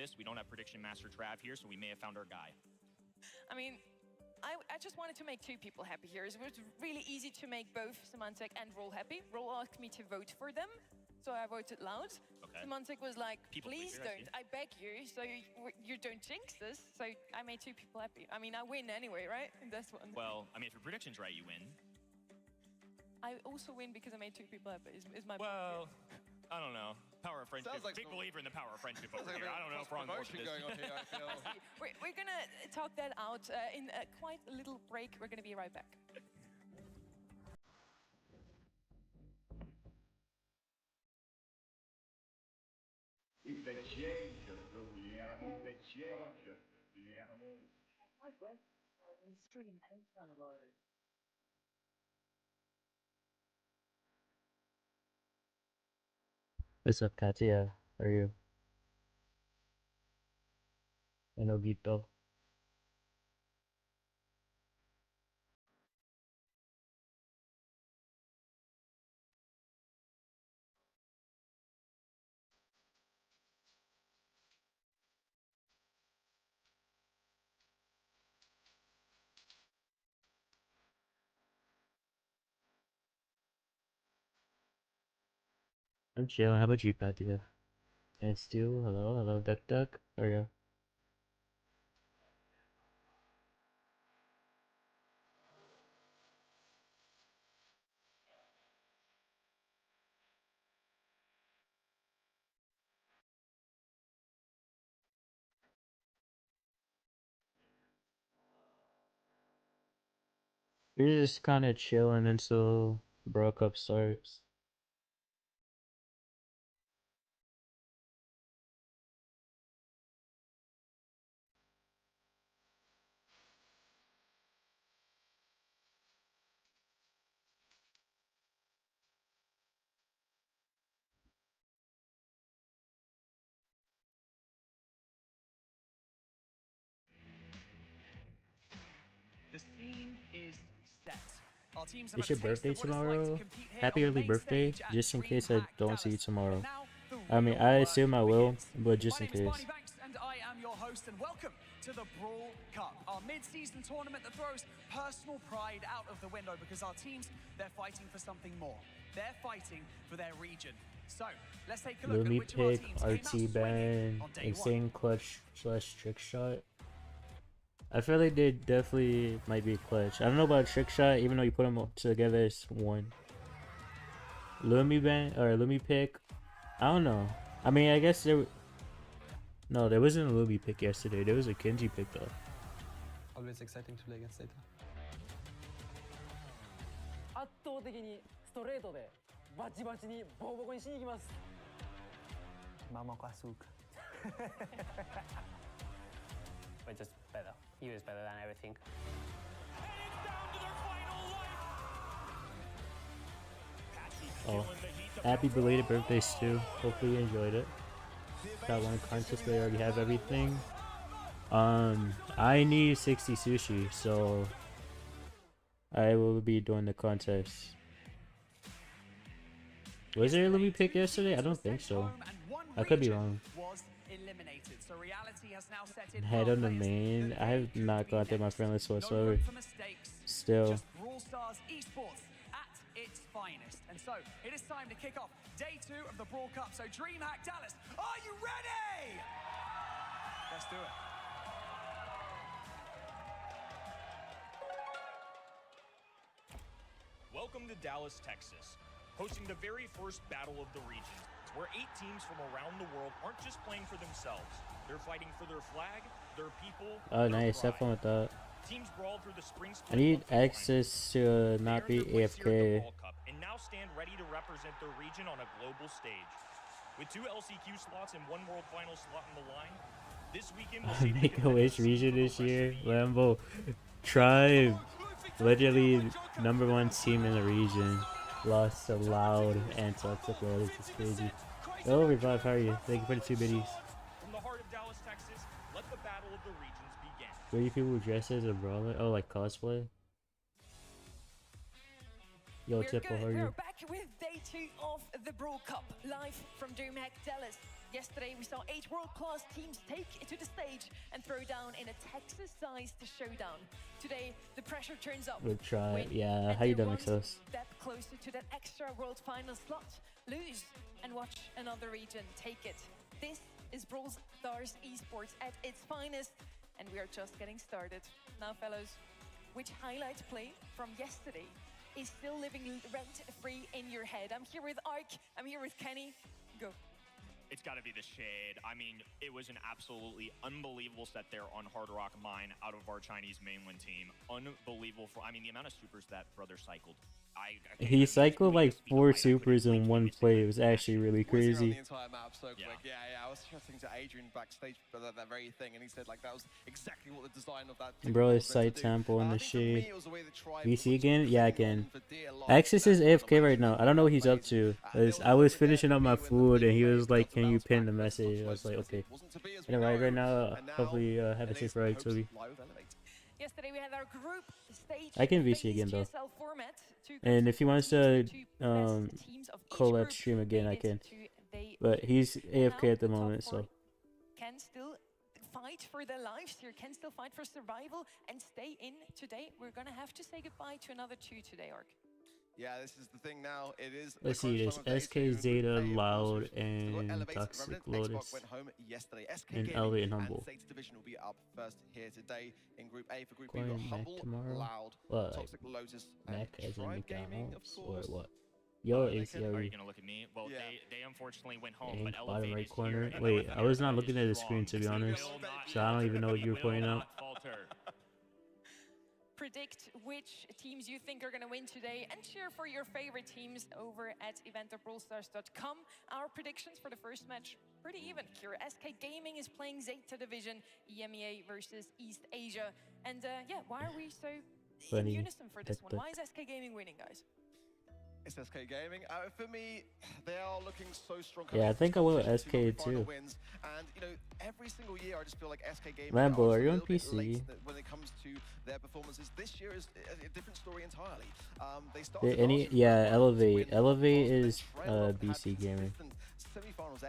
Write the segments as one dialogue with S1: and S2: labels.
S1: noticed, we don't have Prediction Master Trav here, so we may have found our guy.
S2: I mean, I just wanted to make two people happy here. It was really easy to make both Semantic and Roll happy. Roll asked me to vote for them, so I voted loud.
S1: Okay.
S2: Semantic was like,
S1: People
S2: please
S1: pleaser,
S2: don't, I beg you, so you don't jinx this. So I made two people happy. I mean, I win anyway, right? In this one.
S1: Well, I mean, if your prediction's right, you win.
S2: I also win because I made two people happy, is my
S1: Well, I don't know. Power of friendship.
S3: Like
S1: big believer in the power of friendship over
S3: like
S1: here. I don't know if we're on board with this.
S3: going on here, I feel.
S2: We're gonna talk that out in quite a little break. We're gonna be right back.
S4: The change of the animal, the change of the animal.
S5: What's up, Katya? How are you? And Ogito. I'm chilling. How about you, Katya? And Stu, hello, Duck Duck. How are you? We're just kind of chilling until Brawl Cup starts.
S6: The scene is set. Our teams have
S5: It's
S6: had
S5: your
S6: a taste
S5: birthday
S6: of what it's like to
S5: tomorrow?
S6: compete here
S5: Happy
S6: on the
S5: early
S6: main
S5: birthday,
S6: stage at
S5: just in case I
S6: DreamHack
S5: don't see you
S6: Dallas.
S5: tomorrow.
S6: Now, the
S5: I mean,
S6: real
S5: I
S6: work
S5: assume I will,
S6: begins.
S5: but just in
S6: My name is
S5: case.
S6: Barney Banks, and I am your host, and welcome to the Brawl Cup, our mid-season tournament that throws personal pride out of the window because our teams, they're fighting for something more. They're fighting for their region. So, let's take a look at
S5: Lumi
S6: which of our
S5: pick,
S6: teams came out
S5: RT
S6: swinging
S5: ban,
S6: on day one.
S5: insane clutch / trick shot. I feel like they definitely might be clutch. I don't know about trick shot, even though you put them together as one. Lumi ban or Lumi pick. I don't know. I mean, I guess there. No, there wasn't a Lumi pick yesterday. There was a Kenji pick though.
S7: Always exciting to play against Data.
S8: 圧倒的にストレートでバチバチにボコボコにしに行きます。
S7: Mama Kasuk.
S9: We're just better. You is better than everything.
S5: Oh, happy belated birthday, Stu. Hopefully you enjoyed it. That one contest where I already have everything. I need 60 sushi, so I will be doing the contest. Was there a Lumi pick yesterday? I don't think so. I could be wrong. Head on the main. I have not gone through my friend list whatsoever. Still.
S6: Brawl Stars esports at its finest. And so, it is time to kick off day 2 of the Brawl Cup. So, DreamHack Dallas, are you ready? Let's do it.
S1: Welcome to Dallas, Texas, hosting the very first battle of the region, where 8 teams from around the world aren't just playing for themselves. They're fighting for their flag, their people.
S5: Oh, nice. Have fun with that.
S1: Teams brawled through the spring split.
S5: I need access to not be AFK.
S1: And now stand ready to represent their region on a global stage. With 2 LCQ slots and 1 World Final slot on the line, this weekend we'll see
S5: Make a wish region this year. Lambo Tribe. Literally #1 team in the region. Lost to Loud and Toxic World. This is crazy. Oh, Revive, how are you? Thank you for the 2 biddies.
S1: From the heart of Dallas, Texas, let the battle of the regions begin.
S5: Where do people dress as a brawler? Oh, like cosplay? Yo, Tipple, how are
S2: We're
S5: you?
S2: back with day 2 of the Brawl Cup, live from DreamHack Dallas. Yesterday, we saw 8 world-class teams take it to the stage and throw down in a Texas-sized showdown. Today, the pressure turns up.
S5: We'll try.
S2: Win,
S5: Yeah,
S2: and
S5: how you
S2: they
S5: doing,
S2: one
S5: Exos?
S2: step closer to that extra world final slot. Lose and watch another region take it. This is Brawl Stars esports at its finest, and we are just getting started. Now, fellows, which highlight play from yesterday is still living rent-free in your head? I'm here with Ark, I'm here with Kenny. Go.
S1: It's got to be the shade. I mean, it was an absolutely unbelievable set there on Hard Rock Mine out of our Chinese mainland team. Unbelievable. I mean, the amount of supers that brother cycled.
S5: He cycled like 4 supers in one play. It was actually really crazy.
S3: The entire map so quick. Yeah, I was chatting to Adrian backstage for that very thing, and he said like that was exactly what the design of that.
S5: Bro, his side tempo in the shade. VC again? Yeah, again. Axis is AFK right now. I don't know what he's up to. I was finishing up my food, and he was like, "Can you pin the message?" I was like, "Okay." Right now, hopefully, have a safe ride, Toby.
S2: Yesterday we had our group stage.
S5: I can VC again though. And if he wants to collab stream again, I can. But he's AFK at the moment, so.
S2: Can still fight for their lives here, can still fight for survival and stay in today. We're gonna have to say goodbye to another 2 today, Ark.
S3: Yeah, this is the thing now. It is.
S5: Let's see this. SK, Zeta, Loud, and Toxic Lotus. And Elliot and Humble.
S3: Zeta Division will be up first here today in Group A. For Group B,
S5: Going
S3: we've got
S5: back
S3: Humble,
S5: tomorrow.
S3: Loud,
S5: What,
S3: Toxic Lotus,
S5: Mac
S3: and
S5: as in
S3: Tribe Gaming, of
S5: McDonald's, or
S3: course.
S5: what? Yo,
S1: Are you
S5: ACRE.
S1: gonna look at me? Well, they unfortunately went home,
S5: Ink,
S1: but
S5: bottom
S1: Elevate
S5: right
S1: is
S5: corner.
S1: here, and
S5: Wait,
S1: Elevate
S5: I was not
S1: is
S5: looking at the
S1: strong.
S5: screen, to be
S1: They
S5: honest.
S1: will not
S5: So I don't even know what you were
S1: will
S5: pointing
S1: not
S5: out.
S1: falter.
S2: Predict which teams you think are going to win today and cheer for your favorite teams over at event.brawlstars.com. Our predictions for the first match, pretty even here. SK Gaming is playing Zeta Division, EMEA versus East Asia. And yeah, why are we so in unison for this one? Why is SK Gaming winning, guys?
S3: It's SK Gaming. For me, they are looking so strong.
S5: Yeah, I think I will SK too.
S3: Wins. And you know, every single year, I just feel like SK Gaming.
S5: Lambo, are you on
S3: a little bit
S5: PC?
S3: late when it comes to their performances. This year is a different story entirely. They started
S5: Elevate. Elevate is BC Gaming.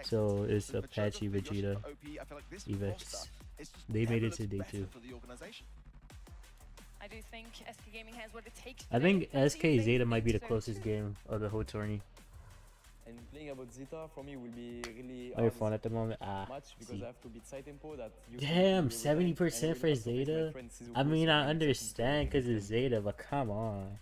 S5: So it's Apache Vegeta Evex. They made it to day 2.
S2: I do think SK Gaming has what it takes.
S5: I think SK Zeta might be the closest game of the whole tourney.
S10: And playing about Zeta for me will be really
S5: Are you fun at the moment?
S10: match because I have to beat side tempo that you
S5: damn, 70% for Zeta? I mean, I understand because it's Zeta, but come on.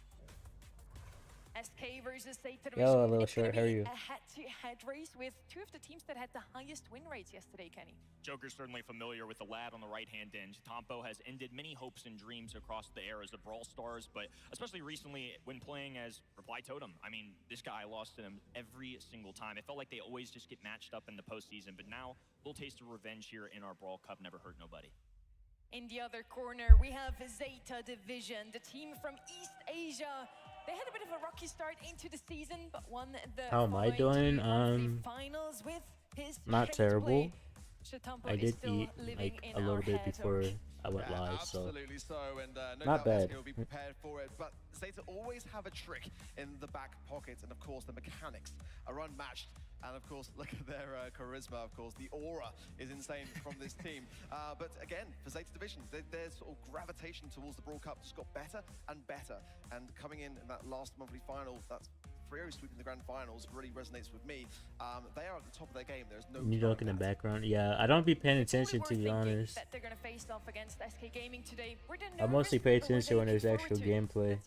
S2: SK versus Zeta.
S5: Yo, a little short, how are you?
S2: A head-to-head race with 2 of the teams that had the highest win rates yesterday, Kenny.
S1: Joker's certainly familiar with the lad on the right-hand end. Tompo has ended many hopes and dreams across the eras of Brawl Stars, but especially recently when playing as Reply Totem. I mean, this guy lost to him every single time. It felt like they always just get matched up in the postseason, but now a little taste of revenge here in our Brawl Cup. Never hurt nobody.
S2: In the other corner, we have Zeta Division, the team from East Asia. They had a bit of a rocky start into the season, but won the
S5: How am I doing?
S2: finals with his
S5: Not terrible.
S2: Shatampo
S5: I did
S2: is still
S5: eat
S2: living
S5: like
S2: in
S5: a little
S2: our
S5: bit
S2: heads.
S5: before I went live, so
S3: Absolutely so, and no
S5: not
S3: doubt
S5: bad.
S3: SK will be prepared for it. But Zeta always have a trick in the back pocket, and of course the mechanics are unmatched. And of course, look at their charisma. Of course, the aura is insane from this team. But again, for Zeta Division, their sort of gravitation towards the Brawl Cup just got better and better. And coming in that last monthly final, that's Frio sweeping the grand finals, really resonates with me. They are at the top of their game. There's no.
S5: You look in the background. Yeah, I don't be paying attention, to be honest.
S2: That they're gonna face off against SK Gaming today.
S5: I mostly pay attention when there's actual gameplay.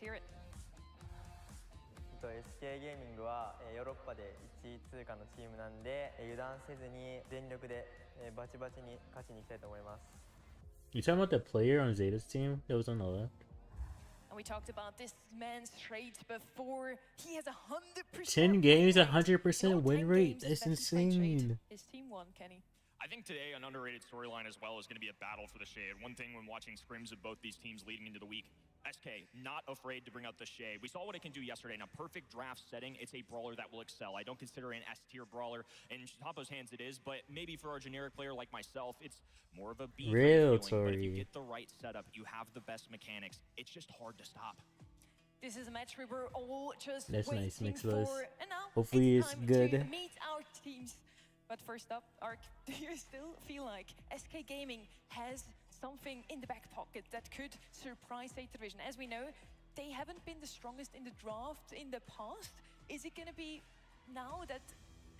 S11: SK ゲーミングはヨーロッパで1位通過のチームなんで油断せずに全力でバチバチに勝ちに行きたいと思います。
S5: You talking about the player on Zeta's team that was on the left?
S2: And we talked about this man's traits before. He has 100%.
S5: 10 games, 100% win rate. That's insane.
S2: His team won, Kenny.
S1: I think today an underrated storyline as well is going to be a battle for the shade. One thing when watching scrims of both these teams leading into the week, SK not afraid to bring out the shade. We saw what it can do yesterday in a perfect draft setting. It's a brawler that will excel. I don't consider it an S-tier brawler. In Tompo's hands it is, but maybe for a generic player like myself, it's more of a B.
S5: Real
S1: But if you
S5: Tory.
S1: get the right setup, you have the best mechanics. It's just hard to stop.
S2: This is a match we were all just
S5: That's
S2: waiting
S5: nice, Mixless.
S2: for. And now
S5: Hopefully
S2: it's
S5: it's
S2: time
S5: good.
S2: to meet our teams. But first up, Ark, do you still feel like SK Gaming has something in the back pocket that could surprise Zeta Division? As we know, they haven't been the strongest in the draft in the past. Is it going to be now that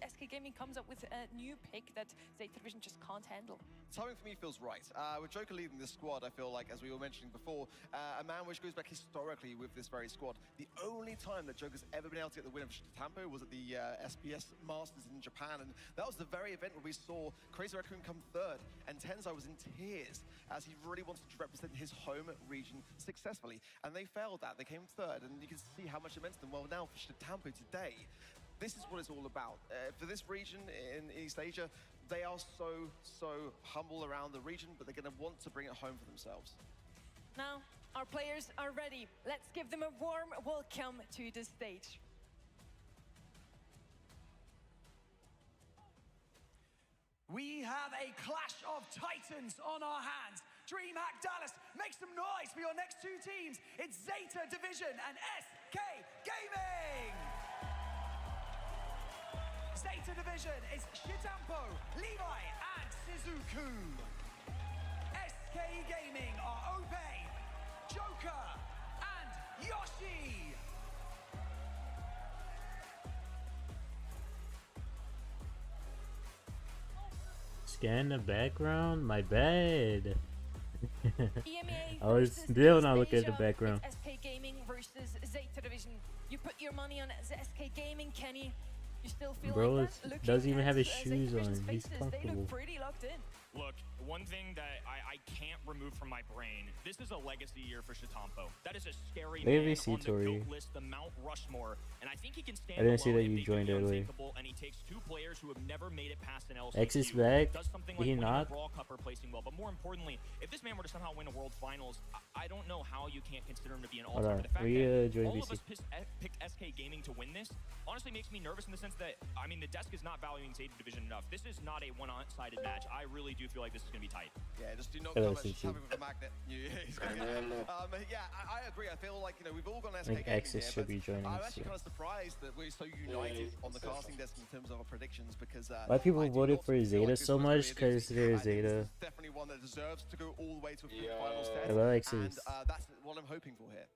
S2: SK Gaming comes up with a new pick that Zeta Division just can't handle?
S3: Timing for me feels right. With Joker leading this squad, I feel like, as we were mentioning before, a man which goes back historically with this very squad. The only time that Joker's ever been able to get the win of Tampo was at the SPS Masters in Japan, and that was the very event where we saw Crazy Raccoon come third, and Tensai was in tears as he really wanted to represent his home region successfully, and they failed that. They came third, and you can see how much it meant to them. Well, now for Tampo today, this is what it's all about. For this region in East Asia, they are so humble around the region, but they're going to want to bring it home for themselves.
S2: Now, our players are ready. Let's give them a warm welcome to the stage.
S6: We have a clash of titans on our hands. DreamHack Dallas, make some noise for your next two teams. It's Zeta Division and SK Gaming. Zeta Division is Shitampo, Levi, and Shizuku. SK Gaming are Obey, Joker, and Yoshi.
S5: Scan the background? My bad.
S2: EMEA
S5: I was still not looking at the background.
S2: It's SK Gaming versus Zeta Division. You put your money on SK Gaming, Kenny. You still feel
S5: Bro
S2: like that?
S5: doesn't even have his
S2: Zeta
S5: shoes
S2: Division's
S5: on. He's
S2: faces,
S5: comfortable.
S2: They look pretty locked in.
S1: Look, one thing that I can't remove from my brain, this is a legacy year for Shitampo. That is a scary man
S5: Maybe see
S1: on the
S5: Tori.
S1: GOAT list, the Mount Rushmore, and I think he can stand
S5: I didn't see
S1: alone
S5: that
S1: if
S5: you
S1: they do
S5: joined
S1: the
S5: earlier.
S1: unthinkable, and he takes two players who have never made it past an LCQ.
S5: X is back.
S1: Does something
S5: Did
S1: like
S5: he
S1: winning
S5: not?
S1: a Brawl Cup or placing well, but more importantly, if this man were to somehow win a World Finals, I don't know how you can't consider him to be an
S5: Hold
S1: all-timer.
S5: on,
S1: The fact
S5: we,
S1: that
S5: joined
S1: all of
S5: VC.
S1: us picked SK Gaming to win this honestly makes me nervous in the sense that, I mean, the desk is not valuing Zeta Division enough. This is not a one-sided match. I really do feel like this is going to be tight.
S3: Yeah, just do not
S5: Hello,
S3: come at
S5: CC.
S3: Shitampo with a magnet. He's gonna get it. Yeah, I agree. I feel like, we've all gone SK
S5: I think
S3: Gaming
S5: Axis
S3: here,
S5: should
S3: but
S5: be joining
S3: I'm
S5: us,
S3: actually
S5: yeah.
S3: kind of surprised that we're so united on the casting desk in terms of our predictions, because
S5: A lot of people
S3: I do
S5: voted
S3: not
S5: for
S3: feel
S5: Zeta
S3: like this
S5: so
S3: was gonna
S5: much
S3: be a
S5: because
S3: doozy.
S5: they're
S3: I think this
S5: Zeta.
S3: is definitely one that deserves to go all the way to a finals test,
S5: Hello,
S3: and
S5: Axis.
S3: that's what I'm hoping for here.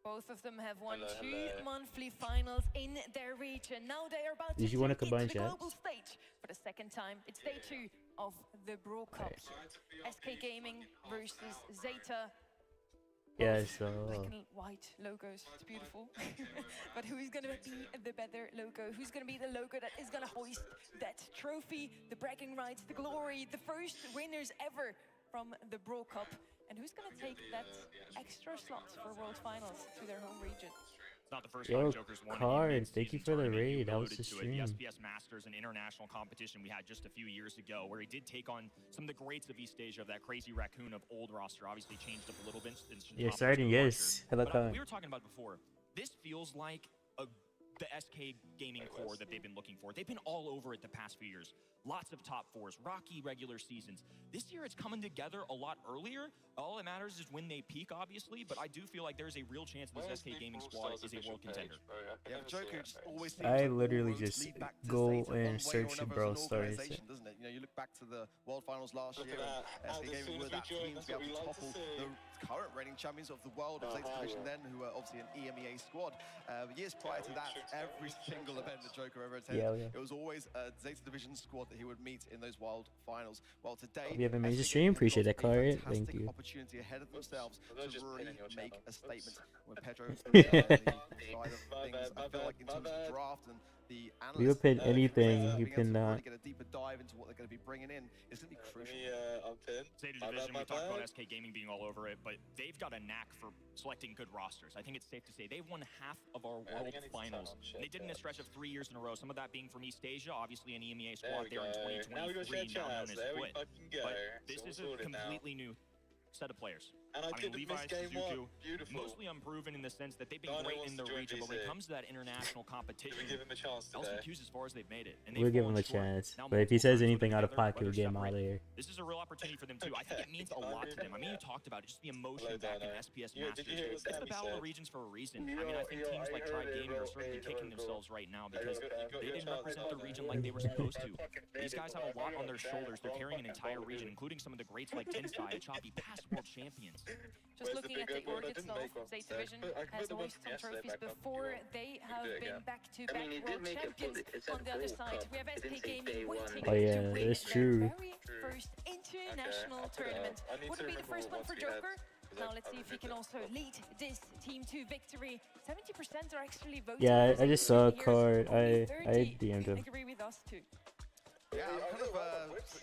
S2: Both of them have won two monthly finals in their region. Now they are about
S5: Did
S2: to
S5: you wanna
S2: take it
S5: combine
S2: to the
S5: chats?
S2: global stage for the second time. It's day 2 of the Brawl Cup. SK Gaming versus Zeta.
S5: Yeah,
S2: Both
S5: so
S2: black and white logos. It's beautiful. But who's gonna be the better logo? Who's gonna be the logo that is gonna hoist that trophy, the bragging rights, the glory, the first winners ever from the Brawl Cup? And who's gonna take that extra slot for World Finals to their home region?
S1: It's not the first
S5: Yo,
S1: time Joker's won
S5: Card,
S1: in
S5: thank you for the raid. That was the
S1: The
S5: stream.
S1: SPS Masters, an international competition we had just a few years ago, where he did take on some of the greats of East Asia, of that Crazy Raccoon of old roster. Obviously changed up a little bit since
S5: Yeah,
S1: Shitampo's
S5: starting,
S1: new
S5: yes.
S1: roster.
S5: Hello,
S1: But
S5: Card.
S1: we were talking about it before. This feels like the SK Gaming core that they've been looking for. They've been all over it the past few years. Lots of top fours, rocky regular seasons. This year it's coming together a lot earlier. All that matters is when they peak, obviously, but I do feel like there's a real chance this SK Gaming squad is a world contender.
S3: Yeah, but Joker just always seems
S5: I
S3: like
S5: literally
S3: all roads
S5: just
S3: lead back to
S5: go
S3: Zeta one way or
S5: and search
S3: another as
S5: Brawl
S3: an
S5: Stars.
S3: organisation, doesn't it? You look back to the World Finals last year, and SK Gaming were that team to be able to topple the current reigning champions of the world of Zeta Division then, who were obviously an EMEA squad. Years prior to that, every single event that Joker ever attended,
S5: Yeah.
S3: it was always a Zeta Division squad that he would meet in those World Finals. Well, today,
S5: Hope you have an amazing
S3: SK
S5: stream.
S3: Gaming
S5: Appreciate
S3: got
S5: that, Card.
S3: a
S5: Thank
S3: fantastic
S5: you.
S3: opportunity ahead of themselves to really make a statement. When Pedro the side of things, I feel like in terms of the draft and the analysts,
S5: You would pin anything,
S3: being
S5: you
S3: able to
S5: pin
S3: really
S5: that.
S3: get a deeper dive into what they're going to be bringing in is going to be crucial.
S1: Zeta Division, we talked about SK Gaming being all over it, but they've got a knack for selecting good rosters. I think it's safe to say they've won half of our World Finals. And they did in a stretch of 3 years in a row, some of that being from East Asia, obviously an EMEA squad there in 2023, now known as Split. But this is a completely new set of players.
S12: And I
S1: mean,
S12: didn't
S1: Levi,
S12: miss game
S1: Suzuki,
S12: one. Beautiful.
S1: mostly unproven in the sense that they've been
S12: No one
S1: great
S12: wants
S1: in
S12: to
S1: the
S12: join
S1: region, but when it
S12: GC.
S1: comes to that international competition,
S12: Should we give him a chance today?
S1: LCQ's as far as they've made it. And
S5: We'll give him a chance. But if he says anything out of pocket, we'll get him out of here.
S1: This is a real opportunity for them too. I think it means a lot to them. I mean, you talked about it, just the emotion back in SPS Masters. It's the battle of regions for a reason. I mean, I think teams like Tri Gaming are certainly kicking themselves right now because they didn't represent the region like they were supposed to. These guys have a lot on their shoulders. They're carrying an entire region, including some of the greats like Tensai and Choppy, past world champions.
S2: Just looking at the org itself, Zeta Division has lost some trophies before. They have been back-to-back world champions. On the other side, we have SK Gaming waiting
S5: Oh yeah,
S2: to win
S5: that's
S2: their
S5: true.
S2: very first international tournament. Would it be the first one for Joker? Now let's see if he can also lead this team to victory. 70% are actually voting.
S5: Yeah,
S2: for
S5: I just
S2: Zeta
S5: saw a
S2: Division
S5: card.
S2: here.
S5: I
S2: Only 30
S5: DM'd him.
S2: agree with us too.
S3: Yeah,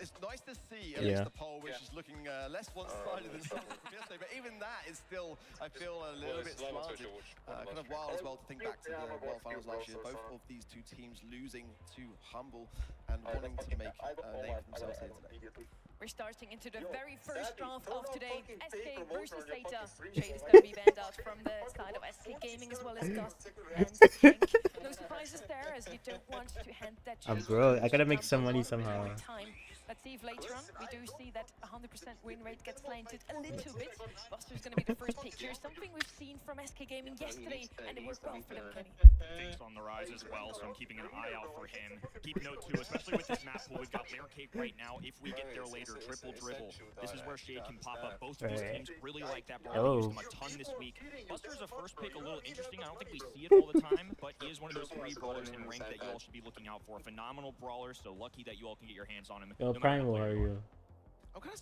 S3: it's nice to see at
S5: Yeah.
S3: least the poll, which is looking less one-sided than some from yesterday, but even that is still, I feel, a little bit slanted. Kind of wild as well to think back to the World Finals last year. Both of these two teams losing to Humble and wanting to make a name for themselves here today.
S2: We're starting into the very first draft of today. SK versus Zeta. Jade is going to be banned out from the side of SK Gaming as well as Gus and Jink. No surprises there as you don't want to hand that
S5: I'm
S2: chance
S5: broke. I gotta
S2: to
S5: make some money
S2: Jumbo
S5: somehow.
S2: every time. Let's see if later on we do see that 100% win rate gets slanted a little bit. Buster's going to be the first pick here. Something we've seen from SK Gaming yesterday, and it worked well for them, Kenny.
S1: Things on the rise as well, so I'm keeping an eye out for him. Keep note too, especially with this map pool, we've got Layer Cake right now. If we get there later, triple dribble. This is where Shade can pop up. Both of these teams really like that ball. Used him a ton this week. Buster is a first pick, a little interesting. I don't think we see it all the time, but he is one of those three brawlers in rank that you all should be looking out for. Phenomenal brawler, so lucky that you all can get your hands on him.
S5: Yo,
S1: no
S5: Prime, how are you?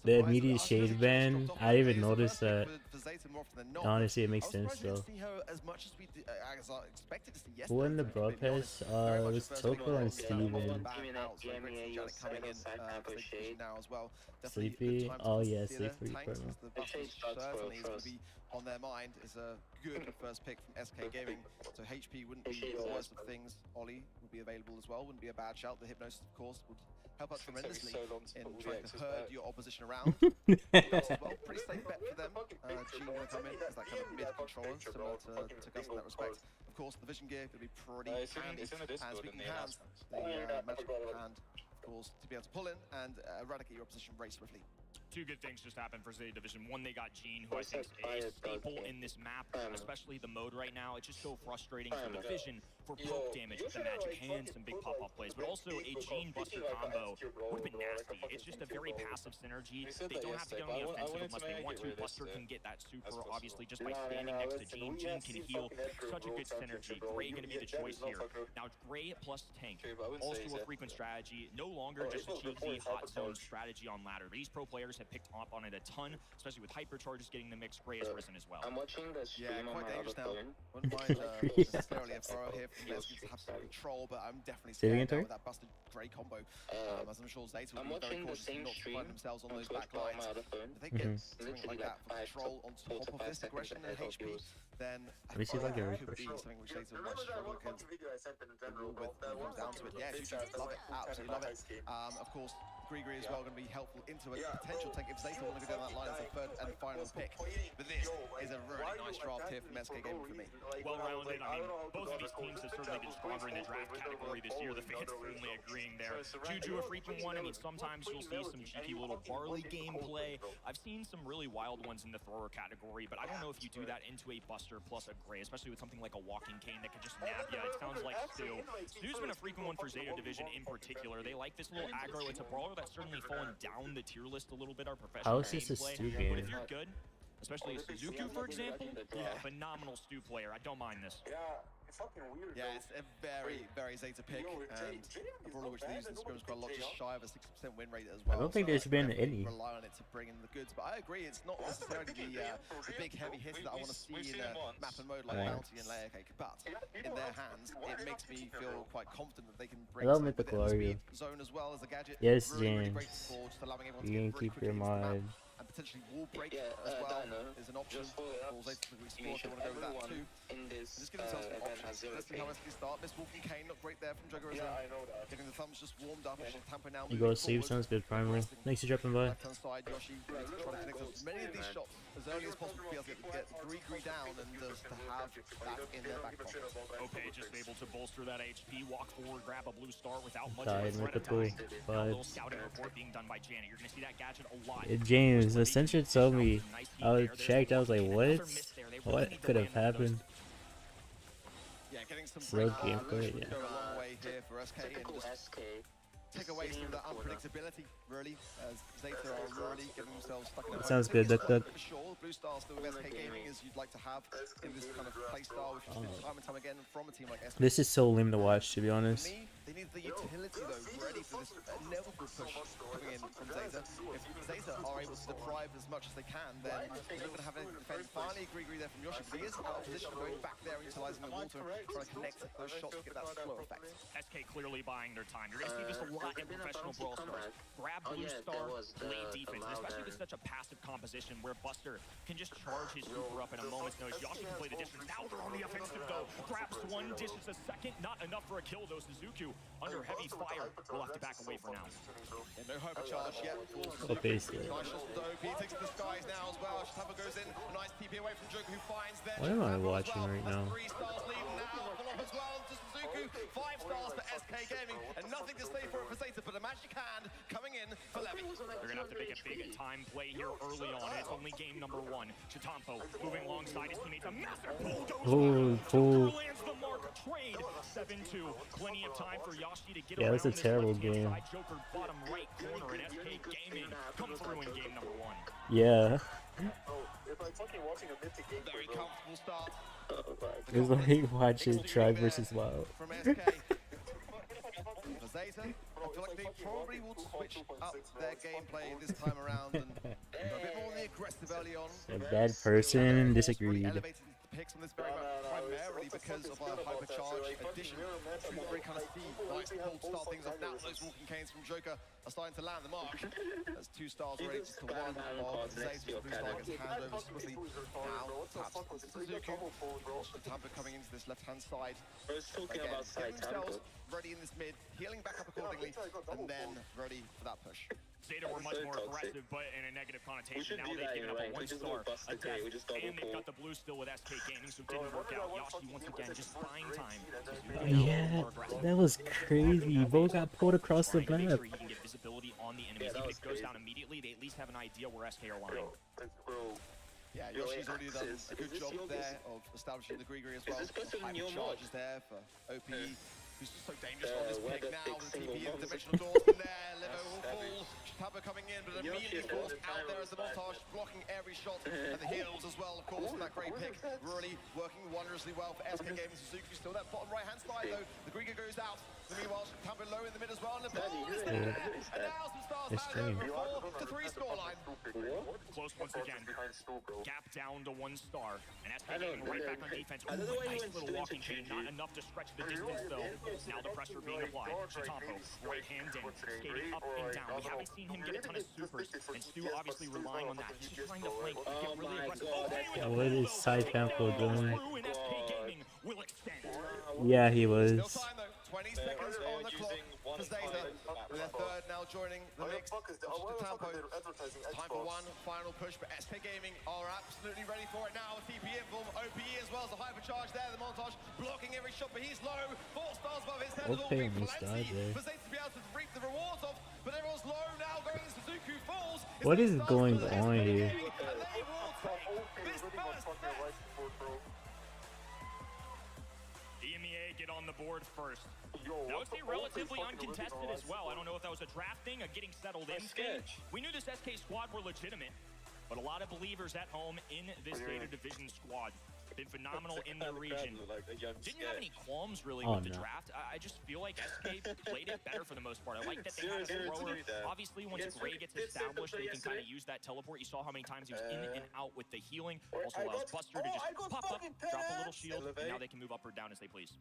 S5: The immediate shade ban, I didn't even notice that. Honestly, it makes sense though. Who won the Brawl Pass? It was Toko and Steven. Sleepy? Oh yeah, Sleepy.
S3: On their mind is a good first pick from SK Gaming, so HP wouldn't be the worst of things. Ollie would be available as well, wouldn't be a bad shout. The Hypnosis, of course, would help out tremendously in trying to herd your opposition around. Well, pretty safe bet for them. Gene will come in as that kind of mid-controller, similar to Gus in that respect. Of course, the vision gear could be pretty handy, and speaking hands, the magic hand, of course, to be able to pull in and eradicate your opposition very swiftly.
S1: Two good things just happened for Zeta Division. One, they got Gene, who I think is a staple in this map, especially the mode right now. It's just so frustrating for the vision, for poke damage with the magic hand, some big pop-up plays, but also a Gene Buster combo would have been nasty. It's just a very passive synergy. They don't have to get on the offensive unless they want to. Buster can get that super, obviously, just by standing next to Gene. Gene can heal. Such a good synergy. Gray going to be the choice here. Now, Gray plus Tank, also a frequent strategy. No longer just a cheeky hot zone strategy on ladder. These pro players have picked up on it a ton, especially with hypercharges getting the mix. Gray has risen as well.
S12: I'm watching the stream
S3: quite
S12: on my
S3: dangerous
S12: other
S3: now.
S12: phone.
S3: Wouldn't mind necessarily a throw here from Leslie to have some control, but I'm definitely scared now with that busted Gray combo. As I'm sure Zeta will be very cautious not to find themselves on those back lines. If they get something like that for control on top of this aggression and HP, then I think that could be something which Zeta might struggle against. With comes down to it. Yeah, love it, absolutely love it. Of course, Grigri as well going to be helpful into a potential tank if Zeta want to go down that line as a third and final pick. But this is a really nice draft here from SK Gaming for me.
S1: Well-rounded. I mean, both of these teams have certainly been stronger in the draft category this year. The fans firmly agreeing there. Juju, a frequent one. I mean, sometimes you'll see some cheeky little Barley gameplay. I've seen some really wild ones in the thrower category, but I don't know if you do that into a Buster plus a Gray, especially with something like a Walking Cane that can just nab you. It sounds like Stu. Stu's been a frequent one for Zeta Division in particular. They like this little aggro. It's a brawler that's certainly fallen down the tier list a little bit, our professional
S5: How is this a
S1: gameplay.
S5: Stu
S1: But
S5: game?
S1: if you're good, especially Suzuki, for example, phenomenal Stu player. I don't mind this.
S3: Yeah, it's a very, very Zeta pick, and a brawler which they use in scrims quite a lot, just shy of a 60% win rate as well.
S5: I don't think there's been any.
S3: Rely on it to bring in the goods, but I agree, it's not necessarily the big heavy hitter that I want to see in a map and mode like Bounty and Layer Cake, but in their hands, it makes me feel quite confident that they can bring something within the speed zone as well as a gadget.
S5: Yes,
S3: really, really
S5: James.
S3: great support, just allowing everyone to
S5: You
S3: get
S5: can
S3: really
S5: keep your
S3: quickly into the map.
S5: mod.
S3: And potentially wall break as well is an option. Balls later to explore if they want to go with that too. Just give themselves some options. Let's see how SK start. Miss Walking Cane, not great there from Jugger as getting the thumbs just warmed up. Tampa now
S5: You go sleep, sounds good, primal. Thanks for dropping by.
S3: Left-hand side, Yoshi trying to connect as many of these shots as early as possible to be able to get Gree down and just to have that in their back pocket.
S1: Okay, just able to bolster that HP, walk forward, grab a blue star without much
S5: Died
S1: of a
S5: with
S1: threat
S5: the
S1: of dying.
S5: pool.
S1: Now, a little
S5: Vibes.
S1: scouting report being done by Janet. You're going to see that gadget a lot.
S5: James, the Sentry told me. I was checked. I was like, what could have happened?
S3: Yeah, getting some
S5: Slow
S3: break,
S5: gameplay,
S3: Lucian
S5: yeah.
S3: go a long way here for SK and just take away some of that unpredictability, really, as Zeta are really getting themselves stuck in a
S5: Sounds good, Duck Duck.
S3: For sure, Blue Star still with SK Gaming as you'd like to have in this kind of play style, which has been time and time again from a team like SK.
S5: This is so lame to watch, to be honest.
S3: For me, they need the utility though ready for this inevitable push coming in from Zeta. If Zeta are able to deprive as much as they can, then they're not going to have any defense. Finally, Gree there from Yoshi, but he is out of position, going back there, utilising the water, trying to connect those shots to get that slow effect.
S1: SK clearly buying their time. You're going to see this a lot in professional Brawl Stars. Grab Blue Star, play defense, and especially with such a passive composition where Buster can just charge his super up in a moment's notice. Yoshi can play the distance. Now they're on the offensive though. Grabs one, dishes a second. Not enough for a kill though. Suzuki under heavy fire. We'll have to back away for now.
S3: Yeah, no hypercharge yet.
S5: Okay, so.
S3: Nice shot from Dope. He takes the skies now as well. Shatapa goes in. A nice TP away from Joker who finds there.
S5: What am I watching right now?
S3: 3 stars lead now. Pull up as well to Suzuki. 5 stars for SK Gaming. And nothing to stay for it for Zeta, but a magic hand coming in for Levy.
S1: They're going to have to make a big time play here early on. It's only game number 1. Chatampo moving alongside his teammates. A massive bulldozer.
S5: Pull.
S1: Lands the mark. Trade 7-2. Plenty of time for Yoshi to get
S5: Yeah, that's a
S1: around this
S5: terrible
S1: left-hand
S5: game.
S1: side. Joker bottom right corner, and SK Gaming come through in game number 1.
S5: Yeah.
S3: Very comfortable start.
S5: It's like watching Tribe versus Wild.
S3: From SK. For Zeta, I feel like they probably will switch up their gameplay this time around and go a bit more on the aggressive early on.
S5: A bad person disagreed.
S3: Elevated the picks on this very much primarily because of our hypercharge addition to very kind of speed. Nice cold start things off now. Those walking canes from Joker are starting to land the mark. That's 2 stars already to 1 of Zeta. Blue Star gets hand over swiftly. Now taps Suzuki. Tampa coming into this left-hand side. Again, getting themselves ready in this mid, healing back up accordingly, and then ready for that push.
S1: Zeta were much more aggressive, but in a negative connotation. Now they've given up a 1 star, a death, and they've got the blue still with SK Gaming, so it didn't work out. Yoshi, once again, just buying time.
S5: Yeah, that was crazy. Bo got pulled across the
S1: Make
S5: map.
S1: sure he can get visibility on the enemies. Even if it goes down immediately, they at least have an idea where SK are lying.
S3: Yeah, Yoshi's already done a good job there of establishing the Gree as well. Hyper charges there for OPE. Who's just so dangerous on this pick now. The TP in dimensional doors in there. Levo will fall. Shatapa coming in, but immediately forced out there as the montage, blocking every shot. And the heals as well, of course, from that great pick. Really working wondrously well for SK Gaming. Suzuki still that bottom right-hand side, though. The Gree goes out. Meanwhile, Shatapa low in the mid as well. And the ball is there. And now some stars back over 4-3 scoreline.
S1: Close once again. Gap down to 1 star. And SK Gaming right back on defense. Ooh, a nice little walking chain. Not enough to stretch the distance, though. Now the pressure being applied. Chatampo, right hand in, skating up and down. We haven't seen him get a ton of supers, and Stu obviously relying on that. He's just trying to flank, get really aggressive.
S5: What is Side Campo doing?
S1: Through and SK Gaming will extend.
S5: Yeah, he was.
S3: 20 seconds on the clock for Zeta, with their third now joining the mix. Chatampo. Time for 1 final push, but SK Gaming are absolutely ready for it now. TP in from OPE as well as the hypercharge there. The montage blocking every shot, but he's low. 4 stars above his head.
S5: Okay,
S3: It'll be
S5: almost died
S3: plenty
S5: there.
S3: for Zeta to be able to reap the rewards of, but everyone's low now. Going in, Suzuki falls.
S5: What is going on here?
S3: And they will take this first set.
S1: EMEA get on the board first. I would say relatively uncontested as well. I don't know if that was a draft thing, a getting settled in thing. We knew this SK squad were legitimate, but a lot of believers at home in this Zeta Division squad. Been phenomenal in the region. Didn't have any qualms really with the draft. I just feel like SK played it better for the most part. I like that they had a thrower. Obviously, once Gray gets established, they can kind of use that teleport. You saw how many times he was in and out with the healing. Also allows Buster to just pop up, drop a little shield, and now they can move up or down as they please.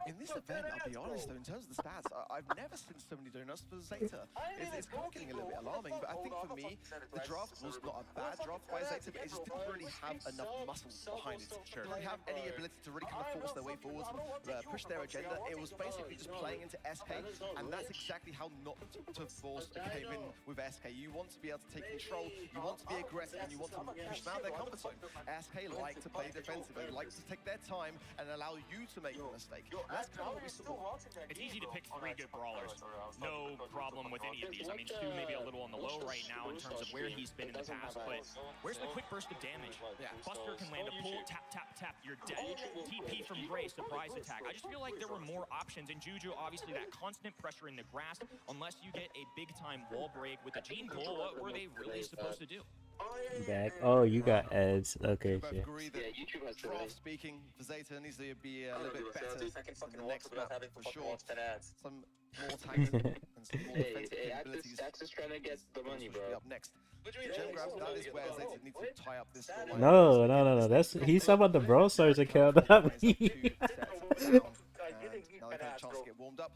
S3: In this event, I'll be honest though, in terms of the stats, I've never seen so many donuts for Zeta. It's kind of getting a little bit alarming. charming, but I think for me, the draft was not a bad draft by Zeta, but it just didn't really have enough muscle behind it.
S1: Sure.
S3: Didn't have any ability to really kind of force their way forward and push their agenda. It was basically just playing into SK, and that's exactly how not to force a game in with SK. You want to be able to take control, you want to be aggressive, and you want to push them out of their comfort zone. SK like to play defensive, they like to take their time and allow you to make the mistake. And that's kind of what we saw.
S1: It's easy to pick 3 good brawlers. No problem with any of these. I mean, Stu maybe a little on the low right now in terms of where he's been in the past, but where's the quick burst of damage? Buster can land a pull, tap, tap, tap, you're dead. TP from Gray, surprise attack. I just feel like there were more options. And Juju, obviously, that constant pressure in the grass, unless you get a big-time wall break with a gene pull, what were they really supposed to do?
S5: Back. Oh, you got ads. Okay,
S3: I
S5: yeah.
S3: agree that draft speaking for Zeta needs to be a little bit better in the next map for sure. Some more tanks and some more defensive capabilities.
S12: Axis trying to get the money, bro.
S3: Up next. Gem grab, that is where Zeta needs to tie up this scoreline.
S5: No. That's he's talking about the Brawl Stars account, not me.
S3: Now they've had a chance to get warmed up.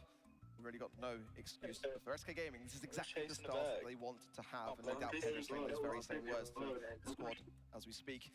S3: Really got no excuse for SK Gaming. This is exactly the start that they want to have, and no doubt Pedro's saying those very same words to the squad as we speak.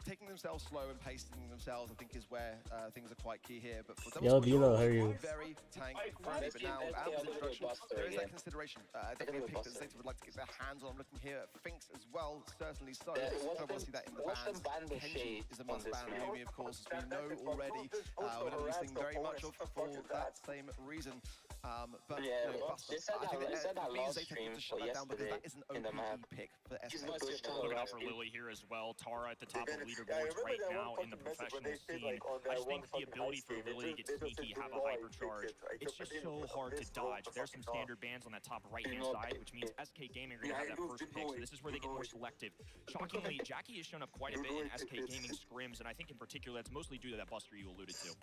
S3: Taking themselves slow and pacing themselves, I think, is where things are quite key here. But for
S5: Yo, Vilo, how are you?
S3: Very tank friendly, but now with Amber's introduction, there is that consideration. Definitely a pick that Zeta would like to get their hands on. I'm looking here at Finks as well, certainly so. I want to see that in the bans. Kenji is a must ban. Yumi, of course, as we know already. We're not using very much of for that same reason. But Buster, I think that means Zeta need to shut that down because that is an OPE pick for SK.
S1: Looking out for Lily here as well. Tara at the top of leaderboards right now in the professional scene. I just think the ability for Lily to get sneaky, have a hypercharge, it's just so hard to dodge. There's some standard bans on that top right-hand side, which means SK Gaming are going to have that first pick, so this is where they get more selective. Shockingly, Jackie has shown up quite a bit in SK Gaming scrims, and I think in particular that's mostly due to that Buster you alluded to.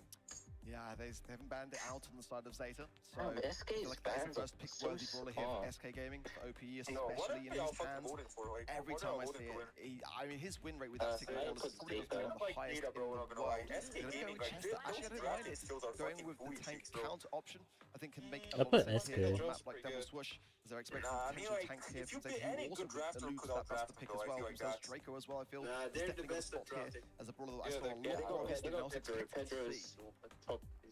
S3: Yeah, they haven't banned it out on the side of Zeta, so I feel like that's the first pick-worthy brawler here for SK Gaming, for OPE especially in his hands. Every time I see it, I mean, his win rate with that particular brawler is probably one of the highest in the world. They're going to go Chester. Actually, I don't mind it. Going with the tank counter option, I think can make a lot of sense here on a map like Double Swoosh, as they're expecting potential tanks here from Zeta, who also alludes to that Buster pick as well. Themselves Draco as well, I feel, is definitely got a spot here as a brawler that I saw a lot more of his than I was expecting to see.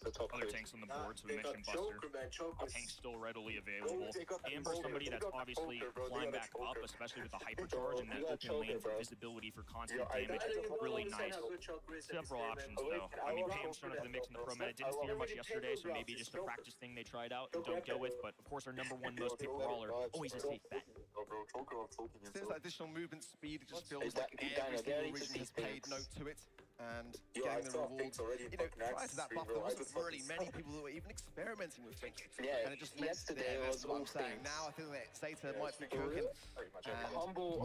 S1: Other tanks on the board, so we mentioned Buster. Tank's still readily available. Amber, somebody that's obviously climbed back up, especially with the hypercharge and that open lane for visibility for constant damage. Really nice. Several options, though. I mean, Pam's shown up in the mix in the pro meta. Didn't see her much yesterday, so maybe just a practice thing they tried out and don't go with. But, of course, our #1 most picked brawler, always a safe bet.
S3: Since that additional movement speed, it just feels like every single region has paid note to it. And getting the rewards. You know, prior to that buff, there wasn't really many people who were even experimenting with things. And it just makes it there. That's what I'm saying. Now I feel that Zeta might be cooking.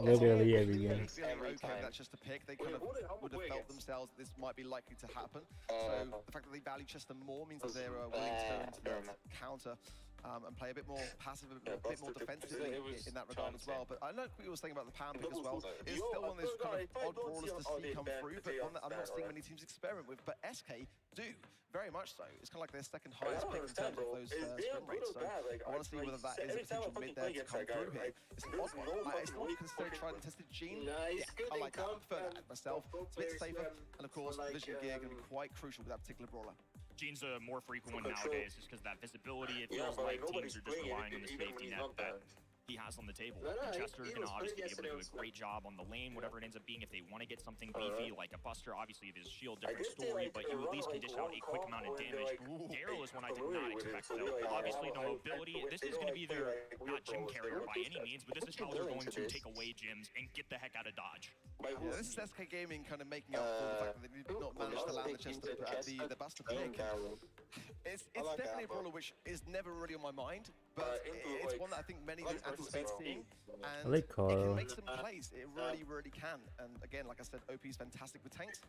S5: Literally every game.
S3: Okay, that's just a pick. They kind of would have felt themselves this might be likely to happen. So the fact that they value Chester more means that they're willing to go into that counter. And play a bit more passive, a bit more defensively in that regard as well. But I know what you were saying about the Pam pick as well. It's still one of those kind of odd brawlers to see come through, but one that I'm not seeing many teams experiment with. But SK do, very much so. It's kind of like their second highest pick in terms of those sprint rates. So I want to see whether that is a potential mid there to come through here. It's an odd one. It's not considered tried and tested Gene. Yeah, I like that. I prefer that myself. It's a bit safer. And of course, Vision Gear going to be quite crucial with that particular brawler.
S1: Gene's a more frequent one nowadays just because that visibility, it feels like teams are just relying on the safety net that he has on the table. And Chester is going to obviously be able to do a great job on the lane, whatever it ends up being. If they want to get something beefy like a Buster, obviously there's shield, different story, but you at least can dish out a quick amount of damage. Daryl is one I did not expect, though. Obviously, no mobility. This is going to be their, not gym carrier by any means, but this is how they're going to take away gyms and get the heck out of Dodge.
S3: Yeah, this is SK Gaming kind of making up for the fact that they did not manage to land the Chester the Buster pick. It's definitely a brawler which is never really on my mind, but it's one that I think many anticipate seeing. And
S5: I like
S3: it can
S5: Carl.
S3: make some plays. It really, really can. And again, like I said, OP is fantastic with tanks.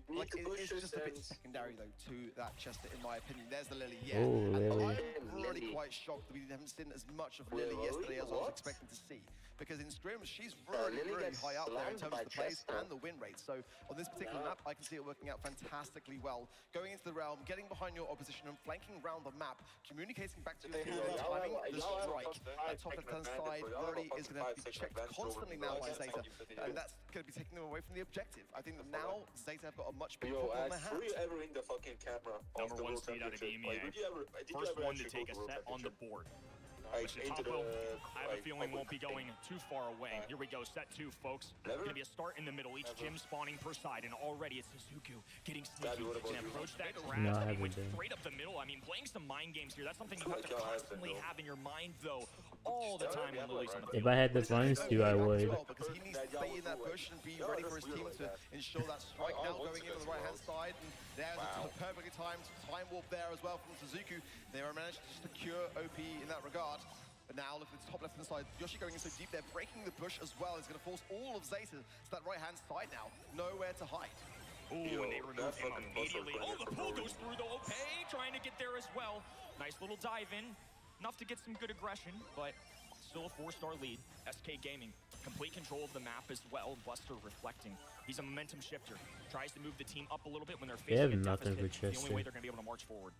S3: Like it's just a bit secondary though to that Chester, in my opinion. There's the Lily, yeah.
S5: Oh, Lily.
S3: I'm really quite shocked that we haven't seen as much of Lily yesterday as I was expecting to see. Because in scrims, she's really, really high up there in terms of the plays and the win rate. So on this particular map, I can see it working out fantastically well. Going into the realm, getting behind your opposition and flanking around the map, communicating back to your team on timing the strike. That top left-hand side really is going to have to be checked constantly now by Zeta, and that's going to be taking them away from the objective. I think that now Zeta have got a much bigger problem on their hands.
S12: Were you ever in the fucking camera?
S1: Number one seed out of EMEA. First one to take a set on the board. Tapo, I have a feeling won't be going too far away. Here we go, set 2, folks. Going to be a start in the middle, each gym spawning per side, and already it's Suzuku getting sneaky and approach that grab. He went straight up the middle. I mean, playing some mind games here, that's something you have to constantly have in your mind, though, all the time when Lily's on the field.
S5: If I had the funds to, I would.
S3: Because he needs to stay in that bush and be ready for his team to ensure that strike now going in on the right-hand side. And there's a perfectly timed time warp there as well from Suzuku. They managed to secure OP in that regard. But now look at the top left-hand side. Yoshi going in so deep there, breaking the bush as well. Is going to force all of Zeta to that right-hand side now. Nowhere to hide.
S1: Ooh, and they remove him immediately. Oh, the pull goes through though. Okay, trying to get there as well. Nice little dive in. Enough to get some good aggression, but still a 4-star lead. SK Gaming, complete control of the map as well. Buster reflecting. He's a momentum shifter. Tries to move the team up a little bit when they're facing a deficit. It's the only way they're going to be able to march forward.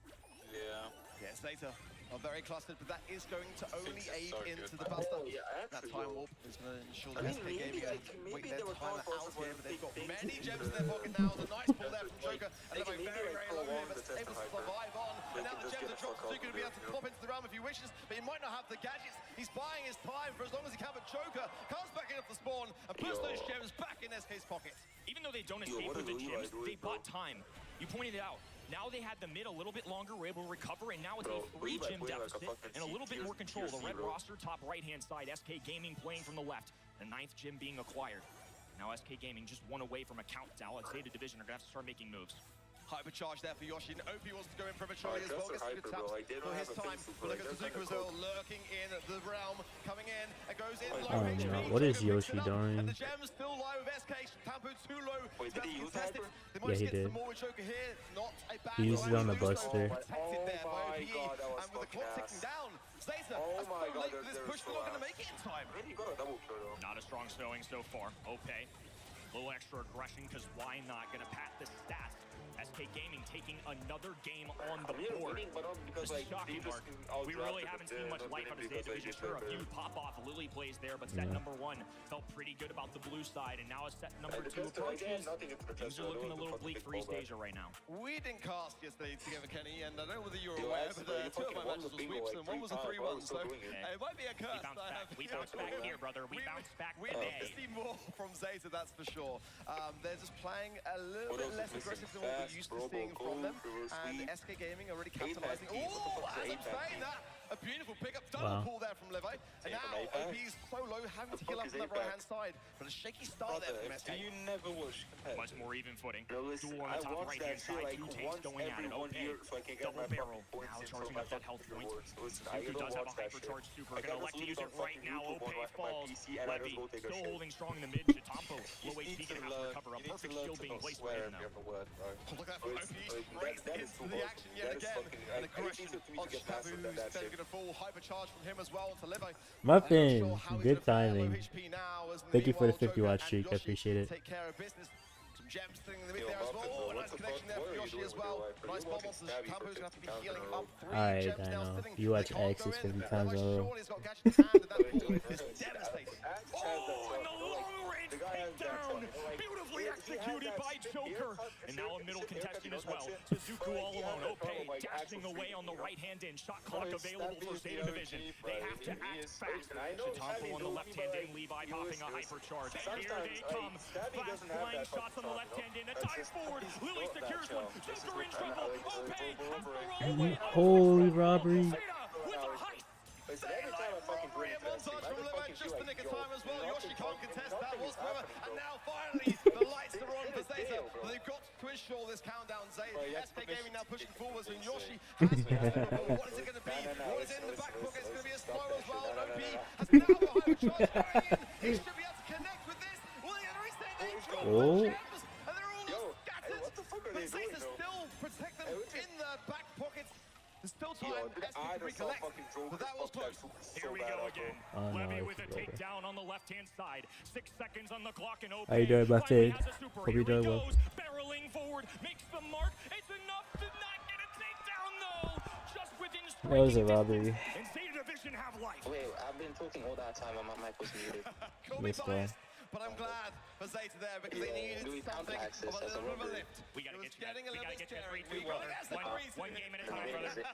S3: Yeah, Zeta are very clustered, but that is going to only aid into the Buster. That time warp is going to ensure that SK Gaming wait their time out here, but they've got many gems in their pocket now. There's a nice ball there from Joker, and they're very, very low here, but able to survive on. And now the gems are dropped, so going to be able to pop into the realm if he wishes, but he might not have the gadgets. He's buying his time for as long as he can, but Joker comes back in off the spawn and puts those gems back in SK's pocket.
S1: Even though they don't escape with the gems, they bought time. You pointed it out. Now they had the mid a little bit longer, were able to recover, and now it's a 3-gym deficit and a little bit more control. The red roster, top right-hand side, SK Gaming playing from the left. The 9th gym being acquired. Now SK Gaming just one away from a countdown. Let's say the division are going to have to start making moves.
S3: Hypercharge there for Yoshi, and OP wants to go in prematurely as well. Gets some good taps for his time. But look at Suzuku as well, lurking in the realm, coming in, and goes in low HP.
S5: What is Yoshi doing?
S3: And the gems still live with SK. Tapu too low.
S5: Yeah, he did. He used it on the Buster.
S3: Protected there by OP, and with the clock ticking down, Zeta, that's so late for this push, they're not going to make it in time.
S1: Not a strong showing so far. Okay. A little extra aggression, because why not? Going to pat the stats. SK Gaming taking another game on the board. This is shocking, Mark. We really haven't seen much life out of Zeta Division. Sure, a few pop-off Lily plays there, but set number 1 felt pretty good about the blue side, and now as set number 2 approaches, things are looking a little bleak for East Asia right now.
S3: We didn't cast yesterday together, Kenny, and I don't know whether you're aware, but 2 of my matches were sweeps, and 1 was a 3-1, so it might be a curse.
S1: We bounce back here, brother. We bounce back
S3: today. We need to see more from Zeta, that's for sure. They're just playing a little bit less aggressive than what we're used to seeing from them, and SK Gaming already capitalizing. Oh, as I'm saying that, a beautiful pickup, double pull there from Levi, and now OP's so low, having to kill up on that right-hand side, but a shaky start there from SK.
S12: You never was
S1: much more even footing. Duel on the top right-hand side, 2 tanks going at it. Okay, double barrel, now charging up that health point. Suzuku does have a hypercharge super, gonna elect to use it right now. Opay falls, Levy still holding strong in the mid. Chitampo, low HP, gonna have to recover. A perfect shield being placed right in now.
S3: Look at that from OP, straight into the action yet again, and aggression on Tabu, who's then gonna fall. Hypercharge from him as well to Levi.
S5: Muffin, good timing. Thank you for the 50 watch streak, I appreciate it.
S3: Take care of business. Some gems sitting in the mid there as well. Oh, nice connection there for Yoshi as well. Nice bomb off. Tampo's gonna have to be healing up. 3 gems now sitting.
S5: You watch Axis 50 times in a row.
S3: Surely he's got gadget in hand, and that ball is devastating.
S1: Oh, and the long-range takedown! Beautifully executed by Joker. And now a middle contestant as well. Suzuku all alone. Okay, dashing away on the right hand in. Shot clock available for Zeta Division. They have to act fast. Chitampo on the left hand in. Levi popping a hypercharge. Here they come. Fast flying shots on the left hand in. A dive forward. Lily secures one. Joker in trouble. Okay, has the roll away.
S5: Holy robbery.
S1: With a heist.
S3: Robbery and montage from Levi just the nick of time as well. Yoshi can't contest that whatsoever. And now finally the lights are on for Zeta. They've got to ensure this countdown. SK Gaming now pushing forwards, and Yoshi has what is it going to be? What is in the back pocket? It's going to be a slow as well. And OP has now got hypercharge going in. He should be able to connect with this. Will he reset? They drop the gems, and they're all scattered. But Zeta still protect them in the back pockets. There's still time, SK can recollect, but that was close.
S1: Here we go again. Levy with a takedown on the left-hand side. 6 seconds on the clock, and OP
S5: how you doing, Buffett? Hope you're doing well.
S1: Barreling forward, makes the mark. It's enough to not get a takedown, though. Just with
S5: That was a robbery.
S1: And Zeta Division have life.
S12: Wait, I've been talking all that time and my mic was muted.
S3: Call me
S5: This guy.
S3: biased, but I'm glad for Zeta there because they needed
S12: Louis
S3: something of
S12: access
S3: a
S12: as a
S3: little bit of a
S12: robbery.
S3: lift.
S1: We gotta
S3: It was
S1: get you,
S3: getting a
S1: we
S3: little
S1: gotta
S3: bit
S1: get
S3: scary.
S1: that 3-3, brother. One game at a time, brother.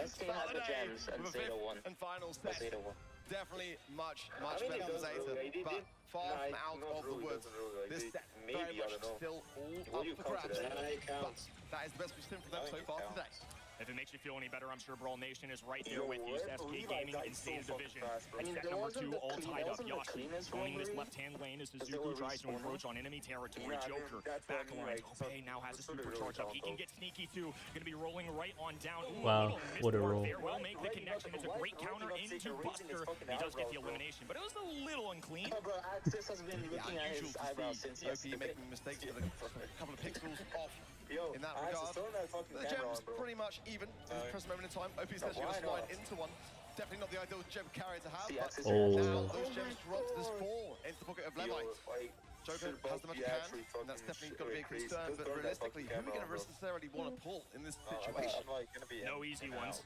S12: SK had the gems and
S3: With a
S12: Zeta
S3: fifth
S12: won.
S3: and final
S12: But
S3: set.
S12: Zeta won.
S3: Definitely much
S12: I mean,
S3: better
S12: it
S3: than
S12: doesn't
S3: Zeta,
S12: really, they
S3: but
S12: did-
S3: far
S12: nah,
S3: from out
S12: not
S3: of the
S12: really,
S3: woods.
S12: doesn't really,
S3: This
S12: they-
S3: set
S12: maybe,
S3: very
S12: I
S3: much
S12: don't know.
S3: still all
S12: What
S3: up
S12: do you
S3: for
S12: count
S3: grabs.
S12: to that?
S3: But
S12: It counts.
S3: that is the best we've seen from them
S12: I
S3: so
S12: think
S3: far
S12: it
S3: today.
S12: counts.
S1: If it makes you feel any better, I'm sure Brawl Nation is right there
S12: Yo,
S1: with you.
S12: Levi
S1: SK Gaming
S12: got
S1: in
S12: so
S1: Zeta
S12: fucking
S1: Division.
S12: fast, bro.
S1: At
S12: I mean,
S1: set
S12: there
S1: number
S12: wasn't
S1: 2,
S12: the
S1: all
S12: clean-
S1: tied
S12: there
S1: up.
S12: wasn't the
S1: Yoshi
S12: cleanest
S1: joining this
S12: robbery.
S1: left-hand lane as
S12: Is there
S1: Suzuku
S12: a
S1: tries to
S12: respawn?
S1: encroach on enemy territory.
S12: Yeah, I mean,
S1: Joker
S12: that's what I mean,
S1: backlines.
S12: like,
S1: Obey now has a
S12: that's what it really
S1: supercharge up.
S12: counts,
S1: He can
S12: though.
S1: get sneaky too. Gonna be rolling right on down. Ooh,
S5: Wow,
S1: little missed
S5: what a
S1: warp
S5: roll.
S1: there. Will make the connection. It's a great counter into Buster. He does get the elimination, but it was a little unclean.
S12: Oh, bro, Access has been
S3: Yeah,
S12: looking at
S3: unusual
S12: his
S3: to
S12: eyebrows
S3: see
S12: since
S3: OP
S12: yesterday.
S3: making mistakes with a couple of pixels off
S12: Yo,
S3: in that
S12: Access,
S3: regard.
S12: turn that fucking
S3: The
S12: camera
S3: gems
S12: on, bro.
S3: pretty much even in the present moment in time. OP's actually
S12: why
S3: going to slide
S12: not?
S3: into one. Definitely not the ideal gem carry to have,
S12: See,
S3: but
S12: Access
S5: Oh.
S3: now those gems drop this
S12: God.
S3: fall into the pocket of
S12: Yo,
S3: Levi.
S12: like,
S3: Joker
S12: should
S3: has
S12: both
S3: the much
S12: be
S3: can,
S12: actually
S3: and that's
S12: fucking
S3: definitely going to be a
S12: crazy.
S3: concern,
S12: Just
S3: but
S12: turn that
S3: realistically,
S12: fucking
S3: who are we going to
S12: camera on, bro.
S3: necessarily want to pull in this
S12: I'm
S3: situation?
S12: like gonna be
S1: No easy ones.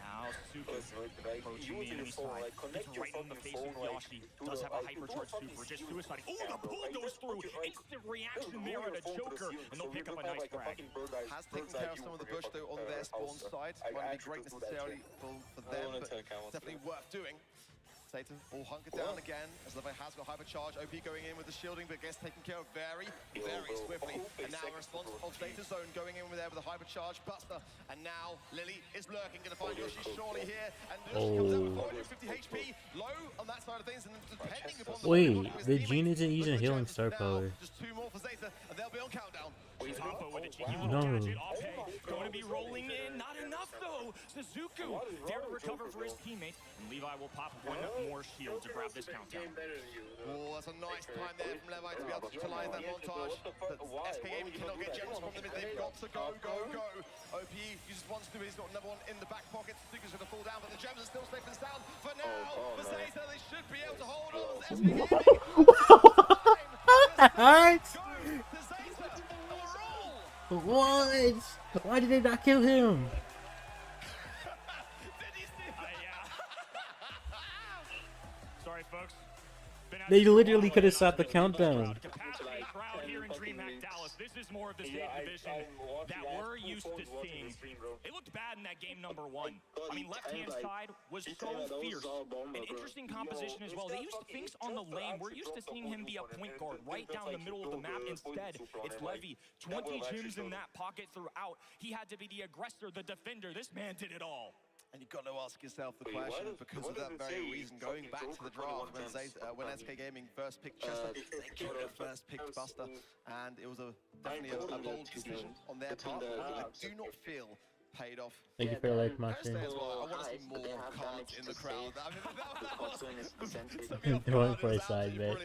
S1: Now Suzuki
S12: Listen, like,
S1: approaching
S12: use
S1: the enemy
S12: your phone,
S1: side.
S12: like, connect
S1: Gets
S12: your
S1: right in the
S12: fucking
S1: face
S12: phone,
S1: of
S12: like,
S1: Yoshi.
S12: do
S1: Does
S12: the-
S1: have a
S12: like, do a
S1: hypercharged
S12: fucking
S1: super. Just
S12: serious
S1: suicide. Oh,
S12: scam,
S1: the
S12: bro.
S1: pull
S12: Like,
S1: goes
S12: just
S1: through.
S12: put your, like,
S1: Instant reaction
S12: just
S1: there
S12: roll
S1: at a
S12: your phone to the
S1: Joker,
S12: ceiling
S1: and
S12: so
S1: they'll
S12: you
S1: pick up
S12: don't
S1: a
S12: have,
S1: nice
S12: like, a
S1: frag.
S12: fucking bird's
S3: Has
S12: eye
S3: taken care of
S12: view
S3: some of the
S12: from your
S3: bush though on
S12: fucking,
S3: their spawn
S12: house.
S3: side.
S12: I
S3: Might not be
S12: actually
S3: great
S12: do that
S3: necessarily
S12: shit.
S3: for
S12: I
S3: them,
S12: wanna
S3: but
S12: turn cameras
S3: definitely
S12: to
S3: worth doing. Zeta all hunkered down again as Levi has got hypercharge. OP going in with the shielding, but gets taken care of very
S12: bro.
S3: swiftly.
S12: Oh,
S3: And now a response of Zeta Zone going in with there with a hypercharge Buster. And now Lily is lurking, going to find Yoshi surely here. And Yoshi comes out with 450 HP, low on that side of things. And depending upon the
S5: Wait, the Gene isn't using healing star power.
S3: Just 2 more for Zeta, and they'll be on countdown.
S1: Toppo with a cheeky
S5: No.
S1: little gadget. Ape going to be rolling in. Not enough though. Suzuku there to recover for his teammate. And Levi will pop one more shield to grab this countdown.
S3: Oh, that's a nice time there from Levi to be able to utilize that montage. But SK Gaming cannot get gems from them. They've got to go. OP uses one stupid. He's got another one in the back pocket. Suzuku's going to fall down, but the gems are still safe and sound for now. For Zeta, they should be able to hold on. SK Gaming.
S5: What?
S3: Go to Zeta. And we're all.
S5: What? Why did they not kill him?
S1: Sorry, folks.
S5: They literally could have stopped the countdown.
S1: Capacity crowd here in DreamHack Dallas. This is more of the state division that we're used to seeing. It looked bad in that game number 1. I mean, left-hand side was so fierce. An interesting composition as well. They used Finks on the lane. We're used to seeing him be a point guard right down the middle of the map. Instead, it's Levy. 20 gems in that pocket throughout. He had to be the aggressor, the defender. This man did it all.
S3: And you've got to ask yourself the question, because of that very reason, going back to the draft, when SK Gaming first picked Chester, they could have first picked Buster, and it was definitely a bold decision on their part, but I do not feel paid off.
S5: Thank you for like my
S3: Thursday
S5: stream.
S3: as well. I want to see more cards in the crowd. I mean,
S5: Going for a side bet.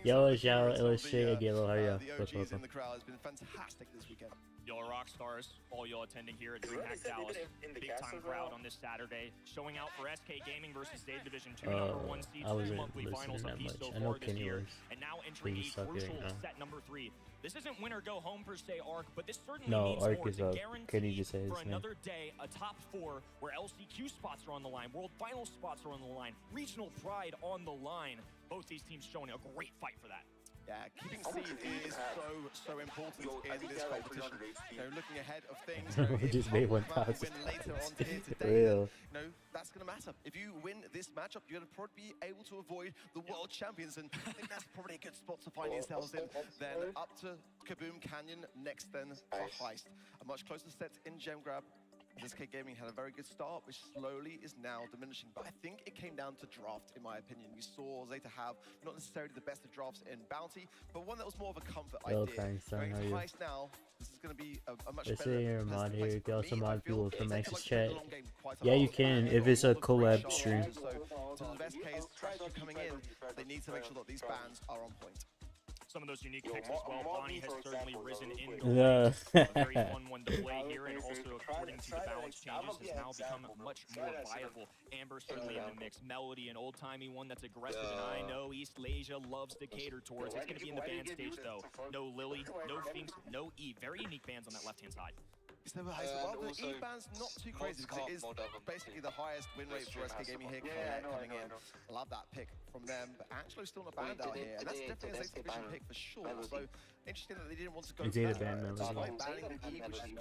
S5: Yo, shout out Illustrate again. Hurry up.
S3: the OGs in the crowd has been fantastic this weekend.
S1: Y'all are rock stars, all y'all attending here at DreamHack Dallas. Big time crowd on this Saturday. Showing out for SK Gaming versus State Division 2, number 1 seeds,
S5: I
S1: 2
S5: wasn't
S1: monthly finals
S5: listening that
S1: apiece
S5: much.
S1: so
S5: I know
S1: far this
S5: Kenny
S1: year.
S5: was.
S1: And now entering
S5: Please
S1: a
S5: suck it,
S1: crucial
S5: no.
S1: set number 3. This isn't win or go home per se, Arc, but this certainly
S5: No,
S1: means
S5: Arc
S1: more.
S5: is
S1: It's a
S5: up.
S1: guarantee
S5: Kenny just said his
S1: for
S5: name.
S1: another day, a top 4 where LCQ spots are on the line, World Final spots are on the line, regional pride on the line. Both these teams showing a great fight for that.
S3: Yeah, keeping seed is so important in this competition. You know, looking ahead of things. You know,
S5: We
S3: if
S5: just
S3: you
S5: made
S3: come out and
S5: 1,000.
S3: win later on here
S5: For
S3: today,
S5: real.
S3: you know, that's going to matter. If you win this matchup, you're going to probably be able to avoid the world champions, and I think that's probably a good spot to find yourselves in. Then up to Kaboom Canyon, next then for Heist. A much closer set in Gem Grab. SK Gaming had a very good start, which slowly is now diminishing. But I think it came down to draft, in my opinion. We saw Zeta have not necessarily the best of drafts in Bounty, but one that was more of a comfort idea.
S5: Thanks, son.
S3: Going
S5: How
S3: to
S5: are you?
S3: Heist now, this is going to be a much
S5: Let's
S3: better
S5: say you're a mod
S3: competitive
S5: here. You
S3: place
S5: can
S3: for
S5: also
S3: me. I
S5: mod
S3: feel
S5: people
S3: it
S5: from
S3: takes
S5: Access
S3: like
S5: chat.
S3: the long game quite a
S5: Yeah,
S3: lot.
S5: you can.
S3: They've
S5: If
S3: got
S5: it's
S3: all
S5: a
S3: the great
S5: collab
S3: shots,
S5: stream.
S3: So, in terms of SK's strategy coming in, they need to make sure that these bans are on point.
S1: Some of those unique picks as well. Bonnie has certainly risen in the
S5: Yeah.
S1: a very fun one to play here, and also according to the balance changes, has now become much more viable. Amber certainly in the mix. Melody, an old-timey one that's aggressive, and I know East Asia loves to cater towards. It's going to be in the band stage, though. No Lily, no Finks, no Eve. Very unique bands on that left-hand side.
S3: So, well, the E-Band's not too crazy because it is basically the highest win rate for SK Gaming here. Coming in. Love that pick from them, but Angelo's still not banned out here, and that's definitely a Zeta Division pick for sure. So interesting that they didn't want to go
S5: Zeta
S3: back,
S5: ban Melody.
S3: despite banning the E, which is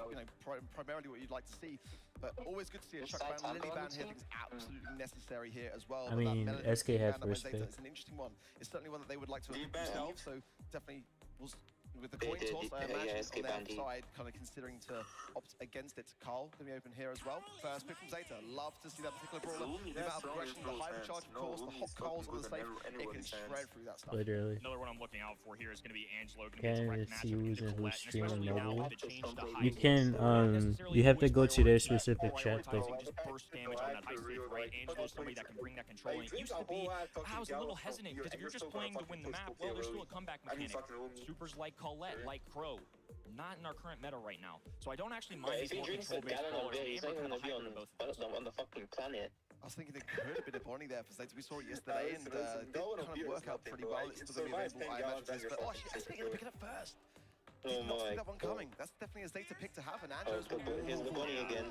S3: primarily what you'd like to see. But always good to see a Chuck ban, Lily ban here. I think it's absolutely necessary here as well.
S5: I mean, SK had first pick.
S3: It's an interesting one. It's certainly one that they would like to have themselves. So definitely was. With the coin toss, I imagine on their side, kind of considering to opt against it. Carl going to be open here as well. First pick from Zeta. Love to see that particular brawler. The amount of aggression, the hypercharge, of course, the hot coals on the safe. It can shred through that stuff.
S5: Literally.
S1: Another one I'm looking out for here is going to be Angelo. Going to be a direct matchup
S5: use and who's
S1: Colette,
S5: streaming
S1: especially now
S5: mobile.
S1: with the change to high
S5: You
S1: stakes.
S5: can you have to go to their specific chat, but
S1: Prioritizing just burst damage on that high stake, right? Angelo's somebody that can bring that control. And it used to be, I was a little hesitant because if you're just playing to win the map, well, there's still a comeback mechanic. Supers like Colette, like Crow. Not in our current meta right now. So I don't actually mind these more control-based brawlers.
S12: He's not even going to be on the fucking planet.
S3: I was thinking there could have been a Bonnie there for Zeta. We saw it yesterday and it did kind of work out pretty well. It's still going to be available, I imagine, for this. But oh, actually, SK going to pick it up first. Did not see that one coming. That's definitely a Zeta pick to have, and Andrew's
S12: Here's the bunny again.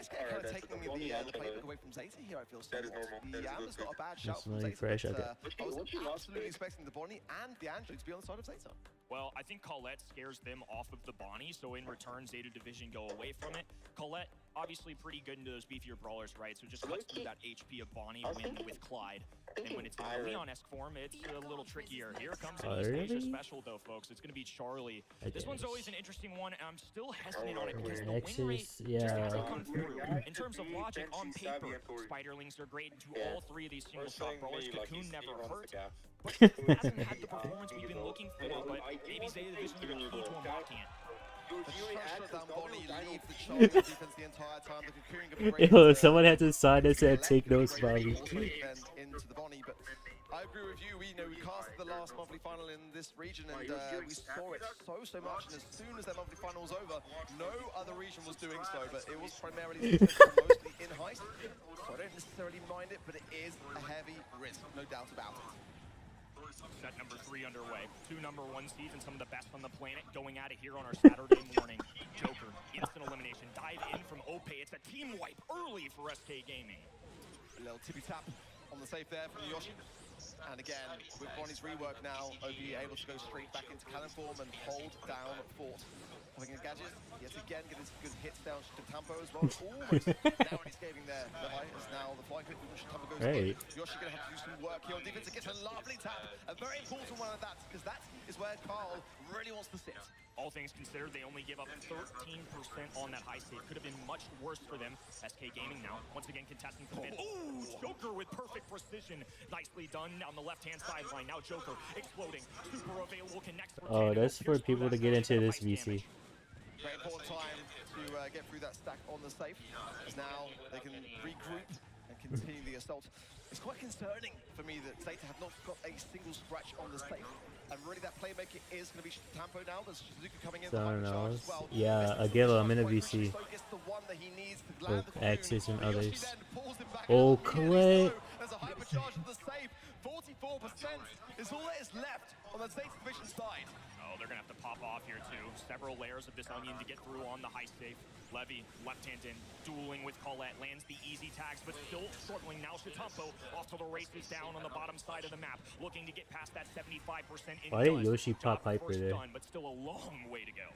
S3: SK kind of taking the playbook away from Zeta here, I feel so. The Amber's got a bad shout from
S5: really
S3: Zeta,
S5: fresh,
S3: but I was absolutely expecting the Bonnie and the Andrew to be on the side of Zeta.
S1: Well, I think Colette scares them off of the Bonnie, so in return, Zeta Division go away from it. Colette, obviously pretty good into those beefier brawlers, right? So just cuts through that HP of Bonnie with Clyde. And when it's in the Leon-esque form, it's a little trickier. Here comes an East Asia special, though, folks. It's going to be Charlie. This one's always an interesting one, and I'm still hesitant on it because the win rate just doesn't come through. In terms of logic, on paper, Spiderlings are great into all three of these single-shot brawlers. Cocoon never hurt. But hasn't had the performance we've been looking for, but maybe Zeta Division are key to unlocking it.
S5: Yo, someone had to sign us and take notes, Bobby.
S3: I agree with you. We cast the last monthly final in this region, and we saw it so much. And as soon as that monthly final was over, no other region was doing so. But it was primarily mostly in heist, so I don't necessarily mind it. But it is a heavy risk, no doubt about it.
S1: Set number 3 underway. 2 number 1 seeds and some of the best on the planet going at it here on our Saturday morning. Joker, instant elimination. Dive in from Ope. It's a team wipe early for SK Gaming.
S3: A little tippy tap on the safe there from Yoshi. And again, with Bonnie's rework now, OP able to go straight back into cannon form and hold down Fort. Having a gadget, yet again getting some good hits down to Tampo as well. Almost now escaping there. The height is now the fly clip from Tampo goes in. Yoshi going to have to do some work here on defense to get a lovely tap. A very important one of that, because that is where Carl really wants to sit.
S1: All things considered, they only give up 13% on that high state. Could have been much worse for them. SK Gaming now, once again contesting the mid. Ooh, Joker with perfect precision. Nicely done on the left-hand sideline. Now Joker exploding. Super available, connects for
S5: Oh, that's for people to get into this VC.
S3: Very important time to get through that stack on the safe, as now they can regroup and continue the assault. It's quite concerning for me that Zeta have not got a single scratch on the safe. And really that playmaker is going to be Tampo now. There's Shizuka coming in. Well.
S5: Yeah, Aguila, I'm in a VC. With Axis and others. Oh, Clay.
S3: There's a hypercharge of the safe. 44% is all that is left on the Zeta Division side.
S1: Oh, they're going to have to pop off here, too. Several layers of this onion to get through on the high safe. Levy, left-hand in, dueling with Colette, lands the easy tags, but still struggling. Now Shitampo off to the races down on the bottom side of the map, looking to get past that 75%.
S5: Why did Yoshi pop Hyper there?
S1: Done, but still a long way to go.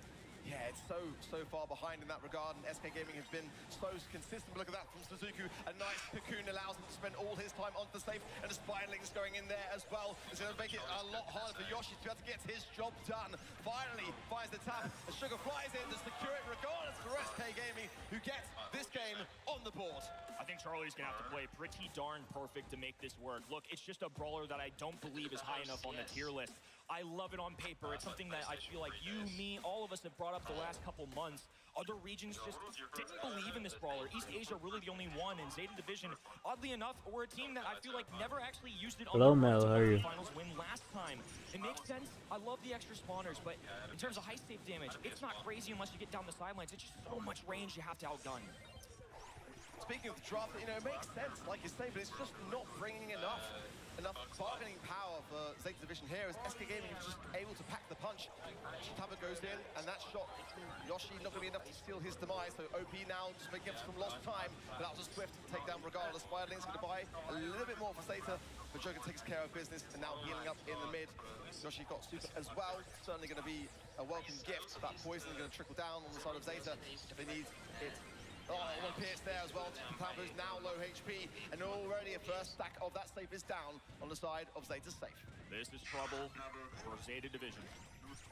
S3: Yeah, it's so far behind in that regard, and SK Gaming has been so consistent. Look at that from Suzuku. A nice Cocoon allows him to spend all his time on the safe, and the Spiderlings going in there as well. It's going to make it a lot harder for Yoshi to be able to get his job done. Finally, finds the tap. The Sugar flies in to secure it, regardless for SK Gaming, who gets this game on the board.
S1: I think Charlie's going to have to play pretty darn perfect to make this work. Look, it's just a brawler that I don't believe is high enough on the tier list. I love it on paper. It's something that I feel like you, me, all of us have brought up the last couple months. Other regions just didn't believe in this brawler. East Asia really the only one, and Zeta Division, oddly enough, were a team that I feel like never actually used it on the finals win last time. It makes sense. I love the extra spawners, but in terms of high safe damage, it's not crazy unless you get down the sidelines. It's just so much range you have to outgun.
S3: Speaking of the draft, it makes sense, like you say, but it's just not bringing enough. enough bargaining power for Zeta Division here as SK Gaming is just able to pack the punch. Chitaba goes in, and that shot, Yoshi not going to be enough to seal his demise, so OP now just making up some lost time, but that was a swift takedown regardless. Fireling's going to buy a little bit more for Zeta, but Joker takes care of business, and now healing up in the mid. Yoshi got super as well, certainly going to be a welcome gift. That poison is going to trickle down on the side of Zeta if they need it. Oh, one pierce there as well. Pampo's now low HP, and already a first stack of that safe is down on the side of Zeta's safe.
S1: This is trouble for Zeta Division.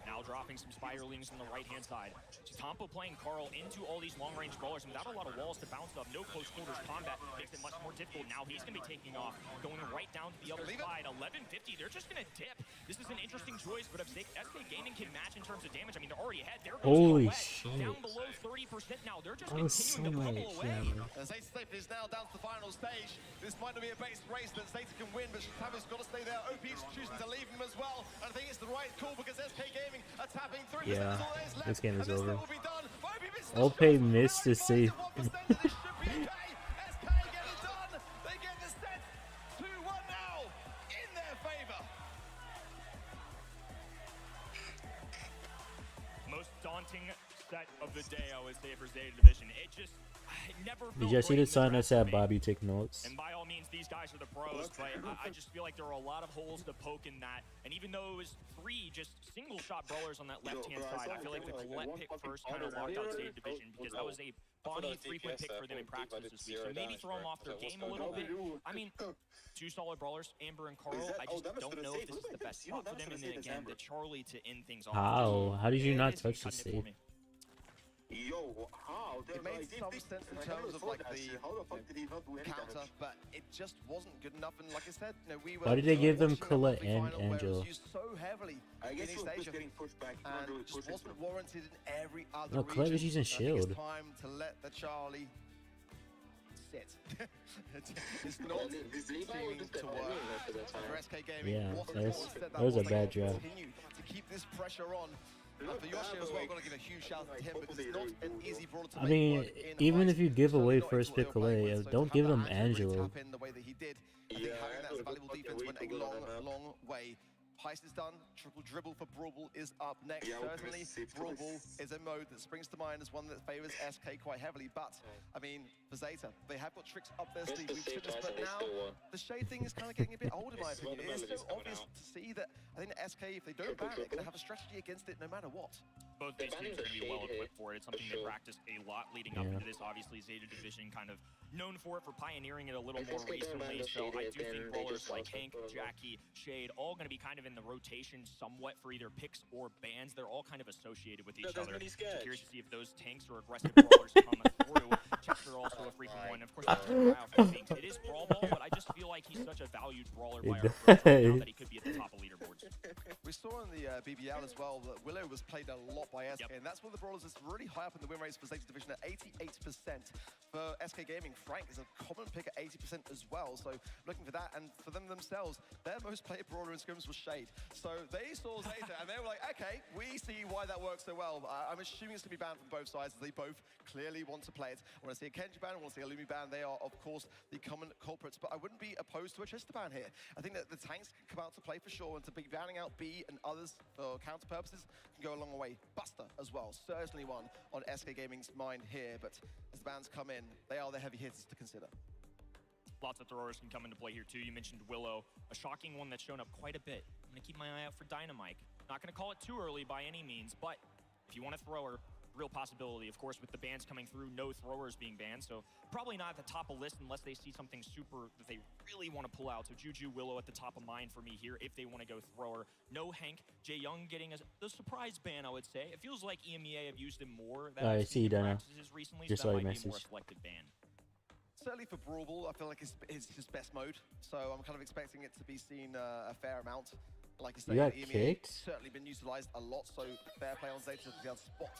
S1: Now dropping some Spiralings on the right-hand side. Tampo playing Carl into all these long-range brawlers, and without a lot of walls to bounce up, no close quarters combat makes it much more difficult. Now he's going to be taking off, going right down to the other side. 1150, they're just going to dip. This is an interesting choice, but if SK Gaming can match in terms of damage, I mean, they're already ahead. They're
S5: holy shit.
S1: Down below 30% now. They're just continuing to bubble away.
S3: And Zeta Safe is now down to the final stage. This might not be a base race that Zeta can win, but Shitaba's got to stay there. OP is choosing to leave him as well. And I think it's the right call because SK Gaming are tapping 3%.
S5: Yeah, this game is over.
S3: OP
S5: missed the save.
S1: Daunting set of the day, I would say, for Zeta Division. It just never.
S5: Did you see the sign that said Bobby take notes?
S1: And by all means, these guys are the pros, but I just feel like there are a lot of holes to poke in that. And even though it was 3 just single shot brawlers on that left-hand side, I feel like the Colette pick first kind of locked out Zeta Division because that was a Bonnie frequent pick for them in practice this week. So maybe throw them off their game a little bit. I mean, 2 solid brawlers, Amber and Carl. I just don't know if this is the best spot for them. And then again, the Charlie to end things off.
S5: How did you not touch the save?
S3: Yo, how? It made some sense in terms of like the counter, but it just wasn't good enough. And like I said, you know, we were.
S5: Why did they give them Colette and Angela?
S3: Used so heavily in East Asia, and just wasn't warranted in every other
S5: No, Colette was using Shield.
S3: It's time to let the Charlie sit. It's not seeming to work for SK Gaming.
S5: Yeah, that was a bad job.
S3: To keep this pressure on. For Yoshi as well, gotta give a huge shout out to him because it's not an easy brawler to
S5: I mean, even if you give away first pick
S3: Colette,
S5: Colette, don't give them Angelo.
S3: The way that he did, I think having that as a valuable defense went a long way. Heist is done. Triple dribble for Brawl is up next. Certainly, Brawl is a mode that springs to mind as one that favors SK quite heavily. But, I mean, for Zeta, they have got tricks up their sleeve. We've seen this, but now the Shade thing is kind of getting a bit old, in my opinion. It is so obvious to see that I think that SK, if they don't ban it, they're going to have a strategy against it no matter what.
S1: Both these teams are going to be well equipped for it. It's something they practiced a lot leading up into this. Obviously, Zeta Division kind of known for it, for pioneering it a little more recently. So I do think brawlers like Hank, Jackie, Shade, all going to be kind of in the rotation somewhat for either picks or bans. They're all kind of associated with each other. So curious to see if those tanks or aggressive brawlers come through. Chester also a freaking one. Of course, it is Brawl Ball, but I just feel like he's such a valued brawler by our friends right now that he could be at the top of leaderboards.
S3: We saw in the BBL as well that Willow was played a lot by SK, and that's one of the brawlers that's really high up in the win rates for Zeta Division at 88%. For SK Gaming, Frank is a common pick at 80% as well, so looking for that. And for them themselves, their most played brawler in scrims was Shade. So they saw Zeta and they were like, okay, we see why that works so well. I'm assuming it's going to be banned from both sides as they both clearly want to play it. I want to see a Kenji ban, I want to see a Lumi ban. They are, of course, the common culprits, but I wouldn't be opposed to a Chester ban here. I think that the tanks can come out to play for sure, and to be banning out B and others for counter purposes can go a long way. Buster as well, certainly one on SK Gaming's mind here, but as the bans come in, they are the heavy hitters to consider.
S1: Lots of throwers can come into play here too. You mentioned Willow, a shocking one that's shown up quite a bit. I'm gonna keep my eye out for Dynamite. Not gonna call it too early by any means, but if you want a thrower, real possibility. Of course, with the bans coming through, no throwers being banned, so probably not at the top of the list unless they see something super that they really want to pull out. So Juju, Willow at the top of mind for me here if they want to go thrower. No Hank, Jay Young getting the surprise ban, I would say. It feels like EMEA have used him more than
S5: I see Dana.
S1: Recently,
S5: Just
S1: so
S5: saw
S1: that
S5: your
S1: might be a more
S5: message.
S1: reflective ban.
S3: Certainly for Brawl, I feel like it's his best mode, so I'm kind of expecting it to be seen a fair amount. Like you say,
S5: You got
S3: EMEA
S5: kicked?
S3: certainly been utilized a lot, so fair play on Zeta to be able to spot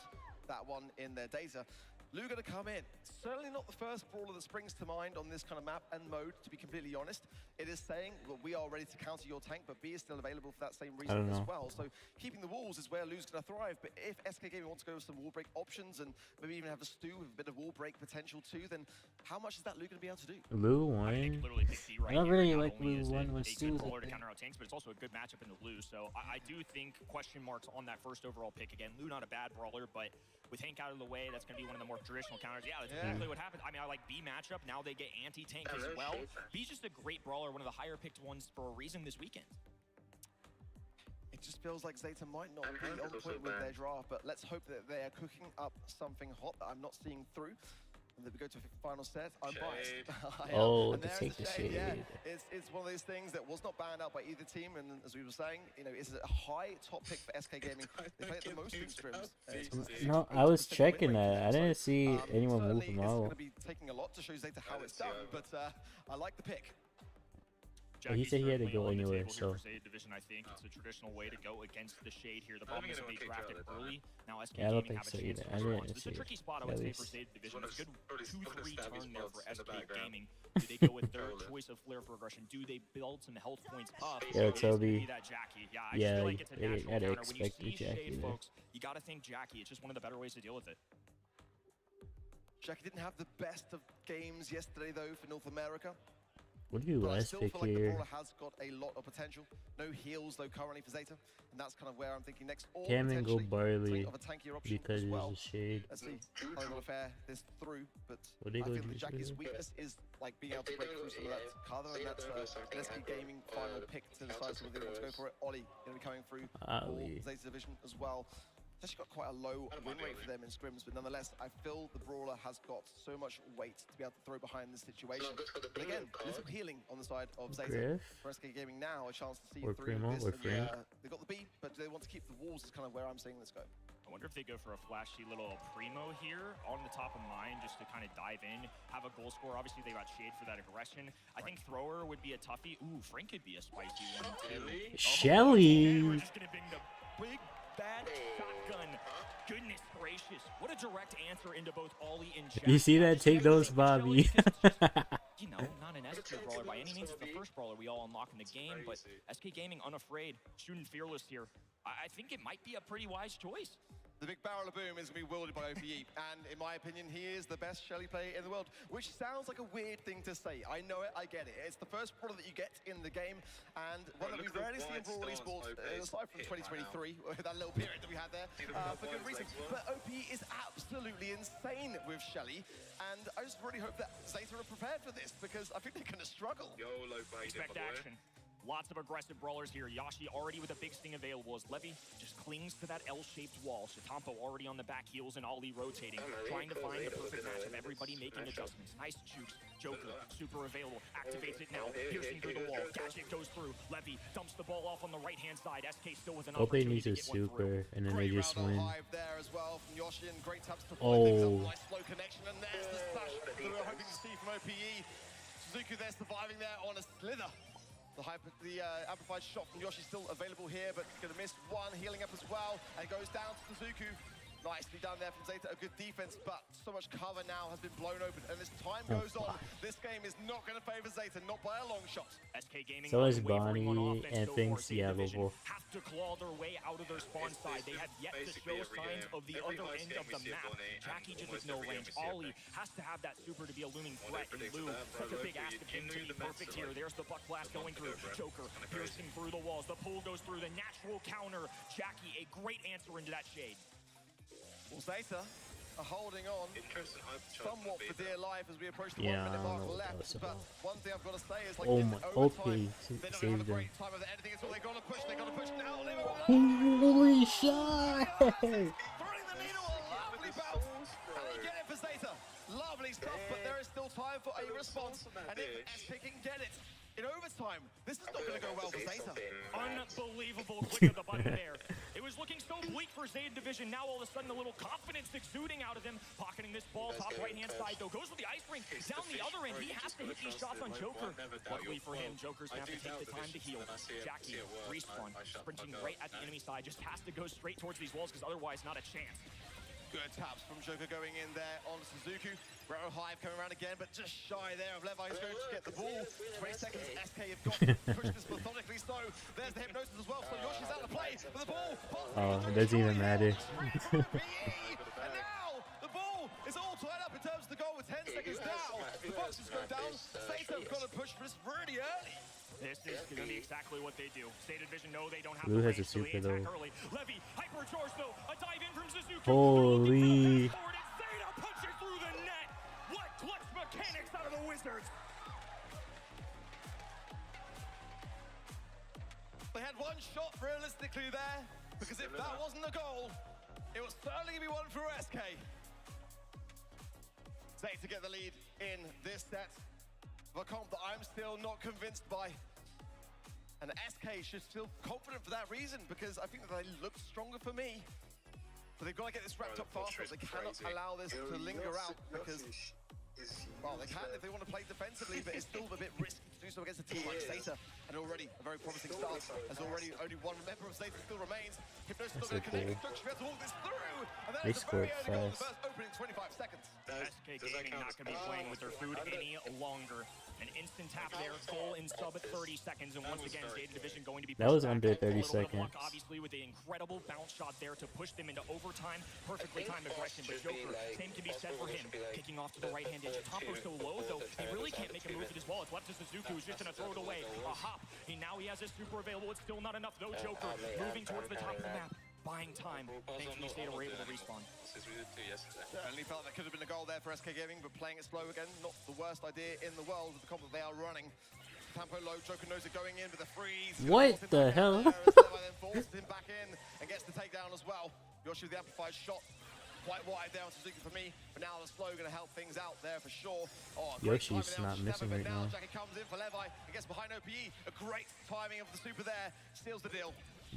S3: that one in their data. Lou going to come in. Certainly not the first brawler that springs to mind on this kind of map and mode, to be completely honest. It is saying, well, we are ready to counter your tank, but B is still available for that same reason as well. So keeping the walls is where Lou's going to thrive. But if SK Gaming wants to go with some wall break options and maybe even have a stew with a bit of wall break potential too, then how much is that Lou going to be able to do?
S5: Lou won. I don't really like Lou one when Stu's
S1: to counter out tanks, but it's also a good matchup into Lou. So I do think question marks on that first overall pick. Again, Lou not a bad brawler, but with Hank out of the way, that's going to be one of the more traditional counters. Yeah, that's exactly what happened. I mean, I like B matchup. Now they get anti-tank as well. B's just a great brawler, one of the higher picked ones for a reason this weekend.
S3: It just feels like Zeta might not be on point with their draft, but let's hope that they are cooking up something hot that I'm not seeing through. And then we go to a final set. I'm biased.
S5: Oh, to take the shade.
S3: Yeah, it's one of those things that was not banned out by either team, and as we were saying, you know, it's a high top pick for SK Gaming. They play it the most in scrims.
S5: No, I was checking that. I didn't see anyone move them
S3: out. It's going
S5: out.
S3: to be taking a lot to show Zeta how it's done, but I like the pick.
S5: Well, he said he had to go anywhere, so.
S1: Division, I think it's a traditional way to go against the shade here. The problem is they drafted early. Now SK
S5: Yeah, I don't
S1: Gaming
S5: think
S1: have
S5: so
S1: a chance
S5: either.
S1: to
S5: I
S1: score
S5: didn't
S1: once. It's a tricky spot, I would say, for Zeta Division. It's a good 2-3 turn there for SK Gaming. Do they go with their choice of flare for aggression? Do they build some health points up?
S5: Yeah, Toby.
S1: That Jackie. Yeah, I
S5: Yeah,
S1: feel like it's a natural
S5: I had to
S1: counter. When you
S5: expect the
S1: see
S5: Jackie
S1: shade,
S5: there.
S1: folks, you got to think Jackie. It's just one of the better ways to deal with it.
S3: Jackie didn't have the best of games yesterday, though, for North America.
S5: What do you
S3: But I
S5: last
S3: still
S5: pick
S3: feel like the
S5: here?
S3: brawler has got a lot of potential. No heals, though, currently for Zeta. And that's kind of where I'm thinking next. Or
S5: Can't even go
S3: potentially
S5: Barley
S3: of a tankier option
S5: because
S3: as well.
S5: there's a shade.
S3: Let's see how they're going to fare this through. But
S5: What
S3: I
S5: they go
S3: feel that
S5: do
S3: Jackie's
S5: here?
S3: weakness is like being able to break through some of that cover. And that's an SK Gaming final pick to decide whether they want to go for it. Ollie going to be coming through
S5: Ollie.
S3: for Zeta Division as well. It's actually got quite a low win rate for them in scrims, but nonetheless, I feel the brawler has got so much weight to be able to throw behind this situation. But again, little healing on the side of Zeta. For SK Gaming now, a chance to see through this. They got the B, but do they want to keep the walls is kind of where I'm seeing this go.
S1: I wonder if they go for a flashy little primo here on the top of mind just to kind of dive in, have a goal scorer. Obviously, they got shade for that aggression. I think thrower would be a toughie. Ooh, Frank could be a spicy one too.
S5: Shelly!
S1: We're just going to bring the big bad shotgun. Goodness gracious. What a direct answer into both Ollie and Jack.
S5: You see that? Take those, Bobby.
S1: You know, not an S tier brawler by any means. It's the first brawler we all unlock in the game, but SK Gaming unafraid, shooting fearless here. I think it might be a pretty wise choice.
S3: The big barrel of boom is going to be wielded by OPE, and in my opinion, he is the best Shelly player in the world, which sounds like a weird thing to say. I know it, I get it. It's the first brawler that you get in the game, and one that we rarely see in Brawl Esports, aside from 2023, that little period that we had there, for good reason. But OPE is absolutely insane with Shelly, and I just really hope that Zeta are prepared for this, because I think they're going to struggle.
S1: Expect action. Lots of aggressive brawlers here. Yashi already with a big sting available as Levy just clings to that L-shaped wall. Shatampo already on the back heels and Ollie rotating, trying to find the perfect match of everybody making adjustments. Nice jukes. Joker, super available, activates it now, piercing through the wall. Gadget goes through. Levy dumps the ball off on the right-hand side. SK still with an
S5: Hope they
S1: opportunity
S5: need a
S1: to get one
S5: super,
S1: through.
S5: and then they just win.
S3: There as well from Yoshi, and great taps to
S5: Oh.
S3: nice slow connection, and there's the stash that we were hoping to see from OPE. Suzuku there surviving there on a slither. The amplified shot from Yoshi still available here, but going to miss one, healing up as well, and goes down to Suzuku. Nicely done there from Zeta, a good defense, but so much cover now has been blown open, and as time goes on, this game is not going to favor Zeta, not by a long shot.
S1: SK Gaming
S5: So is
S1: unwavering on
S5: Bonnie
S1: offense
S5: and
S1: so
S5: thinks
S1: far. Zeta Division
S5: Diablo.
S1: have to claw their way out of their spawn side. They have yet to show signs of the other end of the map. Jackie just with no range. Ollie has to have that super to be a looming threat. And Lou, such a big ask of him to be perfect here. There's the buck blast going through. Joker piercing through the walls. The pull goes through. The natural counter. Jackie, a great answer into that shade.
S3: Well, Zeta are holding on somewhat for dear life as we approach the 1
S5: Yeah,
S3: minute
S5: I don't
S3: mark
S5: know what that
S3: left.
S5: was
S3: But
S5: about.
S3: one thing I've got to say is, like,
S5: Oh
S3: in
S5: my,
S3: overtime,
S5: OP
S3: they're not going to have a
S5: saved them.
S3: great time of anything at all. They're going to push, they're going to push now.
S5: Holy shot!
S3: Throwing the needle, a lovely bounce. And they get it for Zeta. Lovely stuff, but there is still time for a response. And if SK can get it in overtime, this is not going to go well for Zeta.
S1: Unbelievable click of the button there. It was looking so bleak for Zeta Division. Now all of a sudden a little confidence exuding out of him. Pocketing this ball, top right-hand side though. Goes with the ice ring. Down the other end, he has to hit these shots on Joker. Luckily for him, Joker's going to have to take the time to heal. Jackie, respawn, sprinting right at the enemy side. Just has to go straight towards these walls because otherwise not a chance.
S3: Good taps from Joker going in there on Suzuki. Raro Hive coming around again, but just shy there of Levi, who's going to get the ball. 20 seconds, SK have got to push this methodically slow. There's the hypnosis as well, so Yoshi's out of play with the ball.
S5: Oh, it doesn't even matter.
S3: And now the ball is all tied up in terms of the goal with 10 seconds now. The boxes go down. Sato have got to push for this really early.
S1: This is going to be exactly what they do. State of Division, no, they don't have
S5: Blue
S1: the
S5: has a
S1: range, so they
S5: super
S1: attack
S5: though.
S1: early. Levy, hypercharge though. A dive in from Suzuki.
S5: Holy.
S1: Zeta punching through the net. What clutch mechanics out of the Wizards.
S3: They had one shot realistically there, because if that wasn't a goal, it was certainly going to be one for SK. Zeta get the lead in this set of a comp that I'm still not convinced by. And SK should feel confident for that reason, because I think that they look stronger for me. But they've got to get this wrapped up faster. They cannot allow this to linger out, because, well, they can if they want to play defensively, but it's still a bit risky to do so against a team like Zeta. And already a very promising start, as already only one member of Zeta still remains. Hypnosis not going to connect. Structure has to walk this through. And that
S5: They
S3: is a very
S5: scored
S3: early goal in the
S5: fast.
S3: first opening 25 seconds.
S1: SK Gaming not going to be playing with their food any longer. An instant tap there, goal in sub 30 seconds, and once again, Zeta Division going to be
S5: That was
S1: pushed
S5: under
S1: back.
S5: 30
S1: A little bit of
S5: seconds.
S1: luck, obviously, with the incredible bounce shot there to push them into overtime. Perfectly timed aggression, but Joker, same can be said for him. Kicking off to the right-hand edge. Tapo so low, though, he really can't make a move with his ball. It's left to Suzuki, who's just going to throw it away. A hop. Now he has his super available. It's still not enough, though. Joker moving towards the top of the map. Buying time. Thankfully, Zeta were able to respawn.
S3: Certainly felt that could have been a goal there for SK Gaming, but playing it slow again, not the worst idea in the world with the comp that they are running. Tempo low, Joker knows it going in with a freeze.
S5: What the hell?
S3: Then forces him back in and gets the takedown as well. Yoshi with the amplified shot. Quite wide there on Suzuki for me, but now the slow going to help things out there for sure. Oh,
S5: Yoshi's not missing right now.
S3: Jackie comes in for Levi, and gets behind OPE. A great timing of the super there, steals the deal.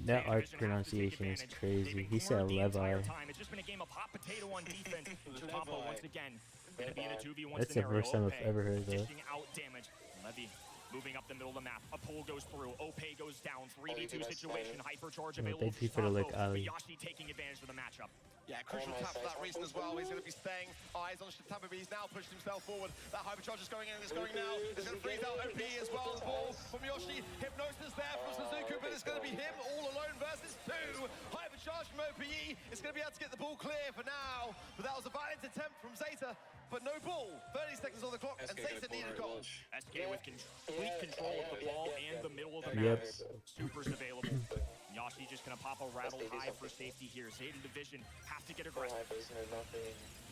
S5: That art pronunciation is crazy. He said Levi.
S1: It's just been a game of hot potato on defense. Tapo once again. Gonna be in a 2v1
S5: That's the
S1: scenario.
S5: first time I've
S1: Ope
S5: ever heard that.
S1: dishing out damage. Levy moving up the middle of the map. A pull goes through. Ope goes down. 3v2 situation. Hypercharge available.
S5: Thank you for the lick,
S1: Tapo,
S5: Ali.
S1: but Yashi taking advantage of the matchup.
S3: Yeah, crucial tap for that reason as well. He's going to be staying eyes on Tapo, but he's now pushed himself forward. That hypercharge is going in, it's going now. It's going to freeze out OP as well. The ball from Yoshi. Hypnosis there from Suzuki, but it's going to be him all alone versus two. Hypercharge from OPE. It's going to be able to get the ball clear for now. But that was a valiant attempt from Zeta, but no ball. 30 seconds on the clock, and Zeta needed a goal.
S1: SK with complete control of the ball and the middle of the map. Supers available. Yashi just gonna pop a rattle high for safety here. Zeta Division have to get aggressive.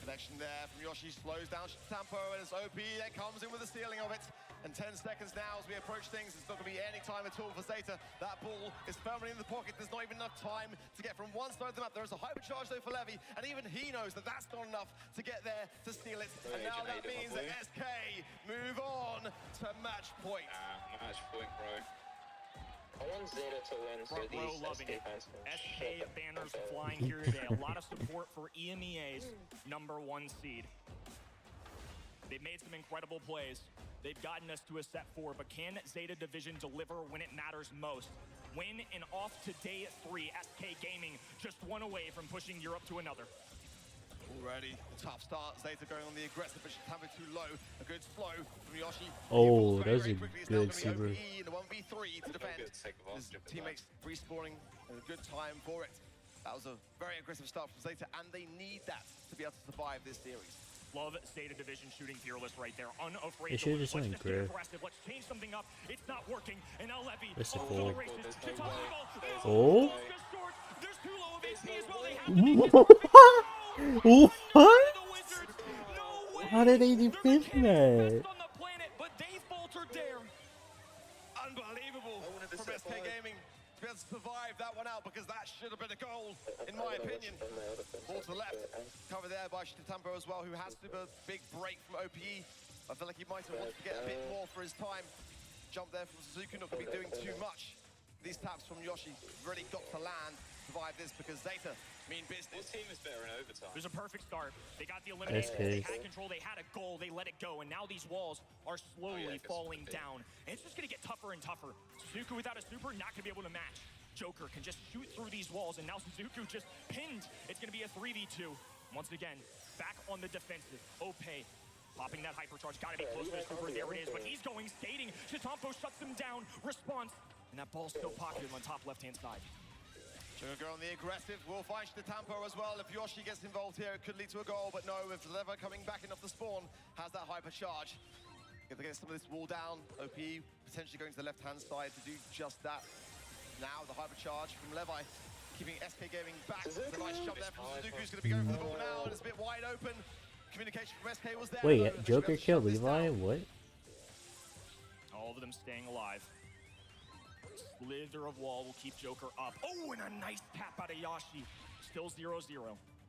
S3: Connection there from Yoshi, slows down Tempo, and it's OP that comes in with the stealing of it. And 10 seconds now as we approach things. It's not going to be any time at all for Zeta. That ball is firmly in the pocket. There's not even enough time to get from one side of the map. There is a hypercharge though for Levy, and even he knows that that's not enough to get there to steal it. And now that means that SK move on to match point.
S12: Match point, bro. I want Zeta to win, so
S1: Front row
S12: these
S1: loving
S12: SK
S1: it.
S12: fans can
S1: SK banners flying here today. A lot of support for EMEA's #1 seed. They've made some incredible plays. They've gotten us to a set 4, but can Zeta Division deliver when it matters most? Win and off to day 3. SK Gaming just one away from pushing Europe to another.
S3: Already a tough start. Zeta going on the aggressive, but Tempo too low. A good flow from Yoshi.
S5: Oh, that was a
S3: quickly. It's now
S5: good
S3: gonna be
S5: super.
S3: OPE in the 1v3 to defend. His teammates respawning and a good time for it. That was a very aggressive start from Zeta, and they need that to be able to survive this series.
S1: Love Zeta Division shooting fearless right there. Unafraid
S5: They
S1: to
S5: should've
S1: lose.
S5: just
S1: Let's
S5: went
S1: just get
S5: grab.
S1: aggressive. Let's change something up. It's not working. And now Levy.
S5: That's a
S1: Oh,
S5: goal.
S1: races to top of the goal. There's
S5: Oh.
S1: just short. There's too low of HP as well. They have to be
S5: What? How did they defend that?
S1: on the planet, but they faltered there.
S3: Unbelievable from SK Gaming to be able to survive that one out, because that should have been a goal, in my opinion. Ball to the left, covered there by Tempo as well, who has to do a big break from OPE. I feel like he might have wanted to get a bit more for his time. Jump there from Suzuki, not going to be doing too much. These taps from Yoshi really got to land, survive this, because Zeta mean business.
S12: What team is better in overtime?
S1: It was a perfect start. They got the elimination.
S5: Okay.
S1: They had control. They had a goal. They let it go. And now these walls are slowly falling down. And it's just going to get tougher and tougher. Suzuki without a super, not going to be able to match. Joker can just shoot through these walls. And now Suzuki just pinned. It's going to be a 3v2. Once again, back on the defensive. Ope popping that hypercharge. Gotta be close to the super. There it is, but he's going skating. Chitampo shuts him down. Response. And that ball's still pocketed on top left-hand side.
S3: Sugar on the aggressive. Will find Chitampo as well. If Yoshi gets involved here, it could lead to a goal. But no, if Lever coming back in off the spawn, has that hypercharge. If they get some of this wall down, OPE potentially going to the left-hand side to do just that. Now the hypercharge from Levi, keeping SK Gaming back. It's a nice shot there from Suzuki, who's going to be going for the ball now, and it's a bit wide open. Communication from SK was there.
S5: Wait, Joker killed Levi? What?
S1: All of them staying alive. Slither of wall will keep Joker up. Oh, and a nice tap out of Yoshi. Still 0-0.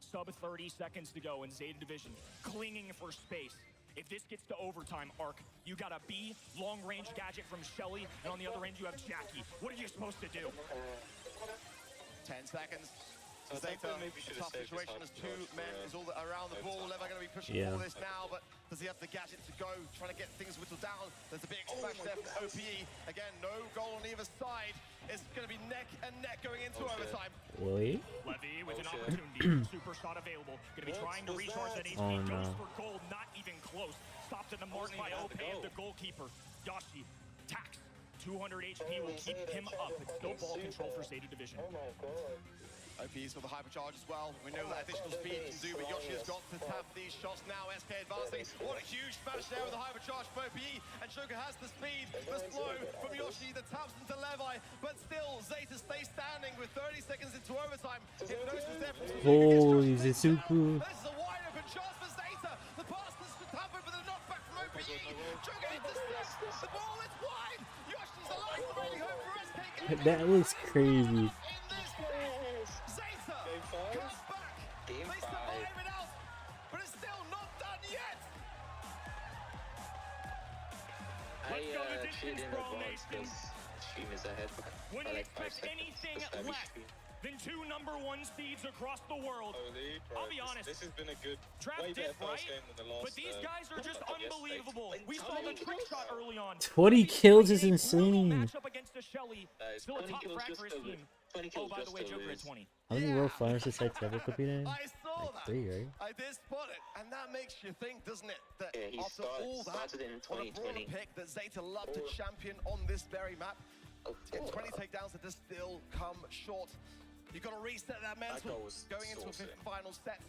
S1: Sub 30 seconds to go in Zeta Division, clinging for space. If this gets to overtime, Arc, you got a B, long-range gadget from Shelly, and on the other end you have Jackie. What are you supposed to do?
S3: 10 seconds. Zeta, a tough situation as two men is all around the ball. Lever going to be pushing all this now, but does he have the gadget to go? Trying to get things whittled down. There's a big smash there from OPE. Again, no goal on either side. It's going to be neck and neck going into overtime.
S5: Really?
S1: Levy with an opportunity. Super shot available. Going to be trying to recharge that HP. Goes for gold, not even close. Stopped at the mark by Ope, the goalkeeper. Yoshi, tax. 200 HP will keep him up. It's still ball control for Zeta Division.
S3: OP's got the hypercharge as well. We know that additional speed can do, but Yoshi has got to tap these shots now. SK advancing. What a huge smash there with the hypercharge from OPE. And Joker has the speed, the slow from Yoshi that taps into Levi. But still, Zeta stays standing with 30 seconds into overtime.
S5: Holy Zizuku.
S3: This is a wide open chance for Zeta. The pass is to tap over the knockback from OPE. Joker intercepts. The ball is wide. Yoshi's the last remaining hope for SK.
S5: That was crazy.
S1: When you expect anything less than 2 #1 seeds across the world, I'll be honest,
S13: this has been a good
S1: draft diff, right? But these guys are just unbelievable. We saw the trick shot early on.
S5: 20 kills is insane.
S1: Matchup against the Shelly, still a top frag for his team. Oh, by the way, Joker at 20.
S5: How many World Finals has Sites ever competed in?
S3: I saw
S5: like 3, right?
S3: I did spot it, and that makes you think, doesn't it? That
S12: he
S3: after all that,
S12: started in 2020.
S3: pick that Zeta love to champion on this very map, get 20 takedowns that just still come short. You've got to reset that mental going into a fifth final set.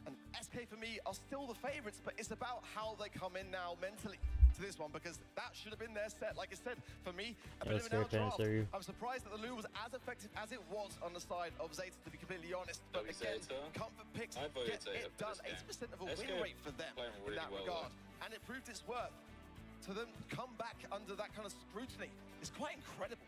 S3: And SK for me are still the favorites, but it's about how they come in now mentally to this one, because that should have been their set. Like I said, for me, a bit of an outdraft. I'm surprised that the Lou was as effective as it was on the side of Zeta, to be completely honest. But again, comfort picks get it done. 80% of a win rate for them in that regard. And it proved its worth. To them come back under that kind of scrutiny is quite incredible.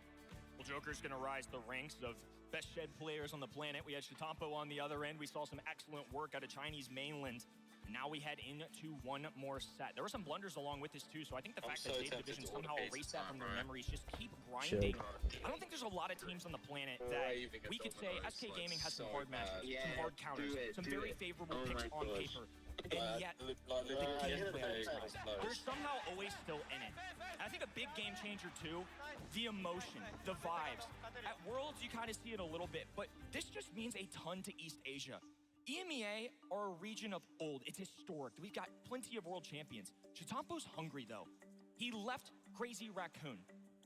S1: Well, Joker's going to rise the ranks of best shed players on the planet. We had Chitampo on the other end. We saw some excellent work out of Chinese mainland. And now we head into one more set. There were some blunders along with this too, so I think the fact that Zeta Division somehow erased that from their memories, just keep grinding. I don't think there's a lot of teams on the planet that we could say SK Gaming has some hard matches, some hard counters, some very favorable picks on paper. And yet, the gameplay they're somehow always still in it. And I think a big game changer too, the emotion, the vibes. At Worlds, you kind of see it a little bit, but this just means a ton to East Asia. EMEA are a region of old. It's historic. We've got plenty of world champions. Chitampo's hungry, though. He left Crazy Raccoon.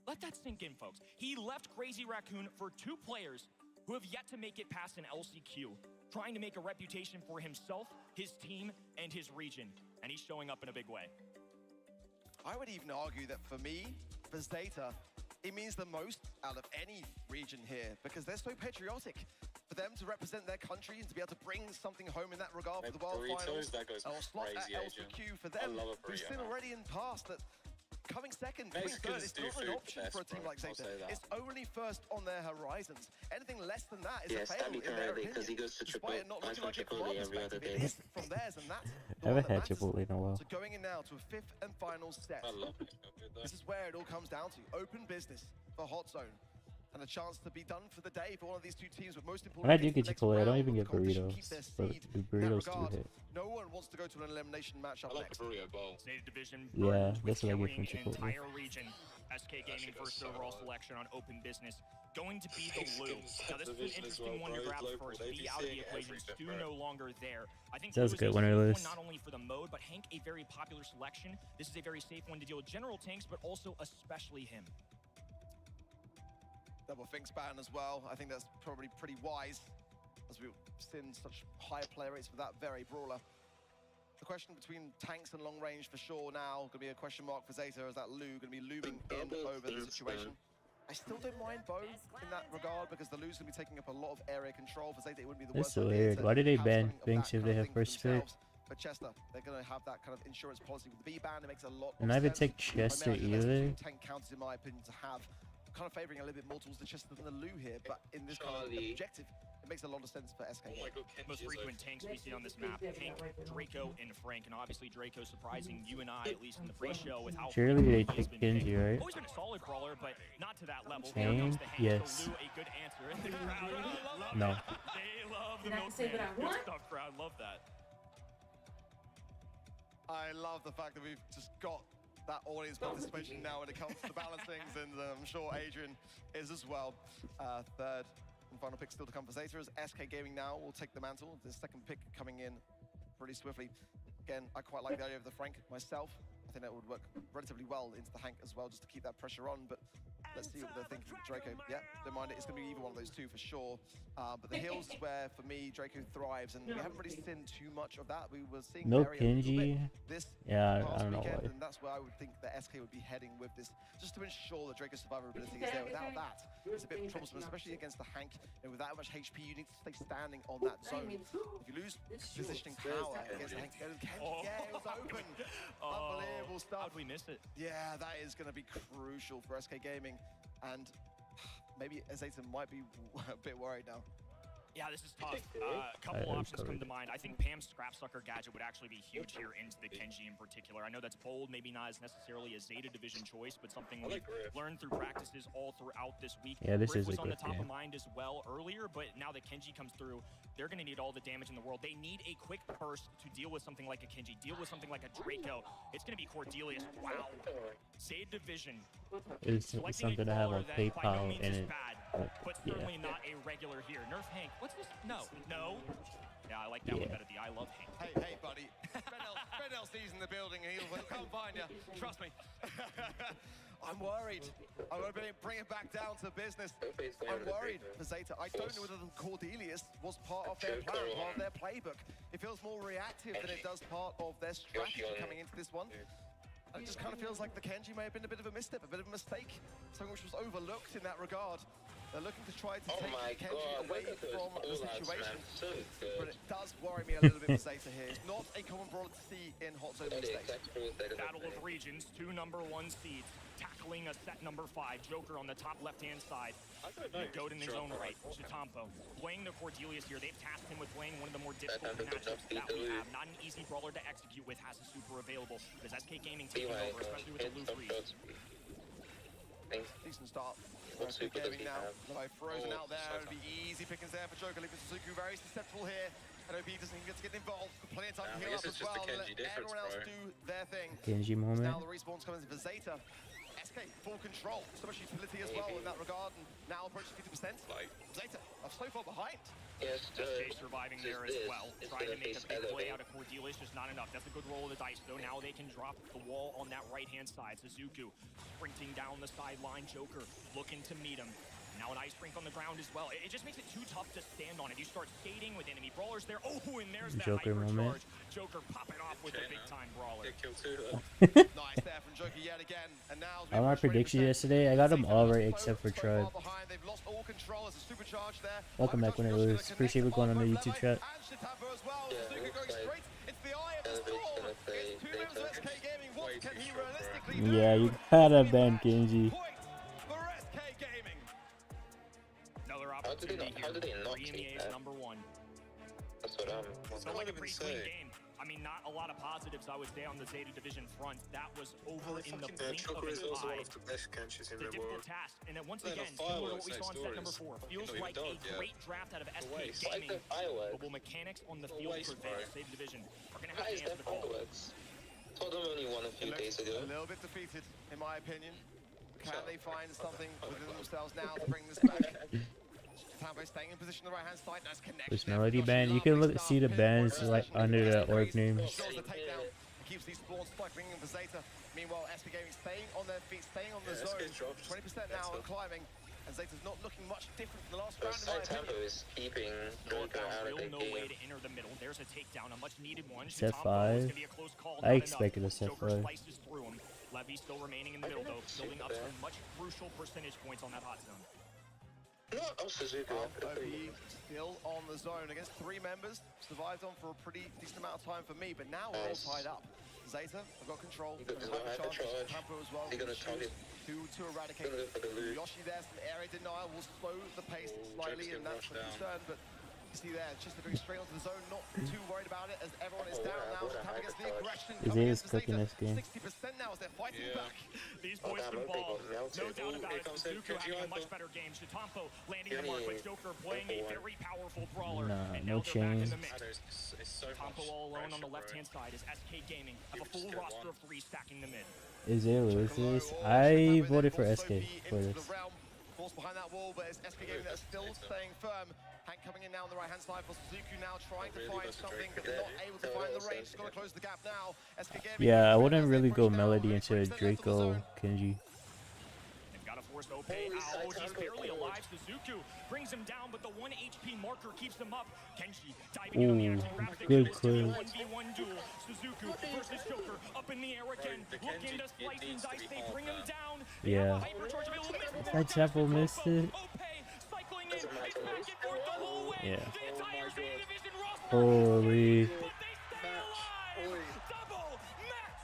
S1: Let that sink in, folks. He left Crazy Raccoon for 2 players who have yet to make it past an LCQ, trying to make a reputation for himself, his team, and his region. And he's showing up in a big way.
S3: I would even argue that for me, for Zeta, it means the most out of any region here, because they're so patriotic. For them to represent their country and to be able to bring something home in that regard for the World Finals, or slot at LCQ for them, who've seen already in past that coming second, coming third is not an option for a team like Zeta. It's only first on their horizons. Anything less than that is a fail in their opinion, despite it not looking like it from our perspective. It is from theirs, and that's the one that matters. So going in now to a 5th and final set. This is where it all comes down to. Open business for Hot Zone. And a chance to be done for the day for one of these two teams, but most importantly,
S5: when I do get Chipotle, I don't even get burritos, but the burritos do hit.
S3: No one wants to go to an elimination matchup next.
S1: Zeta Division
S5: yeah, that's what I get from Chipotle.
S1: Entire region. SK Gaming first overall selection on open business. Going to be the Lou. Now this is an interesting one to grab first. Be out of the equation. Stu no longer there. I think
S5: That was
S1: Lou
S5: a good
S1: is
S5: winner
S1: safe
S5: list.
S1: one, not only for the mode, but Hank a very popular selection. This is a very safe one to deal with general tanks, but also especially him.
S3: Double Finks ban as well. I think that's probably pretty wise, as we've seen such high play rates for that very brawler. The question between tanks and long range for sure now going to be a question mark for Zeta. Is that Lou going to be looming in over the situation? I still don't mind Bo in that regard because the Lou's going to be taking up a lot of area control. For Zeta, it wouldn't be the
S5: That's
S3: worst
S5: so
S3: idea
S5: weird.
S3: to
S5: Why did they
S3: have
S5: ban
S3: something of
S5: Finks
S3: that
S5: if
S3: kind
S5: they
S3: of
S5: have
S3: thing for
S5: first pick?
S3: themselves. But Chester, they're going to have that kind of insurance policy with the B ban. It makes a lot of
S5: And I haven't
S3: sense.
S5: take Chester
S3: Primarily, there's
S5: either.
S3: two tank counters, in my opinion, to have. Kind of favoring a little bit more towards the Chester than the Lou here, but in this kind of objective, it makes a lot of sense for SK.
S1: Most frequent tanks we see on this map, Hank, Draco, and Frank. And obviously Draco surprising you and I, at least in the pre-show, with how
S5: Surely they
S1: frequently he's
S5: take
S1: been
S5: Genji,
S1: picked.
S5: right?
S1: Always been a solid brawler, but not to that level.
S5: Same?
S1: Here comes the Hank,
S5: Yes.
S1: so Lou, a good answer. And the crowd, love
S5: No.
S1: it. They love the milkman. Good stuff, crowd. Love that.
S3: I love the fact that we've just got that audience participation now when it comes to balancings, and I'm sure Adrian is as well. Third and final pick still to come for Zeta as SK Gaming now will take the mantle. The second pick coming in pretty swiftly. Again, I quite like the idea of the Frank myself. I think that would work relatively well into the Hank as well, just to keep that pressure on. But let's see what they're thinking with Draco. Yeah, don't mind it. It's going to be either one of those two for sure. But the heals is where, for me, Draco thrives, and we haven't really seen too much of that. We were seeing
S5: No
S3: Barry a little
S5: Genji.
S3: bit this
S5: Yeah,
S3: past
S5: I don't know
S3: weekend,
S5: why.
S3: and that's where I would think that SK would be heading with this, just to ensure that Draco's survivability is there. Without that, it's a bit troublesome, especially against the Hank. And with that much HP, you need to stay standing on that zone. If you lose positioning power against the Hank, yeah, it was open. Unbelievable stuff.
S1: How'd we miss it?
S3: Yeah, that is going to be crucial for SK Gaming, and maybe Zeta might be a bit worried now.
S1: Yeah, this is tough. A couple options come to mind. I think Pam's Scrapsucker gadget would actually be huge here into the Kenji in particular. I know that's bold, maybe not as necessarily a Zeta division choice, but something we've learned through practices all throughout this week.
S5: Yeah, this
S1: Griff
S5: is a
S1: was on the
S5: good
S1: top
S5: game.
S1: of mind as well earlier, but now that Kenji comes through, they're going to need all the damage in the world. They need a quick burst to deal with something like a Kenji, deal with something like a Draco. It's going to be Cordelius. Wow. Zeta division.
S5: It's
S1: Selecting
S5: something to have on
S1: brawler that by no
S5: PayPal
S1: means
S5: in
S1: is
S5: it.
S1: bad, but certainly not a regular here. Nerf Hank. What's this? No. Yeah, I like that one better. The I love Hank.
S3: Hey, buddy. Fred LC's in the building, and he'll come find you. Trust me. I'm worried. I'm going to bring it back down to business. I'm worried for Zeta. I don't know whether the Cordelius was part of their plan, part of their playbook. It feels more reactive than it does part of their strategy coming into this one. And it just kind of feels like the Kenji may have been a bit of a misstep, a bit of a mistake, something which was overlooked in that regard. They're looking to try to take Kenji away from the situation, but it does worry me a little bit for Zeta here. It's not a common brawler to see in Hot Zone these days.
S1: Battle of Regions, two #1 seeds, tackling a set #5, Joker on the top left-hand side. Goat in his own right, Chitampo. Playing the Cordelius here, they've tasked him with playing one of the more difficult matchups that we have. Not an easy brawler to execute with, has a super available. Because SK Gaming taking over, especially with the Lou freeze.
S3: Decent start. SK Gaming now. By Frozen out there, it'll be easy pickings there for Joker. Leaving Suzuki very susceptible here. NOB doesn't even get to get involved. Plenty of time to heal up as well. Let everyone else do their thing.
S5: Genji
S3: Now
S5: moment.
S3: the respawns coming in for Zeta. SK, full control. So much utility as well in that regard. And now approaching 50%. Zeta are so far behind.
S1: SK surviving there as well. Trying to make a big play out of Cordelius, just not enough. That's a good roll of the dice, though. Now they can drop the wall on that right-hand side. Suzuki sprinting down the sideline. Joker looking to meet him. Now an ice rink on the ground as well. It just makes it too tough to stand on it. You start skating with enemy brawlers there. Oh, and there's that
S5: Joker
S1: hyper
S5: moment.
S1: charge. Joker popping off with a big-time brawler.
S3: Nice there from Joker yet again. And now
S5: On my predictions yesterday, I got them all right except for Tribe.
S3: They've lost all control as a supercharge there.
S5: Welcome back when I lose. Appreciate you going on the YouTube chat. Yeah, you gotta ban Genji.
S1: Another opportunity here. EMEA's #1.
S12: That's what I'm.
S1: Felt like a pretty clean game. I mean, not a lot of positives, I would say, on the Zeta division front. That was over in the blink of an eye. It's a difficult task, and then once again, similar to what we saw in set #4, feels like a great draft out of SK Gaming, but will mechanics on the field prevail? Zeta division are going to have to answer the call.
S12: Told them only won a few days ago.
S3: A little bit defeated, in my opinion. Can they find something within themselves now to bring this back? Tambo staying in position on the right-hand side. Nice connection.
S5: This melody band, you can look see the bands like under the org names.
S3: Keeps these spawns cycling in for Zeta. Meanwhile, SK Gaming staying on their feet, staying on the zone. 20% now and climbing. And Zeta's not looking much different from the last round, in my opinion.
S12: Tambo is keeping Joker out of the
S1: no
S12: game.
S1: way to enter the middle. There's a takedown, a much needed one.
S5: Set
S1: Chitambo is
S5: 5.
S1: gonna be a close call,
S5: I
S1: not
S5: expected a
S1: enough.
S5: set
S1: Joker
S5: 5.
S1: slices through him. Levy still remaining in the middle though, building up some much crucial percentage points on that hot zone.
S12: No, Suzuki.
S3: OP still on the zone against 3 members. Survived on for a pretty decent amount of time for me, but now we're all tied up. Zeta, I've got control.
S12: He's gonna have a charge.
S3: Tampo as well.
S12: He's gonna target.
S3: To eradicate. Yoshi there, some area denial will slow the pace slightly, and that's a concern, but you see there, just going straight onto the zone, not too worried about it as everyone is down now. Tampo gets the aggression.
S5: Is cooking this game.
S3: 60% now as they're fighting back.
S1: These boys can ball, no doubt about it. Suzuki having a much better game. Chitampo landing the mark, but Joker playing a very powerful brawler.
S5: Nah,
S1: and
S5: no
S1: now they're back in
S5: chain.
S1: the mix. Chitampo all alone on the left-hand side as SK Gaming have a full roster of 3 stacking the mid.
S5: Is it losers? I voted for SK for this.
S3: Force behind that wall, but it's SK Gaming that is still staying firm. Hank coming in now on the right-hand side for Suzuki now trying to find something, but they're not able to find the range. Got to close the gap now. SK Gaming.
S5: Yeah, I wouldn't really go Melody into Draco Kenji.
S1: They've got to force Ope out. He's barely alive. Suzuki brings him down, but the 1 HP marker keeps him up. Kenji diving in on the action, grabs the
S5: good
S1: kill.
S5: clue.
S1: 1v1 duel. Suzuki versus Joker up in the air again. Looking to slice and dice. They bring him down.
S5: Yeah. That Chapel missed it. Yeah. Holy.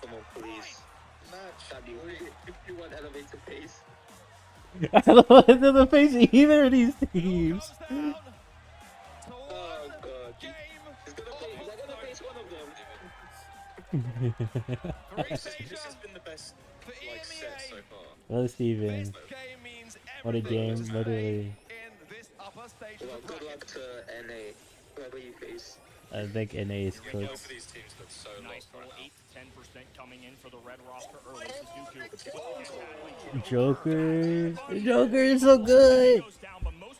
S12: Come on, please. If you want elevator pace.
S5: I don't want to the face of either of these teams.
S12: Oh god. He's gonna face one of them. This has been the best set so far.
S5: Well, Steven. What a game, literally.
S12: Well, good luck to NA, whoever you face.
S5: I think NA is close.
S12: Both of these teams look so
S1: Nice
S12: lost right
S1: little 8 to 10% coming in for the red roster early. Suzuki.
S5: Joker. Joker is so good.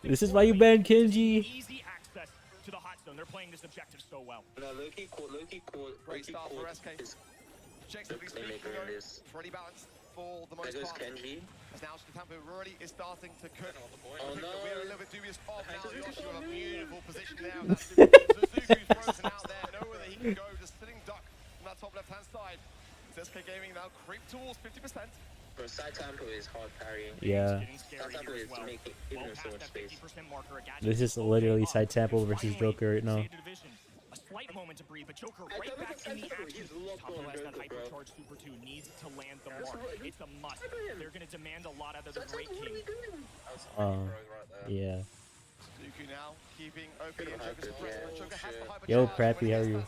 S5: This is why you banned Kenji.
S1: Easy access to the hot zone. They're playing this objective so well.
S12: No, Loki is the playmaker in this.
S3: Pretty balanced for the most
S12: There goes
S3: part.
S12: Kenji.
S3: As now Chitampo really is starting to cook.
S12: Oh no!
S3: We are a little bit dubious of now. Yoshi with a beautiful position there. Suzuki's frozen out there. Know where he can go. Just sitting duck on that top left-hand side. SK Gaming now creep towards 50%.
S12: Bro, Tampo is hard carrying.
S5: Yeah.
S12: Tampo is giving him so much space.
S5: This is literally side Temple versus Joker right now.
S1: A slight moment to breathe, but Joker right back in the action. Tampo has that hypercharged Super 2, needs to land the mark. It's a must. They're going to demand a lot out of the Great King.
S5: Yeah.
S3: Suzuki now keeping OP and Joker suppressed. Joker has the hypercharge.
S5: Yo, Crappy, how are you?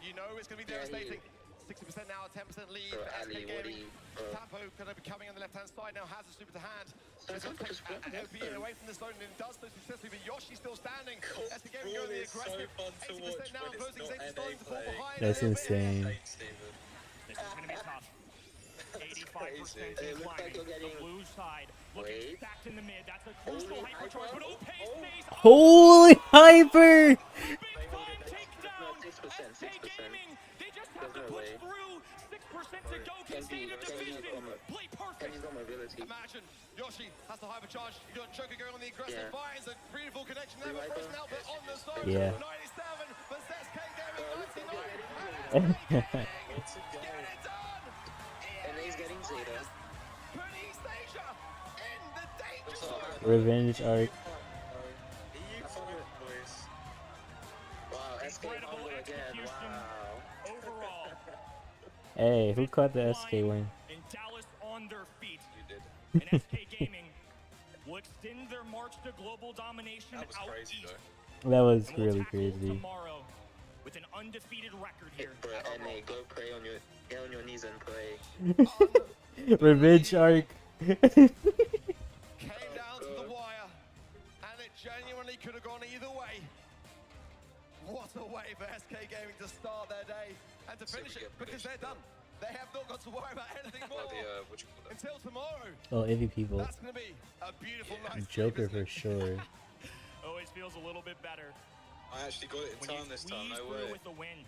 S3: You know it's going to be devastating. 60% now, 10% lead for SK Gaming. Tampo going to be coming on the left-hand side now, has the super to hand. He's going to take OP away from the zone and does so successfully, but Yoshi still standing. SK Gaming going the aggressive. 80% now, closing Zeta starting to fall behind.
S5: That's insane.
S1: This is going to be tough. 85% inclining. The blue side looking stacked in the mid. That's a crucial hypercharge, but Ope stays up.
S5: Holy hyper!
S1: Big time takedown. SK Gaming. They just have to push through. 6% to go. Can save the division. Play perfect.
S3: Imagine Yoshi has the hypercharge. You got Joker going on the aggressive. Finds a beautiful connection there, but frozen out, but on the zone. 97, but SK Gaming 99. Get it done.
S12: And he's getting Zeta.
S5: Revenge arc.
S12: Wow, SK humble again. Wow.
S1: Overall.
S5: Hey, who caught the SK win?
S1: And Dallas on their feet. And SK Gaming will extend their march to global domination out east.
S5: That was really crazy.
S1: Tomorrow with an undefeated record here.
S12: Bro, NA, go pray on your knees and pray.
S5: Revenge arc.
S3: Came down to the wire, and it genuinely could have gone either way. What a way for SK Gaming to start their day and to finish it, because they're done. They have not got to worry about anything more
S12: what you call it?
S3: until tomorrow.
S5: Oh, MVP vote.
S3: That's going to be a beautiful night.
S5: Joker for sure.
S1: Always feels a little bit better.
S12: I actually got it in
S1: When you
S12: time this time,
S1: squeeze
S12: no
S1: through
S12: way.
S1: with the win.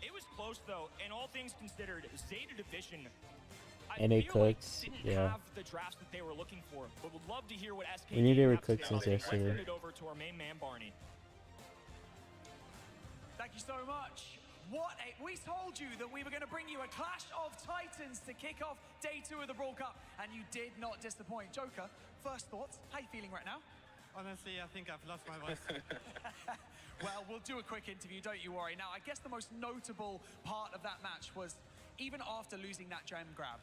S1: It was close though, and all things considered, Zeta Division.
S5: And they
S1: feel like
S5: cooked,
S1: didn't
S5: yeah.
S1: have the drafts that they were looking for, but would love to hear what SK
S5: We knew they were
S1: have to
S5: cooked
S1: say.
S5: since
S1: Let's
S5: yesterday.
S1: turn it over to our main man, Barney.
S6: Thank you so much. We told you that we were going to bring you a clash of titans to kick off day 2 of the Brawl Cup, and you did not disappoint. Joker, first thoughts? How you feeling right now?
S13: Honestly, I think I've lost my voice.
S6: Well, we'll do a quick interview, don't you worry. Now, I guess the most notable part of that match was even after losing that gem grab,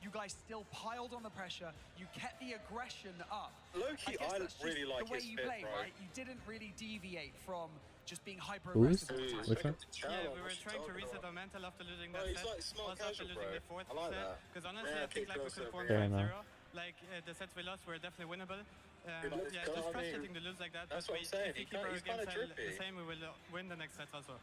S6: you guys still piled on the pressure. You kept the aggression up.
S12: Low-key, I really like
S6: the way
S12: his
S6: you
S12: fit,
S6: played,
S12: bro.
S6: right? You didn't really deviate from just being
S5: Who's?
S6: hyper-aggressive all the time.
S5: Which one?
S13: Yeah, we were trying to reset our mental after losing that
S12: he's
S13: set.
S12: like smart
S13: Also after
S12: casual,
S13: losing
S12: bro.
S13: the fourth
S12: I like
S13: set.
S12: that.
S13: Because honestly,
S12: Yeah,
S13: I think like we
S12: keep
S13: could have won
S5: Fair
S13: 5-0.
S5: enough.
S13: Like the sets we lost were definitely winnable.
S12: Like,
S13: Yeah,
S12: I
S13: just
S12: mean,
S13: frustrating to lose like that.
S12: that's
S13: but
S12: what I'm saying,
S13: if we
S12: he
S13: keep our
S12: he's
S13: game
S12: kinda
S13: style the
S12: drippy.
S13: same, we will win the next sets also.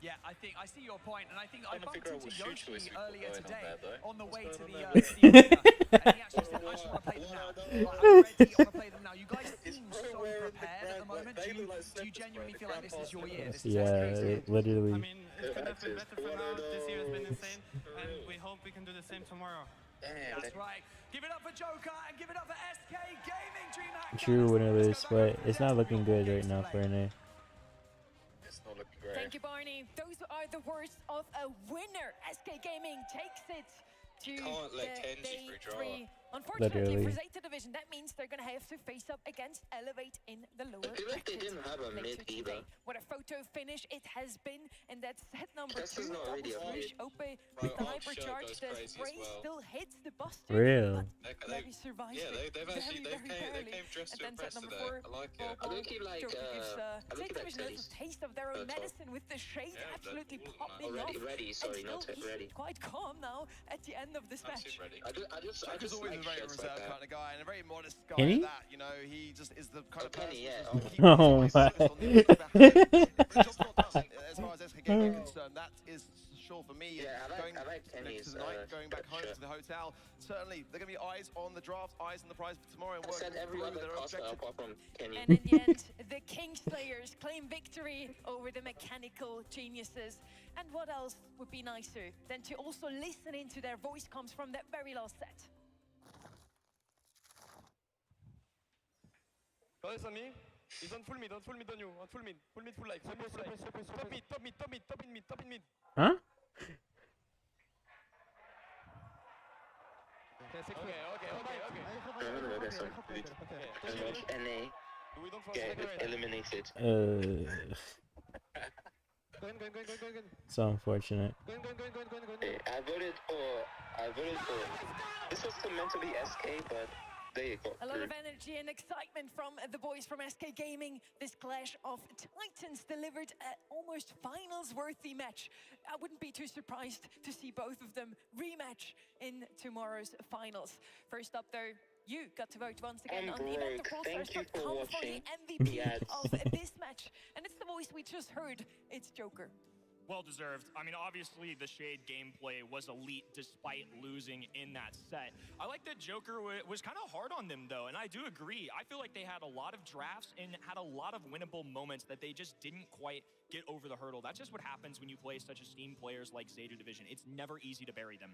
S6: Yeah, I see your point, and I think I
S12: Trying to
S6: bumped
S12: figure out
S6: into
S12: what shoe choice
S6: Yoshi
S12: we've got
S6: earlier
S12: going on
S6: today
S12: there, though.
S6: on the way
S12: What's
S6: to
S12: going
S6: the
S12: on
S6: arena, and he actually said, "I just want to play them now. Like, I'm ready. I want to play them now." You guys seem so prepared at the moment. Do you genuinely feel like this is your year? This is
S5: Yeah, literally.
S13: I mean, it could have been better for now. This year has been insane, and we hope we can do the same tomorrow.
S6: That's right. Give it up for Joker and give it up for SK Gaming. DreamHack.
S5: True winner lose, but it's not looking good right now for NA.
S12: It's not looking great.
S2: Thank you, Barney. Those are the words of a winner. SK Gaming takes it to
S12: Can't let
S2: the
S12: Kenji
S2: day
S12: through draw.
S2: 3. Unfortunately,
S5: Literally.
S2: for Zeta Division, that means they're going to have to face up against Elevate in the lower
S12: I feel like they
S2: bracket
S12: didn't have a
S2: later
S12: mid either.
S2: today. What a photo finish it has been in that set number
S12: This
S2: 2.
S12: is not really a
S2: Double
S12: mid.
S2: swoosh, Ope
S12: Bro,
S2: with the
S12: Arc Shirt
S2: hypercharge.
S12: goes
S2: The
S12: crazy as
S2: spray
S12: well.
S2: still hits the buster.
S5: Real.
S2: But Levi survives
S12: Yeah,
S2: it
S12: they've actually
S2: very, very
S12: they
S2: barely.
S12: came dressed
S2: And
S12: to
S2: then set
S12: impress
S2: number
S12: today.
S2: 4.
S12: I like it.
S2: Ball
S12: I look like
S2: Joker gives
S12: I look
S2: Zeta
S12: like
S2: Division a little
S12: Teddy's.
S2: taste of their own
S12: top.
S2: medicine with the shade
S12: Yeah,
S2: absolutely
S12: that's
S2: popping
S12: already
S2: off.
S12: ready. Sorry,
S2: and
S12: not
S2: still
S12: ready.
S2: he's quite calm now at the end of this
S12: I'm
S2: match.
S12: super ready. I
S3: Joker's
S12: just
S3: always
S12: like
S3: a very
S12: shits
S3: reserved
S12: like that.
S3: kind of guy and a very modest guy
S5: Penny?
S3: at that. You know, he just is the kind of person
S12: Penny, yeah.
S3: who's just keeps
S5: Oh
S3: his
S5: my.
S3: eyes focused on the things behind it. The job's not done as far as SK Gaming is concerned. That is sure for me.
S12: Yeah,
S3: going
S12: I like
S3: to
S12: Penny's
S3: the night, going back home
S12: shirt.
S3: to the hotel. Certainly, they're going to be eyes on the draft, eyes on the prize for tomorrow, and
S12: I said
S3: working
S12: every
S3: through
S12: other
S3: their
S12: caster
S3: objective.
S12: apart from Kenny.
S2: And in the end, the Kingslayers claim victory over the mechanical geniuses. And what else would be nicer than to also listen into their voice comms from that very last set?
S10: Guys on me. He's on full mid on you. On full mid. Full mid, full life. Full mid, full life. Top mid, top mid, top mid, top in mid, top in mid.
S5: Huh?
S12: Remember this one. NA
S10: We don't
S12: get eliminated.
S10: Go in.
S5: So unfortunate.
S10: Go in.
S12: I voted for. This was to meant to be SK, but they got
S2: A lot
S12: through.
S2: of energy and excitement from the boys from SK Gaming. This clash of titans delivered an almost finals-worthy match. I wouldn't be too surprised to see both of them rematch in tomorrow's finals. First up, though, you got to vote once again
S12: I'm
S2: on the event of
S12: broke.
S2: Brawl
S12: Thank
S2: Stars.
S12: you
S2: But
S12: for
S2: come for
S12: watching.
S2: the MVP
S12: Yes.
S2: of this match. And it's the voice we just heard. It's Joker.
S1: Well deserved. I mean, obviously the Shade gameplay was elite despite losing in that set. I like that Joker was kind of hard on them though, and I do agree. I feel like they had a lot of drafts and had a lot of winnable moments that they just didn't quite get over the hurdle. That's just what happens when you play such esteemed players like Zeta Division. It's never easy to bury them.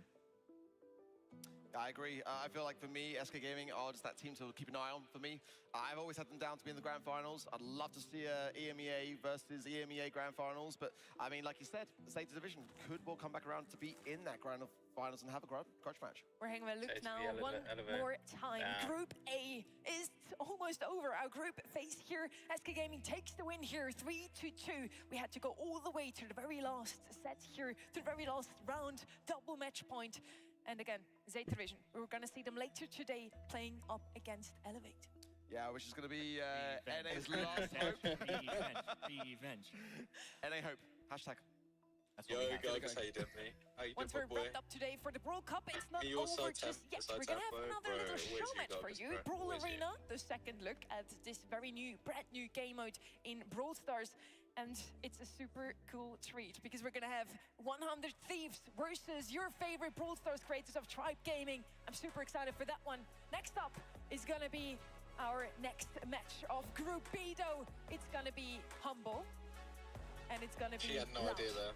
S3: I agree. I feel like for me, SK Gaming are just that team to keep an eye on for me. I've always had them down to be in the grand finals. I'd love to see a EMEA versus EMEA grand finals, but I mean, like you said, Zeta Division could well come back around to be in that grand finals and have a grudge match.
S2: We're having a look
S12: It's
S2: now
S12: the
S2: one
S12: elevate.
S2: more time.
S12: Yeah.
S2: Group A is almost over. Our group phase here. SK Gaming takes the win here, 3-2. We had to go all the way to the very last set here, to the very last round, double match point. And again, Zeta Division, we're going to see them later today playing up against Elevate.
S3: Yeah, which is going to be NA's last hope.
S1: Revenge.
S3: NA hope. Hashtag. That's
S12: Yo,
S3: what we have.
S12: guys, how you doing, mate? How you
S2: Once
S12: doing,
S2: we're
S12: boy?
S2: wrapped up today for the Brawl Cup, it's not
S12: Your
S2: over
S12: side
S2: just
S12: tap,
S2: yet.
S12: side
S2: We're going to
S12: tap,
S2: have
S12: bro.
S2: another little
S12: Where's
S2: show
S12: he
S2: match
S12: got
S2: for
S12: this,
S2: you.
S12: bro?
S2: Brawl
S12: Where's he?
S2: Arena, the second look at this very new, brand new game mode in Brawl Stars. And it's a super cool treat because we're gonna have 100 Thieves versus your favorite Brawl Stars creators of Tribe Gaming. I'm super excited for that one. Next up is gonna be our next match of Group B though. It's gonna be Humble and it's gonna be
S12: She had no
S2: Loud.
S12: idea there.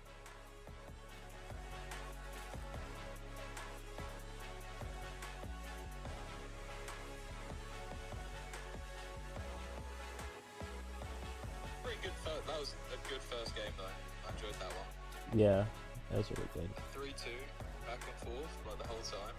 S12: Pretty good. That was a good first game though. I enjoyed that one.
S5: Yeah, that's really good.
S12: 3-2, back and forth like the whole time.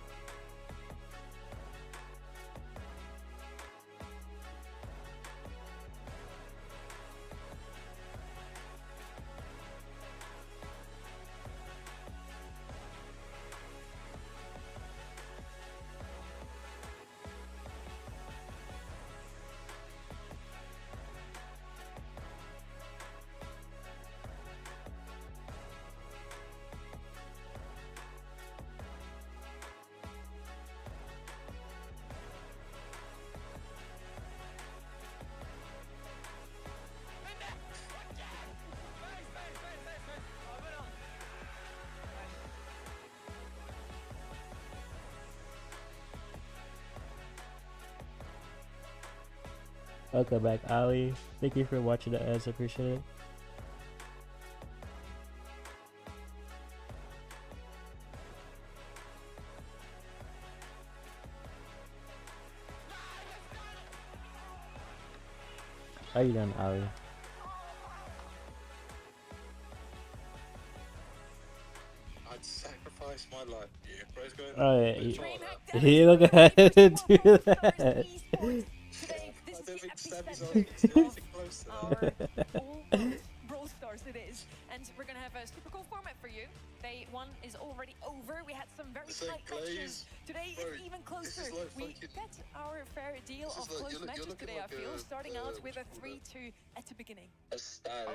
S5: Welcome back, Ali. Thank you for watching the ads. I appreciate it. How you doing, Ali?
S12: I'd sacrifice my life for you. Bro's going.
S5: Oh, yeah, you look ahead to do that.
S12: I don't think Stabby's on anything close to that.
S2: Brawl Stars it is, and we're gonna have a super cool format for you. Day one is already over. We had some very tight matches. Today it's even closer. We get our fair deal of close matches today, I feel, starting out with a 3-2 at the beginning.
S3: I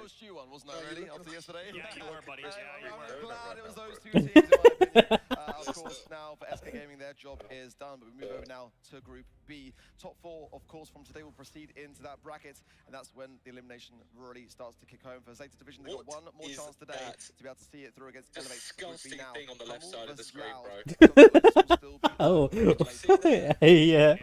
S3: was Stu one, wasn't I, really, after yesterday?
S1: Yeah, you were, buddy. Yeah, you were.
S3: I'm glad it was those two teams, in my opinion. Of course, now for SK Gaming, their job is done, but we move over now to Group B. Top four, of course, from today will proceed into that bracket, and that's when the elimination really starts to kick home. For Zeta Division, they've got one more chance today to be able to see it through against Elevate.
S12: Disgusting thing on the left side of the screen, bro.
S5: Oh, yeah.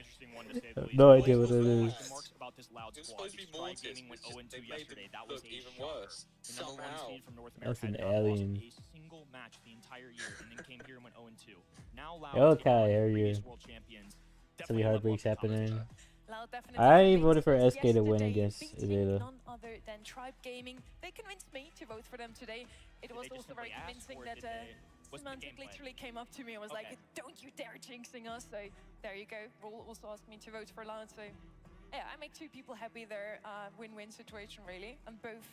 S5: No idea what it is.
S1: About this Loud squad. Tribe Gaming went 0-2 yesterday. That was
S12: even
S1: shocker.
S12: worse.
S1: The number one seed from North
S5: That's
S1: America
S5: an
S1: had not
S5: alien.
S1: lost a single match the entire year, and then came here and went 0-2. Now Loud
S5: Okay, I hear you.
S1: world champions.
S5: Some heartbreaks happening.
S2: Loud definitely
S5: I voted for SK to win
S2: yesterday,
S5: against
S2: beating
S5: Zeta.
S2: none other than Tribe Gaming. They convinced me to vote for them today. It was
S1: they just
S2: also very
S1: simply asked
S2: convincing
S1: for it,
S2: that
S1: did they? What's the
S2: Semantic
S1: gameplay?
S2: literally came up to me and was like, "Don't you dare jinxing us!" So there you go. Brawl also asked me to vote for Loud. So yeah, I made two people happy there. Win-win situation, really, on both.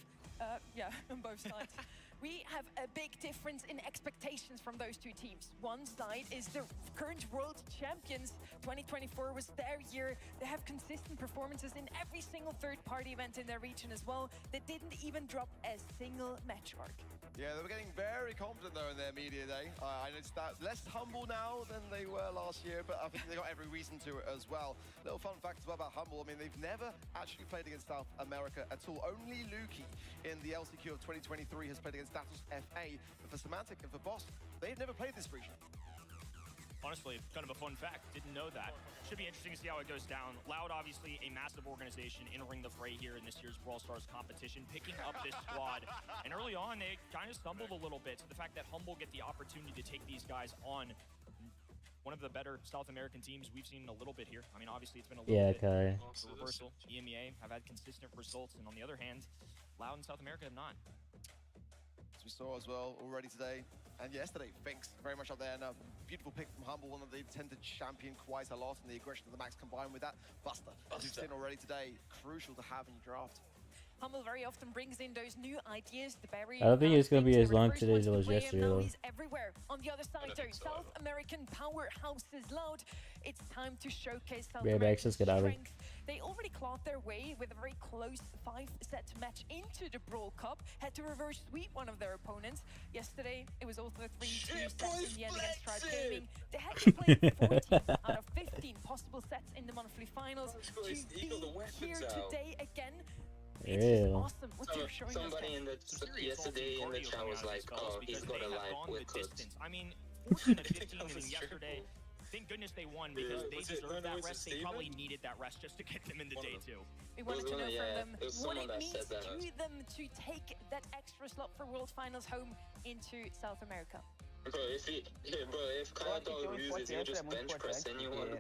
S2: Yeah, on both sides. We have a big difference in expectations from those two teams. One side is the current world champions. 2024 was their year. They have consistent performances in every single third-party event in their region as well. They didn't even drop a single match mark.
S3: Yeah, they were getting very confident though in their media day. I noticed that less humble now than they were last year, but I think they got every reason to as well. Little fun fact as well about Humble. I mean, they've never actually played against South America at all. Only Lukey in the LCQ of 2023 has played against Status FA. But for Semantic and for Boss, they've never played this region.
S1: Honestly, kind of a fun fact. Didn't know that. Should be interesting to see how it goes down. Loud, obviously, a massive organization entering the fray here in this year's Brawl Stars competition, picking up this squad. And early on, they kind of stumbled a little bit. So the fact that Humble get the opportunity to take these guys on, one of the better South American teams we've seen in a little bit here. I mean, obviously, it's been a little bit of a reversal. EMEA have had consistent results, and on the other hand, Loud and South America have not.
S3: As we saw as well already today and yesterday, Finks very much up there, and a beautiful pick from Humble, one that they tend to champion quite a lot, and the aggression of the Max combined with that Buster, as we've seen already today, crucial to have in your draft.
S2: Humble very often brings in those new ideas, the berry.
S5: I don't think it's going to be as long today as it was yesterday, though.
S2: He's everywhere. On the other side, though, South American powerhouses Loud. It's time to showcase South American strength. They already clawed their way with a very close 5-set match into the Brawl Cup. Had to reverse sweep one of their opponents. Yesterday, it was also a 3-2 set in the end against Tribe Gaming. They had to play 14 out of 15 possible sets in the monthly finals to be here today again. It's just awesome. What for showing us
S12: somebody
S2: that.
S12: in the yesterday in the chat was like, oh, he's got a life with cooked.
S1: I mean, 14 to 15 inning yesterday. Thank goodness they won because they deserved that rest. They probably needed that rest just to get them in the day too.
S2: We wanted to know from them what it means
S12: said that.
S2: to them to take that extra slot for World Finals home into South America.
S12: Bro, if Kyle Dog loses, he'll just bench press anyone.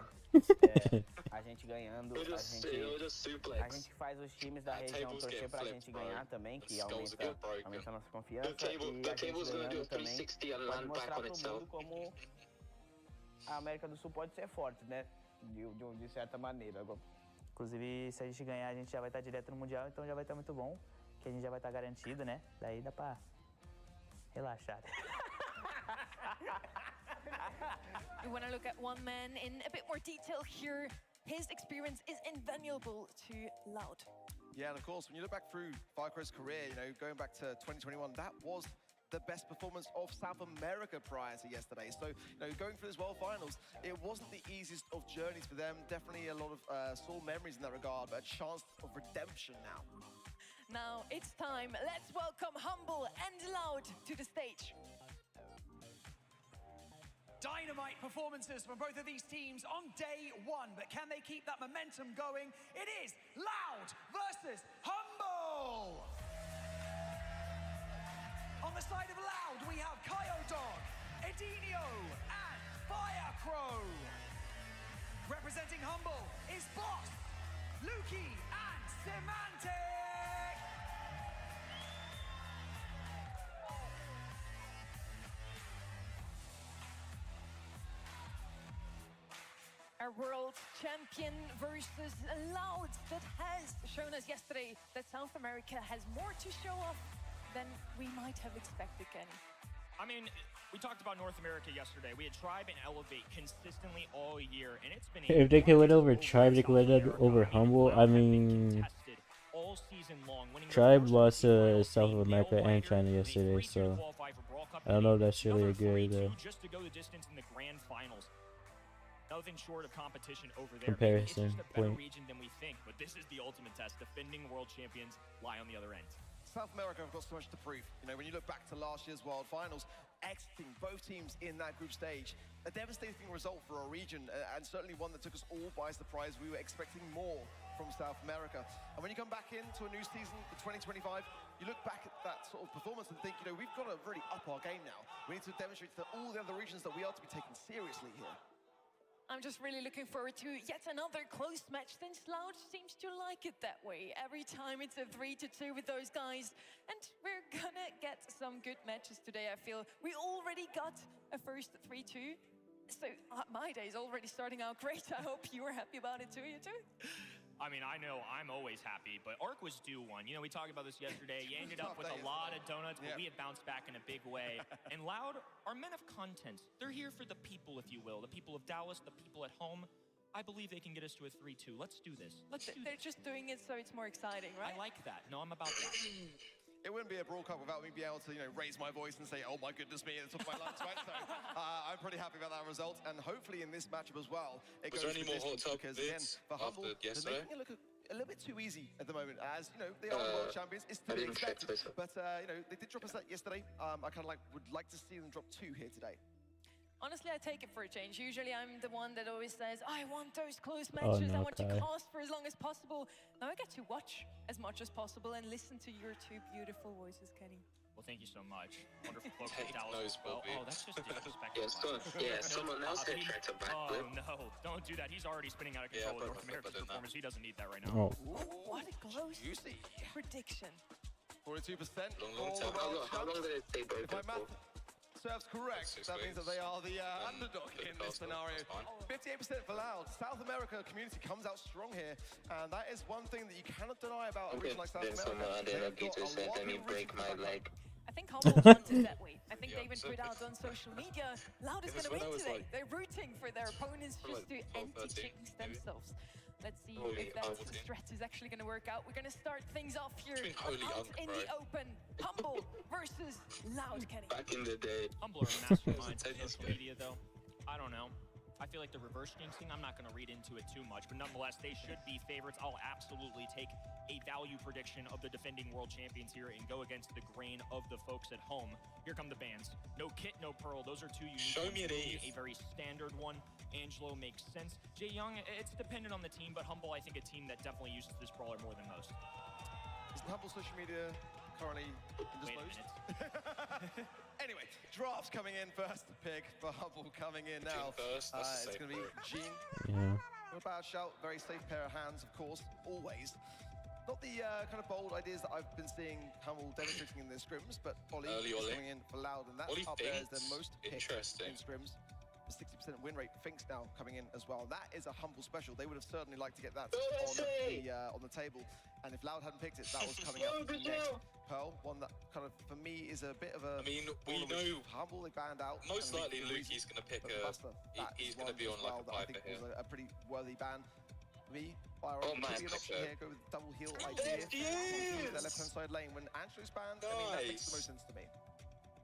S14: A gente ganhando,
S12: He'll just suplex.
S14: a gente faz os times da região torcer pra gente ganhar também, que aumenta a nossa confiança.
S12: The cable's gonna do a
S14: também
S12: 360 and
S14: pode
S12: land back
S14: mostrar
S12: on
S14: pro
S12: itself.
S14: mundo como a América do Sul pode ser forte, né? De certa maneira. Inclusive, se a gente ganhar, a gente já vai estar direto no Mundial, então já vai estar muito bom, que a gente já vai estar garantido, né? Daí dá pra relaxar.
S2: We want to look at one man in a bit more detail here. His experience is invaluable to Loud.
S3: Yeah, and of course, when you look back through Firecrow's career, you know, going back to 2021, that was the best performance of South America prior to yesterday. So, you know, going through this World Finals, it wasn't the easiest of journeys for them. Definitely a lot of sore memories in that regard, but a chance of redemption now.
S2: Now it's time. Let's welcome Humble and Loud to the stage.
S6: Dynamite performances from both of these teams on day one, but can they keep that momentum going? It is Loud versus Humble! On the side of Loud, we have Dog, Edinio, and Firecrow. Representing Humble is Boss, Luki, and Semantic!
S2: Our world champion versus Loud that has shown us yesterday that South America has more to show off than we might have expected, Kenny.
S1: I mean, we talked about North America yesterday. We had Tribe and Elevate consistently all year, and it's been
S5: If they could win over Tribe, they could win over Humble. I mean,
S1: all season long.
S5: Tribe lost to South America and China yesterday, so I don't know if that's really a good
S1: just to go the distance in the grand finals. Nothing short of competition over there.
S5: comparison
S1: It's just a better
S5: point.
S1: region than we think, but this is the ultimate test. Defending world champions lie on the other end.
S3: South America have got so much to prove. You know, when you look back to last year's World Finals, exiting both teams in that group stage, a devastating result for our region, and certainly one that took us all by surprise. We were expecting more from South America. And when you come back into a new season for 2025, you look back at that sort of performance and think, you know, we've got to really up our game now. We need to demonstrate to all the other regions that we are to be taken seriously here.
S2: I'm just really looking forward to yet another close match, since Loud seems to like it that way. Every time it's a 3-2 with those guys. And we're gonna get some good matches today, I feel. We already got a first 3-2. So my day's already starting out great. I hope you were happy about it too, you too?
S1: I mean, I know I'm always happy, but Arc was due one. You know, we talked about this yesterday. You ended up with a lot of donuts, but we had bounced back in a big way. And Loud are men of content. They're here for the people, if you will. The people of Dallas, the people at home. I believe they can get us to a 3-2. Let's do this.
S2: They're just doing it so it's more exciting, right?
S1: I like that. No, I'm about that.
S3: It wouldn't be a Brawl Cup without me being able to, you know, raise my voice and say, oh my goodness me, at the top of my lungs, right? So I'm pretty happy about that result. And hopefully in this matchup as well, it goes
S12: Was there any
S3: the
S12: more hot
S3: distance,
S12: tub
S3: because again,
S12: bits
S3: for Humble,
S12: after
S3: they're
S12: yesterday?
S3: making it look a little bit too easy at the moment, as, you know, they are world champions. It's to be expected. But, you know, they did drop us that yesterday. I kind of would like to see them drop 2 here today.
S2: Honestly, I take it for a change. Usually I'm the one that always says, I want those close matches. I want to cast for as long as possible. Now I get to watch as much as possible and listen to your 2 beautiful voices, Kenny.
S1: Well, thank you so much. Wonderful folks from Dallas as well. Oh, that's just disrespectful.
S12: Someone else had tried to backflip.
S1: Oh, no. Don't do that. He's already spinning out of control with North America's performance. He doesn't need that right
S5: Oh.
S1: now.
S2: What a close prediction.
S3: 42%.
S12: Long time. How long did it take both
S3: If my math serves correct, that means that they are the underdog in this scenario. 58% for Loud. South America community comes out strong here, and that is one thing that you cannot deny about a region like South America.
S12: Let me break my leg.
S2: I think Humble wanted that way. I think they even put out on social media, Loud is going to win today. They're rooting for their opponents just to anti-jinx themselves. Let's see if that strat is actually going to work out. We're going to start things off here out in the open. Humble versus Loud, Kenny.
S12: Back in the day.
S1: Humble are masterminds on social media, though. I don't know. I feel like the reverse jinxing, I'm not going to read into it too much, but nonetheless, they should be favorites. I'll absolutely take a value prediction of the defending world champions here and go against the grain of the folks at home. Here come the bans. No Kit, no Pearl. Those are two unique.
S15: Show me an
S1: Eve.
S15: Eve.
S1: A very standard one. Angelo makes sense. Jae Young, it's dependent on the team, but Humble, I think a team that definitely uses this brawler more than most.
S3: Is the Humble social media currently indisposed? Anyway, drafts coming in first pick for Humble coming in now.
S15: First,
S3: it's going to be Gene.
S5: Yeah.
S3: Not a bad shout, very safe pair of hands, of course, always. Not the kind of bold ideas that I've been seeing Humble demonstrating in their scrims, but Ollie is coming in for Loud, and that's
S15: Ollie
S3: up there as their
S15: thinks.
S3: most picked
S15: Interesting.
S3: in scrims. The 60% win rate. Finks now coming in as well. That is a Humble special. They would have certainly liked to get that on the table. And if Loud hadn't picked it, that was coming up next. Pearl, one that kind of, for me, is a bit of a...
S15: I mean, we know
S3: Humble, they banned out.
S15: most likely Lukey's going to pick he's going to be on like a
S3: I
S15: Piper
S3: think
S15: here.
S3: was a pretty worthy ban. Me, Byron,
S15: Oh, man,
S3: could be an option
S15: okay.
S3: here. Go with double heal
S15: Oh,
S3: idea.
S15: there he is!
S3: The left-hand side lane. When Angelo's banned, I mean, that makes the most sense to me.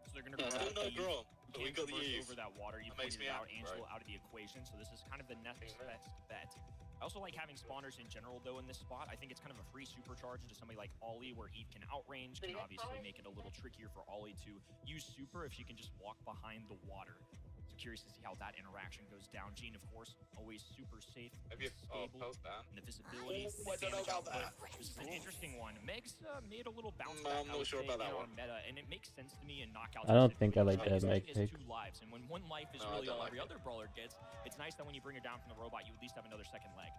S1: So they're going to
S15: Yeah, still no Brawl, but we got the
S1: traverse
S15: Eve.
S1: over that water. You
S15: That makes
S1: pointed
S15: me
S1: out
S15: happy,
S1: Angelo
S15: right?
S1: out of the equation, so this is kind of the next best bet. I also like having spawners in general, though, in this spot. I think it's kind of a free supercharge into somebody like Ollie, where Eve can outrange, can obviously make it a little trickier for Ollie to use super if she can just walk behind the water. So curious to see how that interaction goes down. Gene, of course, always super safe,
S15: Maybe
S1: stable,
S15: Pearl's down.
S1: and the visibility, and
S15: I
S1: the
S15: don't know
S1: damage
S15: about
S1: output.
S15: that.
S1: This is an interesting one. Meg's made a little bounce
S15: No,
S1: back,
S15: I'm
S1: I
S15: not
S1: would
S15: sure
S1: say,
S15: about that
S1: in our
S15: one.
S1: meta, and it makes sense to me in knockouts.
S5: I don't think I like
S1: specifically.
S5: that
S1: Using
S5: Meg
S1: it as
S5: pick.
S1: 2 lives, and when 1 life is
S15: No, I
S1: really
S15: don't
S1: all
S15: like
S1: every
S15: it.
S1: other brawler gets, it's nice that when you bring her down from the robot, you at least have another second leg.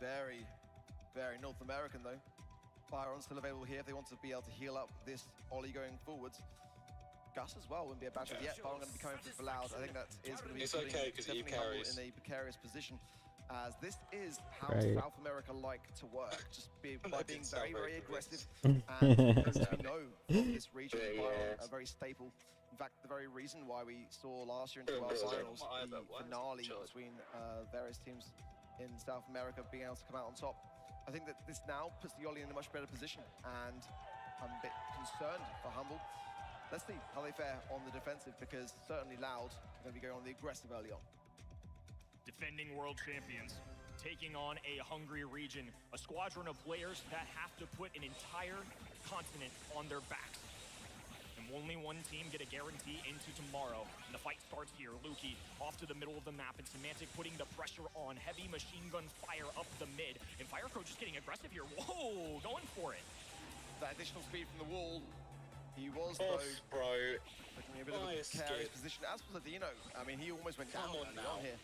S3: Very, very North American, though. Byron's still available here if they want to be able to heal up this Ollie going forwards. Gus as well wouldn't be a bad shot yet. Byron going to be coming for Loud. I think that is going to be
S15: It's okay, 'cause Eve
S3: definitely Humble
S15: carries.
S3: in a precarious position. As this is how
S5: Right.
S3: South America like to work, just by being very, very aggressive.
S5: Mm.
S3: And as we know from this region, Byron are very staple. In fact, the very reason why we saw last year in the World Finals, the finale between various teams in South America being able to come out on top. I think that this now puts the Ollie in a much better position, and I'm a bit concerned for Humble. Let's see how they fare on the defensive, because certainly Loud are going to be going on the aggressive early on.
S1: Defending world champions, taking on a hungry region, a squadron of players that have to put an entire continent on their backs. And only one team get a guarantee into tomorrow. And the fight starts here. Lukey off to the middle of the map, and Semantic putting the pressure on. Heavy machine gun fire up the mid. And Firecrow just getting aggressive here. Whoa, going for it.
S3: That additional speed from the wall. He was,
S15: Oh,
S3: though,
S15: bro.
S3: looking in a bit of a precarious position. As for Ladino, I mean, he almost went down
S15: Come on
S3: early
S15: now.
S3: on here.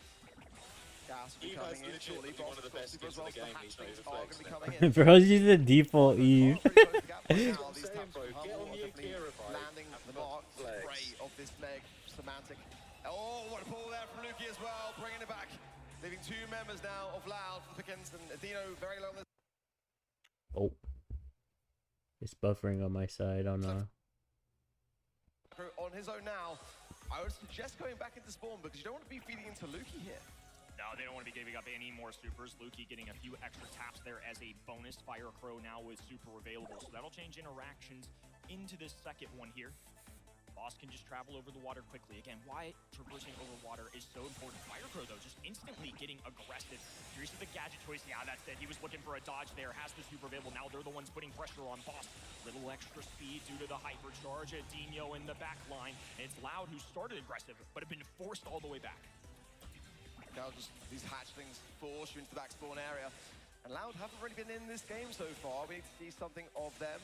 S3: Gas will be
S15: Eve has
S3: coming in shortly.
S15: legitimately one of the best
S3: Super as
S15: skins in
S3: well,
S15: the
S3: so
S15: game.
S3: the
S15: He's
S3: hatch
S15: not
S3: things
S15: even
S3: are going to be coming in.
S5: Bro's using the default Eve.
S3: Now, these
S15: saying,
S3: taps
S15: bro,
S3: from
S15: get
S3: Humble
S15: on
S3: are
S15: the
S3: definitely
S15: Akira bike.
S3: landing the mark
S15: Flex.
S3: spray of this Meg Semantic. Oh, what a pull there from Lukey as well, bringing it back. Leaving 2 members now of Loud for Pickens, and Dino very low on this.
S5: Oh. It's buffering on my side. Oh no.
S3: On his own now. I would suggest going back into spawn, because you don't want to be feeding into Lukey here.
S1: No, they don't want to be giving up any more supers. Lukey getting a few extra taps there as a bonus. Firecrow now with super available, so that'll change interactions into this second one here. Boss can just travel over the water quickly. Again, why traversing over water is so important. Firecrow, though, just instantly getting aggressive. Curious of the gadget choice. Yeah, that's it. He was looking for a dodge there. Has the super available. Now they're the ones putting pressure on Boss. Little extra speed due to the hypercharge. Dino in the back line. And it's Loud who started aggressive, but have been forced all the way back.
S3: Now just these hatchlings force you into the back spawn area. And Loud haven't really been in this game so far. We need to see something of them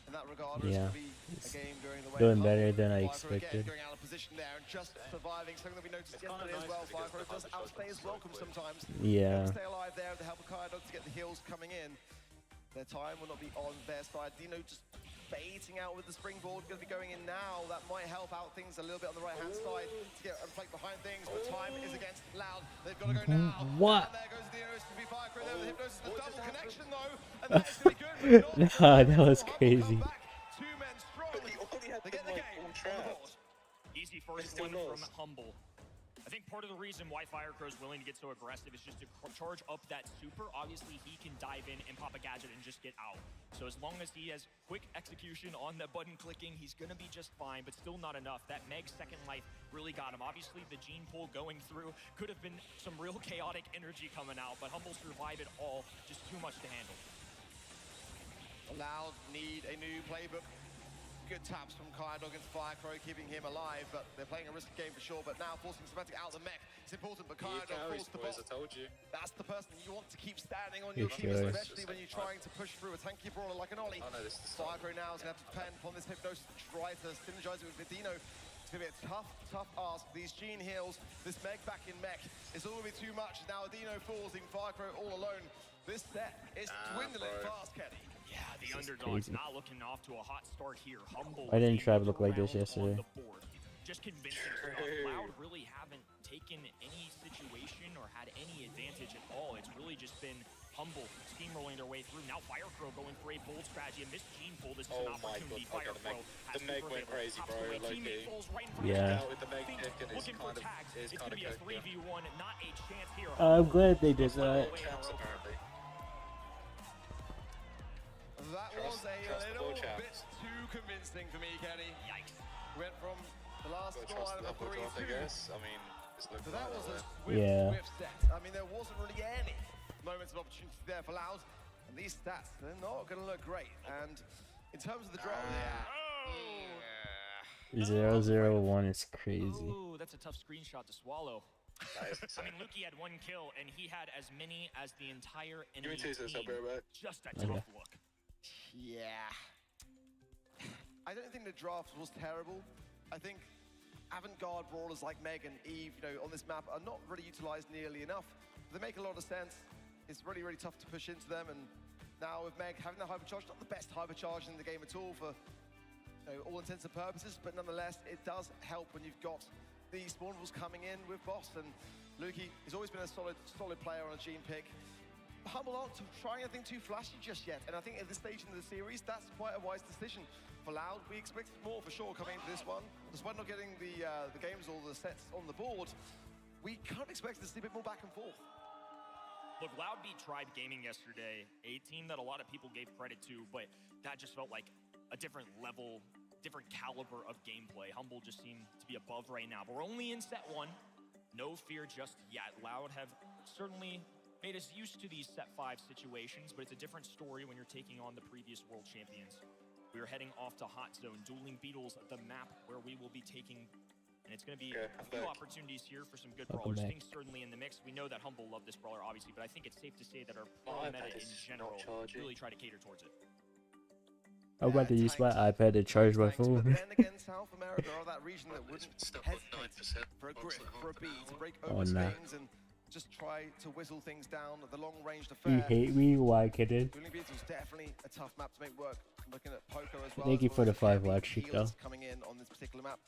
S3: in that regard.
S5: Yeah,
S3: It's a game going the way
S5: doing
S3: of
S5: better
S3: Humble.
S5: than I
S3: Firecrow again
S5: expected.
S3: going out of position there and just surviving. Something that we noticed yesterday as well. Firecrow does outstay his welcome sometimes.
S5: Yeah.
S3: Stay alive there with the help of Kaido to get the heals coming in. Their time will not be on their side. Dino just baiting out with the springboard, going to be going in now. That might help out things a little bit on the right-hand side to get a flank behind things, but time is against Loud. They've got to go now.
S5: What?
S3: And there goes Dino. It's going to be Firecrow there with the hypnosis, the double connection though, and that is going to be good. But not
S5: Nah, that was crazy.
S3: 2 men strong. They get the game on the board.
S1: Easy first one from Humble. I think part of the reason why Firecrow is willing to get so aggressive is just to charge up that super. Obviously, he can dive in and pop a gadget and just get out. So as long as he has quick execution on the button clicking, he's going to be just fine, but still not enough. That Meg second life really got him. Obviously, the gene pool going through could have been some real chaotic energy coming out, but Humble survived it all. Just too much to handle.
S3: Loud need a new playbook. Good taps from Kydog against Firecrow, keeping him alive, but they're playing a risky game for sure. But now forcing Semantic out of the mech, it's important, but Kydog forced the bot.
S15: I told you.
S3: That's the person you want to keep standing on your team, especially when you're trying to push through a tanky brawler like an Ollie.
S15: Oh, no, this is
S3: Firecrow now is going to have to depend upon this Hypnosis to try to synergize it with Vidino. It's going to be a tough ask. These gene heals, this Meg back in mech, it's all going to be too much. Now Dino falls, leaving Firecrow all alone. This set is dwindling fast, Kenny.
S1: Yeah, the underdog's not looking off to a hot start here. Humble.
S5: I didn't try to look like this yesterday.
S1: Just convincing stuff. Loud really haven't taken any situation or had any advantage at all. It's really just been Humble steamrolling their way through. Now Firecrow going for a bold strategy, and this gene pull, this is an opportunity. Firecrow has
S15: the Meg went crazy, bro.
S5: Yeah.
S15: With the Meg pick, and it's kind of
S1: be a 3v1, not a chance here.
S5: I'm glad they did that.
S15: Apparently.
S3: That was a little bit too convincing for me, Kenny.
S1: Yikes.
S3: Went from the last scoreline of 3-2.
S15: I guess. I mean, it's looking
S3: that was a swift set. I mean, there wasn't really any moments of opportunity there for Loud. And these stats, they're not going to look great. And in terms of the draw,
S5: 0-0-1 is crazy.
S1: Ooh, that's a tough screenshot to swallow. I mean, Luki had 1 kill, and he had as many as the entire enemy team. Just a tough look.
S3: Yeah. I don't think the draft was terrible. I think avant-garde brawlers like Meg and Eve, on this map are not really utilized nearly enough. They make a lot of sense. It's really, really tough to push into them. And now with Meg having the hypercharge, not the best hypercharge in the game at all for all intents and purposes, but nonetheless, it does help when you've got the spawn balls coming in with Boss. And Luki has always been a solid player on a gene pick. Humble aren't trying anything too flashy just yet, and I think at this stage in the series, that's quite a wise decision. For Loud, we expect more for sure coming into this one. Despite not getting the games or the sets on the board, we kind of expect to see a bit more back and forth.
S1: Look, Loud beat Tribe Gaming yesterday, a team that a lot of people gave credit to, but that just felt like a different level, different caliber of gameplay. Humble just seemed to be above right now, but we're only in set 1. No fear just yet. Loud have certainly made us used to these set 5 situations, but it's a different story when you're taking on the previous world champions. We are heading off to Hot Zone, Dueling Beetles, the map where we will be taking, and it's going to be a few opportunities here for some good brawlers. Things certainly in the mix. We know that Humble love this brawler, obviously, but I think it's safe to say that our brawl meta in general really try to cater towards it.
S5: I'm about to use my iPad to charge my phone.
S3: But then again, South America are that region that wouldn't hesitate for a grip, for a beat, to break over screens and just try to whistle things down at the long-range affair.
S5: You hate me? Why, kidding?
S3: Dueling Beetles definitely a tough map to make work. Looking at Poco as well.
S5: Thank you for the 5 watch, though.
S3: Coming in on this particular map.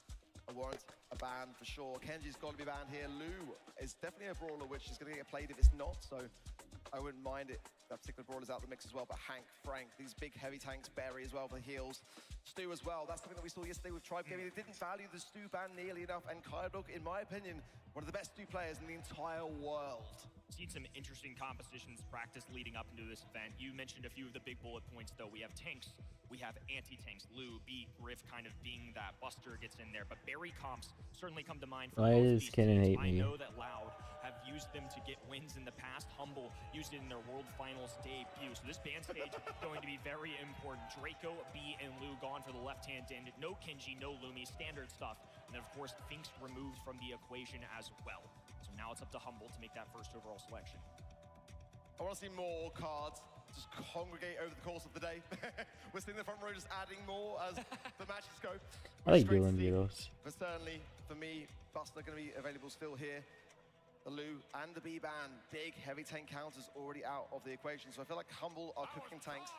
S3: A warrant, a ban for sure. Kenji's got to be banned here. Lou is definitely a brawler which is going to get played if it's not, so I wouldn't mind it. That particular brawler's out of the mix as well, but Hank, Frank, these big heavy tanks, Barry as well for heals. Stu as well, that's something that we saw yesterday with Tribe Gaming. They didn't value the Stu ban nearly enough, and Kydog, in my opinion, one of the best Stu players in the entire world.
S1: Seen some interesting compositions practice leading up into this event. You mentioned a few of the big bullet points, though. We have tanks, we have anti-tanks, Lou, B, Griff kind of being that Buster gets in there, but Barry comps certainly come to mind for
S5: Why
S1: both
S5: does
S1: these
S5: Kenan
S1: teams.
S5: hate me?
S1: I know that Loud have used them to get wins in the past. Humble used it in their World Finals debut. So this band stage going to be very important. Draco, B, and Lou gone for the left-hand end. No Kenji, no Lumi, standard stuff. And then, of course, Finks removed from the equation as well. So now it's up to Humble to make that first overall selection.
S3: I want to see more cards just congregate over the course of the day. We're seeing the front row just adding more as the matches go.
S5: I like Dueling Beetles.
S3: But certainly, for me, Buster going to be available still here. The Lou and the B-Ban, big heavy tank counters already out of the equation. So I feel like Humble are cooking tanks.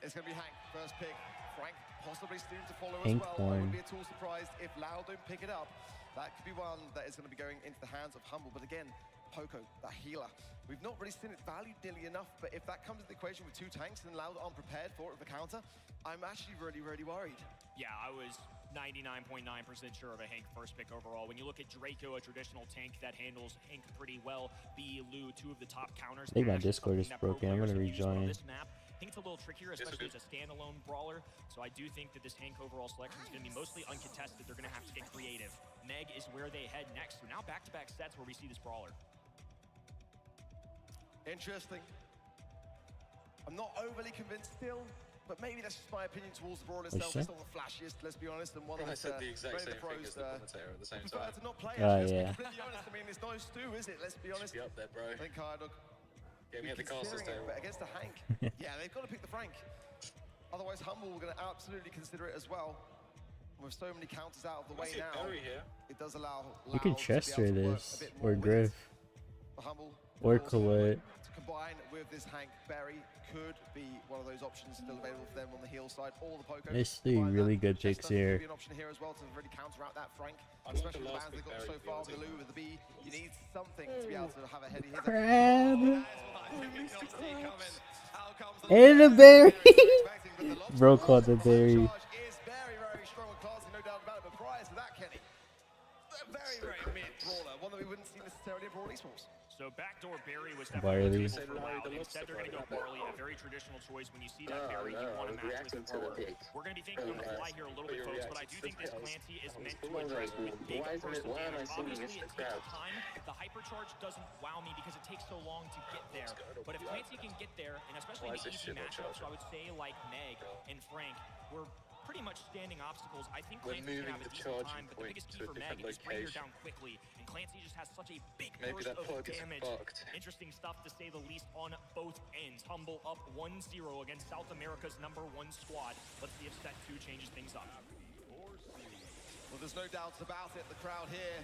S3: It's going to be Hank, first pick. Frank possibly soon to follow as well. I wouldn't be at all surprised if Loud don't pick it up. That could be one that is going to be going into the hands of Humble. But again, Poco, that healer. We've not really seen it valued nearly enough, but if that comes into the equation with 2 tanks and Loud aren't prepared for it with a counter, I'm actually really, really worried.
S1: Yeah, I was 99.9% sure of a Hank first pick overall. When you look at Draco, a traditional tank that handles Hank pretty well. B, Lu, two of the top counters.
S5: I think my Discord is broken. I'm gonna rejoin.
S1: This map, I think it's a little trickier, especially as a standalone brawler. So I do think that this Hank overall selection is going to be mostly uncontested. They're going to have to get creative. Meg is where they head next. So now back-to-back sets where we see this brawler.
S3: Interesting. I'm not overly convinced still, but maybe that's just my opinion towards the brawl itself. It's not the flashiest, let's be honest, and one
S15: I
S3: that's
S15: said the exact same thing as the
S3: pros
S15: commentator at the same
S3: prefer
S15: time.
S3: to not play it.
S5: Oh,
S3: Let's
S5: yeah.
S3: be completely honest. I mean, it's no stew, is it? Let's be honest.
S15: Be up there, bro.
S3: I think Kydog
S15: Get me at the casters table.
S3: but against the Hank, yeah, they've got to pick the Frank. Otherwise, Humble are going to absolutely consider it as well. With so many counters out of the way now, it does allow
S5: You can
S3: Loud to be
S5: Chester
S3: able to work
S5: this,
S3: a bit
S5: or
S3: more with
S5: Griff,
S3: the Humble.
S5: or Colette.
S3: To combine with this Hank Berry could be one of those options still available for them on the heel side. All the Poco.
S5: There's three really good picks here.
S3: Be an option here as well to really counteract that Frank,
S15: I want
S3: especially
S15: the
S3: the
S15: last
S3: bands they've got
S15: pick
S3: so
S15: Berry
S3: far.
S15: to
S3: The
S15: be
S3: Lou with the B, you need something to be able to have a heady hitter.
S5: Crab. And a berry. Bro caught the berry.
S3: Is very, very strong and classy, no doubt about it. But prior to that, Kenny, a very, very mid brawler, one that we wouldn't see necessarily in Brawl Esports.
S1: So backdoor Barry was
S5: Barley.
S1: definitely for Loud. Instead, they're going to go Barley, a very traditional choice. When you see that Barry, you want to match with the brawler. We're going to be thinking on the fly here a little bit, folks, but I do think this Clancy is meant to address with big personal damage. Obviously, it takes time. The hypercharge doesn't wow me because it takes so long to get there. But if Clancy can get there, and especially in the easy matchups, so I would say like Meg and Frank, we're pretty much standing obstacles. I think Clancy can have a decent time, but the biggest key for Meg is bring her down quickly. And Clancy just has such a big burst of damage. Interesting stuff to say the least on both ends. Humble up 1-0 against South America's #1 squad. Let's see if set 2 changes things up.
S3: Well, there's no doubts about it. The crowd here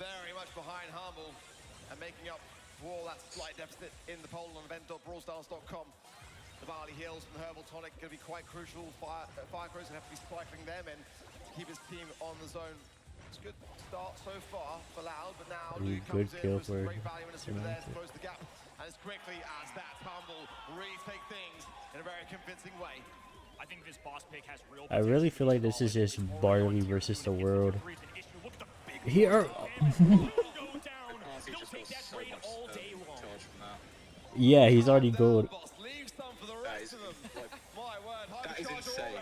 S3: very much behind Humble and making up for all that slight deficit in the poll on event.brawlstars.com. The Barley Hills and the Herbal Tonic are going to be quite crucial. Firecrow's going to have to be cycling them in to keep his team on the zone. It's a good start so far for Loud, but now Luke comes in with some great value in a super there to close the gap. And as quickly as that Humble retake things in a very convincing way.
S1: I think this boss pick has real
S5: I really feel like this is just Barley versus the world. Here. Yeah, he's already gold.
S15: That is insane.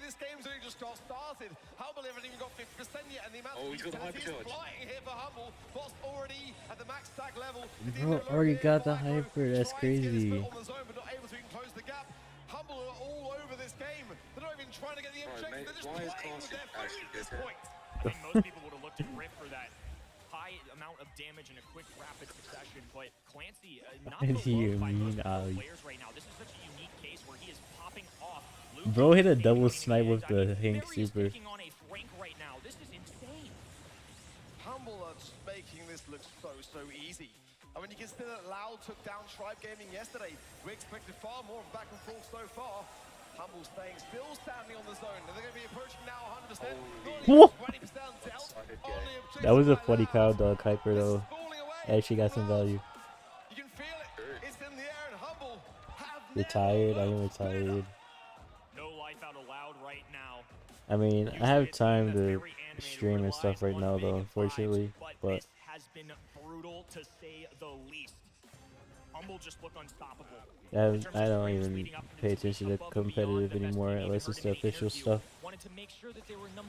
S3: This game's only just got started. Humble haven't even got 50% yet, and the amount of
S15: he's got the hypercharge.
S3: flying here for Humble. Boss already at the max stack level.
S5: Bro already got the hyper. That's crazy.
S3: On the zone, but not able to even close the gap. Humble are all over this game. They're not even trying to get the objective. They're just playing with their food at this point.
S1: I think most people would have looked at Griff for that high amount of damage in a quick, rapid succession, but Clancy, not the players right now. This is such a unique case where he is popping off.
S5: Bro hit a double snipe with the Hank super.
S1: On a Frank right now. This is insane.
S3: Humble are just making this look so easy. I mean, you consider that Loud took down Tribe Gaming yesterday. We expected far more back and forth so far. Humble staying still standing on the zone. And they're going to be approaching now 100%. 20% dealt.
S5: That was a funny cow dog hyper though. Actually got some value.
S3: You can feel it. It's in the air and Humble have
S5: Retired. I am retired.
S1: No life out of Loud right now.
S5: I mean, I have time to stream and stuff right now though, unfortunately. But
S1: has been brutal to say the least. Humble just look unstoppable.
S5: I don't even pay attention to competitive anymore unless it's the official stuff.
S1: Wanted to make sure that they were #1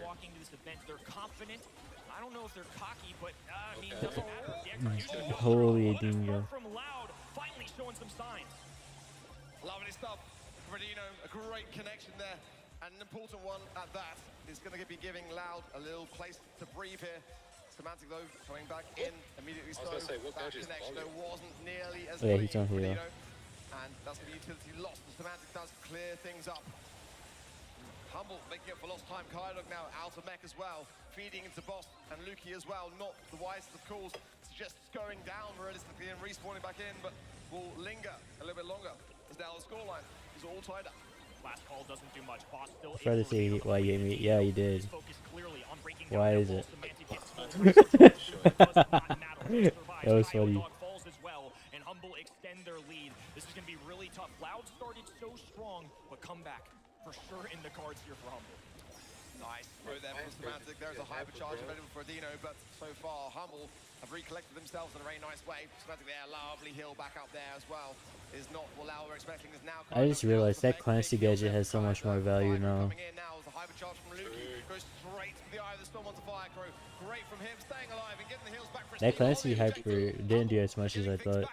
S1: walking to this event. They're confident. I don't know if they're cocky, but I mean, it doesn't matter. The execution
S5: Holy dingo.
S1: from Loud, finally showing some signs.
S3: Lovely stuff. Radino, a great connection there. And an important one at that is going to be giving Loud a little place to breathe here. Semantic though, coming back in immediately. So that connection though wasn't nearly as
S5: yeah, he's on here.
S3: And that's the utility lost. The Semantic does clear things up. Humble making up for lost time. Kydog now out of mech as well, feeding into Boss and Lukey as well. Not the wisest of calls. Suggests going down realistically and respawning back in, but will linger a little bit longer. As now the scoreline is all tied up.
S1: Last call doesn't do much. Boss still
S5: Try to say why you gave me. Yeah, you did. Why is it? That was funny.
S1: And Humble extend their lead. This is going to be really tough. Loud started so strong, but come back for sure in the cards here for Humble.
S3: Nice throw there from Semantic. There's a hypercharge available for Adino, but so far Humble have recollected themselves in a very nice way. Semantic there, lovely heal back up there as well. Is not what we're expecting. Is now.
S5: I just realized that Clancy gadget has so much more value now.
S3: Coming in now is the hypercharge from Lukey. Goes straight to the eye of the storm onto Firecrow. Great from him, staying alive and getting the heals back for his
S5: That
S3: team.
S5: Clancy hyper didn't do as much as I thought.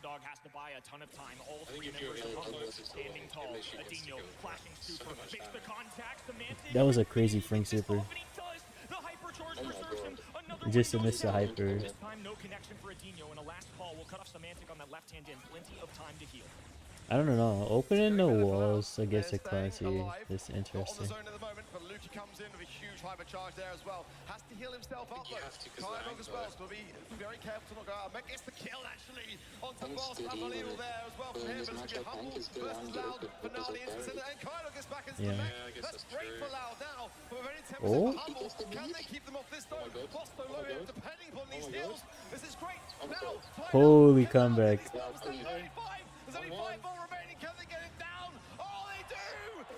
S1: Dog has to buy a ton of time. All three members of Humble standing tall. Adino flashing super, makes the contact. Semantic.
S5: That was a crazy Frank super.
S1: The hypercharge reserves him. Another
S5: Just to miss the hyper.
S1: This time, no connection for Adino, and a last call will cut off Semantic on that left hand in. Plenty of time to heal.
S5: I don't know. Opening the walls against a Clancy is interesting.
S3: Lukey comes in with a huge hypercharge there as well. Has to heal himself up though. Kyle as well, so be very careful to not go out. Meg gets the kill actually onto Boss. Unbelievable there as well from him. It's going to be Humble versus Loud. Finale instance, and Kyle gets back into the mech. That's great for Loud now. But we're only 10% for Humble. Can they keep them off this though? Boss though low here, depending upon these heals. This is great. Now,
S5: Holy comeback.
S3: There's only 5 more remaining. Can they get it down? Oh, they do!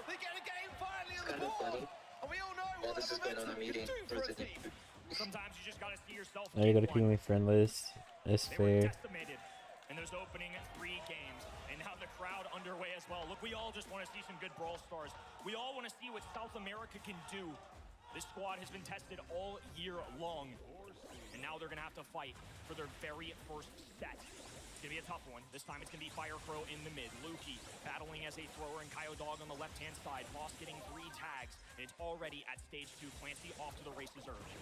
S3: They get a game finally on the board. And we all know what the momentum can do for a team.
S1: Sometimes you just gotta see yourself.
S5: Now you gotta keep my friend list. That's fair.
S1: And there's opening 3 games, and now the crowd underway as well. Look, we all just want to see some good Brawl Stars. We all want to see what South America can do. This squad has been tested all year long, and now they're gonna have to fight for their very first set. It's gonna be a tough one. This time it's gonna be Firecrow in the mid. Lukey battling as a thrower and Kyle Dog on the left-hand side. Boss getting 3 tags, and it's already at stage 2. Clancy off to the races early.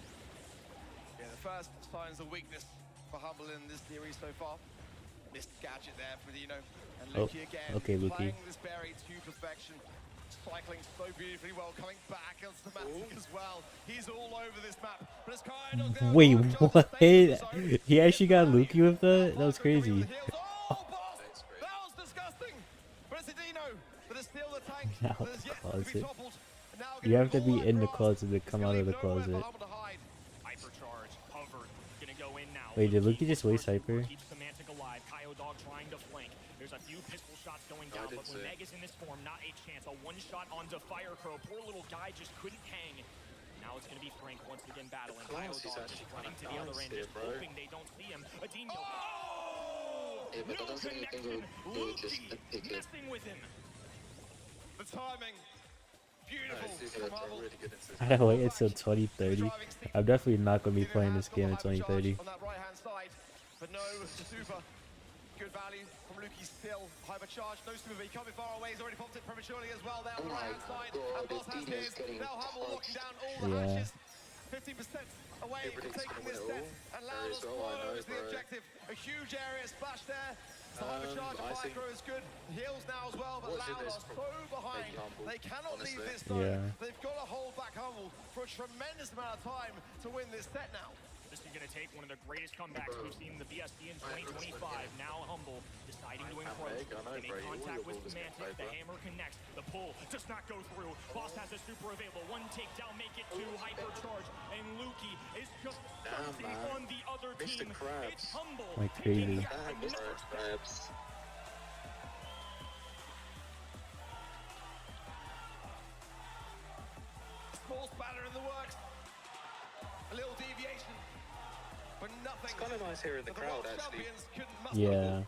S3: Yeah, the first signs of weakness for Humble in this series so far. Missed gadget there for Dino. And Lukey again, playing this berry to perfection. Cycling so beautifully well, coming back as Semantic as well. He's all over this map. But it's Kyle Dog.
S5: Wait, what? He actually got Lukey with that? That was crazy.
S3: Oh, Boss! That was disgusting! But it's Adino that is still the tank.
S5: Now
S3: That is yet to be
S5: closet.
S3: toppled.
S5: You have to be in the closet to come out of the closet.
S1: Hypercharge, hovered, gonna go in now.
S5: Wait, did Lukey just waste hyper?
S1: Keeps Semantic alive. Kyle Dog trying to flank. There's a few pistol shots going down, but when Meg is in this form, not a chance. A one-shot onto Firecrow. Poor little guy just couldn't hang. Now it's gonna be Frank once again battling. Kyle Dog just running to the other end, just hoping they don't see him. Adino. Oh! No connection. Lukey messing with him.
S3: The timing. Beautiful.
S5: I gotta wait until 2030. I'm definitely not gonna be playing this game in 2030.
S3: On that right-hand side, but no super. Good value from Lukey still. Hypercharge, no super, but he can't be far away. He's already popped it prematurely as well there on the right-hand side. And Boss has his. Now Humble locking down all the hatches. 50% away from taking this set. And Loud has closed the objective. A huge area splash there. The hypercharge of Firecrow is good. Heals now as well, but Loud are so behind. They cannot leave this time. They've got to hold back Humble for a tremendous amount of time to win this set now.
S1: This is going to take one of the greatest comebacks we've seen in the BSD in 2025. Now Humble deciding to encroach. They make contact with Semantic. The hammer connects. The pull does not go through. Boss has a super available. One takedown, make it 2. Hypercharge. And Lukey is just starting on the other team. It's Humble.
S5: Like crazy.
S3: Small spatter in the works. A little deviation. But nothing.
S15: It's kind of nice here in the crowd, actually.
S5: Yeah.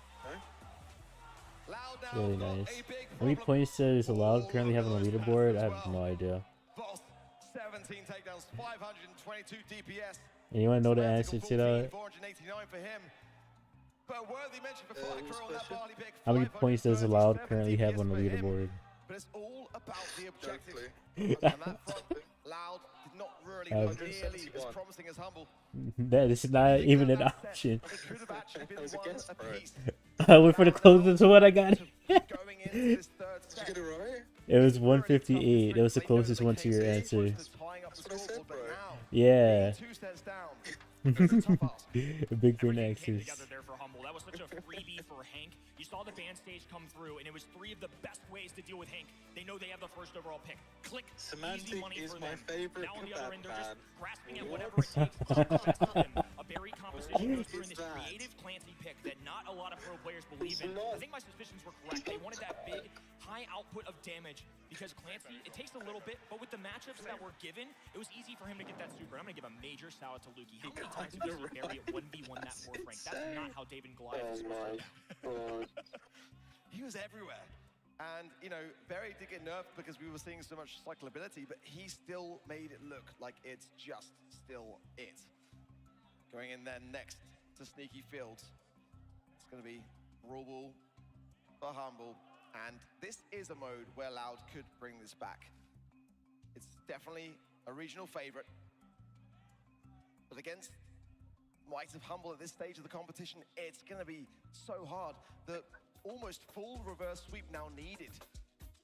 S5: Really nice. How many points does Allowed currently have on the leaderboard? I have no idea.
S3: Boss, 17 takedowns, 522 DPS.
S5: Anyone know the answer to that?
S3: 489 for him. But a worthy mention for Firecrow on that barley pick.
S5: How many points does Allowed currently have on the leaderboard?
S3: But it's all about the objective. And that front, Loud did not really look nearly as promising as Humble.
S5: That is not even an option.
S3: It could have actually been one apiece.
S5: I went for the closest one I got.
S3: Going into this third set.
S15: Did you get it right?
S5: It was 158. It was the closest one to your answer. Yeah.
S3: 2 sets down.
S5: Big Green Axis.
S1: That was such a freebie for Hank. You saw the band stage come through, and it was 3 of the best ways to deal with Hank. They know they have the first overall pick. Click.
S15: Semantic
S1: Easy money
S15: is
S1: for
S15: my
S1: them.
S15: favorite
S1: Now on the other end, they're just
S15: man.
S1: grasping at whatever it takes to them. A very composition goes through in this creative Clancy pick that not a lot of pro players believe in. I think my suspicions were correct. They wanted that big, high output of damage because Clancy, it takes a little bit, but with the matchups that were given, it was easy for him to get that super. I'm going to give a major shout out to Lukey. How many times did you see Barry at 1v1 that 4th rank? That's not how David and Goliath is supposed to go down.
S3: He was everywhere. And, you know, Barry did get nerfed because we were seeing so much cyclability, but he still made it look like it's just still it. Going in there next to Sneaky Fields. It's going to be Brawl for Humble. And this is a mode where Loud could bring this back. It's definitely a regional favorite. But against Might of Humble at this stage of the competition, it's going to be so hard. The almost full reverse sweep now needed.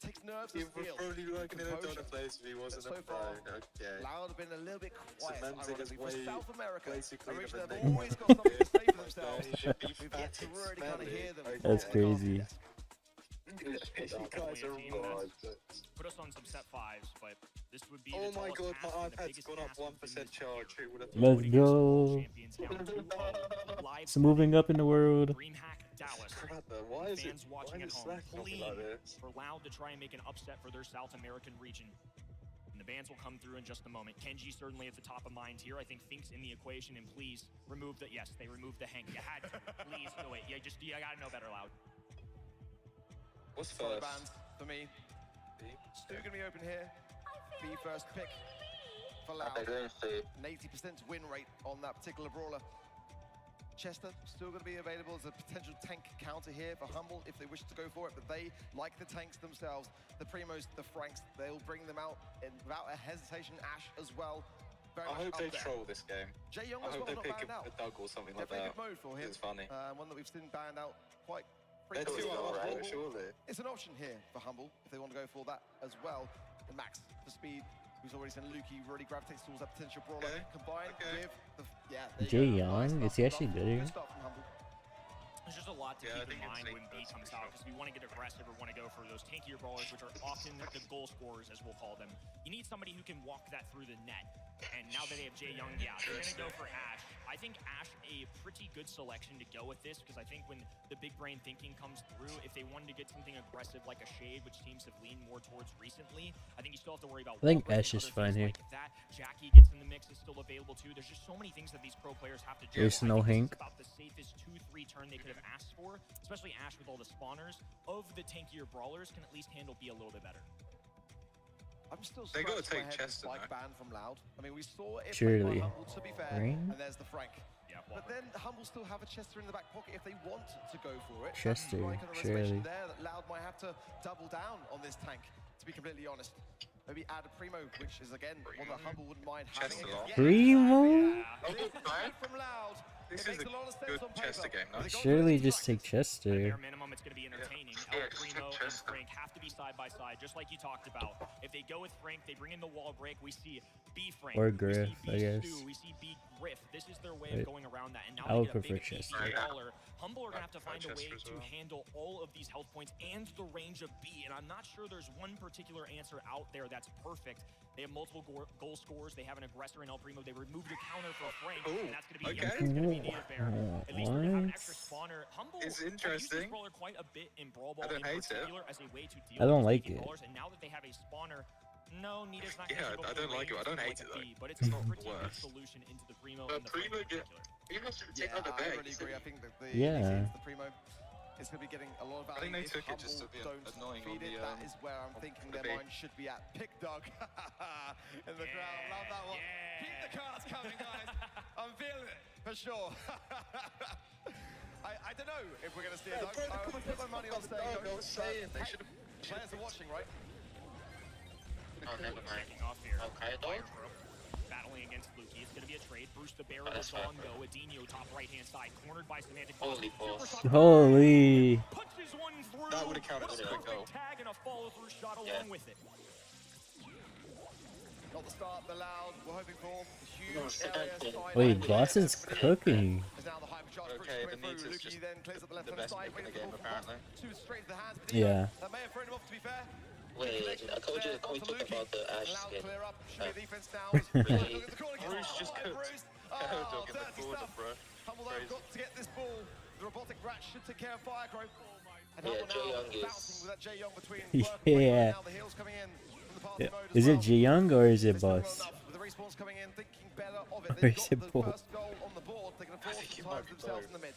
S3: Takes nerves to steal.
S15: Probably working in a donut place if he wasn't
S3: so
S15: a
S3: far,
S15: pro. Okay.
S3: Loud have been a little bit quiet,
S15: Cementing his
S3: ironically. For South America,
S15: basically
S3: a region
S15: the
S3: they've
S15: name.
S3: always got something to say for themselves. We've yet to really kind of hear them.
S5: That's crazy.
S15: You guys are right.
S1: Put us on some set 5s, but this would be
S15: Oh
S1: the
S15: my
S1: tallest
S15: god,
S1: task
S15: my
S1: and the
S15: iPad's
S1: biggest
S15: gone up
S1: task within
S15: 1%
S1: this
S15: charge. Who would have
S5: Let's go. It's moving up in the world.
S1: DreamHack Dallas.
S15: Why is
S1: Fans
S15: it
S1: watching
S15: why
S1: at
S15: is
S1: home,
S15: Slack not
S1: plead
S15: like this?
S1: for Loud to try and make an upset for their South American region. And the bans will come through in just a moment. Kenji certainly at the top of mind here. I think Fink's in the equation, and please remove the, yes, they removed the Hank. You had to. Please do it. You gotta know better, Loud.
S15: What's
S3: Solid
S15: first?
S3: bands for me. Stu gonna be open here. B first pick for Loud. An 80% win rate on that particular brawler. Chester still going to be available as a potential tank counter here for Humble if they wish to go for it, but they, like the tanks themselves, the Primos, the Franks, they'll bring them out without a hesitation. Ash as well. Very
S15: I
S3: much
S15: hope
S3: up
S15: they
S3: there.
S15: troll this game.
S3: Jay Young
S15: I
S3: as
S15: hope
S3: well,
S15: they
S3: not
S15: pick
S3: banned out.
S15: a Doug or something like
S3: Definitely
S15: that.
S3: good mode for him.
S15: It's funny.
S3: One that we've seen banned out quite
S15: They're
S3: frequently.
S15: too right, surely.
S3: It's an option here for Humble if they want to go for that as well. And Max for speed, who's already seen Lukey really gravitates towards that potential brawler. Combined with the
S5: Jay Young, is he actually good here?
S3: Good start from Humble.
S1: There's just a lot to keep in mind when B comes out because we want to get aggressive or want to go for those tankier brawlers, which are often the goal scorers, as we'll call them. You need somebody who can walk that through the net. And now that they have Jay Young, yeah, they're going to go for Ash. I think Ash a pretty good selection to go with this because I think when the big brain thinking comes through, if they wanted to get something aggressive like a Shade, which teams have leaned more towards recently, I think you still have to worry about.
S5: I think Ash is fine here.
S1: Like that. Jackie gets in the mix, is still available too. There's just so many things that these pro players have to do.
S5: There's no Hank.
S1: About the safest 2-3 turn they could have asked for, especially Ash with all the spawners. Of the tankier brawlers, can at least handle B a little bit better.
S3: I'm still
S15: They gotta
S3: scratching my
S15: take
S3: head
S15: Chester
S3: like
S15: now.
S3: ban from Loud. I mean, we saw it
S5: Surely.
S3: by Humble, to be fair,
S5: Right?
S3: and there's the Frank.
S1: Yeah,
S3: but then Humble still have a Chester in the back pocket if they want to go for it.
S5: Chester,
S3: That's like a reservation
S5: surely.
S3: there that Loud might have to double down on this tank, to be completely honest. Maybe add a Primo, which is again one that Humble wouldn't mind having.
S5: Primo?
S3: From Loud.
S15: This is a good Chester game, no?
S5: Surely just take Chester.
S1: Bare minimum, it's going to be entertaining. El Primo and Frank have to be side by side, just like you talked about. If they go with Frank, they bring in the wall break. We see B Frank.
S5: Or
S1: we
S5: Griff,
S1: see B
S5: I guess.
S1: Stu, we see B Griff. This is their way
S5: But
S1: of going around that. And now
S5: I would
S1: they get a
S5: prefer
S1: big
S5: Chester.
S1: AC brawler. Humble are going to have to find a way
S15: Chester as
S1: to
S15: well.
S1: handle all of these health points and the range of B. And I'm not sure there's one particular answer out there that's perfect. They have multiple goal scorers. They have an aggressor in El Primo. They removed a counter for Frank, and that's going to be that's going to be Native Bear. At least they're going to have an extra spawner. Humble
S15: It's
S1: have used this
S15: interesting.
S1: brawler quite a bit in Brawl Ball
S15: I don't
S1: in
S15: hate it.
S1: particular as a way to deal
S5: I don't
S1: with
S5: like
S1: tanky
S5: it.
S1: brawlers. And now that they have a spawner, no, Nita's not going
S15: Yeah,
S1: to go
S15: I
S1: for
S15: don't
S1: the
S15: like it. I
S1: range
S15: don't
S1: like
S15: hate
S1: a
S15: it,
S1: B,
S15: though.
S1: but it's
S15: It's
S1: a
S15: not
S1: pretty good
S15: worse.
S1: solution into the Primo
S15: But
S1: and the Frank
S15: Primo
S1: in
S15: get-
S1: particular.
S15: You must have
S3: Yeah,
S15: taken out the
S3: I
S15: bag.
S3: really agree. I think that the
S5: Yeah.
S3: the Primo is going to be getting a lot of
S15: I
S3: value.
S15: think they
S3: if
S15: took it just to
S3: Humble
S15: be
S3: don't
S15: annoying on
S3: feed it.
S15: the,
S3: That is where I'm thinking
S15: the
S3: their
S15: bait.
S3: mind should be at. Pick Doug in the crowd. Love that one. Keep the cards coming, guys. I'm feeling it for sure. I don't know if we're going to see a Doug. I would put my money on saying
S15: Doug,
S3: Doug.
S15: I was saying, they should have.
S3: Players are watching, right?
S12: Oh, never mind.
S1: Kicking off here.
S12: Okay,
S1: Fire
S12: Doug.
S1: Pro battling against Lukey. It's going to be a trade. Bruce the Bear
S12: Oh,
S1: with
S12: that's
S1: on
S12: fine.
S1: go. Adinho top right-hand side, cornered by Semantic.
S12: Holy balls.
S5: Holy.
S1: Punches one through.
S15: That would have counted
S1: What
S15: as
S1: a
S15: a goal.
S1: perfect tag and a follow-through shot along with it.
S3: Not the start, the Loud. We're hoping for the huge area side.
S5: Wait, Boss is cooking.
S3: Is now the hypercharge push
S15: Okay,
S3: coming
S15: the
S3: through.
S15: Nita's
S3: Lukey
S15: just
S3: then clears up the left-hand
S15: best
S3: side,
S15: pick in
S3: waiting
S15: the
S3: for
S15: game,
S3: the ball from
S15: apparently.
S3: Boss. Two straight to the hands. But
S5: Yeah.
S3: that may have thrown him off, to be fair.
S12: Wait, can we talk about the Ash
S3: Loud
S12: skin?
S3: clear up. Should be a defense now.
S12: Really?
S3: Look at the corner.
S15: Bruce just
S3: Oh,
S15: cooked.
S3: Bruce. Oh,
S15: Dog in the
S3: dirty
S15: corner,
S3: stuff.
S15: bro.
S3: Humble though got to get this ball. The robotic rat should take care of Firecrow. And
S12: Yeah,
S3: Humble
S12: Jae
S3: now
S12: Young is-
S3: bouncing with that Jae Young between
S5: Yeah.
S3: now the heels coming in from the party mode as
S5: Is
S3: well.
S5: it Ji Young or is it
S3: It's doing well
S5: Boss?
S3: enough with the respawns coming in, thinking better of it.
S5: Or
S3: They've
S5: is
S3: got
S5: it
S3: the
S5: Bull?
S3: first goal on the board. They can afford to time themselves in the mid.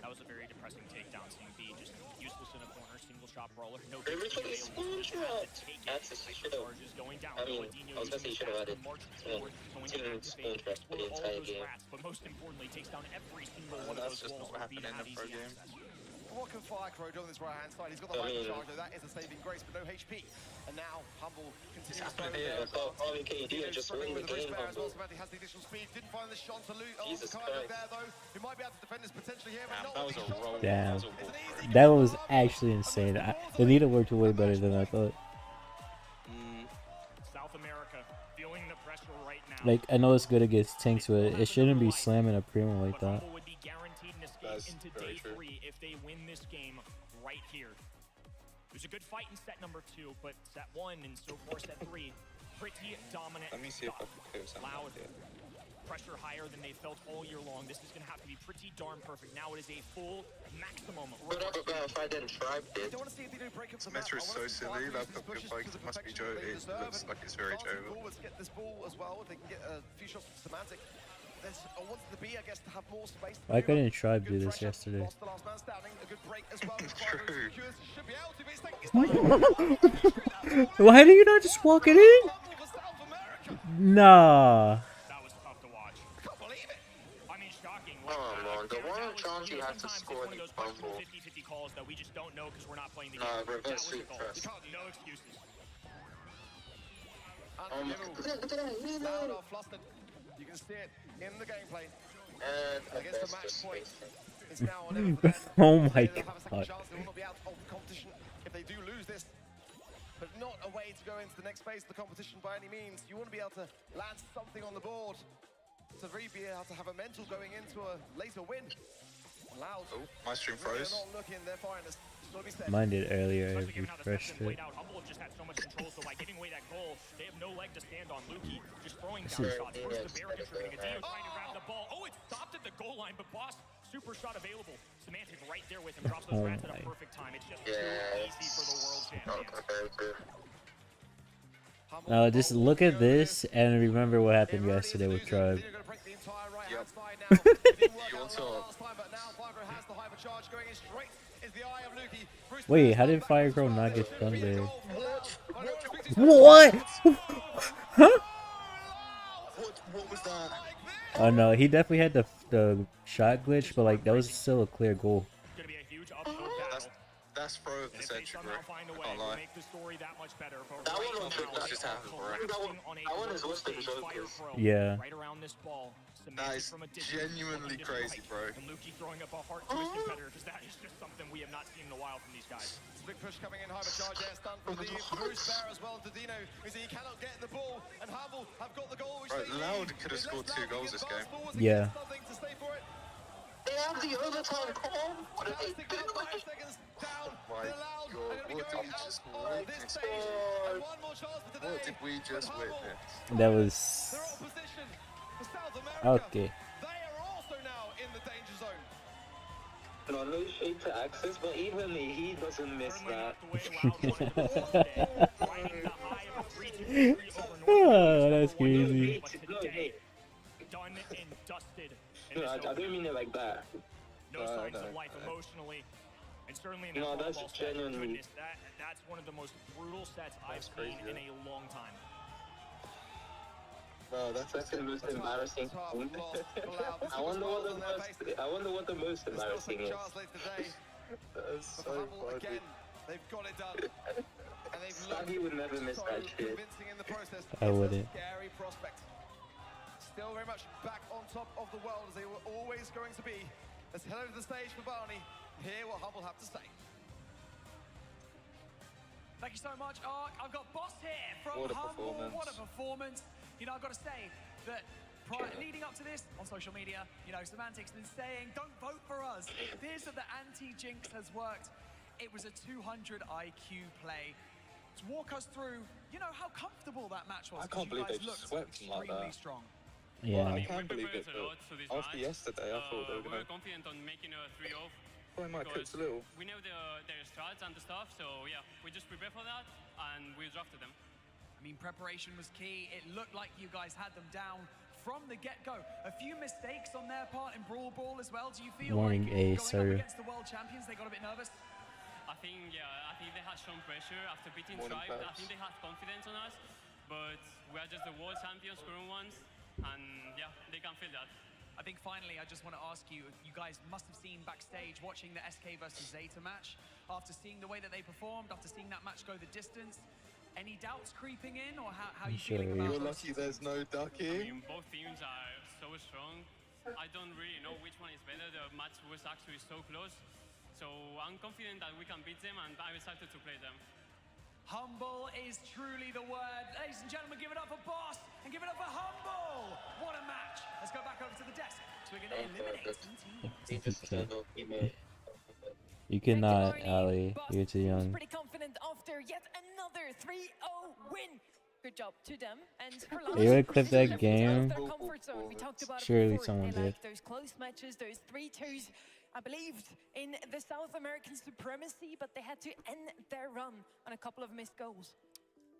S1: That was a very depressing takedown. Seeing B just useless in a corner, single shot brawler. No
S12: Everything is screenshot. That's a shit of.
S1: charges going down.
S12: I mean, I was gonna say you should have added 10 spoon traps for the entire game.
S1: But most importantly, takes down every single one of
S15: That's
S1: those
S15: just
S1: walls
S15: not what
S1: for B
S15: happened
S1: to
S15: in
S1: have
S15: the pro
S1: easy
S15: game.
S1: access.
S3: What can Firecrow do on this right-hand side? He's got the hypercharger. That is a saving grace, but no HP. And now Humble continues to throw there.
S12: All you can do is just win the game,
S3: as well.
S12: Humble.
S3: Semantic has the additional speed. Didn't find the shot to loot.
S12: Jesus
S3: Christ.
S12: Christ.
S3: There, though. He might be able to defend this potentially here, but not
S15: That
S3: with
S15: was
S3: these
S15: a
S3: shots.
S15: roll.
S5: Damn.
S15: That was a roll.
S5: That was actually insane. The leader worked way better than I thought.
S1: South America feeling the pressure right now.
S5: Like, I know it's good against tanks, but it shouldn't be slamming a primo like that.
S1: Humble would be guaranteed an escape
S15: That's
S1: into
S15: very
S1: day
S15: true.
S1: 3 if they win this game right here. It was a good fight in set number 2, but set 1 and so far set 3, pretty dominant.
S15: Let me see if I can clear something.
S1: Loud. Pressure higher than they felt all year long. This is going to have to be pretty darn perfect. Now it is a full maximum.
S12: But if I didn't try it.
S3: I don't want to see if they do break up the
S15: This meta
S3: map.
S15: is
S3: I wanna
S15: so
S3: see
S15: silly.
S3: Firecrow
S15: Like,
S3: use these pushes
S15: like
S3: to the
S15: it must be
S3: perfection
S15: Joe.
S3: that they
S15: It
S3: deserve,
S15: looks
S3: and
S15: like it's very
S3: chances
S15: Joe.
S3: forwards get this ball as well. If they can get a few shots from Semantic. There's a want the B, I guess, to have more space.
S5: Why couldn't Tribe do this yesterday?
S3: Lost the last man standing. A good break as well.
S15: True.
S3: Should be able to, but he's
S5: Why do you not just walk it in? Nah.
S1: That was tough to watch.
S3: Can't believe it.
S1: I mean, shocking.
S12: Oh, man. The one challenge you have to
S1: Sometimes
S12: score
S1: it's one
S12: the
S1: of those questionable
S12: fumble.
S1: 50-50 calls that we just don't know because we're not playing the game.
S12: Reverse
S1: That was
S12: sweep
S1: a goal.
S12: press.
S1: No excuses.
S3: Loud or flustered. You can see it in the gameplay.
S12: And
S3: Against the
S12: that's
S3: match
S12: just
S3: point.
S12: spacing.
S3: It's now on every
S5: Oh my
S3: They'll have a second
S5: god.
S3: chance. They will not be out of the competition if they do lose this. But not a way to go into the next phase of the competition by any means. You want to be able to land something on the board to really be able to have a mental going into a later win. Loud.
S15: Oh, my stream
S3: Really
S15: froze.
S3: not looking their finest. It's gotta be said.
S5: Mine did earlier. I
S1: Especially given how the
S5: refreshed
S1: session played
S5: it.
S1: out. Humble have just had so much control, so by giving away that goal, they have no leg to stand on. Luki just throwing down shots. First the bear contributing. Adino trying to grab the ball. Oh, it stopped at the goal line, but Boss, super shot available. Semantic right there with him, drops those rats at a perfect time. It's just too easy for the world champions.
S5: Now just look at this and remember what happened yesterday with Tribe.
S15: You on top.
S5: Wait, how did Firecrow not get stunned there? What? Huh?
S15: What was that?
S5: Oh no, he definitely had the shot glitch, but like that was still a clear goal.
S1: Gonna be a huge uphill battle.
S15: That's throw of the century, bro.
S1: Find a
S15: I
S1: way
S15: can't
S1: to
S15: lie.
S1: make the story that much better. But
S12: That
S1: right
S12: one was
S1: now,
S12: just
S15: happened, bro.
S12: That one is worse than Joker's.
S5: Yeah.
S1: Right around this ball.
S15: That is genuinely crazy, bro.
S1: And Luki throwing up a heart to his competitor because that is just something we have not seen in a while from these guys.
S3: Big push coming in, hypercharge air stun from the Bruce Bear as well to Dino. You see he cannot get the ball, and Humble have got the goal. Which
S15: Right, Loud could have scored 2 goals this game.
S5: Yeah.
S3: Something to stay for it.
S12: They have the overtime call. What are they
S3: Fantastic goal, 5
S12: doing?
S3: seconds down.
S15: My
S3: They're Loud.
S15: God,
S3: They're gonna be
S15: what
S3: going
S15: did we
S3: out
S15: just
S3: of this
S15: witness?
S3: stage. And one more chance for today.
S15: What did we just witness?
S5: That was
S3: Their opposition for South America.
S5: okay.
S3: They are also now in the danger zone.
S12: No shade to Axis, but even he doesn't miss that.
S5: Oh, that's crazy.
S1: Done and dusted.
S12: No, I didn't mean it like that.
S1: No signs of life emotionally. And certainly in
S12: No,
S1: that
S12: that's
S1: volleyball set,
S12: genuinely-
S1: goodness, that's one of the most brutal sets I've seen in a long time.
S15: Bro,
S12: That's the most embarrassing thing. I wonder what the most embarrassing is.
S15: That's so funny.
S3: Again, they've got it done. And they've
S12: Stabby would never miss that shit.
S3: convincing in the process.
S5: I wouldn't.
S3: It's a scary prospect. Still very much back on top of the world as they were always going to be. Let's head over to the stage for Barney. Hear what Humble have to say.
S6: Thank you so much, Ark. I've got Boss here from
S15: What a
S6: Humble.
S15: performance.
S6: What a performance. You know, I've got to say that leading up to this on social media, you know, Semantic's been saying, don't vote for us. It appears that the anti-jinx has worked. It was a 200 IQ play. To walk us through, you know, how comfortable that match was.
S15: I can't
S6: because you
S15: believe
S6: guys
S15: they
S6: looked
S15: just swept them like
S6: extremely
S15: that.
S6: strong.
S5: Yeah.
S15: I can't believe it, but after yesterday, I thought they were
S13: We're
S15: gonna.
S13: confident on making a 3-0.
S15: Well, I might cook a little.
S13: We know their strats and the stuff, so yeah, we just prepare for that and we drafted them.
S6: I mean, preparation was key. It looked like you guys had them down from the get-go. A few mistakes on their part in Brawl as well. Do you feel
S5: Morning,
S6: like
S5: A,
S6: going
S5: sir.
S6: up against the world champions, they got a bit nervous?
S13: I think they had some pressure after beating
S15: Morning,
S13: Tribe. I
S15: Babs.
S13: think they had confidence on us, but we are just the world champions, current ones, and yeah, they can feel that.
S6: I think finally, I just want to ask you, you guys must have seen backstage watching the SK versus Zeta match. After seeing the way that they performed, after seeing that match go the distance, any doubts creeping in, or how you feeling about
S15: You're
S6: those
S15: lucky
S6: two
S15: there's no
S13: I
S15: ducking.
S13: mean, both teams are so strong. I don't really know which one is better. The match was actually so close. So I'm confident that we can beat them, and I'm excited to play them.
S6: Humble is truly the word. Ladies and gentlemen, give it up for Boss and give it up for Humble. What a match. Let's go back over to the desk so we can eliminate some teams.
S5: You cannot, Ali. You're too young.
S2: Pretty confident after yet another 3-0 win. Good job to them. And for
S5: You would
S2: last,
S5: clip
S2: this
S5: that
S2: is out of
S5: game?
S2: their comfort zone. We talked about it
S5: Surely
S2: before.
S5: someone
S2: They
S5: did.
S2: like those close matches, those 3-2s. I believed in the South American supremacy, but they had to end their run on a couple of missed goals.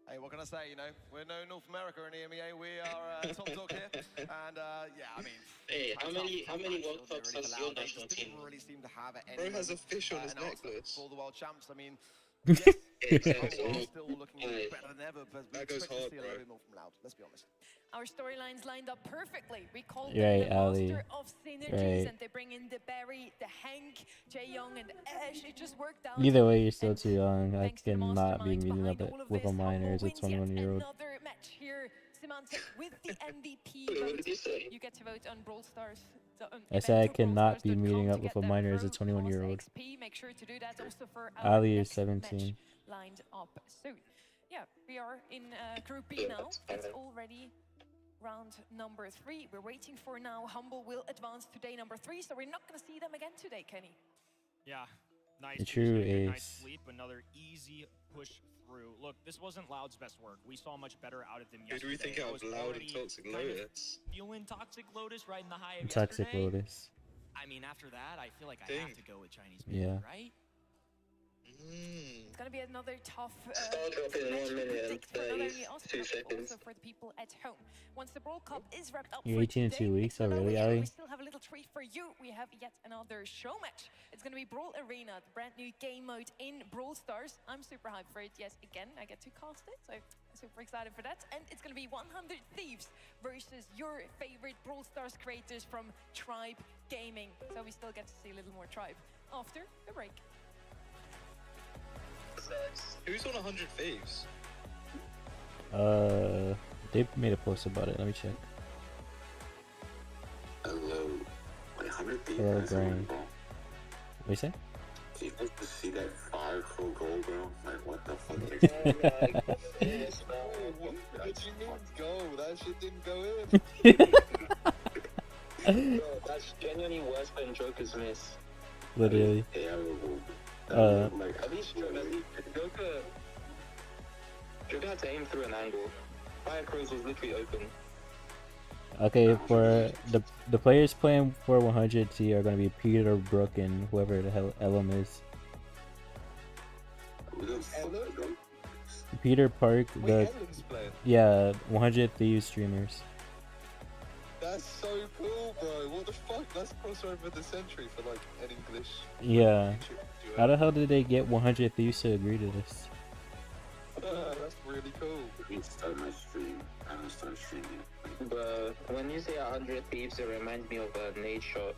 S3: Hey, what can I say? You know, we're no North America in EMEA. We are top dog here, and yeah, I mean.
S12: Hey, how many World Cups has your
S3: They
S12: national
S3: just
S12: team?
S3: didn't really seem to have any.
S15: Bro has a fish on his
S3: announcement
S15: necklace.
S3: for the world champs. I mean, yes,
S12: Exactly.
S3: still looking better than ever, but we
S15: That goes
S3: expect to
S15: hard,
S3: see a
S15: bro.
S3: little bit more from Loud. Let's be honest.
S2: Our storylines lined up perfectly. We called
S5: Right,
S2: them the
S5: Ali.
S2: master of synergies,
S5: Right.
S2: and they bring in the Barry, the Hank, Jae Young, and Ash. It just worked out.
S5: Either way, you're still
S2: And
S5: too young. I
S2: thanks to the
S5: cannot be
S2: masterminds
S5: meeting up
S2: behind all of
S5: with a
S2: this,
S5: minor as a
S2: Humble wins yet
S5: 21-year-old.
S2: Another match here, Symantec, with the MVP
S12: What
S2: vote.
S12: did you say?
S2: You get to vote on Brawl Stars.
S5: I said I cannot be meeting up with a minor as a 21-year-old.
S2: Make sure to do that also for
S5: Ali is
S2: next
S5: 17.
S2: match lined up soon. Yeah, we are in Group B now. It's already round number 3. We're waiting for now. Humble will advance to day number 3, so we're not going to see them again today, Kenny.
S1: Yeah, nice.
S5: The true
S1: Nice
S5: ace.
S1: sleep, another easy push through. Look, this wasn't Loud's best work. We saw much better out of them
S15: Who
S1: yesterday.
S15: do we think
S1: I
S15: out
S1: was
S15: of Loud and
S1: already
S15: Toxic
S1: kind of
S15: Lotus?
S1: feeling Toxic Lotus right in the high of
S5: Toxic
S1: yesterday.
S5: Lotus.
S1: I mean, after that, I feel like I
S15: Dang.
S1: have to go with Chinese
S5: Yeah.
S1: Music, right?
S2: It's going to be another tough
S12: Start dropping
S2: match
S12: 1
S2: to
S12: minute
S2: predict for not
S12: and
S2: only us,
S12: 2
S2: but
S12: seconds.
S2: also for the people at home. Once the Brawl Cup is wrapped up
S5: You're
S2: for
S5: 18 in
S2: today,
S5: 2 weeks? Oh,
S2: not
S5: really,
S2: only do
S5: Ali?
S2: we still have a little treat for you. We have yet another show match. It's going to be Brawl Arena, the brand new game mode in Brawl Stars. I'm super hyped for it. Yes, again, I get to cast it, so I'm super excited for that. And it's going to be 100 Thieves versus your favorite Brawl Stars creators from Tribe Gaming. So we still get to see a little more Tribe after the break.
S15: Who's on 100 Thieves?
S5: They made a post about it. Let me check.
S12: Hello. Wait, 100
S5: Hello, Brain. What do you say?
S12: Do you like to see that 5 goal, bro? Like, what the fuck?
S15: What do you mean go? That shit didn't go in.
S12: Bro, that's genuinely worse than Joker's miss.
S5: Literally.
S12: Terrible.
S5: Like,
S12: At least Joker had to aim through an angle. Fire Crows was literally open.
S5: Okay, for the players playing for 100T are going to be Peter, Brook, and whoever the hell Elam is. Peter Park, the yeah 100 Thieves streamers.
S15: That's so cool, bro. What the fuck? That's crossover the century for like an English.
S5: Yeah.
S15: YouTube
S5: How the hell did they get 100 Thieves to agree to this?
S15: That's really cool.
S12: Restart my stream. I don't start streaming. But when you say 100 Thieves, it reminds me of a nade shot.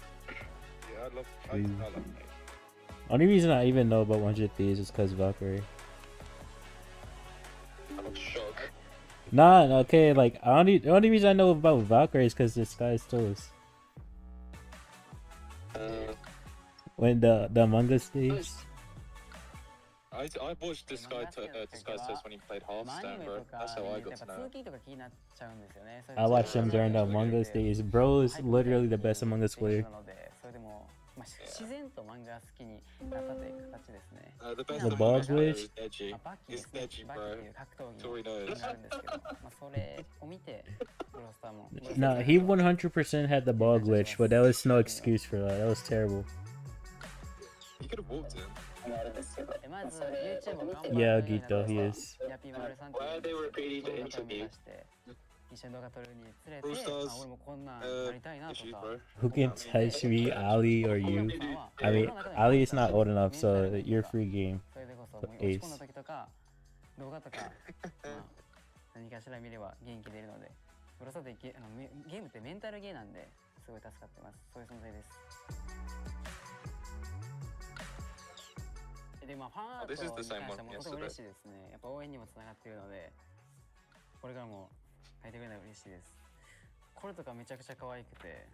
S15: Yeah, I love
S5: True.
S15: Nate.
S5: Only reason I even know about 100 Thieves is because Valkyrie.
S12: I'm shocked.
S5: Nah, okay, like the only reason I know about Valkyrie is because this guy stole us. When the Among Us Thieves.
S15: I watched this guy test when he played Hearthstone, bro. That's how I got to know.
S5: I watched him during the Among Us days. Bro is literally the best Among Us player.
S9: まあ、自然と漫画が好きになったという形ですね。
S15: The best
S5: The
S15: thing
S5: ball
S15: about
S5: glitch?
S15: it is edgy.
S9: バッキーで
S15: It's
S9: すね。
S15: edgy,
S9: バッキー
S15: bro.
S9: っていう格闘技
S15: That's all he
S9: が
S15: knows.
S9: あるんですけど、まあそれを見てブロスターも。
S5: No, he 100% had the ball glitch, but that was no excuse for that. That was terrible.
S15: You could have walked in.
S9: まず YouTube を頑張る
S5: Yeah,
S9: ようになった
S5: Gito,
S9: の
S5: he
S9: は
S5: is.
S9: ヤピーマルさんっていうんですけど、動画を目指して一緒に動画撮るにつれて、あ、俺もこんなんなりたいなとか。
S5: Who can touch me, Ali or you? I mean, Ali is not old enough, so you're free game.
S9: それでこそ落ち
S5: Ace.
S9: 込んだ時とか動画とか、まあ、何かしら見れば元気出るので、ブロスターってゲームってメンタルゲーなんですごい助かってます。そういう存在です。で、まあ、ファンアートに関してはもうとても嬉しいですね。やっぱ応援にもつながっているので、これからも書いてくれたら嬉しいです。これとかめちゃくちゃ可愛くて、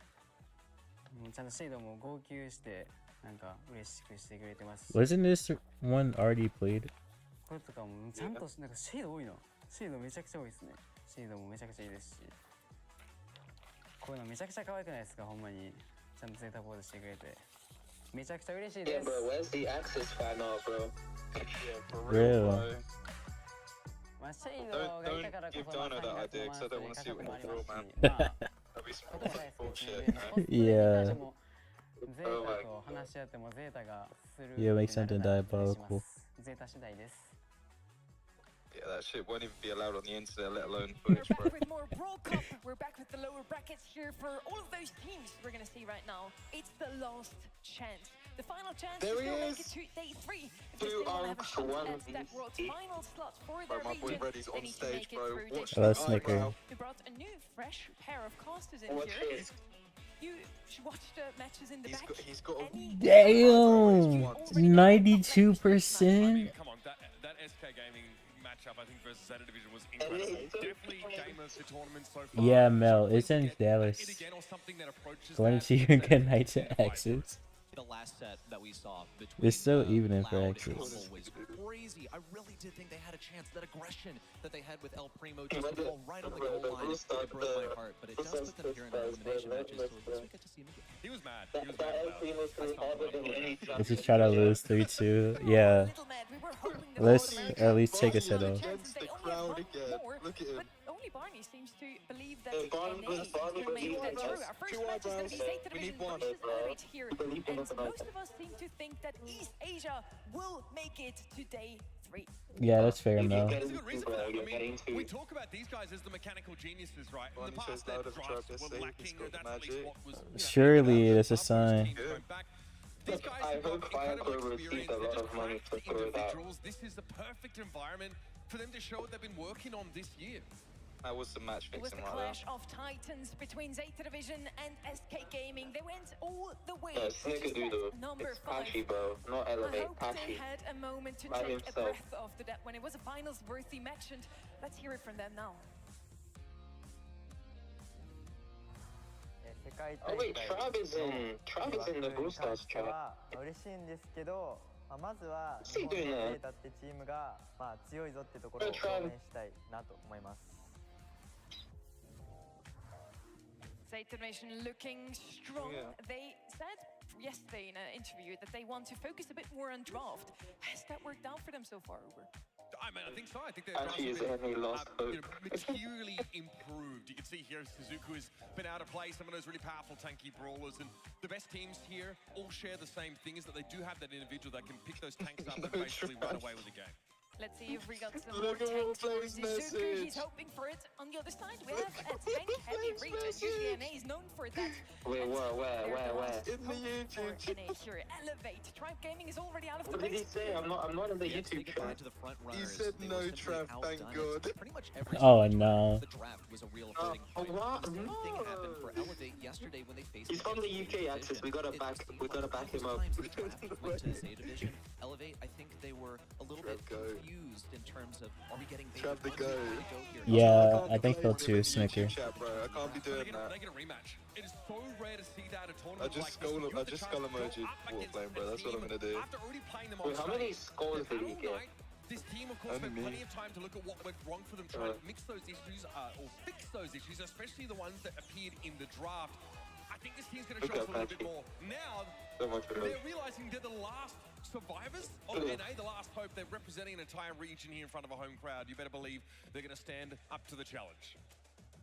S9: もうちゃんとシェードも号泣してなんか嬉しくしてくれてますし。
S5: Wasn't this one already played?
S9: これとかもちゃんとなんかシェード多いの。シェードめちゃくちゃ多いですね。シェードもめちゃくちゃいいですし、こういうのめちゃくちゃ可愛くないですか、ほんまに。ちゃんとゼータポーズしてくれて。めちゃくちゃ嬉しいです。
S12: Yeah, bro, where's the Axis fan art, bro?
S15: Yeah, for
S5: Real.
S15: real, bro.
S9: まあシェイドがいたからこそ
S15: Don't give Donna that idea, 'cause I don't wanna see what
S9: もあり
S15: you're
S9: ます
S15: real,
S9: し、
S15: man.
S9: まあ
S15: That'd be some
S9: ことも大好きです
S15: bullshit,
S9: ね。
S15: man.
S9: コスプレに関して
S5: Yeah.
S9: もゼータと話し合ってもゼータがする
S5: Yeah, make
S9: ようにな
S5: something
S9: れたらお願いしま
S5: diabolical.
S9: す。ゼータ次第です。
S15: Yeah, that shit won't even be allowed on the internet, let alone
S2: We're
S15: footage, bro.
S2: back with more Brawl Cup. We're back with the lower brackets here for all of those teams we're going to see right now. It's the last chance. The final chance
S12: There
S2: to
S12: he
S2: still make it
S12: is.
S2: to day 3. If
S12: Two
S2: they still want to have a
S12: arcs,
S2: shot
S12: one
S2: at that world's
S12: each.
S2: final slot for
S15: Bro,
S2: their
S15: my boy
S2: region,
S15: Freddy's
S2: they
S15: on
S2: need to
S15: stage,
S2: make it
S15: bro.
S2: through day
S15: Watch
S5: Hello,
S15: the
S5: Snicker.
S15: eyebrow.
S2: We brought a new, fresh pair of casters in
S12: Watch
S2: here.
S12: this.
S2: You should watch the matches in the back.
S15: He's got a...
S2: Any-
S5: Damn!
S2: Already
S5: 92%?
S10: Come on, that SK Gaming matchup, I think, versus Zeta Division was incredible. Definitely game of the tournament so far.
S5: Yeah, Mel, it's in Dallas. Going to see you get Knights and X's.
S16: The last set that we saw between
S5: It's still evening for
S16: Loud and
S5: X's.
S16: Humble was crazy. I really did think they had a chance. That aggression that they had with El Primo just to fall right on the goal line, it broke my heart. But it does put them here in elimination matches, so at least we get to see him again.
S10: He was mad. He was mad.
S5: Let's just try to lose 3-2. Yeah. Let's at least take a set off.
S15: Against the crowd again. Look at him.
S2: Only Barney seems to believe that
S12: Barney
S2: NA
S12: versus Barney
S2: will make that
S12: versus
S2: true. Our first
S15: two
S2: match is going to be
S15: eyebrows.
S2: Zeta
S15: We need
S2: Division
S15: one.
S2: versus Elevate here.
S12: believe in
S2: And
S12: us.
S2: most of us seem to think that East Asia will make it to day 3.
S5: Yeah, that's fair, Mel.
S10: There's a good reason for that. I mean, we talk about these guys as the mechanical geniuses, right? In the
S15: Barney says
S10: past, their
S15: loud of
S10: drafts
S15: Travis,
S10: were
S15: he's
S10: lacking.
S15: got the
S10: That's at least
S15: magic.
S10: what was...
S5: Surely that's a sign.
S10: These guys
S12: I
S10: have got
S12: hope Firecracker
S10: incredible
S12: received
S10: experience.
S12: a
S10: They're
S12: lot
S10: just
S12: of money for
S10: crafty
S12: throwing that.
S10: individuals. This is the perfect environment for them to show what they've been working on this year.
S15: That was the match
S2: It was
S15: fixing
S2: the
S15: right there.
S2: clash of titans between Zeta Division and SK Gaming. They went all the way
S12: Yeah,
S2: to spot
S12: Snickerdoodle.
S2: number
S12: It's
S2: 5.
S12: Patchy, bro. Not
S2: I
S12: Elevate,
S2: hope they
S12: Patchy.
S2: had a moment to
S12: By
S2: take a
S12: himself.
S2: breath after that when it was a finals-worthy match, and let's hear it from them now.
S12: Oh wait, Trav is in the Brawl Stars chat.
S11: 嬉しいんですけど、まずは
S12: What's he
S11: 日本
S12: doing
S11: の
S12: there?
S11: データってチームが強いぞってところを証明したいなと思います。
S2: Zeta Division looking strong. They said yesterday in an interview that they want to focus a bit more on draft. Has that worked out for them so far, Uber?
S10: I mean, I think so. I think they're
S12: Actually, is any lost hope?
S10: materially improved. You can see here Suzuku has been out of play, some of those really powerful tanky brawlers, and the best teams here all share the same thing, is that they do have that individual that can pick those tanks up and basically run away with the game.
S2: Let's see if we got some more tanks for Suzuku. He's hoping for it. On the other side, we have a tank-heavy region. Usually NA is known for that.
S12: Wait, where?
S2: In the YouTube channel. Elevate. Tribe Gaming is already out of the
S12: What did he
S2: base.
S12: say? I'm not in the YouTube chat.
S15: He said no, Trav, thank God.
S16: Pretty much every
S5: Oh no.
S16: the draft was a real hurting point.
S12: What?
S16: The same thing
S12: No.
S16: happened for Elevate yesterday when they faced
S12: He's from the
S16: against
S12: UK
S16: Zeta
S12: Axis.
S16: Division.
S12: We gotta
S16: It
S12: back
S16: seemed
S12: him up.
S16: times the draft went to Zeta Division. Elevate, I think they were a little bit confused in terms of, are we getting
S15: Trav the go.
S5: Yeah, I think so too, Snicker.
S15: Chat, bro. I can't be doing that.
S10: They get a rematch. It is so rare to see that at a
S15: I
S10: tournament
S15: just
S10: like this.
S15: I just skull emoji Warplane, bro. That's what I'm gonna do.
S10: After already playing them on
S12: Wait, how many
S10: stage,
S12: skulls did he get?
S10: this team, of course,
S15: Only
S10: spent
S15: me.
S10: plenty of time to look at what went wrong for them, trying to mix those issues or fix those issues, especially the ones that appeared in the draft. I think this team's going to show us a little bit more. Now,
S15: so much for
S10: They're realizing they're the last survivors of NA, the last hope. They're representing an entire region here in front of a home crowd. You better believe they're going to stand up to the challenge.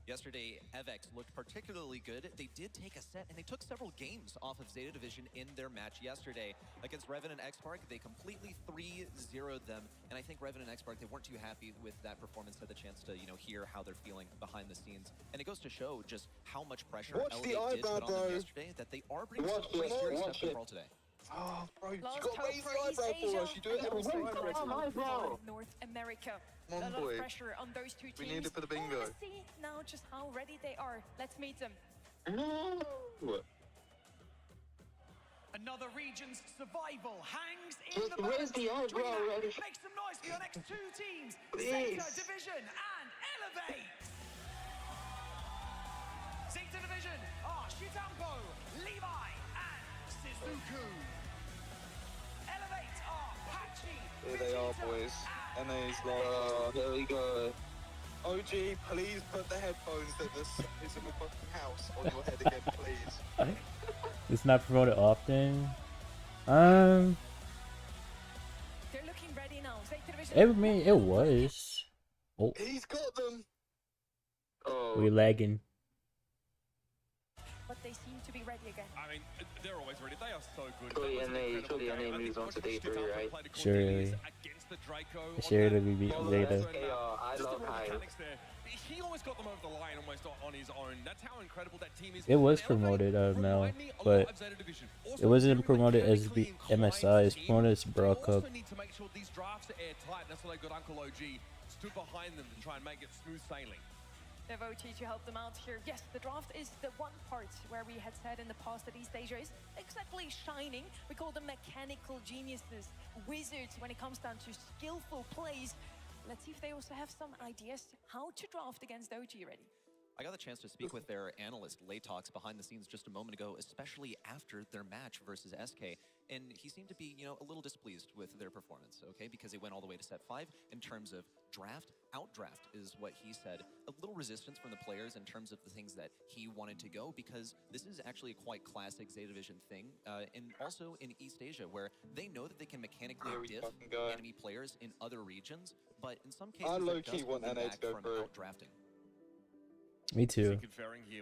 S16: Yesterday, Evex looked particularly good. They did take a set, and they took several games off of Zeta Division in their match yesterday. Against Revan and X-Park, they completely 3-0'd them, and I think Revan and X-Park, they weren't too happy with that performance, had the chance to, hear how they're feeling behind the scenes. And it goes to show just how much pressure Elevate did put on them yesterday, that they are bringing some pretty serious stuff to the Brawl today.
S15: Oh, bro, you
S2: Lost
S15: got to
S2: hope
S15: raise
S2: for
S15: the
S2: East
S15: eyebrow for
S2: Asia
S15: us. You do it every
S2: and
S15: time.
S2: also
S15: Raise the
S2: for
S15: eyebrow.
S2: North America.
S15: Come on,
S2: A lot
S15: boy.
S2: of pressure on those two teams.
S15: We need it for the bingo.
S2: Let's see now just how ready they are. Let's meet them.
S6: Another region's survival hangs in the balance.
S12: Where's the eyebrow already?
S6: Make some noise for your next two teams.
S12: Please.
S6: Zeta Division and Elevate. Zeta Division are Shitampo, Levi, and Shizuku. Elevate are Pachi.
S15: Here they are, boys. NA's like,
S12: There we go.
S15: OG, please put the headphones that the size of a fucking house on your head again, please.
S5: It's not promoted often.
S2: They're looking ready now. Zeta Division.
S5: I mean, it was. Oh,
S15: He's got them.
S5: we lagging.
S2: But they seem to be ready again.
S10: I mean, they're always ready. They are so good.
S12: Surely NA moves on to day 3, right?
S5: Surely.
S10: Against the Draco.
S5: Surely we beat Zeta.
S12: I love High.
S10: He almost got them over the line almost on his own. That's how incredible that team is.
S5: It was promoted Mel, but it wasn't promoted as the MSI. It's promoted as Brawl Cup.
S10: Also need to make sure these drafts are airtight. That's why they got Uncle OG stood behind them to try and make it smooth sailing.
S2: They have OT to help them out here. Yes, the draft is the one part where we had said in the past that East Asia is exactly shining. We call them mechanical geniuses, wizards when it comes down to skillful plays. Let's see if they also have some ideas how to draft against OG ready.
S16: I got the chance to speak with their analyst, Laytox, behind the scenes just a moment ago, especially after their match versus SK. And he seemed to be, a little displeased with their performance, okay? Because they went all the way to set 5 in terms of draft, outdraft is what he said. A little resistance from the players in terms of the things that he wanted to go, because this is actually a quite classic Zeta Division thing. And also in East Asia, where they know that they can mechanically diff enemy players in other regions, but in some cases,
S15: I
S16: that
S15: low-key
S16: does
S15: want
S16: hold them
S15: NA
S16: back
S15: to go
S16: from
S15: through.
S16: outdrafting.
S5: Me too.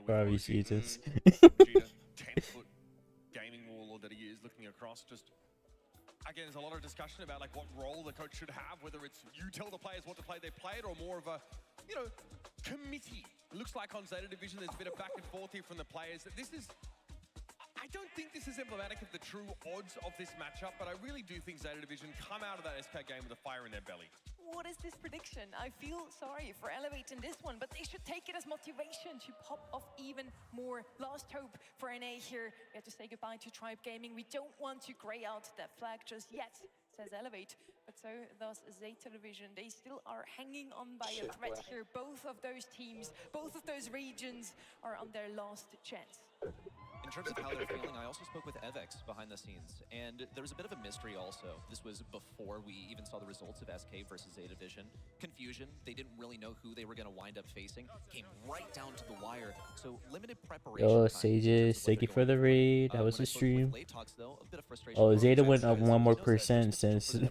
S5: Probably Jesus.
S10: 10-foot gaming warlord that he is, looking across. Just again, there's a lot of discussion about like what role the coach should have, whether it's you tell the players what to play they play it, or more of a committee. It looks like on Zeta Division there's a bit of back and forth here from the players. I don't think this is emblematic of the true odds of this matchup, but I really do think Zeta Division come out of that SK game with a fire in their belly.
S2: What is this prediction? I feel sorry for Elevate in this one, but they should take it as motivation to pop off even more. Last hope for NA here. We have to say goodbye to Tribe Gaming. We don't want to grey out that flag just yet, says Elevate. But so does Zeta Division. They still are hanging on by a thread here. Both of those teams, both of those regions are on their last chance.
S16: In terms of how they're feeling, I also spoke with Evex behind the scenes, and there was a bit of a mystery also. This was before we even saw the results of SK versus Zeta Division. Confusion, they didn't really know who they were going to wind up facing. Came right down to the wire, so limited preparation.
S5: Yo, Sages, thank you for the raid. That was the stream. Oh, Zeta went up 1 more percent since. Oh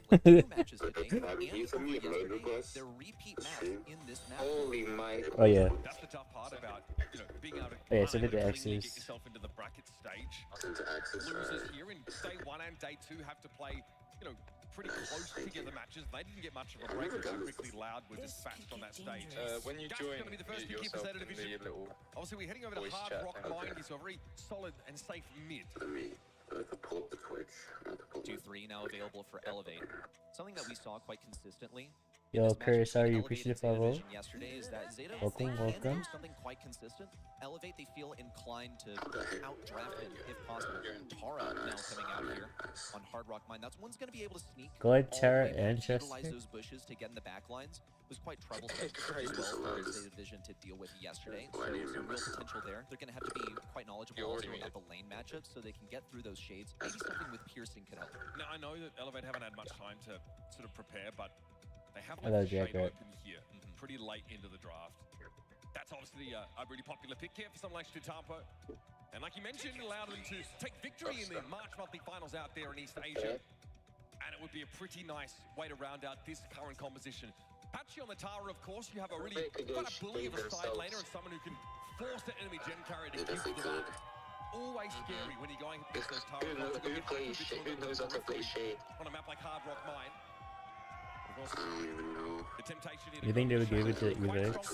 S5: yeah.
S10: That's the tough part about being able to
S5: Yeah, so did the X's.
S10: get yourself into the bracket stage. Losers here in day 1 and day 2 have to play, pretty close together matches. They didn't get much of a break. Too quickly Loud were dispatched on that stage.
S15: When you
S10: That's
S15: join
S10: going to be the first pick here for Zeta Division.
S15: little
S10: Obviously, we're heading over to
S15: voice
S10: Hard
S15: chat
S10: Rock
S15: thing,
S10: Mine, so a very solid and safe mid.
S16: 2-3 now available for Elevate. Something that we saw quite consistently.
S5: Yo, Curtis, how are you? Appreciate the follow.
S16: Yesterday is that Zeta
S5: Welcome,
S16: can do
S5: welcome.
S16: something quite consistent. Elevate, they feel inclined to outdraft it if possible. Tara now coming out here on Hard Rock Mine. That's one's going to be able to sneak.
S5: Go ahead,
S16: all
S5: Tara
S16: the way
S5: and
S16: back, utilize
S5: Chester.
S16: those bushes to get in the back lines. It was quite troublesome as well for Zeta Division to deal with yesterday. So some real potential there. They're going to have to be quite knowledgeable also about the lane matchups so they can get through those shades. Maybe something with piercing could help.
S10: Now, I know that Elevate haven't had much time to sort of prepare, but they have
S5: I love
S10: left the shade
S5: Jack, right?
S10: open here pretty late into the draft. That That's obviously a really popular pick here for someone like Shtitampo. And like you mentioned, it allowed them to take victory in the March monthly finals out there in East Asia. And it would be a pretty nice way to round out this current composition. Patchy on the Tara, of course, you have a really quite a bully of a side laner and someone who can force the enemy gen carrier to give them up. Always scary when you're going against those Tara.
S12: Who knows how to play Shade?
S10: On a map like Hard Rock Mine. I don't even know. The temptation
S5: You think they would give it to Evex?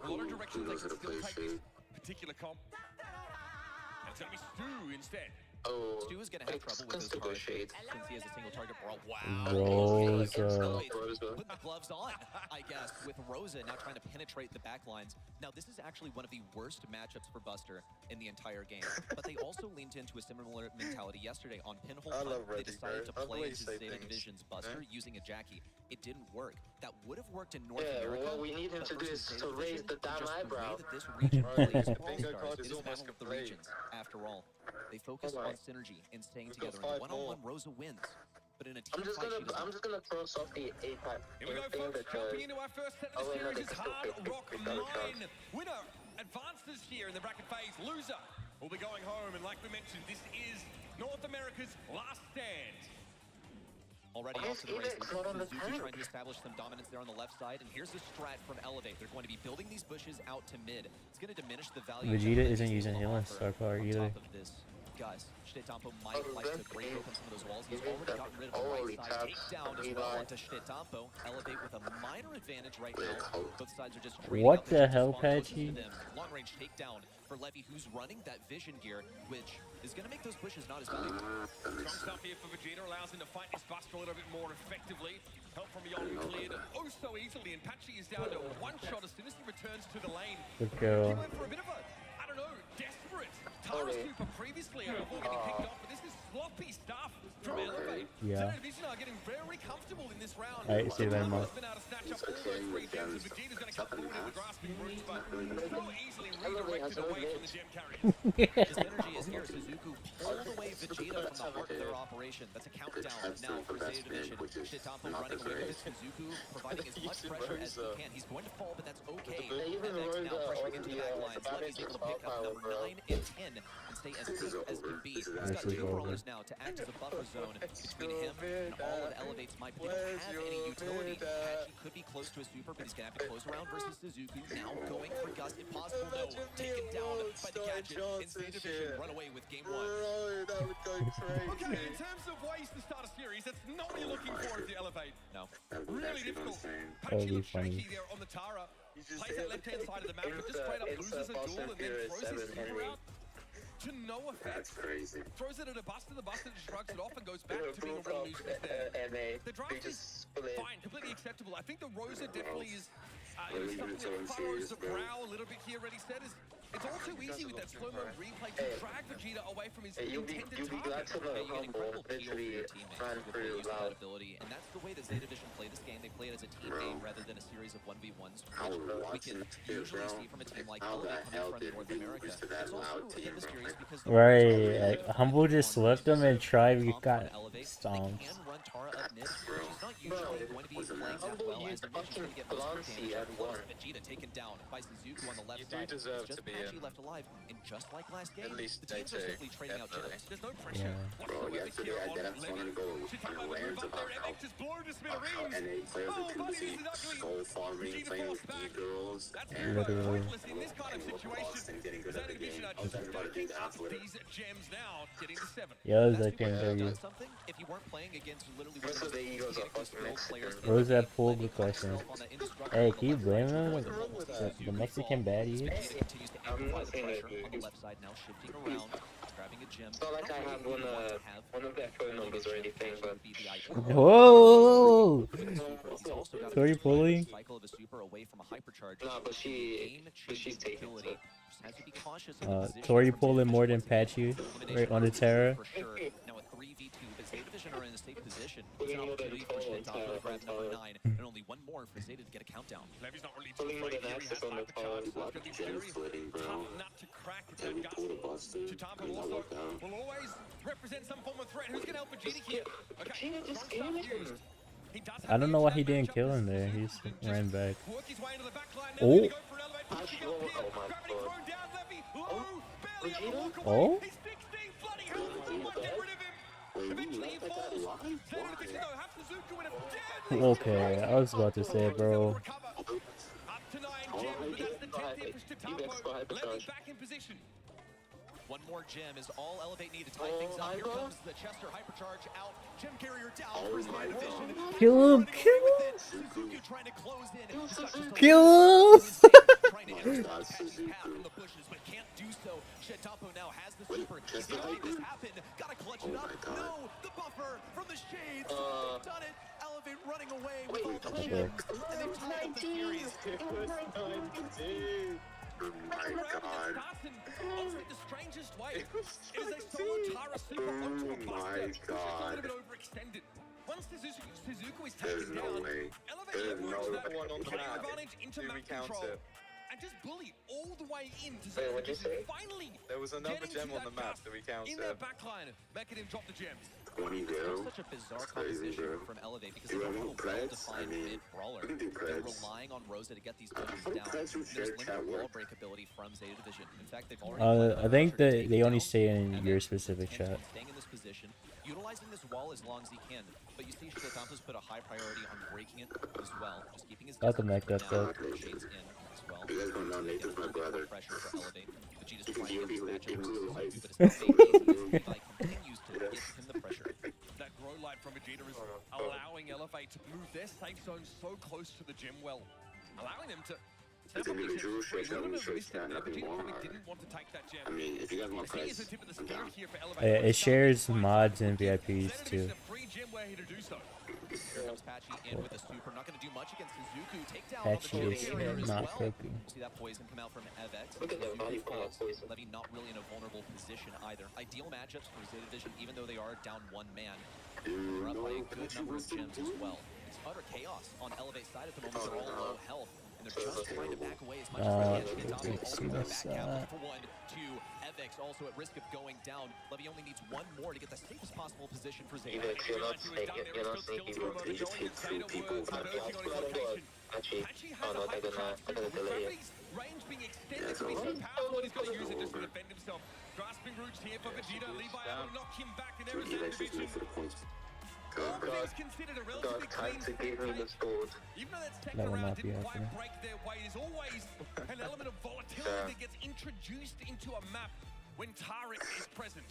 S10: a lot of directions they can still take this particular comp. And it's going to be Stu instead.
S16: Oh, Stu is going to have trouble with his target since he has a single target Brawl. Wow.
S5: Rosa.
S16: Put the gloves on, I guess, with Rosa now trying to penetrate the back lines. Now, this is actually one of the worst matchups for Buster in the entire game. But they also leaned into a similar mentality yesterday on Pinhole Hunt. They decided to play into Zeta Division's Buster using a Jackie. It didn't work. That would have worked in North America.
S12: What we need him to do is to raise the damn eyebrow.
S16: This region plays Brawl Stars. It is a battle of the regions, after all. They focus on synergy and staying together. And one-on-one, Rosa wins. But in a team
S12: I'm just gonna throw Softy a pipe.
S10: Here we go, folks. Jumping into our first set of the series is Hard Rock Mine. Winner advances here in the bracket phase. Loser will be going home. And like we mentioned, this is North America's last stand.
S16: Already off to the races. Suzuki trying to establish some dominance there on the left side. And here's the strat from Elevate. They're going to be building these bushes out to mid. It's going to diminish the value.
S5: Vegeta isn't using healing star power either.
S16: Guys, Shtitampo might like to break open some of those walls. He's already gotten rid of the right side takedown as well onto Shtitampo. Elevate with a minor advantage right now. Both sides are just
S5: what the hell, Patchy?
S16: Long range takedown for Levy, who's running that vision gear, which is going to make those bushes not as valuable.
S10: Strong stuff here for Vegeta, allows him to fight his Buster a little bit more effectively. Help from beyond cleared oh so easily, and Patchy is down to one shot as soon as he returns to the lane.
S5: Good girl.
S10: He went for a bit of a, I don't know, desperate Tara Super previously before getting picked off, but this is sloppy stuff from Elevate.
S5: Yeah.
S10: Zeta Division are getting very comfortable in this round.
S5: Alright, see you very much.
S10: Been able to snatch up all those three gems, and Vegeta's going to come forward with the grasping roots, but so easily redirected away from the gem carrier.
S16: His energy is here. Suzuku pulled away Vegeta from the heart of their operation. That's a countdown now for Zeta Division. Shtitampo running away with Suzuku, providing as much pressure as he can. He's going to fall, but that's okay. FX now pressuring into the back lines. Levy's able to pick up number 9 and 10 and stay as safe as can be. He's got two brawlers now to act as a buffer zone between him and all of Elevate's might. But they don't have any utility. Patchy could be close to a super, but he's going to have to close around versus Suzuku. Now going for Gus. Impossible, no. Taken down by the gadget. And Zeta Division run away with game 1.
S12: That would go crazy.
S10: Okay, in terms of ways to start a series, that's not what you're looking for if you Elevate.
S16: No.
S10: Really difficult.
S5: That'd
S10: Patchy
S5: be
S10: looks
S5: funny.
S10: shaky there on the Tara. Plays that left-hand side of the map, but just straight up loses a duel and then throws his super out to no effect.
S12: That's crazy.
S10: Throws it at a Buster, the Buster just shrugs it off and goes back to being a real nuisance there. The draft is fine, completely acceptable. I think the Rosa definitely is something that furrows the brow a little bit here, Ready Set. It's all too easy with that slow-mo replay to drag Vegeta away from his intended target.
S12: You get incredible
S16: Literally ran through that ability, and that's the way that Zeta Division play this game. They play it as a team game rather than a series of 1v1s, which we can usually see from a team like Elevate coming from North America. It's also a bit mysterious because
S5: Right, Humble just left him and tried, we got stomped.
S16: can run Tara up mid, which is not usually going to be playing as well as the Vision's going to get most of the damage. Vegeta taken down by Suzuku on the left side. It's just Patchy left alive, and just like last game, the teams are simply trading out gems.
S10: There's no pressure.
S12: Bro, yesterday I did have someone go on rants about how NA players are too busy soul farming, playing with e-girls, and
S5: Literally.
S12: lost and getting good at the game. I was about to do that for it.
S5: Yeah, it was like KMW.
S16: If you weren't playing against literally
S12: Most of the egos are fucking Mexican.
S5: What was that pool? Good question. Hey, can you blame him? The Mexican baddie?
S12: I'm not saying it.
S16: On the left side now, shifting around, grabbing a gem.
S12: It's not like I have one of their phone numbers or anything, but
S5: Whoa! Tori pulling?
S16: Cycle of a super away from a hypercharge.
S12: No, but she's taking it.
S16: Has to be cautious of the position
S5: Tori pulling more than Patchy right on the Terra.
S16: for sure. Now a 3v2, but Zeta Division are in a safe position. It's an opportunity for Shtitampo to grab number 9, and only one more for Zeta to get a countdown.
S10: Levy's not really
S12: Pulling with an access on the pod. What gem splitting, bro. And we pulled a Buster.
S10: Shtitampo also will always represent some form of threat. Who's going to help Vegeta here? Okay,
S12: Vegeta just
S10: strong
S12: gave
S10: stuff
S12: him.
S10: used.
S5: I don't know why he didn't kill him there. He just ran back. Oh. Oh. Okay, I was about to say, bro.
S16: One more gem is all Elevate need to tie things up. Here comes the Chester Hypercharge out. Gem carrier down for Zeta Division.
S5: Kill him! Kill him!
S16: Suzuki trying to close in.
S5: Kill him!
S16: Trying to enter the Apache path from the bushes, but can't do so. Shetapo now has the super. He's gonna make this happen. Gotta clutch it up. No, the buffer from the Shades. They've done it. Elevate running away with all the gems. And they've tied up the series.
S12: Oh my god.
S16: Honestly, the strangest way is a solo Tara super onto a buster. It's just a little bit overextended. Once Suzuki is taken down, Elevate works that player advantage into map control and just bully all the way into Zeta Division. Finally,
S15: there was another gem on the map that we counted.
S16: In their backline, making him drop the gems.
S12: 20
S16: It's such a bizarre composition from Elevate because they don't have a well-defined mid-brawler. They're relying on Rosa to get these pushes down. There's limited wall break ability from Zeta Division. In fact, they've already
S5: I think that they only stay in your specific chat.
S16: Staying in this position, utilizing this wall as long as he can. But you see Shetampos put a high priority on breaking it as well. Just keeping his
S5: Got the mech up though.
S16: Shades in as well.
S12: You guys don't know Nathan's my brother.
S16: Pressure for Elevate. Vegeta's trying to get this matchup with Suzuki, but it's not easy. Levi continues to give him the pressure.
S10: That grow light from Vegeta is allowing Elevate to move their safe zone so close to the gem well, allowing them to.
S12: It's an individual shake that we should nothing more. I mean, if you guys want price, I'm down.
S5: It shares mods and VIPs too.
S16: Here comes Patchy in with a super. Not going to do much against Suzuku. Takedown
S5: Patchy
S16: on the
S5: is
S16: carrier as
S5: not
S16: well.
S5: cooking.
S16: See that poison come out from Evex. Suzuki falls. Levy not really in a vulnerable position either. Ideal matchups for Zeta Division, even though they are down one man. They're up by a good number of gems as well. It's utter chaos on Elevate side at the moment. They're all low health. And they're just trying to back away as much as they can. Also back out for 1-2. Evex also at risk of going down. Levy only needs one more to get the safest possible position for Zeta.
S12: You're not sneaking, you're not sneaking, you just hit two people. Actually, oh no, they're gonna delay it.
S10: Range being extended to be so powerful, he's got to use it just to defend himself. Grasping roots here for Vegeta. Levi able to knock him back, and there is Zeta Division.
S12: God, time to give him the sword.
S10: Even though that's taken around, didn't quite break their way. There's always an element of volatility that gets introduced into a map when Tariq is present.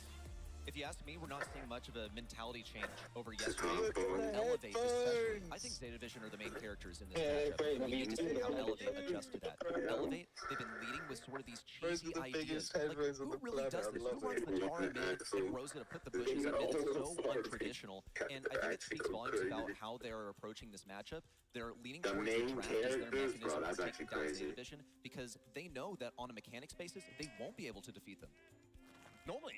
S16: If you ask me, we're not seeing much of a mentality change over yesterday. For Elevate, especially, I think Zeta Division are the main characters in this matchup. We need to see how Elevate adjusts to that. Elevate, they've been leading with sort of these cheesy ideas. Like, who really does this? Who runs the Tara mid and Rosa to put the bushes in mid? It's so untraditional. And I think it speaks volumes about how they're approaching this matchup. They're leaning towards the draft as their mechanism for taking down Zeta Division because they know that on a mechanics basis, they won't be able to defeat them.
S10: Normally,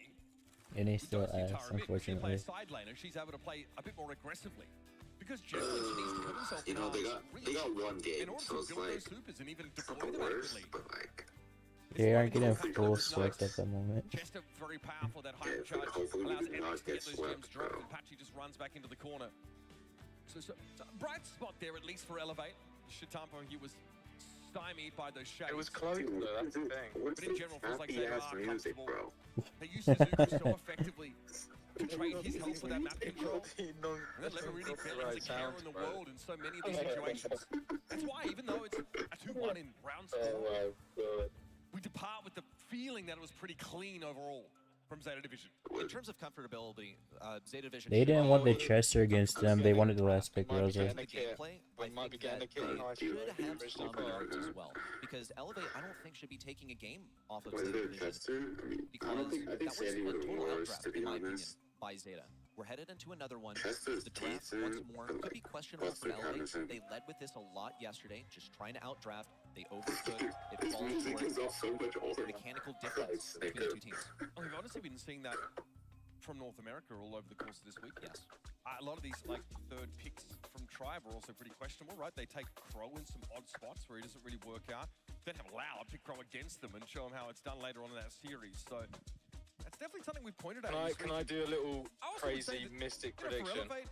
S5: And he still ass, unfortunately.
S10: Side laner, she's able to play a bit more aggressively. Because generally she needs to put herself
S12: you know, they got one game, so it's like,
S10: and even
S12: it's not the worst, but like...
S5: They aren't getting full swept at the moment.
S10: Chester very powerful, that hyper charge allows Evex to get those gems dropped, and Patchy just runs back into the corner. So bright spot there, at least for Elevate. Shetampo, he was stymied by those shades.
S15: It was close though, that's the thing.
S10: But in general, feels like they are
S12: music,
S10: comfortable.
S12: bro.
S10: They use Suzuki so effectively to trade his health for that map control. And then Levy really feels a care in the world in so many of these situations. That's why, even though it's a 2-1 in round score, we depart with the feeling that it was pretty clean overall from Zeta Division.
S16: In terms of comfortability, Zeta Division...
S5: They didn't want the Chester against them, they wanted the last pick Rosa.
S16: The gameplay, I think that they should have some yards as well. Because Elevate, I don't think, should be taking a game off of Zeta Division. Because that was a total outdraft, in my opinion, by Zeta. We're headed into another one. The draft, once more, could be questionable for Elevate. They led with this a lot yesterday, just trying to outdraft. They overstood. It falls short. Mechanical difference between the two teams.
S10: Oh, we've honestly been seeing that from North America all over the course of this week.
S16: Yes.
S10: A lot of these like third picks from Tribe are also pretty questionable, right? They take Crow in some odd spots where he doesn't really work out. Then have Loud pick Crow against them and show him how it's done later on in that series. So that's definitely something we pointed out.
S15: Can I do a little crazy mystic prediction?
S10: Elevate,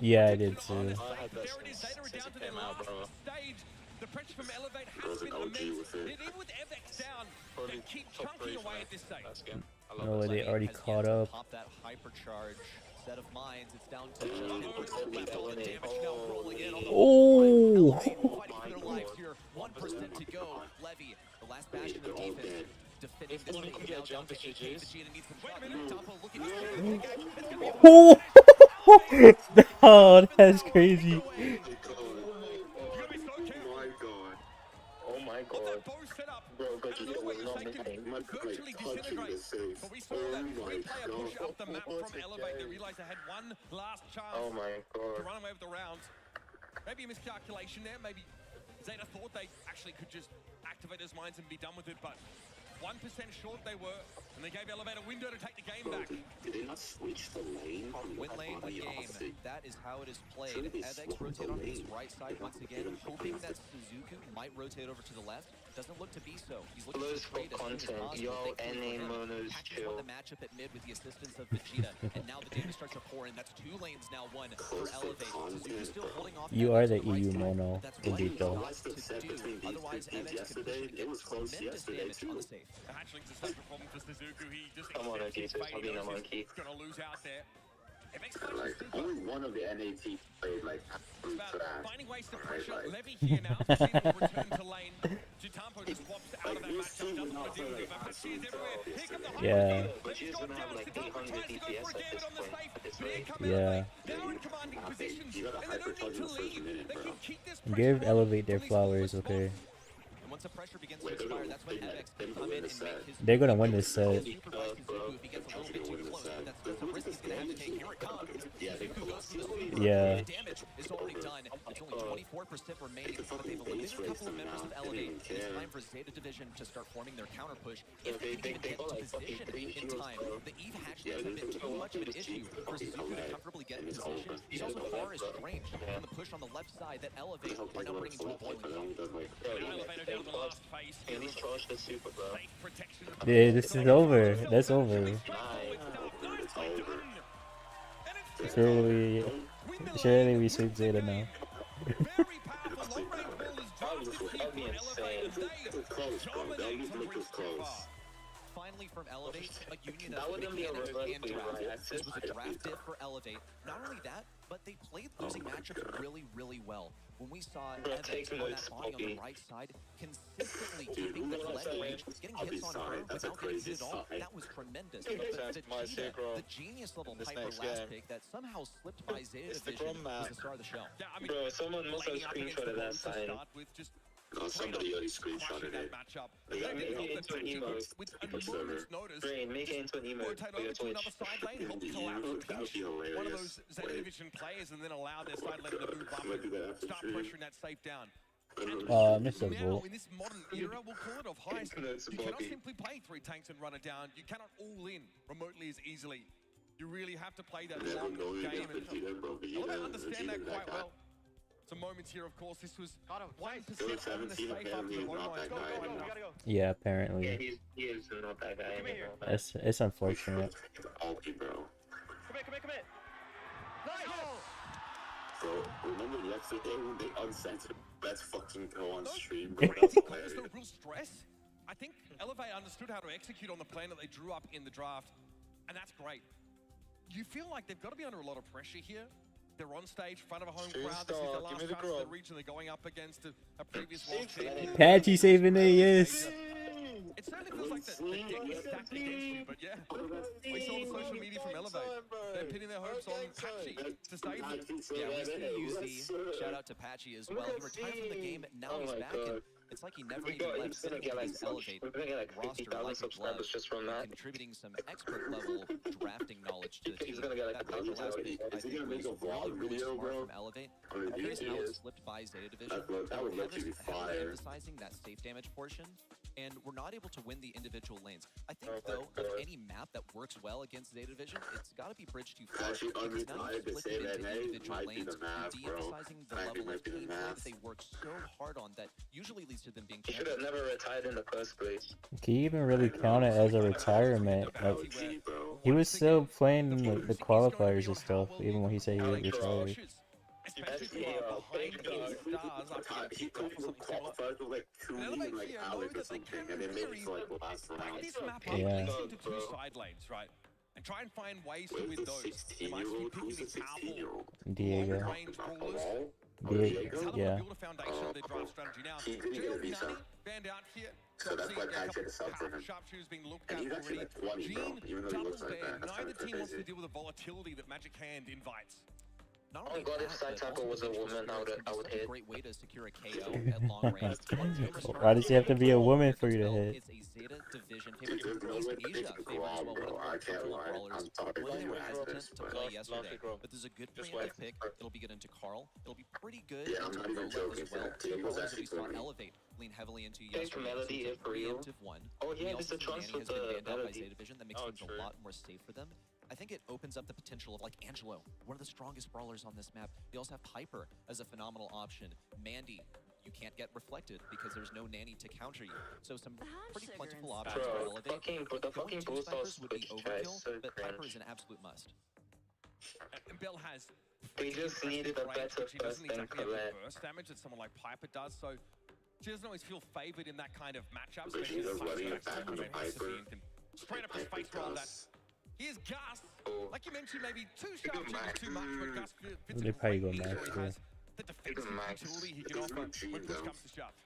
S5: Yeah, I did too.
S15: I had that since it came out, bro.
S10: The pressure from Elevate has
S12: Goes
S10: been
S12: an OG
S10: immense.
S12: with it.
S10: Even with FX down,
S15: Probably
S10: they keep
S15: top
S10: chunking
S15: 3 for
S10: away
S15: me
S10: at this stage.
S15: last game. I love
S5: No way,
S15: it.
S5: they already
S16: Has yet
S5: caught
S16: to
S5: up.
S16: Pop that hypercharge set of mines. It's down to just left. All the damage now rolling in on the
S5: Oh!
S16: fighting for their lives here. 1% to go. Levy, the last bastion of defense. Defending this thing now down to 8K. Vegeta needs some shot. Tampo looking to
S5: Oh, that's crazy.
S12: Oh my god. Bro, Gogeta was not missing. My
S10: virtually disintegrate. But we saw that three-player push up the map from Elevate. They realized they had one last chance
S12: Oh my
S10: to
S12: god.
S10: run away with the round. Maybe a miscalculation there. Maybe Zeta thought they actually could just activate those mines and be done with it, but 1% short they were, and they gave Elevate a window to take the game back.
S12: Did they not switch the lane?
S16: Win lane, win game. That is how it is played. Evex rotate on his right side once again, hoping that Suzuku might rotate over to the left. Doesn't look to be so. He's looking to trade as soon as possible.
S12: Yo, NA monos chill.
S16: Won the matchup at mid with the assistance of Vegeta, and now the damage starts to pour in. That's 2 lanes now won for Elevate. Suzuku still holding off.
S5: You are the EU mono, indeed though.
S16: Otherwise, Evex could potentially get tremendous damage on the safe.
S10: The hatchling's a separate problem for Suzuku. He just
S12: Come on,
S10: accepts his
S12: Akito,
S10: fate. He
S12: being a
S10: knows
S12: monkey.
S10: he's gonna lose out there. It makes
S12: Like, only one of the NAT played like
S10: finding ways to pressure. Levy here now. Vegeta will return to lane. Jitampo just swaps out of that matchup. Doesn't want to deal with it. But she is everywhere. Here come the high.
S5: Yeah.
S12: But she's gonna have like 800 DPS at this point. At this rate.
S5: Yeah.
S10: They're in commanding positions, and they don't need to leave. They can keep this
S5: Give Elevate their flowers, okay?
S16: And once the pressure begins to expire, that's when Evex can come in and make his...
S5: They're gonna win this set.
S16: If he gets a little bit too close, that's the risk he's gonna have to take. Here it comes. Suzuku goes for the lead.
S5: Yeah.
S16: The damage is already done. It's only 24% remaining, but they've eliminated a couple of members of Elevate. It's time for Zeta Division to start forming their counter push. If they can even get into position in time. The Eve hatchlings have been too much of an issue for Suzuku to comfortably get in position. He's also far estranged from the push on the left side that Elevate are now bringing to a boiling point.
S12: And he's charged the super, bro.
S5: Yeah, this is over. That's over. Surely we sweep Zeta now.
S12: That'd be insane.
S16: Finally from Elevate, a union
S12: That
S16: of
S12: wouldn't be a
S16: mechanics
S12: reverse
S16: and
S12: lead,
S16: draft.
S12: right?
S16: This was a draft dip for Elevate. Not only that, but they played losing matchups really, really well. When we saw Evex on that body on the right side, consistently keeping the leg range, getting hits on her without getting hit at all, that was tremendous. Vegeta, the genius level Piper last pick that somehow slipped by Zeta Division, was the star of the show.
S12: Bro, someone must have screenshotted that sign. No, somebody already screenshotted it. They got make it into an emo server. Brain, make it into an emo for your Twitch.
S10: That would be hilarious. One of those Zeta Division players and then allow their side lane to move up and start pressuring that safe down.
S5: Mr.
S10: Now,
S5: Volt.
S10: in this modern era, we'll call it of heist, you cannot simply play 3 tanks and run it down. You cannot all in remotely as easily. You really have to play that long game. And I understand that quite well. Some moments here, of course. This was 1% on the safe after the low lines. Go.
S5: Yeah, apparently.
S12: Yeah, he is not that guy anymore.
S5: It's unfortunate.
S12: Okay, bro.
S10: Come here. Nice!
S12: Bro, remember yesterday when they uncensored? Let's fucking go on stream,
S10: bro. That's hilarious. No real stress. I think Elevate understood how to execute on the plan that they drew up in the draft, and that's great. You feel like they've got to be under a lot of pressure here. They're on stage, front of a home crowd. This is the last chance of the region. They're going up against a previous world champion.
S5: Patchy saving it, yes.
S10: It certainly feels like the deck is stacked against you, but yeah. We saw the social media from Elevate. They're pinning their hopes on Patchy to save them.
S16: Yeah, we see UZ. Shout out to Patchy as well. He retired from the game, now he's back, and it's like he never even left. Sitting in his Elevate roster like a glove, contributing some expert level drafting knowledge to the team. That Patchy last pick, I think, was really smart from Elevate. Here's how it slipped by Zeta Division. Heavily emphasizing that safe damage portion, and we're not able to win the individual lanes. I think, though, of any map that works well against Zeta Division, it's got to be bridged too far. Because now you're splitting it into individual lanes, de-emphasizing the level of teamwork that they work so hard on that usually leads to them being
S12: He should have never retired in the first place.
S5: Can you even really count it as a retirement? Like, he was still playing the qualifiers and stuff, even when he said he retired.
S10: Especially behind these stars.
S12: He qualified with like 2 like Alex or something, and then maybe for like the last round.
S10: This map
S5: Yeah.
S10: leads into 2 side lanes, right? and try and find ways to win those. They might just be picking these powerful
S5: Diego.
S10: long-range brawlers.
S5: Diego, yeah.
S10: Build a foundation of their draft strategy now.
S12: He didn't get a visa.
S10: Banned out here.
S12: So that's why Patrick is up for him.
S10: Sharpshooters being looked
S12: And
S10: at
S12: he's actually
S10: already.
S12: like 20, bro.
S10: Gene,
S12: Even though he
S10: double
S12: looks like
S10: banned.
S12: that. That's
S10: Neither
S12: kind of
S10: team wants to
S12: crazy.
S10: deal with the volatility that Magic Hand invites.
S12: Oh god, if Saitako was a woman, I would hit.
S16: Great way to secure a KO at long range.
S5: Why does she have to be a woman for you to hit?
S16: It's a Zeta division favorite from East Asia favorite as well. One of the more comfortable brawlers. Well, they were hesitant to play yesterday, but there's a good preemptive pick. It'll be good into Carl. It'll be pretty good into Lola as well. Two brawlers that we saw Elevate lean heavily into yesterday.
S12: Melody is for real.
S16: One.
S12: Oh yeah,
S16: We
S12: it's
S16: also
S12: a
S16: see Manny
S12: transfer
S16: has been
S12: to
S16: banned out by
S12: Melody.
S16: Zeta division. That makes things a lot more safe for them. I think it opens up the potential of like Angelo, one of the strongest brawlers on this map. You also have Piper as a phenomenal option. Mandy, you can't get reflected because there's no nanny to counter you. So some pretty plentiful options for Elevate.
S12: The fucking
S16: Going two
S12: boost on
S16: snipers would be
S12: Switch guy is
S16: overkill,
S12: so
S16: but Piper
S12: cringe.
S16: is an absolute must.
S10: And Bell has
S12: They just needed a better
S10: she doesn't
S12: first than
S10: exactly have the
S12: Colette.
S10: burst damage that someone like Piper does, so she doesn't always feel favored in that kind of matchup.
S12: But
S10: especially
S12: she's
S10: as
S12: letting
S10: Piper
S12: it back on the Piper.
S10: can straight up his face roll that. Here's Gus. Like you mentioned, maybe too sharp is too much, but Gus fits
S5: They
S10: a
S5: probably
S10: great
S5: go
S10: niche
S5: max,
S10: where he
S5: yeah.
S10: has the defensive utility he can offer when push comes to shove.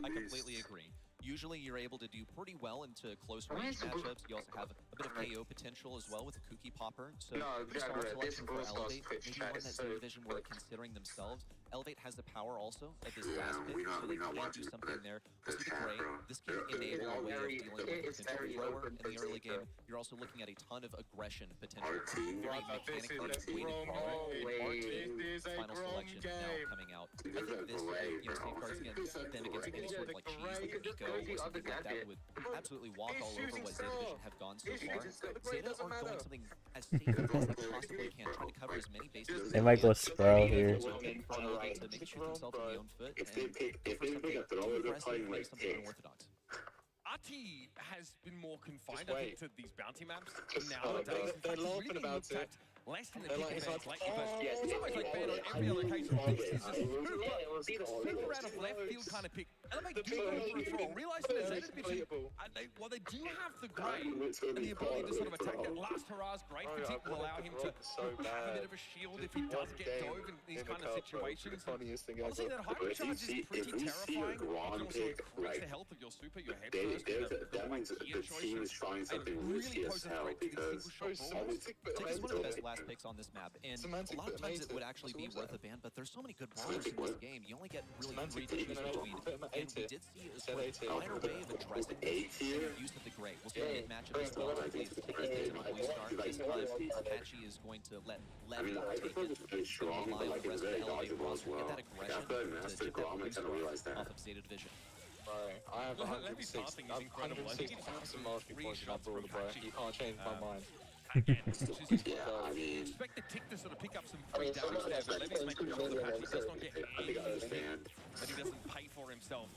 S16: I completely agree. Usually you're able to do pretty well into close range matchups. You also have a bit of KO potential as well with the Kooky Popper. So
S12: No,
S16: star
S12: this
S16: selection for
S12: boost on
S16: Elevate,
S12: Twitch
S16: maybe
S12: chat
S16: one
S12: is
S16: that
S12: so
S16: Zeta division were
S12: quick.
S16: considering themselves. Elevate has the power also at this
S12: Yeah,
S16: last pick,
S12: we not-
S16: so
S12: we
S16: they
S12: not
S16: can
S12: watching
S16: do something there.
S12: the
S16: Let's be
S12: chat,
S16: great.
S12: bro.
S16: This can enable a way of dealing with
S12: it's
S16: potential
S12: very
S16: thrower
S12: open
S16: in the early
S12: position.
S16: game. You're also looking at a ton of aggression potential.
S12: RT.
S16: Very
S12: This
S16: mechanically
S12: is a
S16: weighted
S12: grown
S16: brawler.
S12: game.
S16: RT,
S12: This is a
S16: final
S12: grown
S16: selection now
S12: game.
S16: coming out.
S12: This
S16: I
S12: is
S16: think
S12: a
S16: this
S12: great,
S16: safeguards
S12: bro.
S16: against them against any sort of like cheese like a Nico or something like that would absolutely walk all over what Zeta division have gone so far. Zeta are going something as safe as they possibly can, trying to cover as many bases as
S5: They might go Sprout here.
S16: to make shoot themselves in the own foot
S12: If they pick a thrower, they're playing like
S16: something
S12: pick.
S16: unorthodox.
S10: RT has been more confined,
S15: Just
S10: I think,
S15: wait.
S10: to these bounty maps
S15: Just
S10: nowadays.
S15: they're
S10: In fact, he's
S15: laughing
S10: really
S15: about
S10: looked
S15: it.
S10: at less in the
S15: They're
S10: pick
S15: like- it's
S10: events
S15: like,
S10: lately, but
S15: oh,
S10: it's almost like banned on every other occasion. This is a super out of left field kind of pick. Elevate do go for a throw, realizing there's Zeta division, and they do have the grade and the ability to sort of attack that last hurrah's great
S15: Oh,
S10: because
S15: yeah,
S10: it will allow him to
S15: so
S10: have a
S15: bad.
S10: bit of a shield if he
S15: Just
S10: does
S15: one
S10: get
S15: game
S10: dove in these
S15: in the
S10: kind of
S15: cup, bro.
S10: situations.
S15: The funniest thing
S10: Honestly,
S15: ever.
S10: that hyper charge is pretty terrifying. It can also increase the health of your super, your head first,
S12: That means the team is trying something risky as hell because
S16: Tick is one of the best last picks on this map, and
S15: Semantic,
S16: a lot of
S15: but
S16: times it
S15: amazing.
S16: would actually be
S15: That's
S16: worth
S15: what
S16: a ban, but there's so many good brawlers in this game. You only get really three to choose between, and we did see a sort of minor way of addressing this in the use of the Grey. We'll see a matchup as well. Hopefully it's Tick is the Blue Star. This time, Apache is going to let Levy take it.
S12: very strong, but like it's very dodgeable as well.
S16: Get that
S12: Like, I
S16: aggression
S12: feel like
S16: to
S12: Master
S16: chip that
S12: Grom, I
S16: Blue
S12: kind of
S16: Star
S12: realized that.
S16: off of Zeta division.
S15: Bro, I have
S10: Levy's
S15: 106.
S10: passing is
S15: I've
S10: incredible. I think
S15: 106,000
S10: he's
S15: mastery
S10: three
S15: points in that
S10: shots
S15: brawler,
S10: from
S15: bro.
S10: Apache.
S15: You can't change my mind.
S10: Again, which is
S12: Yeah, I mean,
S10: expect the Tick to sort of pick up some free damage there, but Levy's making sure that Apache does not get
S12: I think I
S10: any
S12: understand.
S10: that he doesn't pay for himself.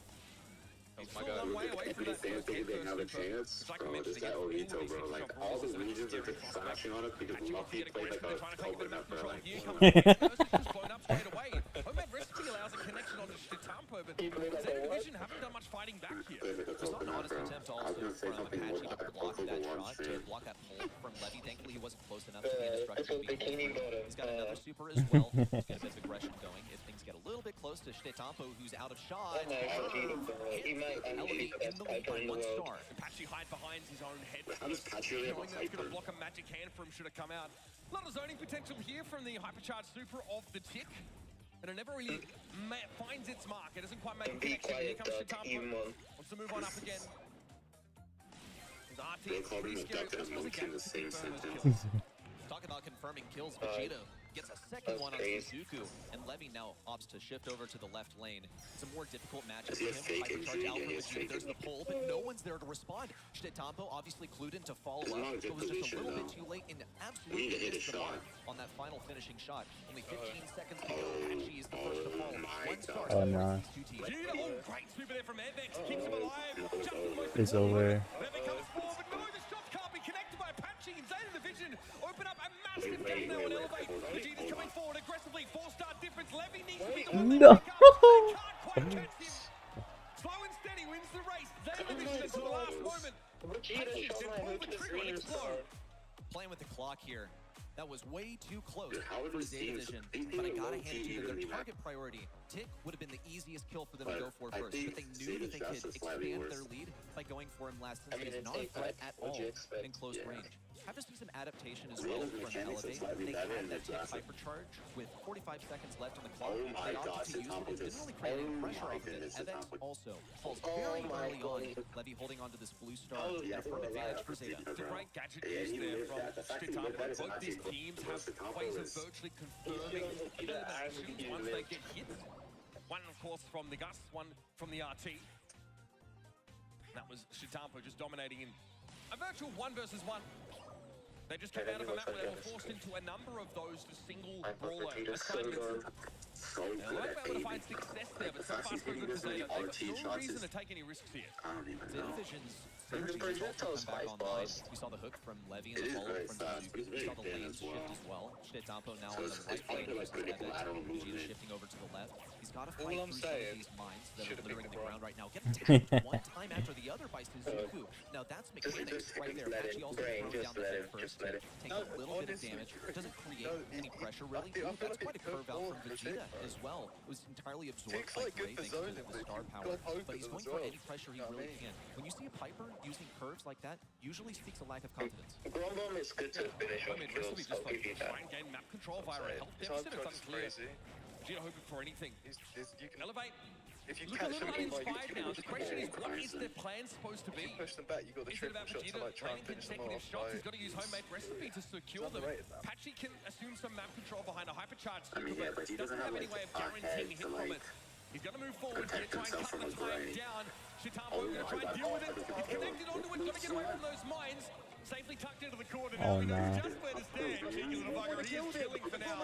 S10: He's
S15: my
S10: still a
S15: God.
S10: long way away from that
S12: If
S10: first
S12: they
S10: hit
S12: think they
S10: first
S12: have a
S10: super.
S12: chance,
S10: It's like I
S12: bro,
S10: mentioned,
S12: this guy
S10: against all
S12: Orito,
S10: these
S12: bro,
S10: hit
S12: like
S10: shot
S12: all the
S10: brawlers, it's
S12: regions are
S10: scary
S12: just
S10: prospect.
S12: flashing on it because
S10: Apache wants to
S12: Lucky
S10: get
S12: played
S10: aggressive.
S12: like
S10: They're trying to take a bit
S12: a
S10: of map
S12: for
S10: control
S12: like
S10: here. Coming up, Versus just blown up straight away. Homemade Recipe allows a connection onto Shitampo, but Zeta division haven't done much fighting back here.
S16: There's not an honest attempt
S12: I was
S16: also
S12: gonna say
S16: from
S12: something
S16: Apache
S12: more
S16: to block
S12: about
S16: that
S12: the one
S16: shot, to
S12: stream.
S16: block that pull from Levy. Thankfully, he wasn't close enough to be indestructible.
S12: That's what bikini bottom.
S16: He's got another super as well. He's got a bit of aggression going. If things get a little bit close to Shitampo, who's out of shot, Elevate in the lead by 1 star.
S10: Apache hide behind his own head.
S12: How does Patrick really have
S10: Knowing
S12: a
S10: that it's going
S12: hyper?
S10: to block a magic hand from should have come out. A lot of zoning potential here from the hypercharged super of the Tick. And it never really finds its mark. It doesn't quite make a connection. Here comes Shitampo. Wants to move on up again. His RT
S12: They
S10: is
S12: called
S10: pretty
S12: him a
S10: scary.
S12: duck and a
S10: Almost
S12: monkey in the
S10: a
S12: same
S10: gap to confirm those
S12: sentence.
S10: kills.
S16: Talk about confirming kills. Vegeta gets a second one on
S12: crazy.
S16: Suzuku, and Levy now opts to shift over to the left lane. It's a more difficult matchup
S12: Is he
S16: for
S12: a
S16: him.
S12: fake
S16: Hypercharge
S12: injury?
S16: out
S12: Yeah,
S16: from
S12: he's
S16: Vegeta.
S12: fake
S16: There's the pull, but no one's there to respond. Shitampo obviously clued in to follow
S12: It's
S16: up,
S12: not a
S16: but
S12: good
S16: was just a
S12: position,
S16: little bit
S12: though.
S16: too late and
S12: We need
S16: absolutely
S12: to hit a
S16: missed the mark
S12: shot.
S16: on that final finishing shot. Only 15 seconds to go. Apache is the first to fall.
S12: my
S16: 1 star
S5: Oh,
S16: separates
S5: no.
S16: these two teams.
S10: Vegeta, oh, great super there from Avex. Keeps him alive. Just almost
S5: It's over.
S10: Levy comes forward, but no, the shots can't be connected by Apache. And Zeta division open up a massive gap now and elevate. Vegeta's coming forward aggressively. 4-star difference. Levy needs to be the one they
S5: No.
S10: pick up. They can't quite catch him. Slow and steady wins the race. Zeta division until the last moment. Apache then pulled the trigger on Explode.
S16: Playing with the clock here. That was way too close for Zeta Vision, but I gotta hand it to them. Their target priority, Tick, would have been the easiest kill for them to go for first, but they knew that they could expand their lead by going for him last, since he is not a threat at all in close range. Have to see some adaptation as well from Elevate. They had that Tick hyper charge with 45 seconds left on the clock. They opted to use it and didn't really create any pressure off of it. Event also falls very early on. Levy holding onto this blue star and a firm advantage for Zeta.
S10: It's a great gadget used there from Chitampo. Both these teams have ways of virtually confirming either their actions once they get hit. One, of course, from the Gus, one from the RT. That was Chitampo just dominating in a virtual 1 versus 1. They just came out of a map where they were forced into a number of those to single brawler assignments. They might be able to find success there, but so far so good for Zeta. They've got no reason to take any risks here.
S16: Zeta Vision's come back online. We saw the hook from Levy and the follow from Suzuki. We saw the lanes shift as well. Chitampo now on the right lane versus Event. Vegeta shifting over to the left. He's got to fight through some of these mines that are littering the ground right now. Getting tapped one time after the other by Suzuki. Now that's mechanics right there. Patchy also thrown down the thing first to take a little bit of damage. Doesn't create any pressure really. Ooh, that's quite a curve out from Vegeta as well. It was entirely absorbed by Gray thanks to the star power. But he's going for any pressure he really can. When you see a Piper using curves like that, usually speaks a lack of confidence.
S12: Grombo is good to finish on kills. I'll give you that.
S10: Try and gain map control via a health deficit. It's unclear. Vegeta hoping for anything.
S3: You can
S10: Elevate.
S3: If you
S10: Look a little uninspired now. The question is, what is their plan supposed to be?
S3: push them back, you got the
S10: Is it
S3: triple
S10: about
S3: shot to
S10: Vegeta
S3: like try and
S10: landing
S3: finish them
S10: consecutive
S3: off.
S10: shots? He's got to use homemade recipe to secure them. Patchy can assume some map control behind a hypercharge, but
S12: he
S10: doesn't have any way of guaranteeing a hit from it. He's going to move forward here, try and cut the time down. Chitampo going to try and deal with it. He's connected onto it, got to get away from those mines. Safely tucked into the corner now. He knows just where to stand. Cheeky little bugger. He is killing for now.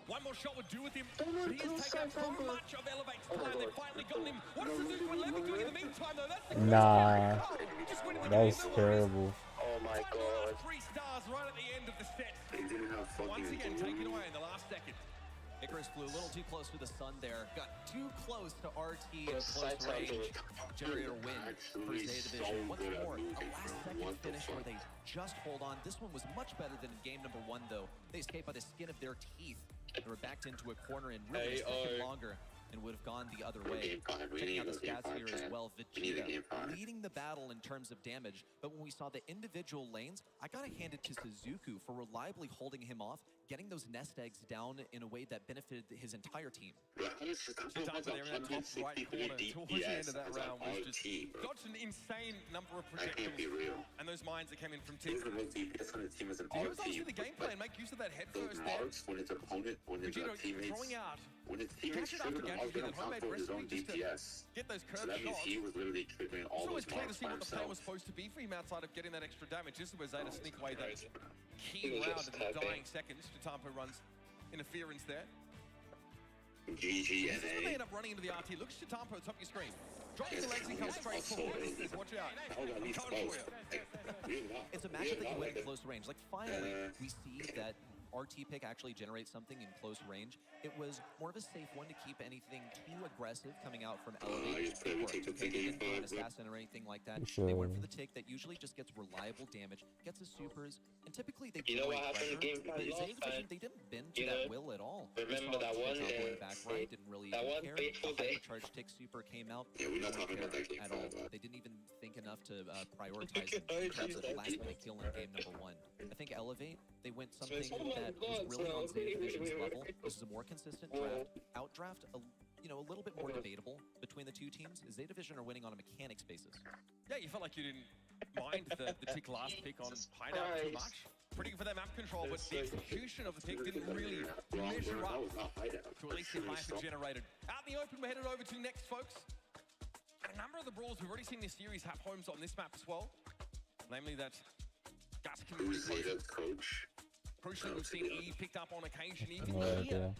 S10: One more shot would do with him. But he has taken up so much of Elevate's time. They've finally gotten him. What is Suzuki and Levy doing in the meantime, though? That's the
S5: Nah, that was terrible.
S12: Oh my god.
S10: 3 stars right at the end of the set.
S12: They didn't have fucking
S10: Once again, taken away in the last second.
S16: Icarus flew a little too close for the sun there. Got too close to RT at close range. Generator win for Zeta Division. What's more, a last-second finish where they just hold on. This one was much better than in game number 1, though. They escaped by the skin of their teeth. They were backed into a corner and really taken longer and would have gone the other way. Checking out the stats here as well, Vegeta leading the battle in terms of damage, but when we saw the individual lanes, I gotta hand it to Suzuki for reliably holding him off, getting those nest eggs down in a way that benefited his entire team.
S10: Chitampo there in that top right corner towards the end of that round was just dodged an insane number of projectiles. And those mines that came in from Tick. He was obviously the game plan, make use of that head first there. Vegeta throwing out. Gadget after gadget with that homemade recipe just to get those curved shots.
S12: He was literally triggering all
S10: It's always
S12: those
S10: clear to
S12: rounds
S10: see
S12: by
S10: what the plan
S12: himself.
S10: was supposed to be for him outside of getting that extra damage. This is where Zeta sneak away that key round in the dying seconds. Chitampo runs interference there.
S12: GG
S10: This
S12: and
S10: is when they end up running into the RT. Look at Chitampo at the top of your screen. Drops the legs and comes straight forward. Watch out. I'm coming for you.
S16: It's a matchup that you win at close range. Like, finally, we see that RT pick actually generates something in close range. It was more of a safe one to keep anything too aggressive coming out from Elevate. It worked, okay? They didn't do an assassin or anything like that. They went for the tick that usually just gets reliable damage, gets us supers, and typically they
S12: You know what
S16: generate
S12: happened in
S16: pressure.
S12: game
S16: But
S12: last
S16: Zeta
S12: time?
S16: Vision, they didn't bend to
S12: You
S16: that
S12: know,
S16: will at all.
S12: remember that one
S16: back right, didn't really
S12: that one
S16: care.
S12: fateful
S16: The
S12: day?
S16: hypercharge tick super came out.
S12: Yeah, we're not
S16: No one
S12: talking about
S16: cared
S12: that game
S16: at
S12: for
S16: all.
S12: that.
S16: They didn't even think enough to prioritize in terms of the last minute kill in game number 1. I think Elevate, they went something that was really on Zeta Division's level. This is a more consistent draft. Outdraft, a little bit more debatable between the two teams. Zeta Division are winning on a mechanics basis.
S10: Yeah, you felt like you didn't mind the tick last pick on Hideout too much. Pretty good for their map control, but the execution of the pick didn't really measure up to at least the hyper generated. Out in the open, we're headed over to next, folks. And a number of the brawls we've already seen this series have homes on this map as well. Namely that Gus can be really close. Crucially, we've seen E picked up on occasion, even here.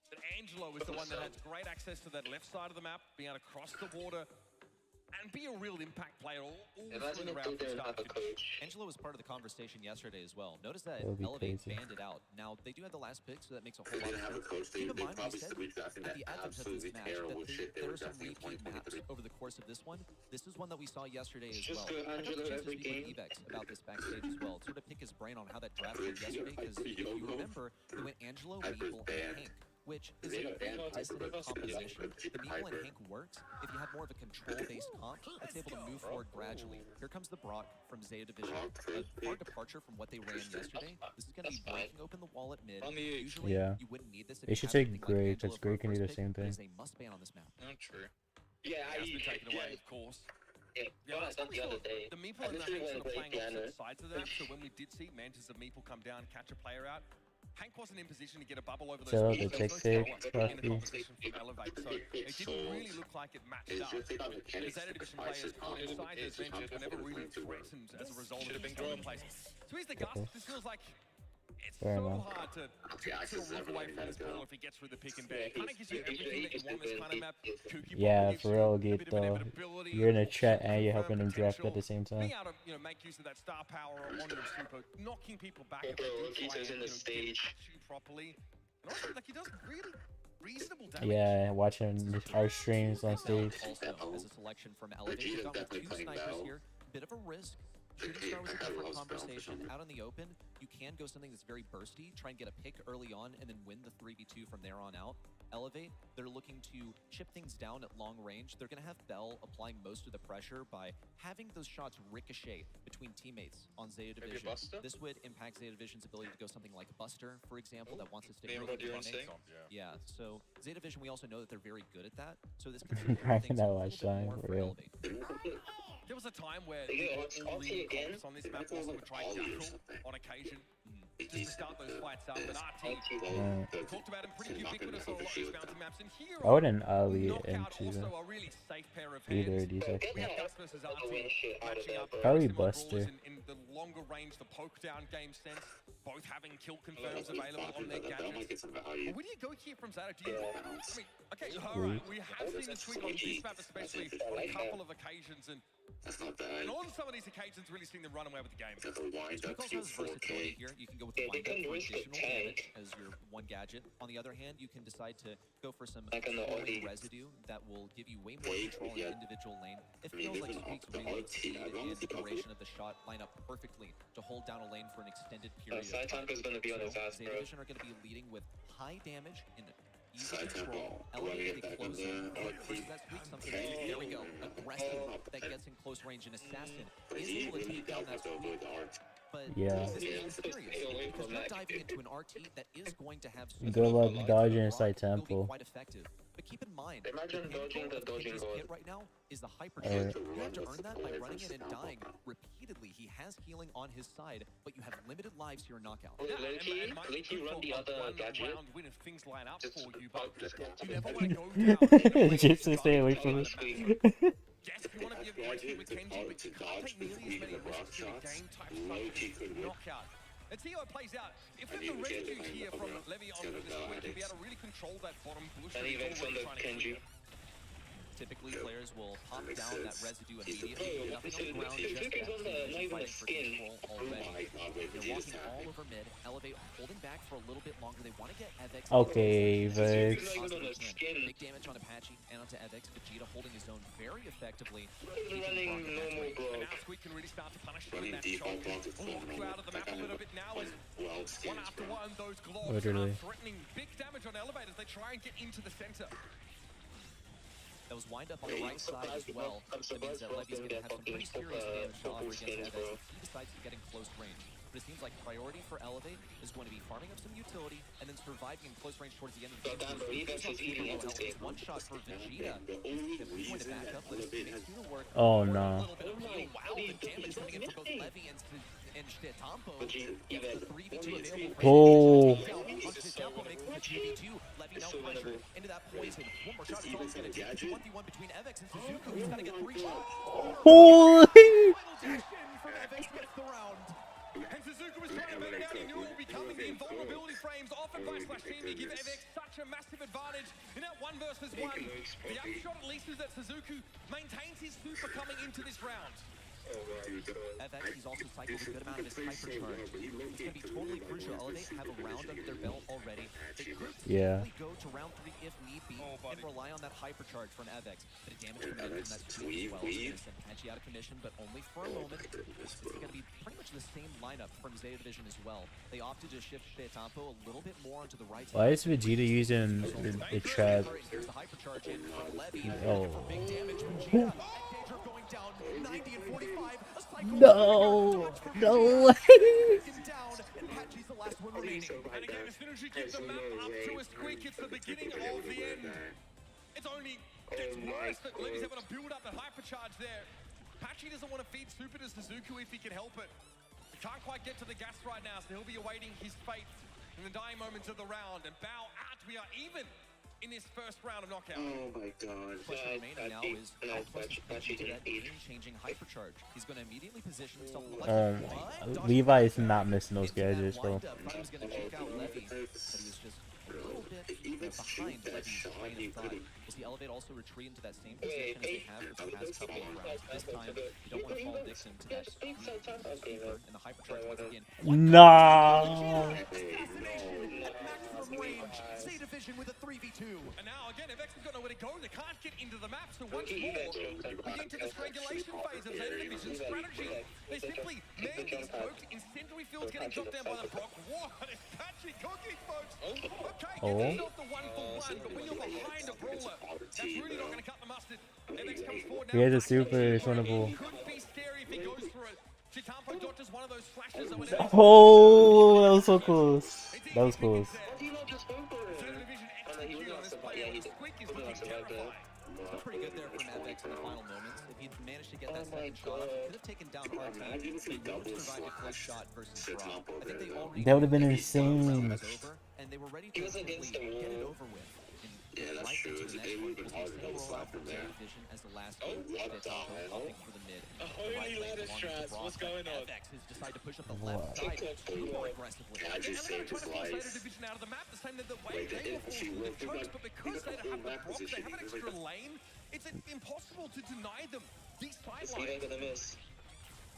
S10: But Angelo is the one that has great access to that left side of the map, being able to cross the water and be a real impact player all
S12: Imagine
S10: through the
S12: if
S10: round
S12: they
S10: from
S12: didn't
S10: start
S12: have
S10: to
S12: a
S10: finish.
S12: coach.
S16: Angelo was part of the conversation yesterday as well. Notice that
S5: That would be
S16: Elevate
S5: crazy.
S16: banded out. Now, they do have the last pick, so that makes a whole
S12: If they
S16: lot
S12: didn't have
S16: of
S12: a
S16: sense.
S12: coach, they
S16: Keep in mind, we
S12: probably
S16: said
S12: still be drafting
S16: at
S12: that
S16: the advent of this
S12: absolutely
S16: match
S12: terrible
S16: that
S12: shit they
S16: there
S12: were
S16: are some
S12: drafting in
S16: repeat maps
S12: 2023.
S16: over the course of this one. This is one that we saw yesterday as
S12: Just
S16: well.
S12: go
S16: I got
S12: Angelo
S16: the chance to
S12: every
S16: speak with
S12: game.
S16: Evex about this backstage as well, sort of pick his brain on how that draft went yesterday, because if you remember, they went Angelo, Meeple, and Hank, which is a pretty dissonant composition. The Meeple and Hank works if you have more of a control-based comp that's able to move forward gradually. Here comes the Brock from Zeta Division. A far departure from what they ran yesterday. This is going to be breaking open the wall at mid. Usually,
S5: Yeah.
S16: you wouldn't need this if
S5: They
S16: you
S5: should
S16: had
S5: take
S16: something like
S5: Gray,
S16: Angelo
S5: because
S16: for a
S5: Gray can do
S16: first
S5: the
S16: pick,
S5: same
S16: but
S5: thing.
S16: is a must ban on this map.
S15: Not true.
S12: Yeah,
S10: It's been taken away, of course.
S12: Yeah,
S10: that's
S12: the other day.
S10: The Meeple
S12: I
S10: and the
S12: literally
S10: Hank sort
S12: went
S10: of
S12: to play
S10: playing
S12: piano.
S10: opposite sides of the map, so when we did see Mantis of Meeple come down, catch a player out, Hank wasn't in position to get a bubble over those
S5: Chill out
S10: walls.
S5: the
S10: There was
S5: tick
S10: no
S5: tick,
S10: power in the
S5: Fluffy.
S10: competition from Elevate, so it didn't really look like it matched up. The Zeta Division players caught inside those benches were never really threatened as a result of these other plays. So here's the Gus. This feels like it's
S5: Fair
S10: so
S5: enough.
S10: hard to sort of look away from this ball if he gets through the pick and bear. Kind of gives you everything that you want in this kind of map. Kooky
S5: Yeah,
S10: ball gives
S5: for
S10: you
S5: real,
S10: a
S5: get
S10: bit of
S5: the
S10: inevitability,
S5: you're in a chat
S10: super
S5: and you're
S10: firm
S5: helping them draft at the
S10: potential,
S5: same time.
S10: being able to make use of that star power on your super, knocking people back if they do try and
S12: in the stage.
S10: catch you properly. And also, like, he does really reasonable damage.
S5: Yeah, watching our streams on stage.
S16: Also, as a selection from Elevate, we've got two snipers here. Bit of a risk. Shooting Star was a different conversation. Out in the open, you can go something that's very bursty, try and get a pick early on, and then win the 3v2 from there on out. Elevate, they're looking to chip things down at long range. They're going to have Bell applying most of the pressure by having those shots ricochet between teammates on Zeta
S15: Maybe a
S16: Division.
S15: Buster?
S16: This would impact Zeta Division's ability to go something like Buster, for example, that wants to stick
S15: Name
S16: really
S15: what you're
S16: running.
S15: saying?
S16: Yeah, so Zeta Division, we also know that they're very good at that. So this can certainly
S5: I
S16: make things a
S5: know,
S16: little
S5: I
S16: bit
S5: shine,
S16: more for
S5: real.
S16: Elevate.
S10: There was a time where
S12: Yeah,
S10: the all
S12: Ulti again.
S10: on this map was to try Jackal on occasion, just to start those fights up. But RT talked about him pretty ubiquitous on a lot of these mountain maps. And here
S5: I wouldn't Ali
S10: Knockout
S5: into
S10: also a really safe pair of
S5: either
S10: hands.
S5: of these
S10: We
S5: actually.
S10: have Gus versus RT matching up.
S5: Probably
S10: similar brawlers
S5: Buster.
S10: in the longer range, the poke down game sense, both having kill confirms available on their gadgets. But where do you go here from Zeta? Do you, I mean, okay, alright, we have seen the swing on this map, especially on a couple of occasions, and on some of these occasions, really seeing them run away with the game.
S16: Tweak also has versatility here. You can go with the wind up for additional damage as your one gadget. On the other hand, you can decide to go for some trolling residue that will give you way more control in an individual lane. It feels like Squeak's reload speed and the duration of the shot line up perfectly to hold down a lane for an extended period of time.
S12: is going to be on his ass,
S16: Zeta
S12: bro.
S16: Division are going to be leading with high damage and easy control. Elevate the close in. Versus that Squeak something. There we go. Aggressive that gets in close range. An assassin is able to take down that Squeak. But
S5: Yeah.
S16: this is serious because you're diving into an RT that is going to have super
S5: Good luck
S16: speed.
S5: dodging
S16: Rock
S5: inside
S16: will be
S5: temple.
S16: quite effective. But keep in mind,
S12: Imagine
S16: the
S12: dodging
S16: pinnacle
S12: the
S16: of
S12: dodging
S16: Kenji's
S12: god.
S16: hit right now is the hyper
S5: Alright.
S16: charge. You have to earn that by running in and dying repeatedly. He has healing on his side, but you have limited lives here in knockout.
S12: Wait, Loki, run the other gadget.
S10: Win if things line up
S12: Just
S10: for you,
S12: fuck
S10: but
S12: this guy.
S10: you never want to go down.
S5: Gypsy, stay away from it.
S10: Yes, if you want to be aggressive with Kenji, but you can't take nearly as many risks in a game type structure as knockout. Let's see how it plays out. If there's a residue here from Levy on this week, you'll be able to really control that bottom bush.
S12: And even from the Kenji.
S16: Typically, players will pop down that residue immediately. Nothing on the ground, just that fighting for control already. They're walking all over mid. Elevate holding back for a little bit longer. They want to get Evex.
S5: Okay, Vex.
S16: Big damage on Apache and onto Evex. Vegeta holding his own very effectively.
S12: Running normal, bro.
S10: And now Squeak can really start to punish him in that shot. Lock you out of the map a little bit now as one after one, those globs
S5: Literally.
S10: are threatening big damage on Elevate as they try and get into the center.
S16: That was wind up on the right side as well. That means that Levy's going to have some pretty serious damage to offer against Evex if he decides to get in close range. But it seems like priority for Elevate is going to be farming up some utility and then surviving in close range towards the end of the game. One shot for Vegeta. If we point it back up, let's make Tuna work.
S5: Oh no.
S16: Wow, the damage coming in for both Levy and Shetampo. Gets the 3v2 available for
S5: Oh.
S16: Shetampo makes the 2v2. Levy now pressure into that poison. One more shot is all it's going to take. It's 1v1 between Evex and Suzuku. He's got to get 3 shots.
S5: Holy!
S10: From Evex gets the round. And Suzuku was trying to make it out. He knew it would be coming. The invulnerability frames offered by Slash Team to give Evex such a massive advantage in that 1v1 versus one. The upshot at least is that Suzuku maintains his super coming into this round.
S16: FX, he's also cycled a good amount of his hypercharge. It's going to be totally crucial. Elevate have a round under their belt already. They could simply go to round 3 if need be and rely on that hypercharge from FX. But damage coming in from that speed as well. It's going to send Patchy out of commission, but only for a moment. It's going to be pretty much the same lineup from Zeta Division as well. They opted to shift Betampo a little bit more onto the right side.
S5: Why is Vegeta using the trap?
S16: Here's the hypercharge in from Levy.
S5: Oh.
S16: Big damage from Vegeta. Going down 90 and 45.
S5: No, no way.
S10: Down, and Patchy's the last one remaining. And again, as soon as you get the map up to a squeak, it's the beginning of the end. It's only gets worse that Levy's able to build up the hypercharge there. Patchy doesn't want to feed super to Suzuku if he can help it. He can't quite get to the gas right now, so he'll be awaiting his fate in the dying moments of the round. And bow out, we are even in this first round of knockout.
S12: Oh my god.
S16: Question remaining now is how close to that game-changing hypercharge. He's going to immediately position himself on the left.
S5: Levi is not missing those gadgets, bro.
S16: He was going to check out Levy, but he was just a little bit behind Levy's train of thought. We'll see Elevate also retreat into that same position as they have for the past couple of rounds. This time, you don't want to fall victim to that super and the hypercharge once again.
S5: No.
S10: Range. C Division with a 3v2. And now again, if X has got nowhere to go, they can't get into the map. So once more, we get into the strangulation phase of Zeta Division strategy. They simply man these folks. Incendiary fields getting dropped down by the Brock. What is Patchy cooking, folks? Okay, get yourself the 1-for-1, but when you're behind a brawler, that's really not going to cut the mustard. FX comes forward now.
S5: He has a super winnable.
S10: Could be scary if he goes for it. Chitampo dodges one of those flashes that went
S5: Oh, that was so close. That was close.
S16: Pretty good there from FX in the final moments. If he'd managed to get that second shot, he could have taken down RT. They would have survived a close shot versus Brawl. I think they already
S5: That would have been insane.
S16: and they were ready to quickly get it over with.
S12: Yeah, that's true. It was a game where he was slap from there.
S16: As the last
S12: Oh, what the hell?
S16: for the mid.
S15: Holy ladder strats, what's going on?
S16: FX has decided to push up the left side more aggressively.
S12: I just saved his life.
S10: Division out of the map, the same that the way they were forced with the chokes, but because they don't have the block, they have an extra lane, it's impossible to deny them these
S12: Is he
S10: sidelines.
S12: gonna miss?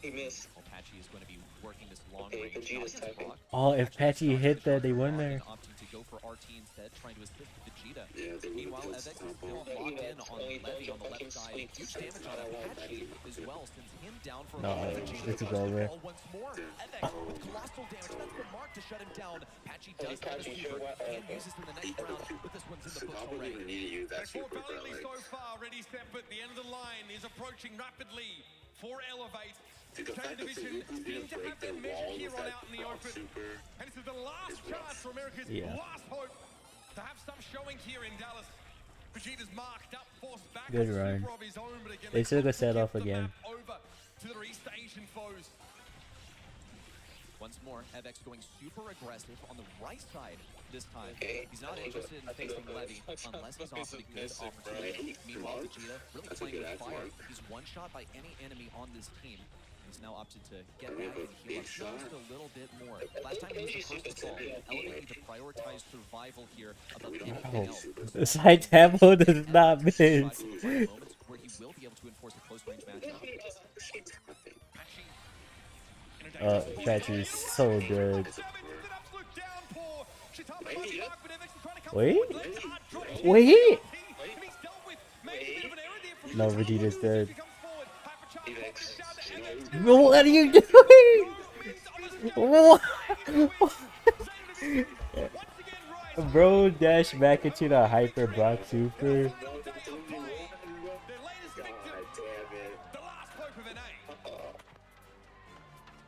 S12: He missed.
S16: Patchy is going to be working this long
S12: Okay,
S16: range.
S12: Vegeta's typing.
S5: Oh, if Patchy hit that, they win there.
S16: Opting to go for RT instead, trying to assist Vegeta.
S12: Yeah, they
S16: Meanwhile,
S12: would
S16: FX
S12: have
S16: is still locked in on Levy on the left side. Huge damage on Patchy as well, sends him down for
S5: No, it's a goal there.
S16: once more. FX with colossal damage. That's the mark to shut him down. Patchy does have a super and uses in the next round, but this one's in the books already.
S12: Need to use that super, but like,
S10: So far, ready step, but the end of the line is approaching rapidly for Elevate.
S12: the fact that Suzuku didn't break their wall with that super
S10: And this is the last chance for America's last hope to have some showing here in Dallas. Vegeta's marked up, forced back.
S5: Good run.
S10: Super of his own, but again,
S5: They took a set off again.
S10: over to the East Asian foes.
S16: Once more, FX going super aggressive on the right side this time. He's not interested in facing Levy unless he's offered a good opportunity. Meanwhile, Vegeta really playing with fire. He's one shot by any enemy on this team. He's now opted to get back and heal up just a little bit more. Last time he was the first to fall. Elevate need to prioritize survival here above anything else.
S5: The side tableau does not miss.
S16: Where he will be able to enforce a close range matchup.
S5: Patchy is so good. Wait? Wait? No, Vegeta's dead. What are you doing? What? Bro, dash back into the Hyper Brock Super.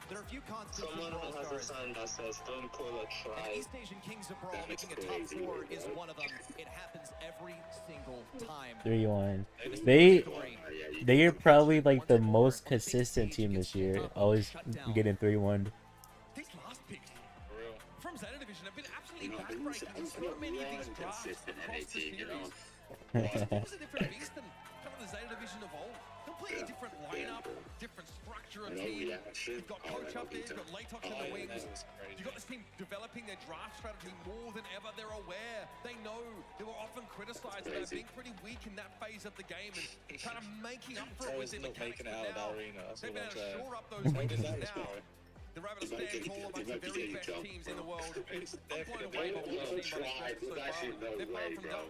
S16: There are a few constants
S12: someone has a sign that says don't pull a try.
S16: East Asian Kings of Brawl making a top 4 is one of them. It happens every single time.
S5: 3-1. They are probably like the most consistent team this year. Always getting 3-1.
S10: These last picks from Zeta Division have been absolutely backbreaking. There's so many of these drafts across the series. What was a different beast than kind of the Zeta Division of old? Completely completely different lineup, different structure of team. You've got Coach up there, you've got Latox in the wings. You've got this team developing their draft strategy more than ever. They're aware. They know they were often criticized about being pretty weak in that phase of the game and kind of making up for it with their mechanics. But now they've been able to shore up those weaknesses now. They're able to stand tall amongst the very best teams in the world. I'm blown away by what we've seen by the so far. They're far from done.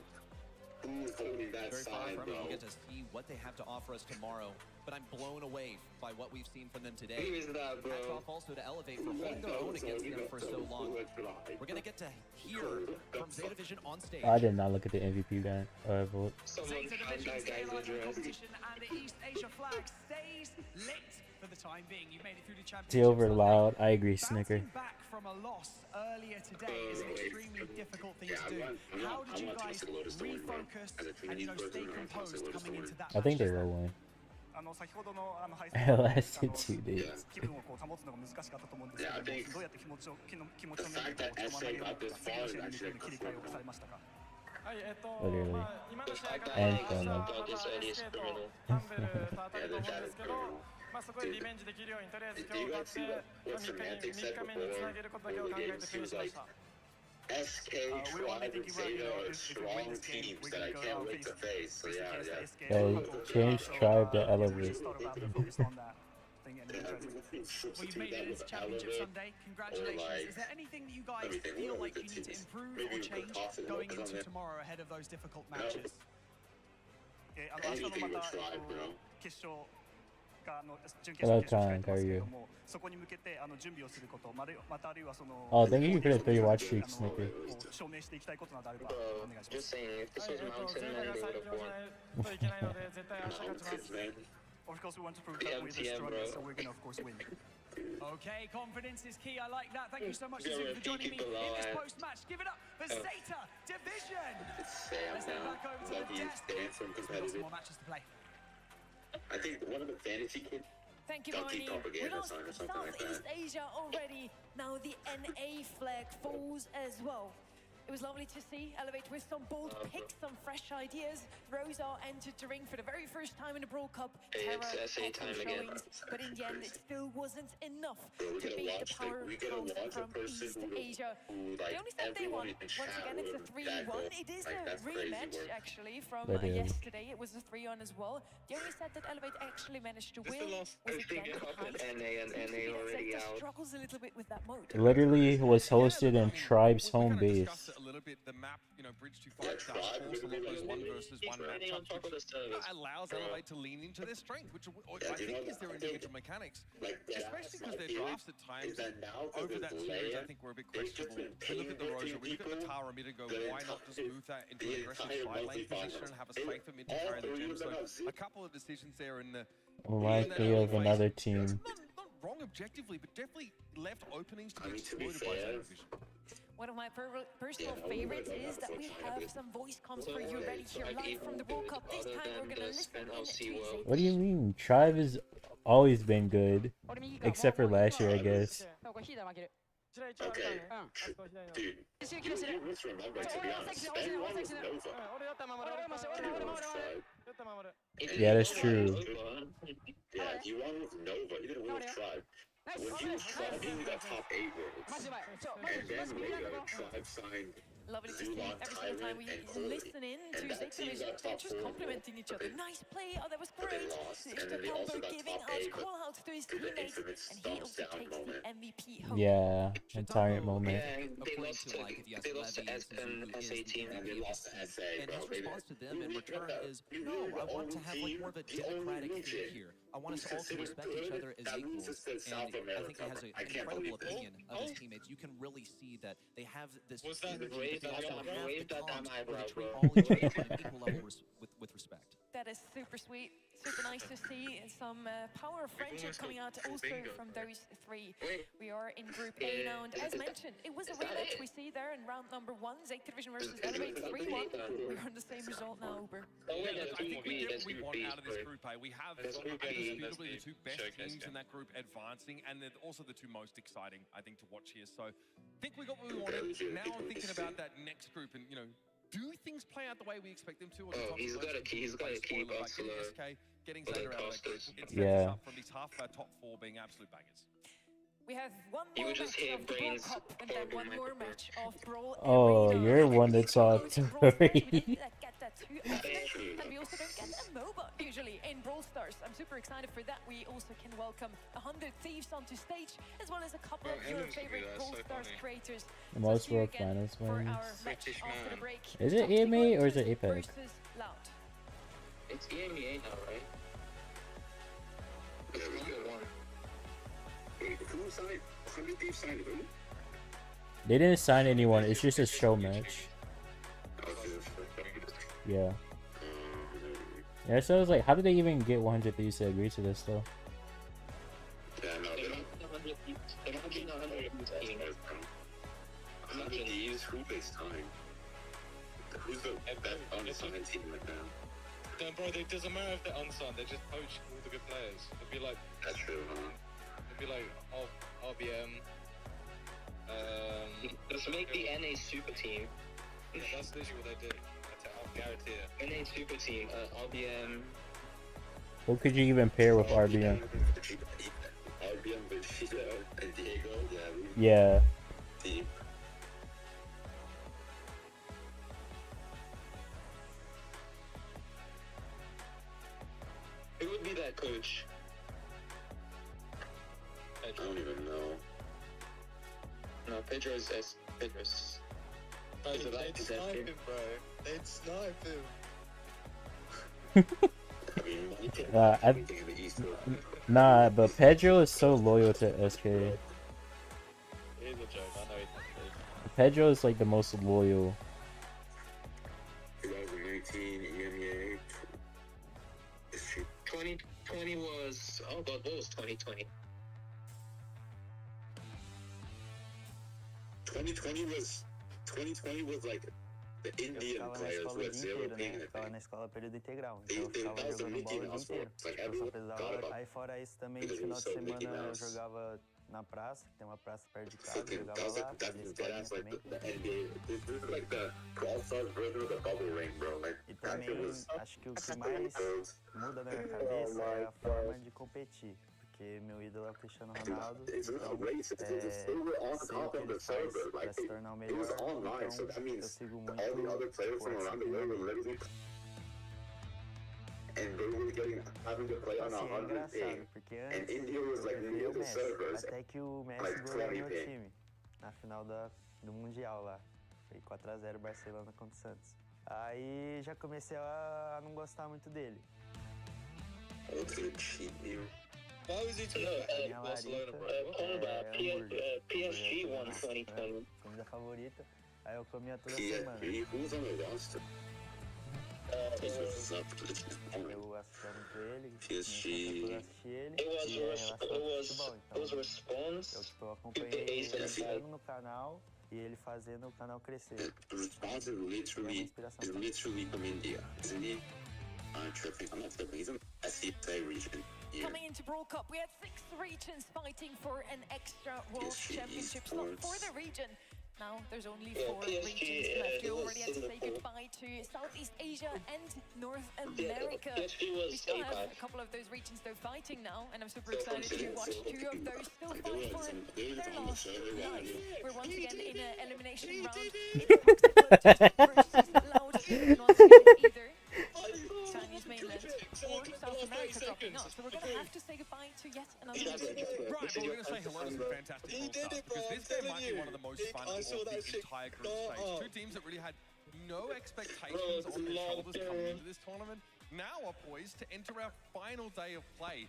S16: Very far from it. We'll get to see what they have to offer us tomorrow. But I'm blown away by what we've seen from them today. Hats off also to Elevate for holding their own against them for so long. We're going to get to hear from Zeta Vision on stage.
S5: I did not look at the MVP vote.
S6: Zeta Division's daylight competition and the East Asia flag stays lit for the time being. You've made it through the championship.
S5: Silver loud. I agree, Snicker.
S6: Bouncing back from a loss earlier today is an extremely difficult thing to do. How did you guys refocus and stay composed coming into that?
S5: I think they will win. Last 2 days.
S12: Yeah, I think the fact that SA got this far is actually
S5: Literally.
S12: And
S5: from them.
S12: SK Tribe and Zeta are strong teams that I can't wait to face. So
S5: They changed Tribe to Elevate.
S6: Well, you've made it into Championship Sunday. Congratulations. Is there anything that you guys feel like you need to improve or change going into tomorrow ahead of those difficult matches?
S12: Anything with Tribe, bro.
S5: Hello, Con. How are you? Oh, thank you for the 3 watch streaks, Snicker.
S12: Just saying, if this was Mountain, then they would have won.
S6: Of course, we want to prove that we're the strongest, so we're going to, of course, win. Okay, confidence is key. I like that. Thank you so much for joining me in this post-match. Give it up for Zeta Division. Let's head back over to the desk. We've got some more matches to play.
S12: I think one of the fantasy kids.
S2: Thank you, Marnie. We lost Southeast Asia already. Now the NA flag falls as well. It was lovely to see Elevate with some bold picks, some fresh ideas. Rosa entered the ring for the very first time in the Brawl Cup.
S12: Hey, it's SA time again.
S2: But in the end, it still wasn't enough to beat the powerhouse from East Asia. The only step they won, once again, it's a 3-1. It is a rematch, actually, from yesterday. It was a 3-1 as well. The only set that Elevate actually managed to win was again
S12: NA already out.
S2: Struggles a little bit with that mode.
S5: Literally was hosted in Tribe's home base.
S10: A little bit the map, Bridge to Fight does force a lot of those 1 versus 1 matchups, which allows Elevate to lean into their strength, which I think is their individual mechanics, especially because their drafts at times over that series I think were a bit questionable. We look at the Rosa, we look at the Tara mid and go, why not just move that into an aggressive side lane position and have a safer mid to carry the gem? So a couple of decisions there in the
S5: Likely of another team.
S10: Not wrong objectively, but definitely left openings to be exploited by Zeta Vision.
S2: One of my personal favorites is that we have some voice comms for you ready here live from the World Cup. This time we're gonna listen in to
S5: What do you mean? Tribe has always been good, except for last year, I guess.
S12: Okay. Dude, let's remember, to be honest, Sven won with Nova.
S5: Yeah, that's true.
S12: Yeah, he won with Nova. He didn't win with Tribe. When he was Tribe, he got top 8 worlds. And then Tribe signed
S2: lovely to see every single time we listen in to Zeta Vision. They're just complimenting each other. Nice play, oh that was great. Mr. Combo giving out call-outs to his teammates, and he also takes the MVP home.
S5: Yeah, entire moment.
S12: Yeah, they lost to SA team and they lost to SA,
S16: and his response to them in return is, no, I want to have like more of a democratic thing here. I want us to also respect each other as equals. And I think he has an incredible opinion of his teammates. You can really see that they have this synergy, but they also have the comms where they treat all each other on an equal level with respect.
S2: That is super sweet, super nice to see some power of friendship coming out also from those 3. We are in Group A now, and as mentioned, it was a rematch we see there in round number 1, Zeta Division versus Elevate 3-1. We're on the same result now, Uber.
S10: I think we get what we want out of this Group A. We have indisputably the 2 best teams in that group advancing, and they're also the 2 most exciting, I think, to watch here. So I think we got what we wanted. Now I'm thinking about that next group and, do things play out the way we expect them to? Or
S12: he's got a key, SK
S10: getting Zeta out of that group, it sets
S5: Yeah.
S10: us up from these half of our top 4 being absolute bangers.
S2: We have one
S12: You
S2: more
S12: would just
S2: match
S12: hear
S2: of the Brawl
S12: Brain's
S2: Cup and then one more match of Brawl
S5: Oh,
S2: Arena.
S5: you're one that saw
S2: We didn't
S5: three.
S2: get that too often, and we also don't get a MOBA usually in Brawl Stars. I'm super excited for that. We also can welcome 100 Thieves onto stage, as well as a couple of your favorite Brawl Stars creators.
S5: The most
S2: see you
S5: World
S2: again
S5: Finals
S2: for
S5: wins.
S2: our match after the break.
S5: Is it
S2: Toxic
S5: EMEA or is it
S2: Orchid
S5: APEC?
S2: versus Loud.
S12: It's EMEA now, right? Yeah, we got one. Wait, who signed? 100 Thieves signed who?
S5: They didn't sign anyone. It's just a show match. Yeah. Yeah, so I was like, how did they even get 100 Thieves to agree to this though?
S12: Yeah, no, they're not 100 Thieves. They're not being 100 Thieves. 100 Thieves, who they signed? Who's the best unsigned team right now?
S15: No, bro, it doesn't matter if they're unsigned, they just poach all the good players. It'd be like...
S12: That's true, huh?
S15: It'd be like RBM.
S12: Just make the NA super team.
S15: Yeah, that's literally what they did. I'll guarantee it.
S12: NA super team, RBM.
S5: What could you even pair with RBM?
S12: RBM, Vegeta, and Diego,
S5: Yeah.
S12: Team. Who would be that coach? I don't even know. No, Pedro's Pedro's.
S15: Bro, they'd snipe him, bro. They'd snipe him.
S5: Nah, but Pedro is so loyal to SK.
S15: He's a joke, I know he's not.
S5: Pedro is like the most loyal.
S12: 2019 EMEA. 2020 was, oh god, what was 2020? 2020 was like the Indian players who had zero ping.
S11: Ficava na escola período integral, então eu ficava jogando bola o dia inteiro. Eu só fez aula. Aí fora isso também, no final de semana eu jogava na praça, que tem uma praça perto de casa, eu jogava lá, fazia escolinha também. E também, acho que o que mais muda na minha cabeça é a forma de competir. Porque meu ídolo é o Cristiano Ronaldo, então sei o que ele faz pra se tornar o melhor, então eu sigo muito o
S12: And they were having to play on 100 ping, and India was like near the servers,
S11: até que o Messi
S12: like
S11: goleou
S12: 20
S11: meu
S12: ping.
S11: time na final do Mundial lá. Foi 4-0 Barcelona contra o Santos. Aí já comecei a não gostar muito dele.
S12: Outro time.
S15: Why was he talking about Barcelona, bro?
S12: PSG won 2020.
S11: Comida favorita. Aí eu comia toda semana.
S12: Who's on the roster?
S11: Eu assistia muito ele,
S12: PSG.
S11: assisti ele.
S12: It was response.
S11: Eu acompanhei ele entrando no canal e ele fazendo o canal crescer.
S12: Response is literally from India, isn't he? I'm tripping. I'm not tripping. He's in the SCA region. Yeah.
S2: Coming into Brawl Cup, we had 6 regions fighting for an extra World Championship slot for the region. Now there's only 4 regions left. We already had to say goodbye to Southeast Asia and North America. We still have a couple of those regions though fighting now, and I'm super excited to watch 2 of those still fight for their last life. We're once again in an elimination round. It's Toxic versus Loud, and once again either Chinese mainland or South America dropping off. So we're gonna have to say goodbye to yet another region.
S10: Right, well, we're going to say hello to some fantastic Brawl stars, because this game might be one of the most fun of the entire group stage. 2 teams that really had no expectations on their shoulders coming into this tournament, now are poised to enter our final day of play.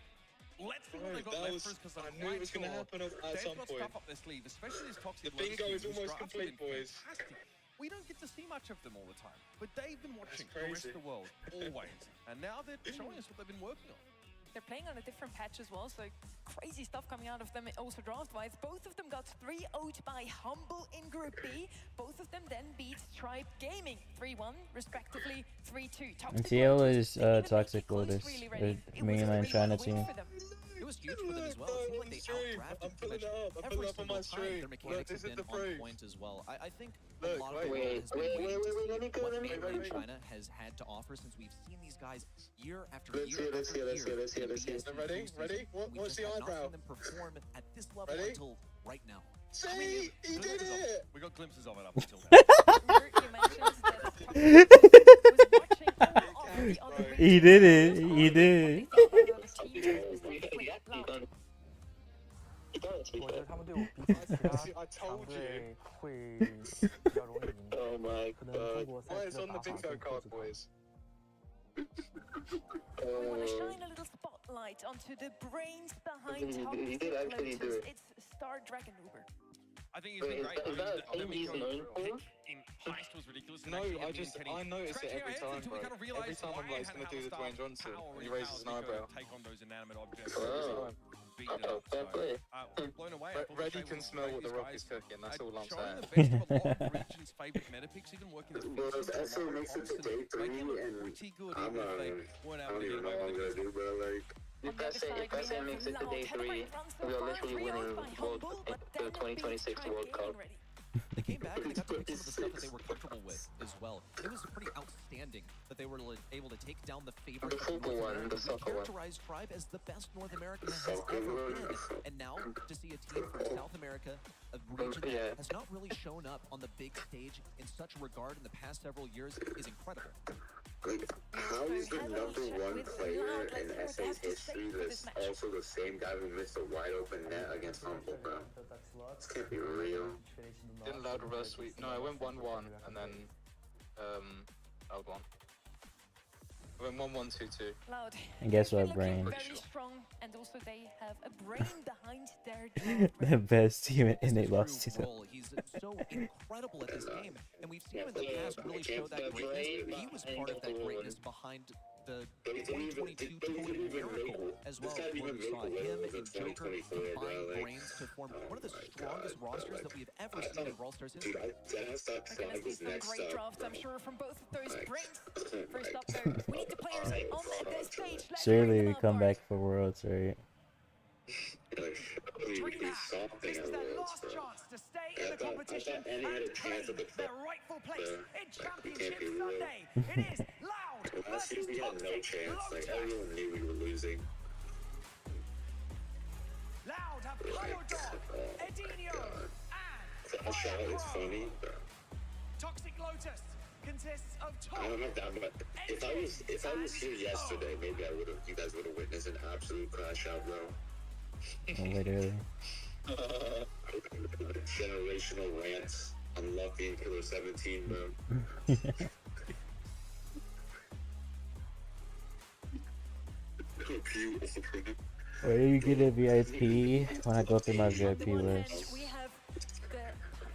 S10: Let's see what they've got left for us, because I knew it was going to happen at some point. They've got stuff up their sleeve, especially this Toxic.
S15: The bingo is almost complete, boys.
S10: We don't get to see much of them all the time, but they've been watching the rest of the world, always. And now they're showing us what they've been working on.
S2: They're playing on a different patch as well, so crazy stuff coming out of them also draft-wise. Both of them got 3-0'd by Humble in Group B. Both of them then beat Tribe Gaming 3-1, respectively 3-2.
S5: And TL is Toxic Lotus, the mainland China team.
S10: It
S16: was huge for them as well. It seemed like they outdrafted pretty much every single time. Their mechanics have been on point as well. I think a lot of the world has been waiting to see what mainland China has had to offer since we've seen these guys year after year after year.
S15: Ready? What's the eyebrow?
S16: Them perform at this level until right now.
S15: See, he did it!
S10: We got glimpses of it up until now.
S5: He did it. He did.
S15: I told you. Oh my god. Why is on the bingo card, boys?
S2: We want to shine a little spotlight onto the brains behind Toxic Lotus. It's Star Dragon Uber.
S10: I think he's been great. I mean, the pick in Heist was ridiculous.
S15: No, I notice it every time, bro. Every time I'm like, he's gonna do the Dwayne Johnson, and he raises an eyebrow.
S10: Take on those inanimate objects. Blown away.
S15: Reddy can smell what the Rock is cooking, that's all I'm saying.
S10: The best of a lot of region's favourite meta picks, even working the
S12: Well, that's what makes it to day 3, and I don't even know what I'm gonna do, but like...
S9: If Bessie makes it to day 3, we are literally winning the 2026 World Cup.
S16: They came back and they got to pick some of the stuff that they were comfortable with as well. It was pretty outstanding that they were able to take down the favorite of North America. We characterized Tribe as the best North America has ever been. And now to see a team from South America, a region that has not really shown up on the big stage in such regard in the past several years is incredible.
S12: Like, how is the #1 player in SA's history that's also the same guy who missed a wide open net against Humble, bro? This can't be real.
S15: Didn't loud reverse sweep. No, I went 1-1 and then loud 1. I went 1-1-2-2.
S2: Loud.
S5: And guess what, Brain?
S2: Very strong, and also they have a brain behind their
S5: The best team in NA lost to them.
S16: He's so incredible at this game, and we've seen him in the past really show that greatness. He was part of that greatness behind the 2022 total miracle as well, where we saw him and Joker combine brains to form one of the strongest rosters that we've ever seen in Brawl Stars history.
S2: We're gonna see some great drafts, I'm sure, from both of those brains. First up, though, we need the players on the stage.
S5: Surely we come back for Worlds, right?
S12: This is their last chance to stay in the competition and claim their rightful place in Championship Sunday. It is Loud
S15: Last year we had no chance, like everyone knew we were losing.
S12: Loud have Pyodon, Edinio, and
S15: That shot is funny, bro.
S12: Toxic Lotus consists of top.
S15: I don't have that much. If I was here yesterday, maybe you guys would have witnessed an absolute crash out, bro.
S5: Literally.
S15: Generational rants. Unlucky in Killer 17, bro.
S5: Where do you get a VIP when I go through my VIP list?
S2: We have the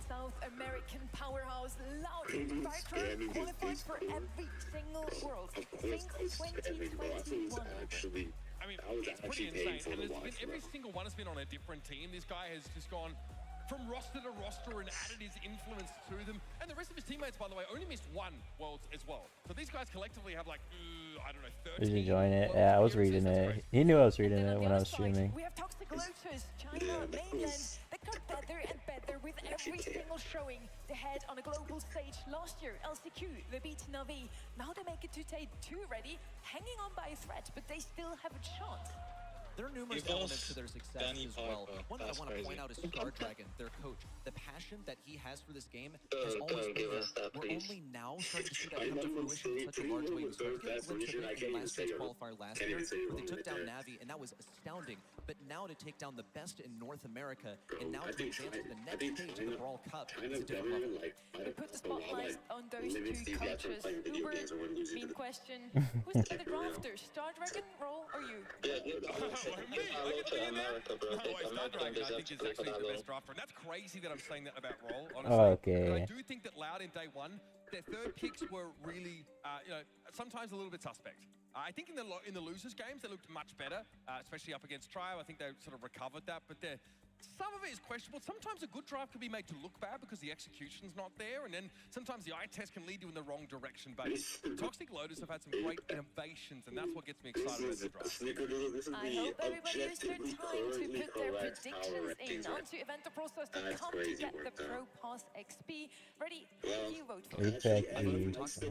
S2: South American powerhouse Loud. Fighter qualified for every single world since 2021.
S10: I mean, it's pretty insane. And every single one has been on a different team. This guy has just gone from roster to roster and added his influence to them. And the rest of his teammates, by the way, only missed 1 Worlds as well. So these guys collectively have like, I don't know, 13.
S5: Did you join it? Yeah, I was reading it. He knew I was reading it when I was streaming.
S2: We have Toxic Lotus, China, mainland. They got better and better with every single showing. They had on a global stage last year. LCQ, they beat Navi. Now they make it to day 2 ready, hanging on by a thread, but they still have a chance.
S16: There are numerous elements to their success as well. One that I want to point out is Star Dragon, their coach. The passion that he has for this game has always been there. We're only now starting to see that come to fruition in such a large way. We started to get a glimpse of it in the last stage qualifier last year, where they took down Navi, and that was astounding. But now to take down the best in North America, and now to advance to the next stage of the Brawl Cup, is a different level.
S2: We put the spotlight on those 2 coaches. Uber, mean question. Who's the drafter? Star Dragon, Brawl, or you?
S15: America, bro.
S10: Star Dragon, I think, is actually the best drafter. And that's crazy that I'm saying that about Brawl, honestly.
S5: Okay.
S10: But I do think that Loud in day 1, their third picks were really, sometimes a little bit suspect. I think in the losers games, they looked much better, especially up against Trial. I think they sort of recovered that. But some of it is questionable. Sometimes a good draft can be made to look bad because the execution's not there, and then sometimes the eye test can lead you in the wrong direction. But Toxic Lotus have had some great innovations, and that's what gets me excited about the draft.
S2: I hope everybody used their time to put their predictions in onto Event Process to come to get the Pro Pass XP. Ready? You vote for it.
S16: I think that they might be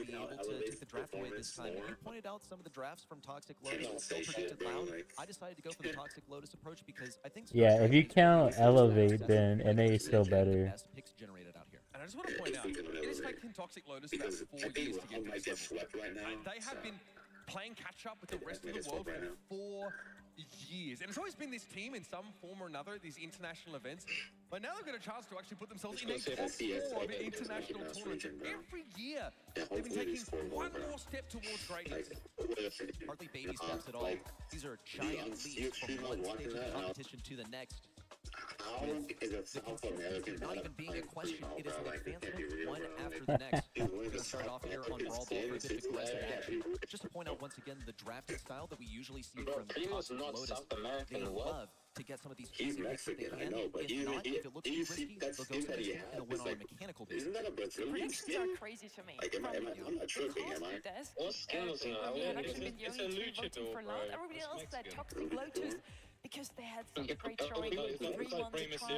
S16: able to take the draft away this time. You pointed out some of the drafts from Toxic Lotus that still predicted Loud. I decided to go for the Toxic Lotus approach because I think...
S5: Yeah, if you count Elevate, then NA is still better.
S10: Picks generated out here. And I just want to point out, it has taken Toxic Lotus about 4 years to get to this level. And they have been playing catch-up with the rest of the world for 4 years. And it's always been this team in some form or another at these international events. But now they've got a chance to actually put themselves in a top 4 of an international tournament. Every year, they've been taking one more step towards greatness.
S16: Hardly baby steps at all. These are giant leaps from one stage of competition to the next. Not even being a question, it is an advancement one after the next. We're going to start off here on Brawl Ball for a bit of aggressive action. Just to point out once again the drafting style that we usually see from Toxic Lotus. They love to get some of these easy hits that they can. If not, if it looks too risky, they'll go to the next and they'll win on a mechanical basis.
S2: Predictions are crazy to me.
S12: I'm not tripping, am I?
S2: What skills are we had actually been the only two voting for Loud. Everybody else said Toxic Lotus. Because they had such a great showing, 3-1 to try.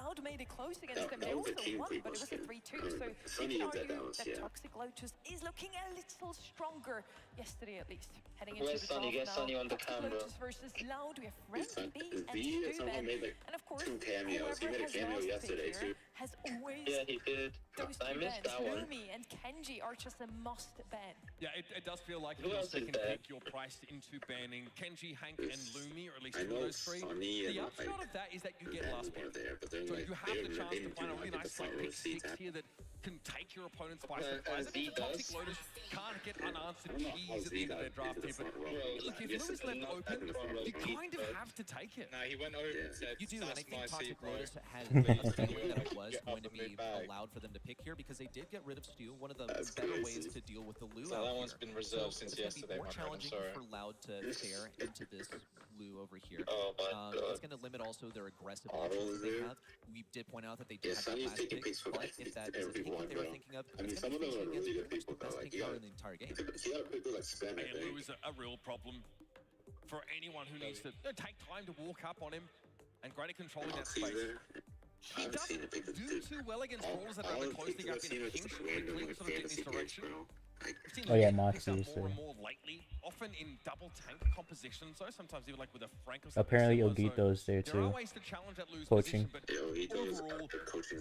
S2: Loud made it close against them. They also won, but it was a 3-2. So you can argue that Toxic Lotus is looking a little stronger yesterday, at least. Heading into the draft now, Toxic Lotus versus Loud. We have Randy B and Stuben. And of course, whoever has last pick here has always those two bans. Lumi and Kenji are just a must ban.
S10: Yeah, it does feel like you can pick your price into banning Kenji, Hank, and Lumi, or at least two of those three. The upshot of that is that you get last pick. So you have the chance to find a really nice like pick 6 here that can take your opponents by surprise. I think the Toxic Lotus can't get unanswered keys at the end of their draft here, but look, if Lou is left open, you kind of have to take it.
S15: No, he went over and said,
S16: you do, and I think Toxic Lotus had a feeling that it was going to be allowed for them to pick here because they did get rid of Stu, one of the better ways to deal with the Lou.
S15: So that one's been reserved since yesterday.
S16: It's going to be more challenging for Loud to fare into this Lou over here. It's going to limit also their aggressive options they have. We did point out that they did have that last pick, but if that is a pick that they were thinking of, it's going to be facing against pretty much the best pick power in the entire game.
S10: And Lou is a real problem for anyone who needs to take time to walk up on him and greater controlling that space. He doesn't do too well against brawlers that are closely up in a pinch quickly sort of get in this direction.
S5: Oh yeah, Moxie.
S10: More and more lately, often in double tank compositions, so sometimes even like with a Frank or something.
S5: Apparently Ogito's there
S10: There are
S5: too.
S10: ways to challenge that Lou's
S5: Coaching.
S10: position, but overall,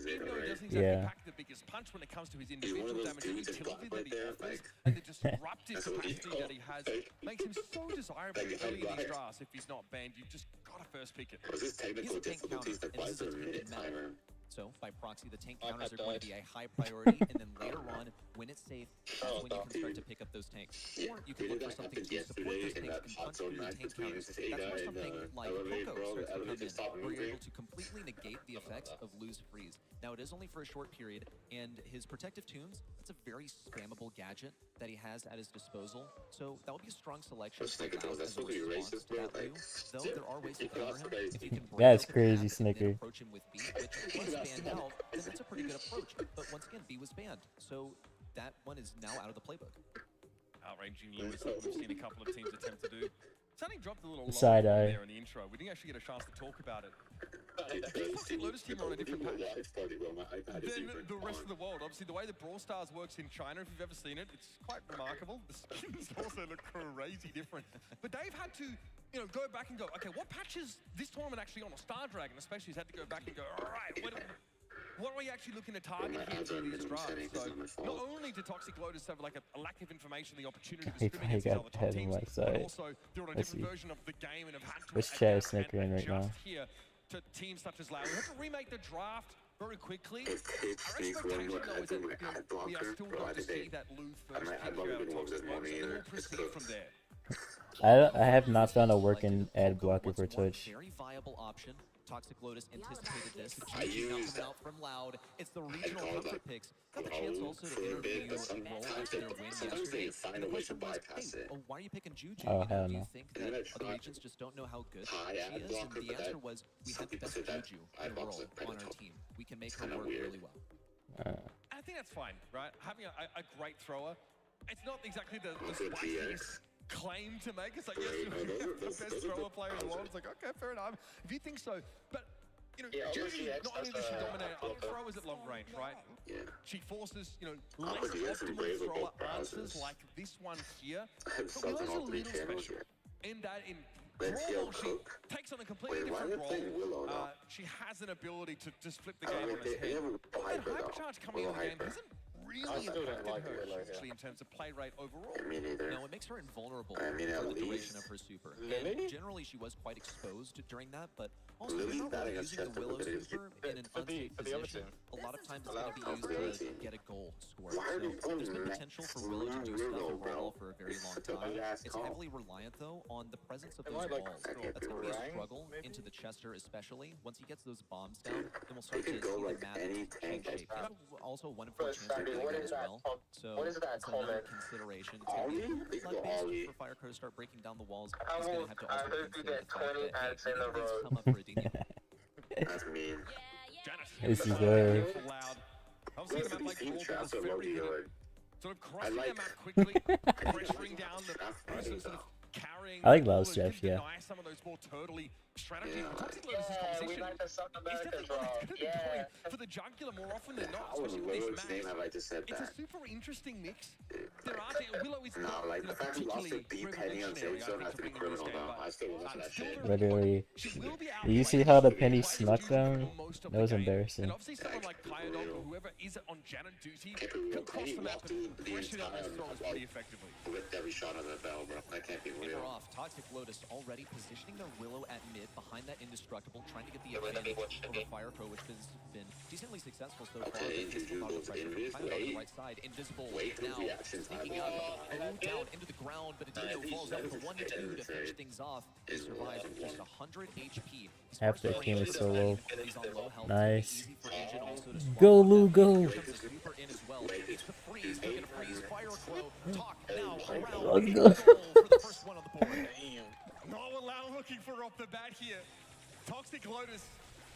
S10: even though he doesn't exactly
S5: Yeah.
S10: pack the biggest punch when it comes to his individual damage and utility that he offers, and the disruptive capacity that he has makes him so desirable early in these drafts. If he's not banned, you've just got to first pick it.
S16: He has a tank counter, and this is a tainted meta. So, by proxy, the tank counters are going to be a high priority, and then later on, when it's safe, that's when you can start to pick up those tanks. Or you can look for something to support those tanks and punch through the tank counters. That's where something like Poco starts to come in, where you're able to completely negate the effects of Lou's freeze. Now, it is only for a short period, and his protective tombs, that's a very spammable gadget that he has at his disposal. So, that would be a strong selection for Loud as a response to that Lou. Though, there are ways to counter him. If you can break
S5: That's
S16: up the
S5: crazy,
S16: passive and then
S5: Snicker.
S16: approach him with B, which was banned out, then that's a pretty good approach. But once again, B was banned. So that one is now out of the playbook.
S10: Outraging Lou is something we've seen a couple of teams attempt to do. Sunny dropped a little
S5: Side
S10: line
S5: eye.
S10: there in the intro. We didn't actually get a chance to talk about it. The Toxic Lotus team are on a different patch than the rest of the world. Obviously, the way the Brawl Stars works in China, if you've ever seen it, it's quite remarkable. The skins also look crazy different. But they've had to, go back and go, okay, what patch is this tournament actually on? Or Star Dragon, especially, has had to go back and go, all right, what are we actually looking to target here through these drafts? So not only do Toxic Lotus have like a lack of information, the opportunity to scrim against these other top teams, but also they're on a different version of the game and have had to
S5: Which chat is Snicker in right now?
S10: here to teams such as Loud. We have to remake the draft very quickly. Our expectation though is that we are still going to see that Lou first pick here out of Toxic Lotus, and then we'll proceed from there.
S5: I have not found a working ad blocker for Twitch.
S16: Very viable option. Toxic Lotus anticipated this. GG now coming out from Loud. It's the regional comfort picks. Got the chance also to interview Brawl after their win yesterday. And the question was, hey, why are you picking Juju?
S5: Oh, hell
S16: Do you
S5: no.
S16: think that other regions just don't know how good she is? And the answer was, we have the best Juju in the world on our team. We can make her work really well.
S10: I think that's fine, right? Having a great thrower, it's not exactly the spiciest claim to make. It's like, yes, you're the best thrower player in the world. It's like, okay, fair enough. If you think so, but you know, Juju, not only does she dominate other throwers at long range, right? Yeah. She forces, you know, less optimal thrower answers like this one here. But Willow's a little special in that in Brawl, she takes on a completely different role. She has an ability to just flip the game on its head. That hypercharge coming in the game hasn't really impacted her actually in terms of play rate overall.
S16: No, it makes her invulnerable for the duration of her super. And generally, she was quite exposed during that, but also you're not really using the Willow super in an unsafe position. A lot of times it's going to be used to get a goal scored. So there's been potential for Willow to do stuff in Brawl for a very long time. It's heavily reliant, though, on the presence of those balls. That's going to be a struggle into the Chester especially. Once he gets those bombs down, then we'll start to see the map take shape. Also, one of 4 chances of doing that as well. So it's another consideration. It's going to be blood-based for Firecrow to start breaking down the walls. He's going to have to also consider the fact that, hey, things come up for a Dino.
S12: That's mean.
S5: This is
S10: Obviously, the map like Brawl was very good. Sort of crossing the map quickly, pressuring down the person sort of carrying.
S5: I like Loud's strategy, yeah.
S10: Some of those more turtley strategies. Toxic Lotus's composition is definitely one that's going to be going for the jugular more often than not, especially with this map. It's a super interesting mix. There are Willow is not like particularly revolutionary, I think, to bring in this game, but
S5: literally. Did you see how the penny snuck down? That was embarrassing.
S10: And obviously someone like Kyodog or whoever is on Janet duty can cross the map and pressure down those throwers pretty effectively.
S12: With every shot on the bell, bro. That can't be real.
S16: They're off. Toxic Lotus already positioning their Willow at mid behind that Indestructible, trying to get the advantage over Firecrow, which has been decently successful so far.
S12: Juju goes invis,
S16: on the right side. Invisible now sneaking up, down into the ground, but Adino falls out with a 1-2 to finish things off. He survives with just 100 HP.
S5: Half their team is so low.
S16: He's on low health.
S5: Nice.
S16: Engine also to
S5: Go, Lou, go.
S16: Super in as well. It's the freeze. They're gonna freeze Firecrow. Talk now around.
S5: Let's go.
S16: For the first one on the board.
S10: Not allowed looking for off the bat here. Toxic Lotus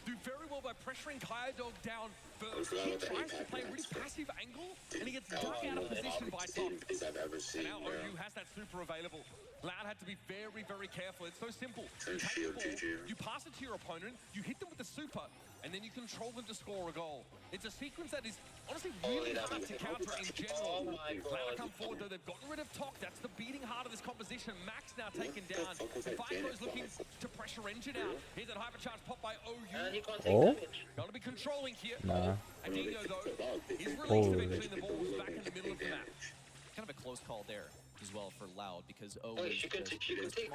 S10: do very well by pressuring Kyodog down first. He tries to play a really passive angle, and he gets dug out of position by Top. And now OU has that super available. Loud had to be very, very careful. It's so simple. You take the ball, you pass it to your opponent, you hit them with the super, and then you control them to score a goal. It's a sequence that is honestly really hard to counter in general. Loud come forward though, they've gotten rid of Tok. That's the beating heart of this composition. Max now taken down. Firecrow's looking to pressure Engine out. Here's that hypercharge pop by OU.
S5: Oh?
S10: Gotta be controlling here.
S5: Nah.
S10: Adino though, is released eventually and the ball was back in the middle of the match.
S16: Kind of a close call there as well for Loud, because O is just a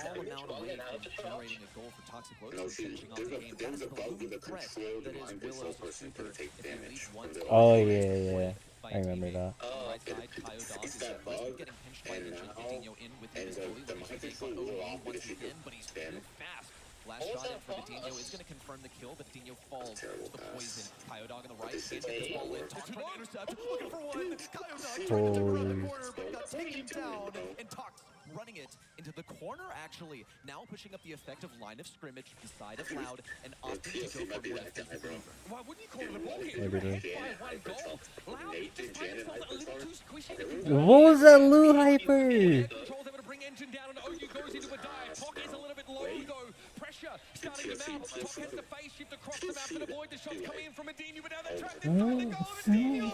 S16: small amount away from generating a goal for Toxic Lotus and finishing off the game. That is the looming threat that is Willow's super if he leads one.
S5: Oh, yeah. I remember that.
S16: On the right side, Kyodog is at risk of getting pinched by Adino in with his goalie, where he should take on OU once again, but he's too fast. Last shot in for Dino is going to confirm the kill, but Dino falls to the poison. Kyodog on the right, can't get the ball in. Talk trying to intercept, looking for one. Kyodog trying to turn around the corner, but got taken down. And Tox running it into the corner, actually. Now pushing up the effective line of scrimmage beside of Loud and opting to go for more defensive.
S10: Why wouldn't you call it a ball game? You're hit by one goal. Loud just playing himself a little too squishy.
S5: What was that Lou hyper?
S10: Controls able to bring Engine down, and OU goes into a dive. Tok is a little bit low though. Pressure starting to mount. Tok has the face shift across the map and avoid the shots coming in from Adino, but now they're trapped inside the goal of Adino.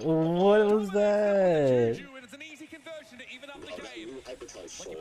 S5: What was that?
S10: And it's an easy conversion to even up the game.
S16: Like a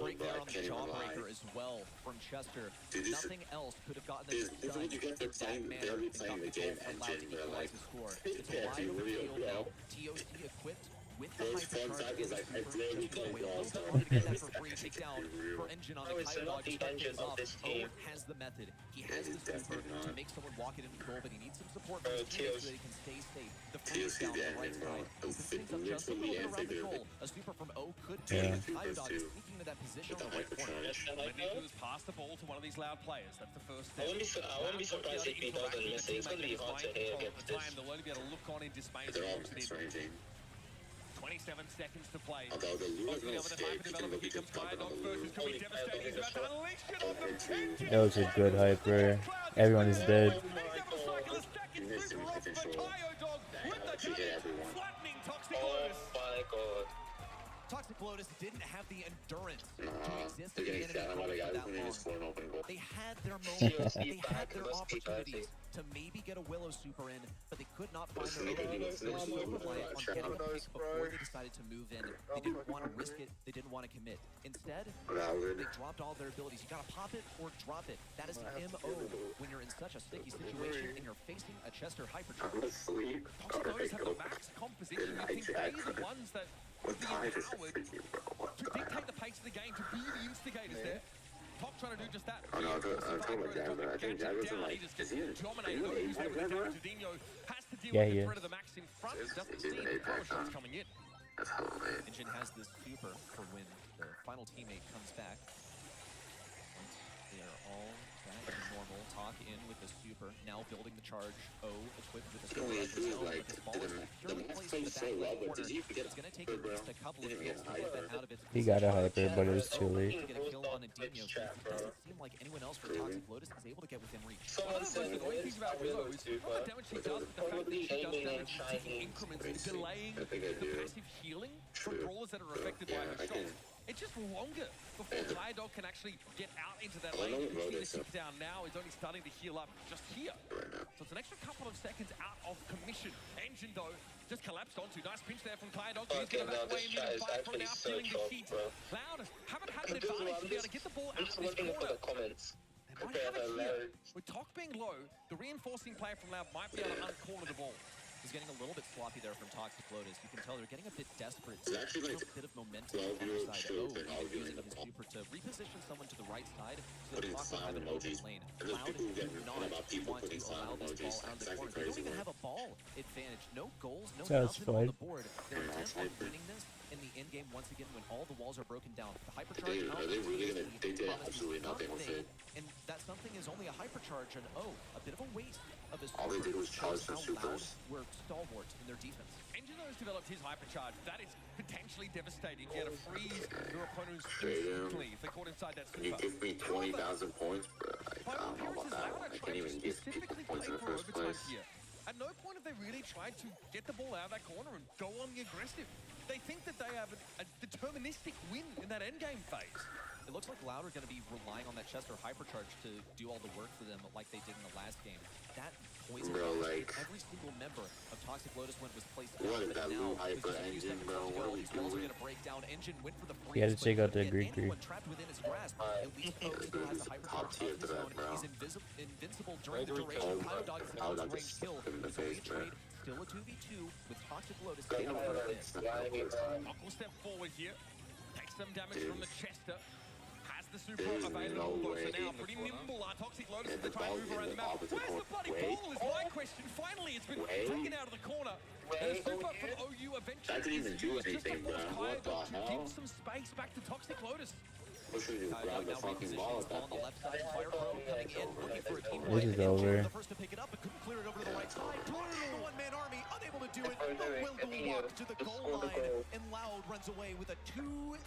S16: break there on the jawbreaker as well from Chester. Nothing else could have gotten this done in that manner and got the goal for Loud to equalize the score. It's a wide open field now. TOC equipped with the hypercharge
S12: is like I literally
S16: just wait a
S12: Brawl
S16: little bit
S12: Stars.
S16: longer to get that for free takedown for Engine on the Kyle Dog to start things off. O has the method. He has the super to make someone walk it into goal, but he needs some support from his teammates so that he can stay safe. The free down the right side. Opens things up just a little bit around the goal. A super from O could be Kyle Dog sneaking into that position on the right corner.
S10: What they do is pass the ball to one of these loud players. That's the first step.
S12: I wouldn't be surprised if he doesn't miss it. It's going to be hard to hit against this.
S10: They'll only be able to look on in dismay.
S12: They're all frustrating.
S10: 27 seconds to play.
S12: Although the Luna's going to escape, he's going to be just covered on the Luna.
S5: That was a good hyper. Everyone is dead.
S12: He missed him with the control. He hit everyone.
S16: Oh my god. Toxic Lotus didn't have the endurance to exist in the enemy goal for that long. They had their moments, they had their opportunities to maybe get a Willow super in, but they could not find their opening. They were so reliant on getting a pick before they decided to move in. They didn't want to risk it, they didn't want to commit. Instead, they dropped all their abilities. You gotta pop it or drop it. That is the MO when you're in such a sticky situation and you're facing a Chester hypercharge.
S10: Toxic Lotus have the max composition. You think they are the ones that would be empowered to dictate the pace of the game, to be the instigators there. Top trying to do just that.
S12: Oh no, I'm talking about Jagger. I think Jagger's in like, is he in Jagger?
S10: Has to deal
S5: Yeah,
S10: with
S5: he
S10: the
S5: is.
S10: threat of the max in front. Doesn't see the power shots coming in.
S12: That's hella late.
S16: Engine has this super for when the final teammate comes back. They are all back to normal. Talk in with the super. Now building the charge. O equipped with a super
S12: Only
S16: as his own,
S12: like,
S16: but this ball is purely
S12: the
S16: placed in the
S12: so
S16: back
S12: well,
S16: left
S12: but
S16: corner.
S12: did you forget
S16: It's going to take at least a couple of kills to get that out of its
S5: He got a
S16: position.
S5: hyper, but it was too late.
S16: To get a kill on Adinho, so it doesn't seem like anyone else for Toxic Lotus is able to get within reach.
S10: One of the most annoying things about Willow is not the damage she does, but the fact that she does damage in taking increments, delaying the passive healing from brawlers that are affected by her shots. It's just longer before Dog can actually get out into that lane. You can see the kick down now is only starting to heal up just here. So it's an extra couple of seconds out of commission. Engine, though, just collapsed onto. Nice pinch there from Dog. He's going to back away in and fight from now, feeling the heat. Loud haven't had an advantage to be able to get the ball out of this corner. They might have it here. With Tok being low, the reinforcing player from Loud might be able to uncorner the ball.
S16: He's getting a little bit sloppy there from Toxic Lotus. You can tell they're getting a bit desperate.
S12: It's actually
S16: a
S12: like
S16: bit of momentum on their side. Oh,
S12: arguing
S16: using
S12: the
S16: his
S12: ball.
S16: super to reposition someone to the right side so that
S12: Putting
S16: Toxic have
S12: clown
S16: an open
S12: emojis.
S16: lane.
S12: And there's
S16: Cloud
S12: people who get
S16: do
S12: mad
S16: not
S12: about people
S16: want to
S12: putting clown
S16: allow this
S12: emojis.
S16: ball out of
S12: It's
S16: the
S12: actually
S16: corner. They don't
S12: crazy,
S16: even
S12: man.
S16: have a ball advantage. No goals, no
S5: Sounds
S16: nothing on
S5: fun.
S16: the board. They're intent on winning this in the end game once again when all the walls are broken down. The hypercharge
S12: Are they really gonna? They did absolutely nothing with it.
S16: and that something is only a hypercharge, and a bit of a waste of his
S12: All they did was charge
S16: shows
S12: for
S16: how Loud
S12: supers.
S16: were stalwart in their defense.
S10: Engine has developed his hypercharge. That is potentially devastating. You got to freeze your opponents
S12: Damn.
S10: instantly if they're caught inside that
S12: You
S10: super.
S12: give me 20,000 points, bro. Like, I don't know about that one. I can't even get
S10: Specifically
S12: points
S10: play
S12: in the
S10: for
S12: first
S10: overtime
S12: place.
S10: here. At no point have they really tried to get the ball out of that corner and go on the aggressive. They think that they have a deterministic win in that endgame phase.
S16: It looks like Loud are going to be relying on that Chester hypercharge to do all the work for them like they did in the last game. That poison
S12: Bro,
S16: damage
S12: like,
S16: every single member of Toxic Lotus when it was placed
S12: what is
S16: but
S12: that
S16: now,
S12: new hyper
S16: with just a few
S12: engine,
S16: seconds
S12: bro?
S16: left to
S12: What
S16: go,
S12: are we
S16: these walls are
S12: doing?
S16: going to break down. Engine went for the freeze,
S5: He had to take out the
S16: but
S5: Greek
S16: anyone
S5: Greek.
S16: trapped within his grasp. At least O still has the hypercharge
S12: tier
S16: of his
S12: threat,
S16: own.
S12: bro.
S16: He's invincible during the duration. Kyle Dog is the
S12: I would
S16: most
S12: like to
S16: range kill.
S12: slap him in the
S16: It's only a
S12: face, man.
S16: trade. Still a 2v2 with Toxic Lotus taking the first hit.
S10: Uncle step forward here. Takes some damage from the Chester. Has the super
S12: There's
S10: available.
S12: no
S10: So
S12: way.
S10: now pretty nimble are Toxic Lotus
S12: And
S10: as they
S12: the
S10: try and
S12: ball's
S10: move around
S12: in
S10: the
S12: the
S10: map.
S12: opposite
S10: Where's the
S12: corner.
S10: bloody
S12: Wait.
S10: ball is my question. Finally, it's been
S12: Wait.
S10: taken out of the corner. And the super from OU eventually
S12: That didn't even
S10: is
S12: do
S10: used just to
S12: anything,
S10: force
S12: bro. What the
S10: Kyle to
S12: hell?
S10: give some space back to Toxic Lotus.
S12: What should you grab the fucking ball at that
S16: on the
S12: point?
S16: left side. Fire Pro coming in, looking for a team
S5: This is over.
S16: The first to pick it up, but couldn't clear it over to the right side. The one-man army unable to do it. Will go walk to the goal line, and Loud runs away with a 2-0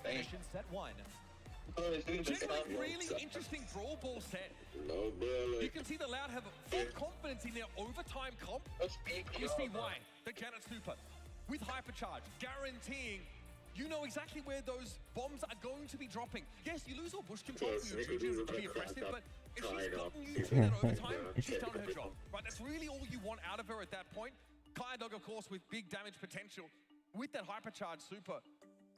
S16: finish in set one.
S10: Genuinely really interesting brawl ball set.
S12: No, bro.
S10: You can see the Loud have full confidence in their overtime comp. You see why. The Janet Super with hypercharge, guaranteeing you know exactly where those bombs are going to be dropping. Yes, you lose all bush control
S12: Yes,
S10: for your
S12: you
S10: Juju
S12: lose
S10: to be
S12: all
S10: aggressive,
S12: that.
S10: but if
S12: Try
S10: she's
S12: it
S10: gotten
S12: out.
S10: you to that overtime, she's done her job. Right, that's really all you want out of her at that point. Kaya Dog, of course, with big damage potential with that hypercharge super.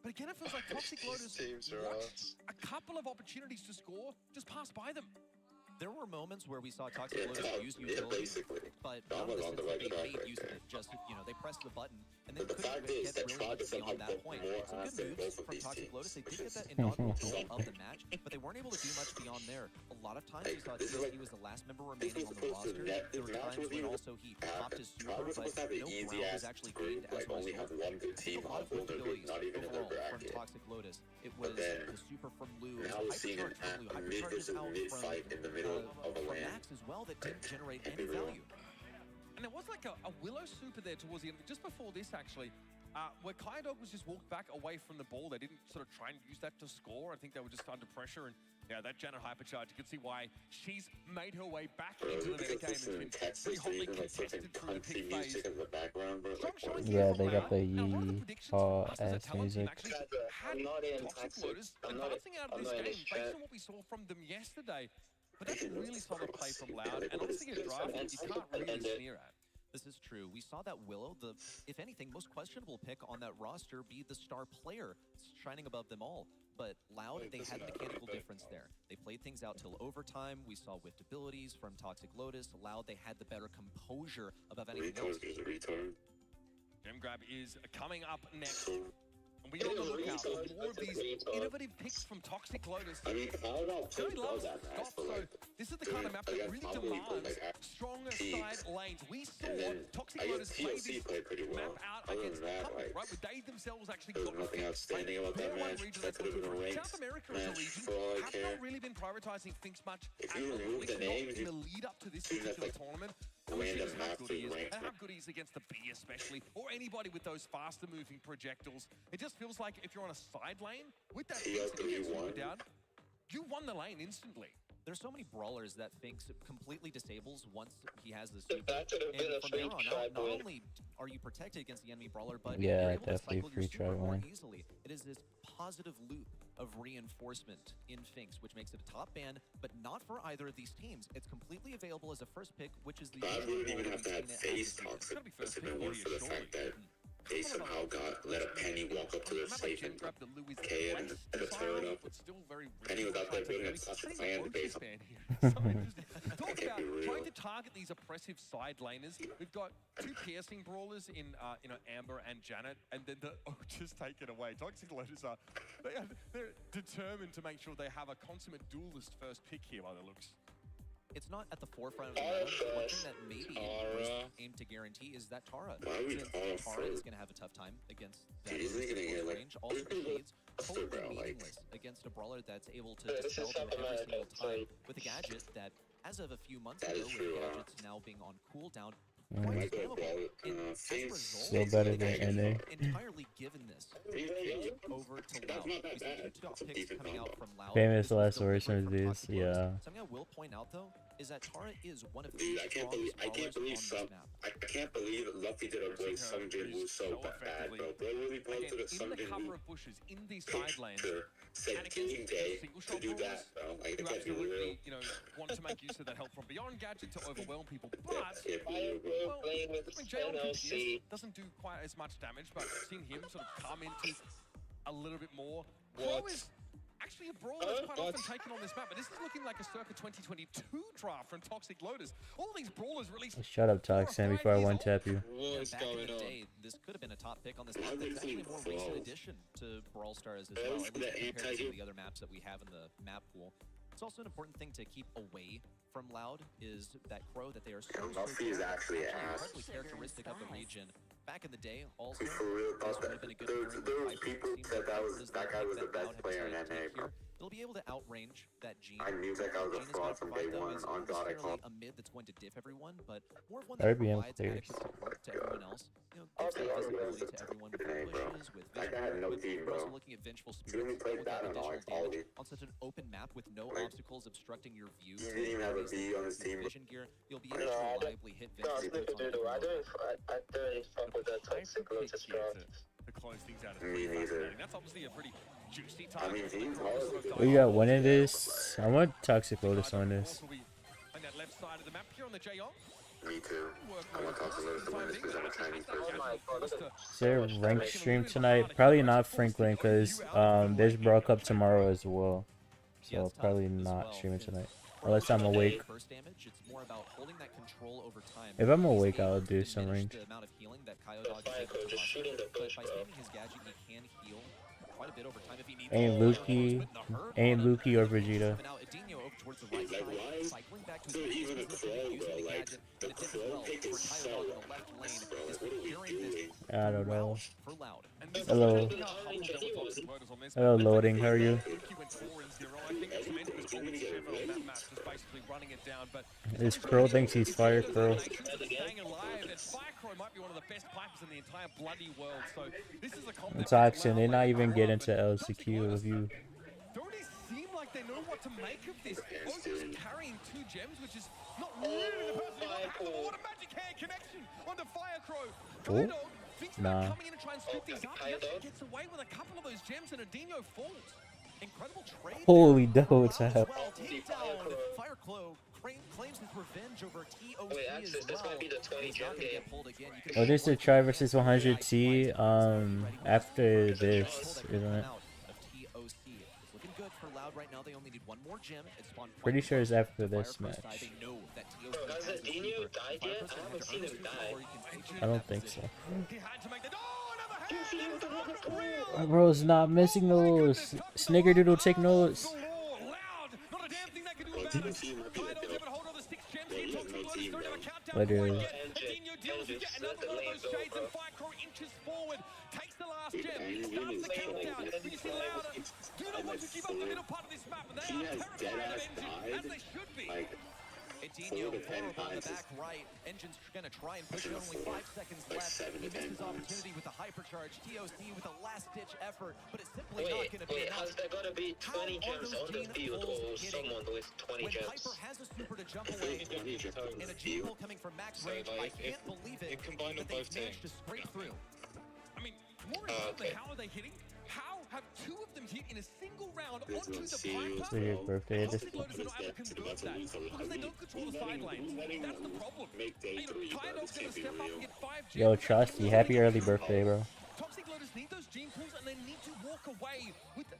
S10: But again, it feels like Toxic Lotus watched a couple of opportunities to score just pass by them.
S16: There were moments where we saw Toxic Lotus use utility, but none of the sense that they made use of it. Just, you know, they pressed the button and then couldn't get really much beyond that point. Some good moves from Toxic Lotus. They did get that inaugural goal of the match, but they weren't able to do much beyond there. A lot of times we saw TSD was the last member remaining on the roster. There were times when also he popped his super, but no ground was actually gained as a result. A lot of good abilities overall from Toxic Lotus. It was the super from Lou, it was hypercharge from Lou, hypercharges out from Max as well that didn't generate any value.
S10: And there was like a Willow super there towards the end, just before this actually, where Kaiadog was just walked back away from the ball. They didn't sort of try and use that to score. I think they were just under pressure, and yeah, that Janet hypercharge, you can see why she's made her way back into the meta game. It's been pretty hotly contested through the pick phase.
S5: Yeah, they got the yeehaw ass music.
S10: I'm not in Toxic advancing out of this game based on what we saw from them yesterday. But that's a really solid play from Loud, and obviously a draft that you can't really sneer at.
S16: This is true. We saw that Willow, the, if anything, most questionable pick on that roster, be the star player, shining above them all. But Loud, they had mechanical difference there. They played things out till overtime. We saw whiffed abilities from Toxic Lotus. Loud, they had the better composure above anything else.
S10: Gem Grab is coming up next. And we are on the lookout for more of these innovative picks from Toxic Lotus. Joey loves Scott, so this is the kind of map that really demands stronger side lanes. We saw Toxic Lotus play this map out against Humble, right? Where they themselves actually got their one region that's looking for it. South America as a region have not really been prioritizing Finks much at all, at least not in the lead up to this particular tournament. And we see just how good he is, and how good he is against the B especially, or anybody with those faster moving projectiles. It just feels like if you're on a side lane, with that Finks down, you won the lane instantly.
S16: There's so many brawlers that Finks completely disables once he has the super. And from there on out, not only are you protected against the enemy brawler, but
S5: yeah,
S16: you're able to
S5: definitely
S16: cycle
S5: free
S16: your super
S5: try
S16: more
S5: one.
S16: easily. It is this positive loop of reinforcement in Finks, which makes it a top ban, but not for either of these teams. It's completely available as a first pick, which is the
S12: I wouldn't even have to have face Toxic. Must have been one for the fact that they somehow let a Penny walk up to their safe and K and a turn up. Penny was out there building a Toxic fan base.
S10: Talk about trying to target these oppressive side laners. We've got two piercing brawlers in Amber and Janet, and then just take it away. Toxic Lotus they're determined to make sure they have a consummate duelist first pick here by the looks.
S16: It's not at the forefront of the meta. One thing that maybe was aimed to guarantee is that Tara. Since Tara is going to have a tough time against that range. Also, the Shades totally meaningless against a brawler that's able to dispel them every single time with a gadget that, as of a few months ago, with gadgets now being on cooldown, quite spammable. And as a result,
S5: still better than NA.
S16: Entirely given this over to Loud. We see two top picks coming out from Loud.
S5: Famous last words of these, yeah.
S16: Something I will point out though is that Tara is one of the
S12: Dude, I can't believe Luffy did a play Sungjin Woo so bad, bro. Bro really posted a Sungjin Woo picture, said Team Day to do that, bro. Like, it can't be real.
S10: You know, want to make use of that help from beyond gadget to overwhelm people, but JLPS doesn't do quite as much damage, but seeing him sort of come into a little bit more. Crow is actually a brawler that's quite often taken on this map, but this is looking like a circa 2022 draft from Toxic Lotus. All these brawlers released.
S5: Shut up, Toxin, before I one-tap you.
S16: Back in the day, this could have been a top pick on this map. It's actually a more recent addition to Brawl Stars as well, at least compared to the other maps that we have in the map pool. It's also an important thing to keep away from Loud is that Crow that they are so
S12: actually
S16: incredibly characteristic of the region. Back in the day, also,
S12: for real,
S16: this would have been a good
S12: there was people said that guy was the best player in NA, bro.
S16: They'll be able to outrange that Gene.
S12: I knew that guy was a fraud from day one. On God, I called.
S16: A mid that's going to diff everyone, but more of one that provides adequate support to everyone else. You know, gives that visibility to everyone with wishes, with vision.
S12: That guy had no team, bro.
S16: Also looking at Vengeful Spirits on such an open map with no obstacles obstructing your view.
S12: He didn't even have a B on his team.
S16: Vision gear, you'll be able to reliably hit Vengeful Spirits on the
S12: I don't fuck with that Toxic Lotus draft.
S10: To close things out.
S12: Me neither.
S10: That's obviously a pretty juicy time.
S12: I mean,
S5: We got one of this. I want Toxic Lotus on this.
S10: On that left side of the map here on the J-On.
S12: Me too. I want Toxic Lotus to win this because I'm a Chinese person.
S5: Is there a ranked stream tonight? Probably not Franklin, because there's Brawl Cup tomorrow as well. so I'll probably not stream it tonight. Unless I'm awake.
S16: Burst damage, it's more about holding that control over time.
S5: If I'm awake, I'll do some range.
S16: The amount of healing that Kyodog is able to muster, but by spamming his gadget, he can heal quite a bit over time if he needs.
S5: Ain't Luki or Vegeta.
S16: Now Adinho over towards the right side, cycling back to his using the gadget, and it did as well for Kyodog in the left lane. Is securing this
S5: I don't know.
S16: for Loud.
S5: Hello. Hello, loading. How are you? This Crow thinks he's Fire Crow. It's Oxen. They not even get into LCQ with you.
S10: Seem like they know what to make of this. O's carrying 2 gems, which is not really the person what a magic hand connection onto Firecrow. Kydog thinks about coming in and try and scoop these up. He actually gets away with a couple of those gems, and Adinho falls. Incredible trade.
S5: Holy double tap.
S16: Firecrow claims his revenge over TOC
S12: Wait, Axis, this might be the 20 gem game.
S5: Oh, this is a try versus 100T. After this, isn't it?
S16: Right now, they only need one more gem.
S5: Pretty sure it's after this match.
S12: Has Adinho died yet? I haven't seen him die.
S5: I don't think so. Bro's not missing those. Snickerdoodle, take notes. Literally.
S12: Takes the last gem, starts the countdown. You see Loud do not want to give up the middle part of this map, and they are terrified of Engine, as they should be.
S16: Adinho on the back right. Engine's gonna try and push it. Only 5 seconds left. He missed his opportunity with the hypercharge. TOC with a last-ditch effort, but it's simply not gonna be enough.
S12: Has there gotta be 20 gems on the field or someone with 20 gems?
S16: When Hyper has a super to jump away, and a G-pull coming from max range, I can't believe it, but they managed to scrape through.
S10: I mean, more importantly, how are they hitting? How have 2 of them hit in a single round onto the piper?
S5: For your birthday,
S10: Loaders are not able to convert that because they don't control the side lanes. That's the problem. Kydog's gonna step up and get 5 gems.
S5: Yo, Trusty, happy early birthday, bro.
S10: Toxic Loaders need those gene pools, and they need to walk away with the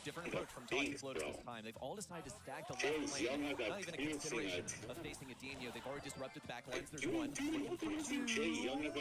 S16: Different approach from Toxic Loaders this time. They've all decided to stack the left lane. Not even a consideration of facing Adinho. They've already disrupted the back lines. There's one.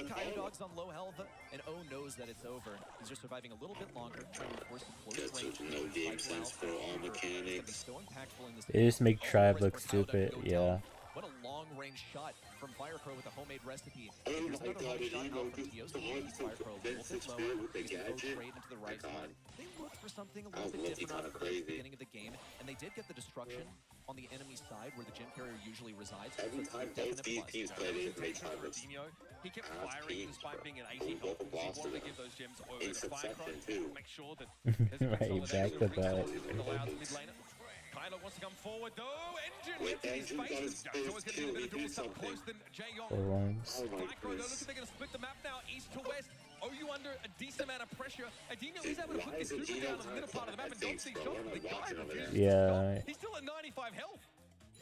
S16: Kydog's on low health, and O knows that it's over. He's just surviving a little bit longer, trying to force the close range.
S12: No game sense for all mechanics.
S16: So impactful in this.
S5: They just make Tribe look stupid, yeah.
S16: What a long-range shot from Firecrow with a homemade recipe. There's another home shot now from TOC. Firecrow a little bit lower, using both trade into the right side. They looked for something a little bit different at the beginning of the game, and they did get the destruction on the enemy side where the gem carrier usually resides.
S12: Every time both these teams played it, they tried to
S10: he kept firing despite being an 18 health. He wanted to give those gems over to Firecrow. Make sure that
S5: Right, back to back.
S10: Kydog wants to come forward though. Engine gets in his face. He's always going to be a bit of dual stuff close than Jaeyong. Firecrow, though, looks like they're going to split the map now, east to west. OU under a decent amount of pressure. Adinho is able to put this super down in the middle part of the map and don't see shots. The guy refuses to stop. He's still at 95 health.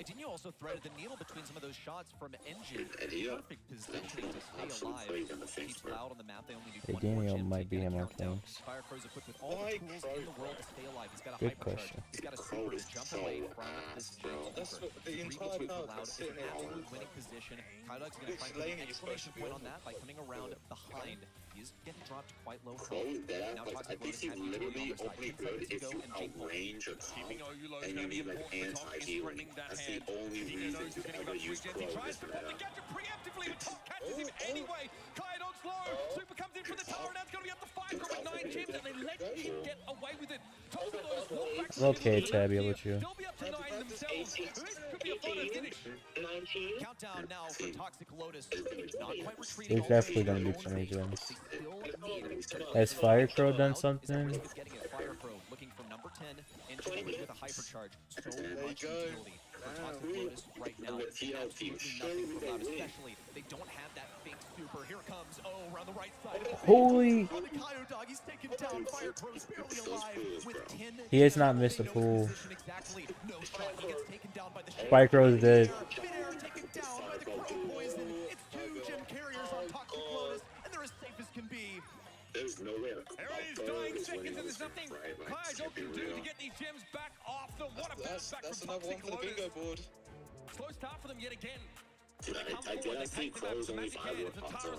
S16: Adinho also threaded the needle between some of those shots from Engine. Perfect positioning to stay alive. Keeps Loud on the map. They only do one more
S5: Adinho
S16: gem
S5: might be him on
S16: countdown.
S5: things.
S16: Firecrow's equipped with all the tools in the world to stay alive. He's got a
S5: Good
S16: hypercharge.
S5: question.
S16: He's got a super to jump away from this super. The entire Loud is an absolute winning position. Kydog's going to find an exclamation point on that by coming around behind. He's getting dropped quite low. Now
S12: I think he's literally only good if you outrange a top and you need like anti-healing. That's the only reason to ever use Crow this meta.
S10: Preemptively, the top catches him anyway. Kydog's low. Super comes in for the tower. Now it's going to be up to Firecrow with 9 gems, and they let him get away with it. Toxic Loaders walk back to
S5: Okay, Tabby, I'm with you.
S10: They'll be up to 9 themselves. This could be a photo finish.
S16: Countdown now for Toxic Lotus. Not quite retreating.
S5: There's definitely gonna be 20 gems. Has Firecrow done something?
S16: Firecrow looking for number 10 and with a hypercharge. So much utility for Toxic Lotus right now. Absolutely nothing for Loud, especially they don't have that fake super. Here comes around the right side.
S5: Holy!
S16: On the Kyodog, he's taken down. Firecrow's barely alive with 10.
S5: He has not missed a pool.
S16: Exactly. No shot. He gets taken down by the
S5: Firecrow's dead.
S16: Midair taken down by the Crow Poison. It's 2 gem carriers on Toxic Lotus, and they're as safe as can be.
S12: There's no way
S10: There it is, dying seconds, and there's nothing to get these gems back off them. What a bounce back
S15: That's
S10: from
S15: another one
S10: Toxic
S15: for the bingo
S10: Lotus.
S15: board.
S10: Slow start for them yet again.
S12: Dude, I did see Crow's only 5 more pops on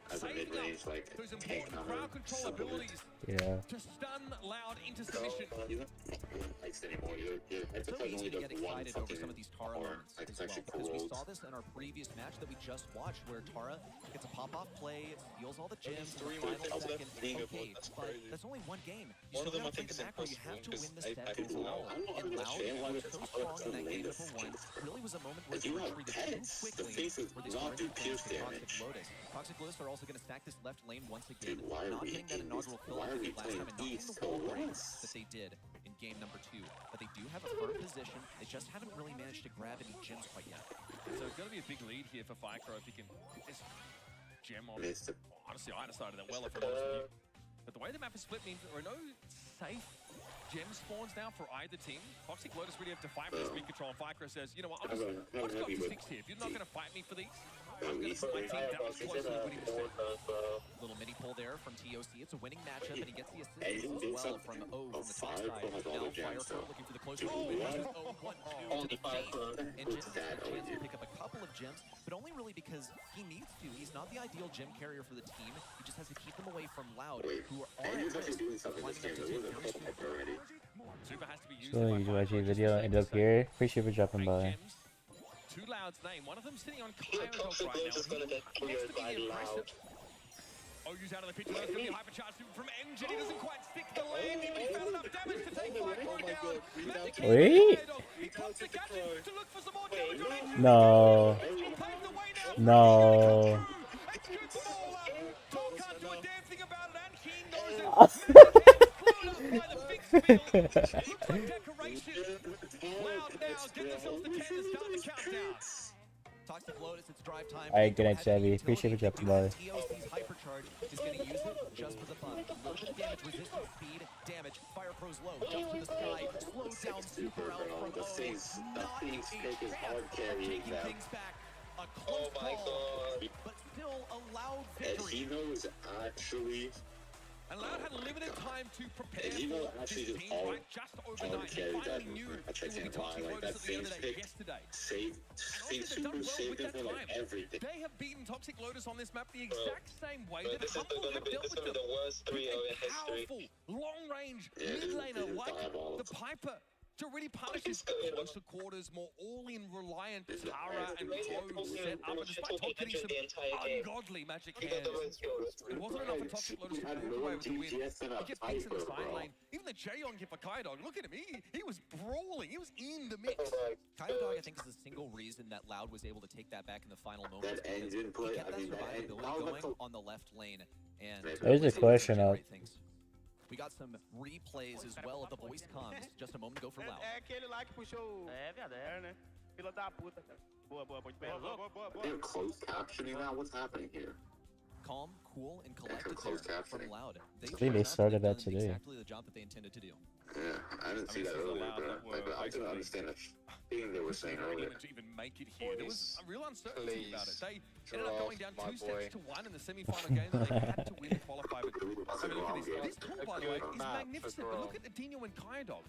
S12: as a mid-range, like,
S10: Those
S12: tank
S10: important crowd control
S12: supplement.
S10: abilities
S5: Yeah.
S10: to stun Loud into submission.
S12: You don't like anymore.
S16: It's so easy to get excited over some of these Tara
S12: or,
S16: moments
S12: like,
S16: as
S12: it's
S16: well,
S12: actually
S16: because we
S12: cool.
S16: saw this in our previous match that we just watched, where Tara gets a pop-off play, steals all the gems in the final second. Okay, but that's only one game. You
S15: One of
S16: still
S15: them I
S16: gotta
S15: think
S16: play
S15: is
S16: the macro. You have to
S15: impossible
S16: win the
S15: because
S16: set
S15: Apex is
S16: overall.
S15: low.
S16: And Loud was so strong in that game
S12: Like,
S16: number 1. Really was a moment where
S12: Like,
S16: they
S12: you have
S16: retreated
S12: pets.
S16: too
S12: The
S16: quickly.
S12: face is
S16: Where they
S12: not
S16: started
S12: do
S16: to
S12: pierce
S16: Toxic
S12: damage.
S16: Lotus. Toxic Lotus are also going to stack this left lane once again.
S12: Dude, why are
S16: Not
S12: we
S16: getting that
S12: in
S16: inaugural
S12: this?
S16: kill
S12: Why
S16: like
S12: are
S16: they
S12: we
S16: did last time, and
S12: playing
S16: not
S12: East
S16: getting the wall break
S12: Coast?
S16: that they did in game number 2. But they do have a firm position. They just haven't really managed to grab any gems quite yet.
S10: So it's going to be a big lead here for Ficro if he can get this gem on. Honestly, I decided that well, if I'm honest with you. But the way the map is split means there are no safe gem spawns now for either team. Toxic Lotus really have to fight for this mid control, and Ficro says, you know what, I'll just go up to 6 here. If you're not going to fight me for these, I'm going to put my team down as close to winning the set.
S16: Little mini pull there from TOC. It's a winning matchup, and he gets the assist as well from O from the top side. Now Firefro looking for the close call. Only 5 and Jin has a chance to pick up a couple of gems, but only really because he needs to. He's not the ideal gem carrier for the team. He just has to keep them away from Loud, who are at risk of climbing up to 10 kills.
S10: Super has to be used.
S5: So you watching the video end up here. Appreciate you for dropping by.
S10: Two Loud's name. One of them sitting on Kyogre right now. Next to be impressive. O's out of the picture. There's going to be a hypercharge from Engine. He doesn't quite stick the lane. He found enough damage to take Ficro down.
S5: Wait.
S10: He pops the gadget to look for some more damage on Engine.
S5: No. No.
S10: It's good for Loud. Tom can't do a damn thing about it, and he knows it. Blown up by the fixed field. Looks like decoration. Loud now get themselves to 10 to start the countdown.
S16: Toxic Lotus, it's drive time.
S5: Alright, good night, Chevy. Appreciate you for dropping by.
S16: TOC's hypercharge is going to use it just for the fun. Damage, resistance, speed, damage. Fire Pro's low, jump to the sky, slows down super out from O.
S12: The Phoenix pick is hard carrying them.
S16: Things back. A close call, but still a Loud
S12: And
S16: victory.
S12: he knows actually.
S10: And Loud had limited time to prepare
S12: And he knows
S10: for
S12: actually
S10: this
S12: just
S10: team, right? Just overnight. He finally knew it would be Toxic Lotus at the end of the day yesterday.
S12: Saved
S10: They've done well
S12: saved
S10: with
S12: him
S10: that
S12: for like
S10: time.
S12: everything.
S10: They have beaten Toxic Lotus on this map the exact same way that
S15: This is
S10: Humble
S15: going to
S10: have
S15: be
S10: dealt with them.
S15: the worst 3-0 in history.
S10: Powerful, long-range
S12: Yeah,
S10: mid laner
S12: this is
S10: like
S12: diabolical.
S10: the Piper to really punish his closer quarters, more all-in reliant Tara and Pro set up. And despite Top getting some ungodly magic hands, it wasn't enough for Toxic Lotus to walk away with the win. He gets picks in the side lane. Even the Jaeon hit for Kyodog. Look at him. He was brawling. He was in the mix.
S16: Kyodog, I think, is the single reason that Loud was able to take that back in the final moments.
S12: That engine play,
S16: He kept that
S12: I mean,
S16: survivability going on the left lane. And
S5: There's a question up.
S16: we got some replays as well of the voice comms just a moment ago for Loud.
S14: É aquele lá que puxou. É, viado, é, né? Fila da puta. Boa, boa, muito bem.
S12: They're closed captioning now. What's happening here?
S16: Calm, cool, and collected there from Loud.
S5: I think they started that today.
S16: Exactly the job that they intended to do.
S12: Yeah, I didn't see that earlier, but I didn't understand a thing they were saying earlier.
S10: To even make it here, there was a real uncertainty about it. They ended up going down 2 sets to 1 in the semi-final game that they had to win to qualify. But I mean, look at this. This tool, by the way, is magnificent. But look at Adino and Kyodog.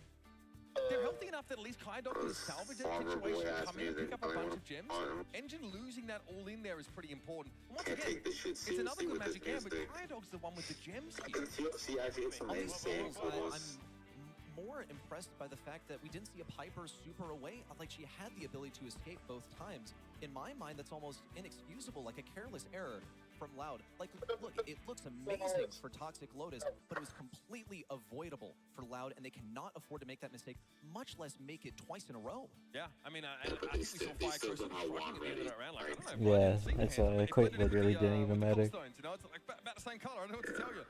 S10: They're healthy enough that at least Kyodog can salvage that situation, come in and pick up a bunch of gems. Engine losing that all in there is pretty important. And once again, it's another good magic game, but Kyodog's the one with the gems here.
S12: See, I think it's
S16: On these
S12: amazing.
S16: balls, I'm more impressed by the fact that we didn't see a Piper super away. Like, she had the ability to escape both times. In my mind, that's almost inexcusable, like a careless error from Loud. Like, look, it looks amazing for Toxic Lotus, but it was completely avoidable for Loud, and they cannot afford to make that mistake, much less make it twice in a row.
S10: Yeah, I mean, I think we saw Ficro struggling at the end of that round. Like, I don't know.
S5: Yeah, that's why I quit literally didn't even matter.
S10: You know, it's like about the same color. I don't know what to tell you.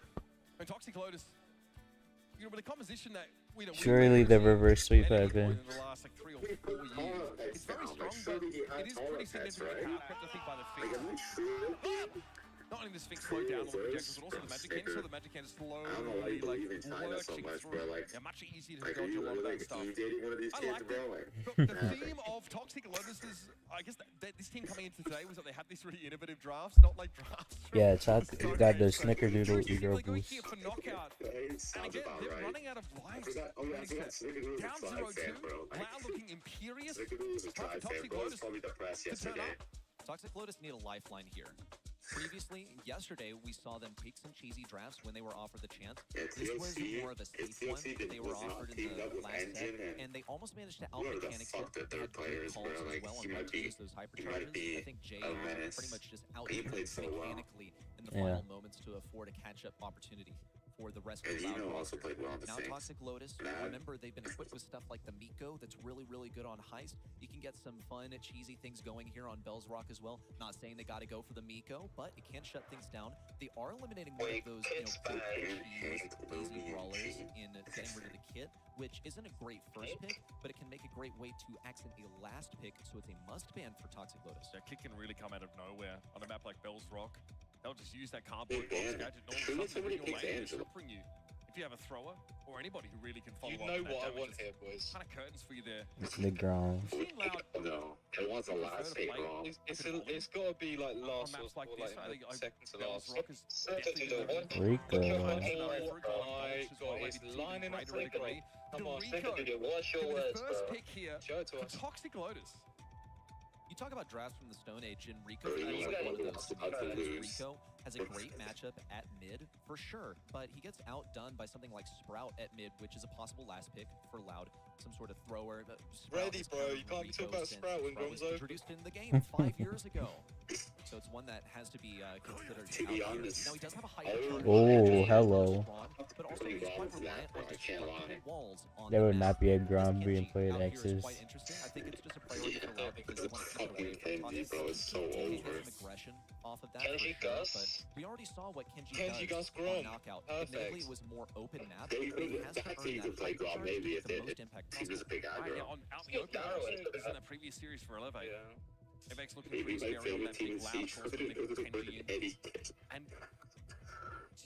S10: And Toxic Lotus, you know, with the composition that
S5: Surely the reverse sweep had been.
S10: in the last like 3 or 4 years, it's very strong, but it is pretty significant. I think by the field. not only does Sphinx slow down all the projections, but also the Magic Hand, so the Magic Hand is slowly like lurching through. Yeah, much easier to dodge a lot of that stuff. I like it. The theme of Toxic Lotus's, I guess that this team coming into today was that they had these really innovative drafts, not like drafts.
S5: Yeah, Chalk got the Snickerdoodle ego boost.
S10: Here for knockout. And again, they're running out of lives. Down 0-2. Loud looking imperious. Toxic Lotus to turn up.
S16: Toxic Lotus need a lifeline here. Previously, yesterday, we saw them take some cheesy drafts when they were offered the chance. This was more of a safe one that they were offered in the last set, and they almost managed to out-mechanics it. They had good calls as well on when to use those hypercharges. I think Jay pretty much just out-used mechanically in the final moments to afford a catch-up opportunity for the rest of the Loud roster. Now Toxic Lotus, remember they've been equipped with stuff like the Miko that's really, really good on Heist. You can get some fun, cheesy things going here on Bell's Rock as well. Not saying they gotta go for the Miko, but it can shut things down. They are eliminating one of those, easy brawlers in getting rid of the kit, which isn't a great first pick, but it can make a great way to accent a last pick, so it's a must-ban for Toxic Lotus.
S10: That kick can really come out of nowhere on a map like Bell's Rock. They'll just use that cardboard box gadget and all of a sudden bring your lane and bring you. If you have a thrower or anybody who really can follow up.
S15: You know what I want here, boys.
S10: Kind of curtains for you there.
S5: It's the ground.
S12: No, it wants a last pick wrong.
S15: It's got to be like last or
S10: like
S15: like second to last.
S5: Rico.
S15: Got his lining up to the great. Come on,
S12: what's your words,
S10: first pick here
S15: Show it to us.
S10: Toxic Lotus.
S16: You talk about drafts from the Stone Age, and Rico feels like one of those to me. Rico has a great matchup at mid, for sure, but he gets outdone by something like Sprout at mid, which is a possible last pick for Loud. Some sort of thrower.
S15: Ready, bro. You can't be talking about Sprout when
S16: Sprout was
S15: Gonzo.
S16: introduced in the game 5 years ago. So it's one that has to be considered.
S12: To be honest,
S16: now he does have a high
S5: Oh, hello.
S16: but also he's quite reliant on
S12: I
S16: walls on
S5: There
S16: the
S5: would
S16: map.
S5: not be a ground being
S16: Kenji
S5: played
S16: out here is
S5: X's.
S16: quite interesting. I think it's just a priority for Loud because they want to keep it away
S12: Fucking
S16: from
S12: Kenji, bro, it's so
S16: Kenji
S12: over.
S16: has some aggression off of that.
S12: Kenji
S16: for sure,
S12: Gus?
S16: but we already saw what Kenji
S15: Kenji
S16: does
S15: Gus
S16: on
S15: Grom.
S16: Knockout.
S15: Perfect.
S16: Admittedly, it was more open map,
S12: They
S16: but he has to
S12: that
S16: earn
S12: team
S16: that
S12: could play
S16: hyper
S12: Grob
S16: charge
S12: maybe
S16: to
S12: if
S16: get the
S12: they
S16: most impact
S12: he was a big
S10: Right,
S12: aggro.
S10: yeah, out in the open, it was in that previous series for Elevate. FX looking pretty
S12: Maybe my
S10: scary on
S12: favorite
S10: that
S12: team
S10: big
S12: in
S10: Loud
S12: Siege
S10: cross
S12: was
S10: when they put Kenji in.
S12: Eddie.
S10: And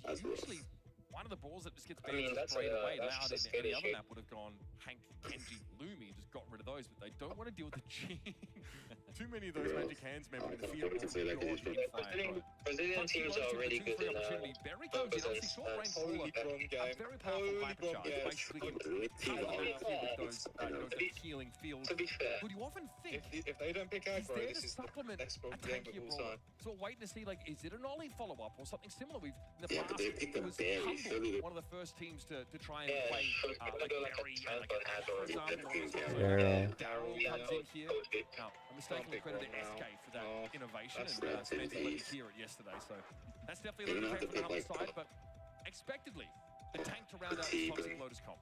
S12: That's
S10: usually one of the balls that just gets
S12: I mean,
S10: banned
S12: that's
S10: straight
S12: a-
S10: away.
S12: that's
S10: Loud
S12: just
S10: in any
S12: skittish
S10: other
S12: shit.
S10: map would have gone Hank, Kenji, Lumi, just got rid of those, but they don't want to deal with the G. Too many of those Magic Hands, man, with the fear of
S12: Brazilian teams are really good in
S10: Berry comes in, obviously short range brawler, a very powerful hyper charge. Basically can cover with those healing fields.
S12: To be fair,
S10: But you often think
S15: If they don't pick
S10: he's
S15: aggro,
S10: there
S15: this
S10: to
S15: is the
S10: supplement
S15: best
S10: a
S15: game
S10: tankier
S15: of all
S10: brawler.
S15: time.
S10: So we're waiting to see, like, is it an Ollie follow-up or something similar? We've in the
S12: Yeah,
S10: past,
S12: but they picked
S10: it
S12: up
S10: was
S12: Barry.
S10: Humble,
S12: Surely
S10: one of the first teams to try and
S12: Yeah,
S10: play
S12: should
S10: like
S12: do like a
S10: Barry,
S12: transfer has
S10: for
S12: already
S10: example,
S12: been
S5: Daryl.
S10: Daryl comes in here. Now, I'm mistakenly
S15: pick
S10: credited
S15: one now.
S10: SK for that
S15: No,
S10: innovation,
S15: that's
S10: and
S15: not
S10: Spencer let me
S12: easy.
S10: hear it yesterday. So that's definitely a
S12: They're
S10: little
S12: gonna
S10: bit
S12: have
S10: from
S12: to
S10: the
S12: pick,
S10: Humble
S12: like,
S10: side, but expectedly, the tank to round out
S12: T,
S10: the Toxic
S12: but-
S10: Lotus comp.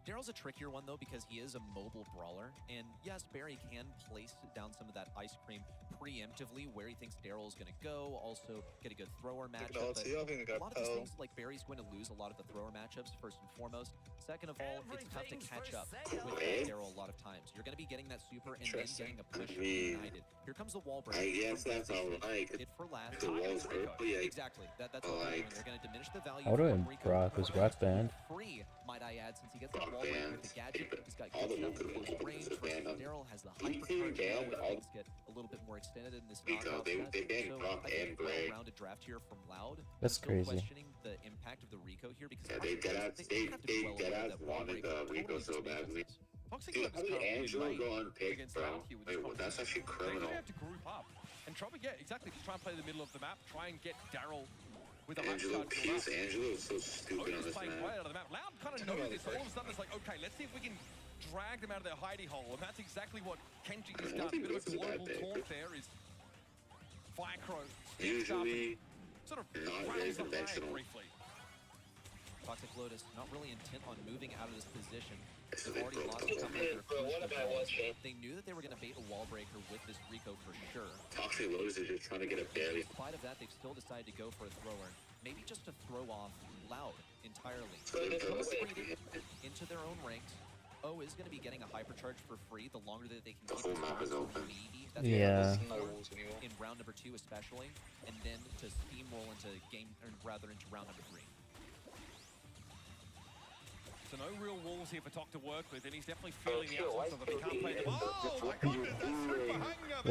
S16: Daryl's a trickier one, though, because he is a mobile brawler. And yes, Barry can place down some of that ice cream preemptively where he thinks Daryl is going to go, also get a good thrower matchup. But a lot of these things, like Barry's going to lose a lot of the thrower matchups, first and foremost. Second of all, it's tough to catch up with Daryl a lot of times. You're going to be getting that super and then getting a push united. Here comes the wall break.
S12: I guess that's all right.
S16: It for last.
S12: The walls early,
S16: Exactly. That's what they're doing. They're going to diminish the value
S5: I would have
S16: from
S5: been
S16: Rico.
S5: Brock. Was Brock banned?
S16: Free, might I add, since he gets the wall break with the gadget. He's got good stuff in close range. Daryl has the hypercharge now, where things get a little bit more extended in this knockout set.
S12: they banned
S16: So
S12: Brock
S16: I think
S12: and
S16: a
S12: Gray.
S16: well-rounded draft here from Loud.
S5: That's
S16: Still
S5: crazy.
S16: questioning the impact of the Rico here because
S12: Yeah, they
S16: Toxic Lotus,
S12: deadass
S16: have to be well aware that wall
S12: wanted
S16: break
S12: Rico
S16: totally
S12: so
S16: just makes
S12: badly.
S16: sense.
S10: Toxic
S12: Dude,
S10: Lotus
S12: how did
S10: currently
S12: Angelo
S10: lane
S12: go unpicked,
S10: against
S12: bro?
S10: Loud here with this
S12: Wait, that's actually
S10: They're
S12: criminal.
S10: going to have to group up and try to get, exactly, just try and play the middle of the map, try and get Daryl with a
S12: Angelo
S10: hypercharge
S12: Pierce,
S10: build up.
S12: Angelo is so stupid on
S10: Otis
S12: this
S10: playing
S12: map.
S10: way out of the map. Loud kind of knows this. All of a sudden, it's like, okay, let's see if we can drag them out of their hidey hole. And that's exactly what Kenji has done. A bit of a global taunt there is Firecrow sneaks up and sort of
S12: not
S10: rattles
S12: very
S10: the flag
S12: conventional.
S10: briefly.
S16: Toxic Lotus not really intent on moving out of this position.
S12: This is
S16: They've already
S12: like
S16: lost a couple of their
S12: Bro, what
S16: crucial
S12: about
S16: balls.
S12: what, Shane?
S16: They knew that they were going to bait a wall breaker with this Rico for sure.
S12: Toxic Lotus is just trying to get a Barry.
S16: In spite of that, they've still decided to go for a thrower. Maybe just to throw off Loud entirely.
S12: So they
S16: They've
S12: go
S16: retreated
S12: away.
S16: into their own ranks. O is going to be getting a hypercharge for free the longer that they can keep
S12: whole map is open.
S16: maybe. That's
S5: Yeah.
S16: what they're looking for in round number 2 especially, and then to steamroll into into round number 3.
S10: So no real walls here for Tok to work with, and he's definitely feeling the absence of them. He can't play them. Oh my goodness, that's super hang.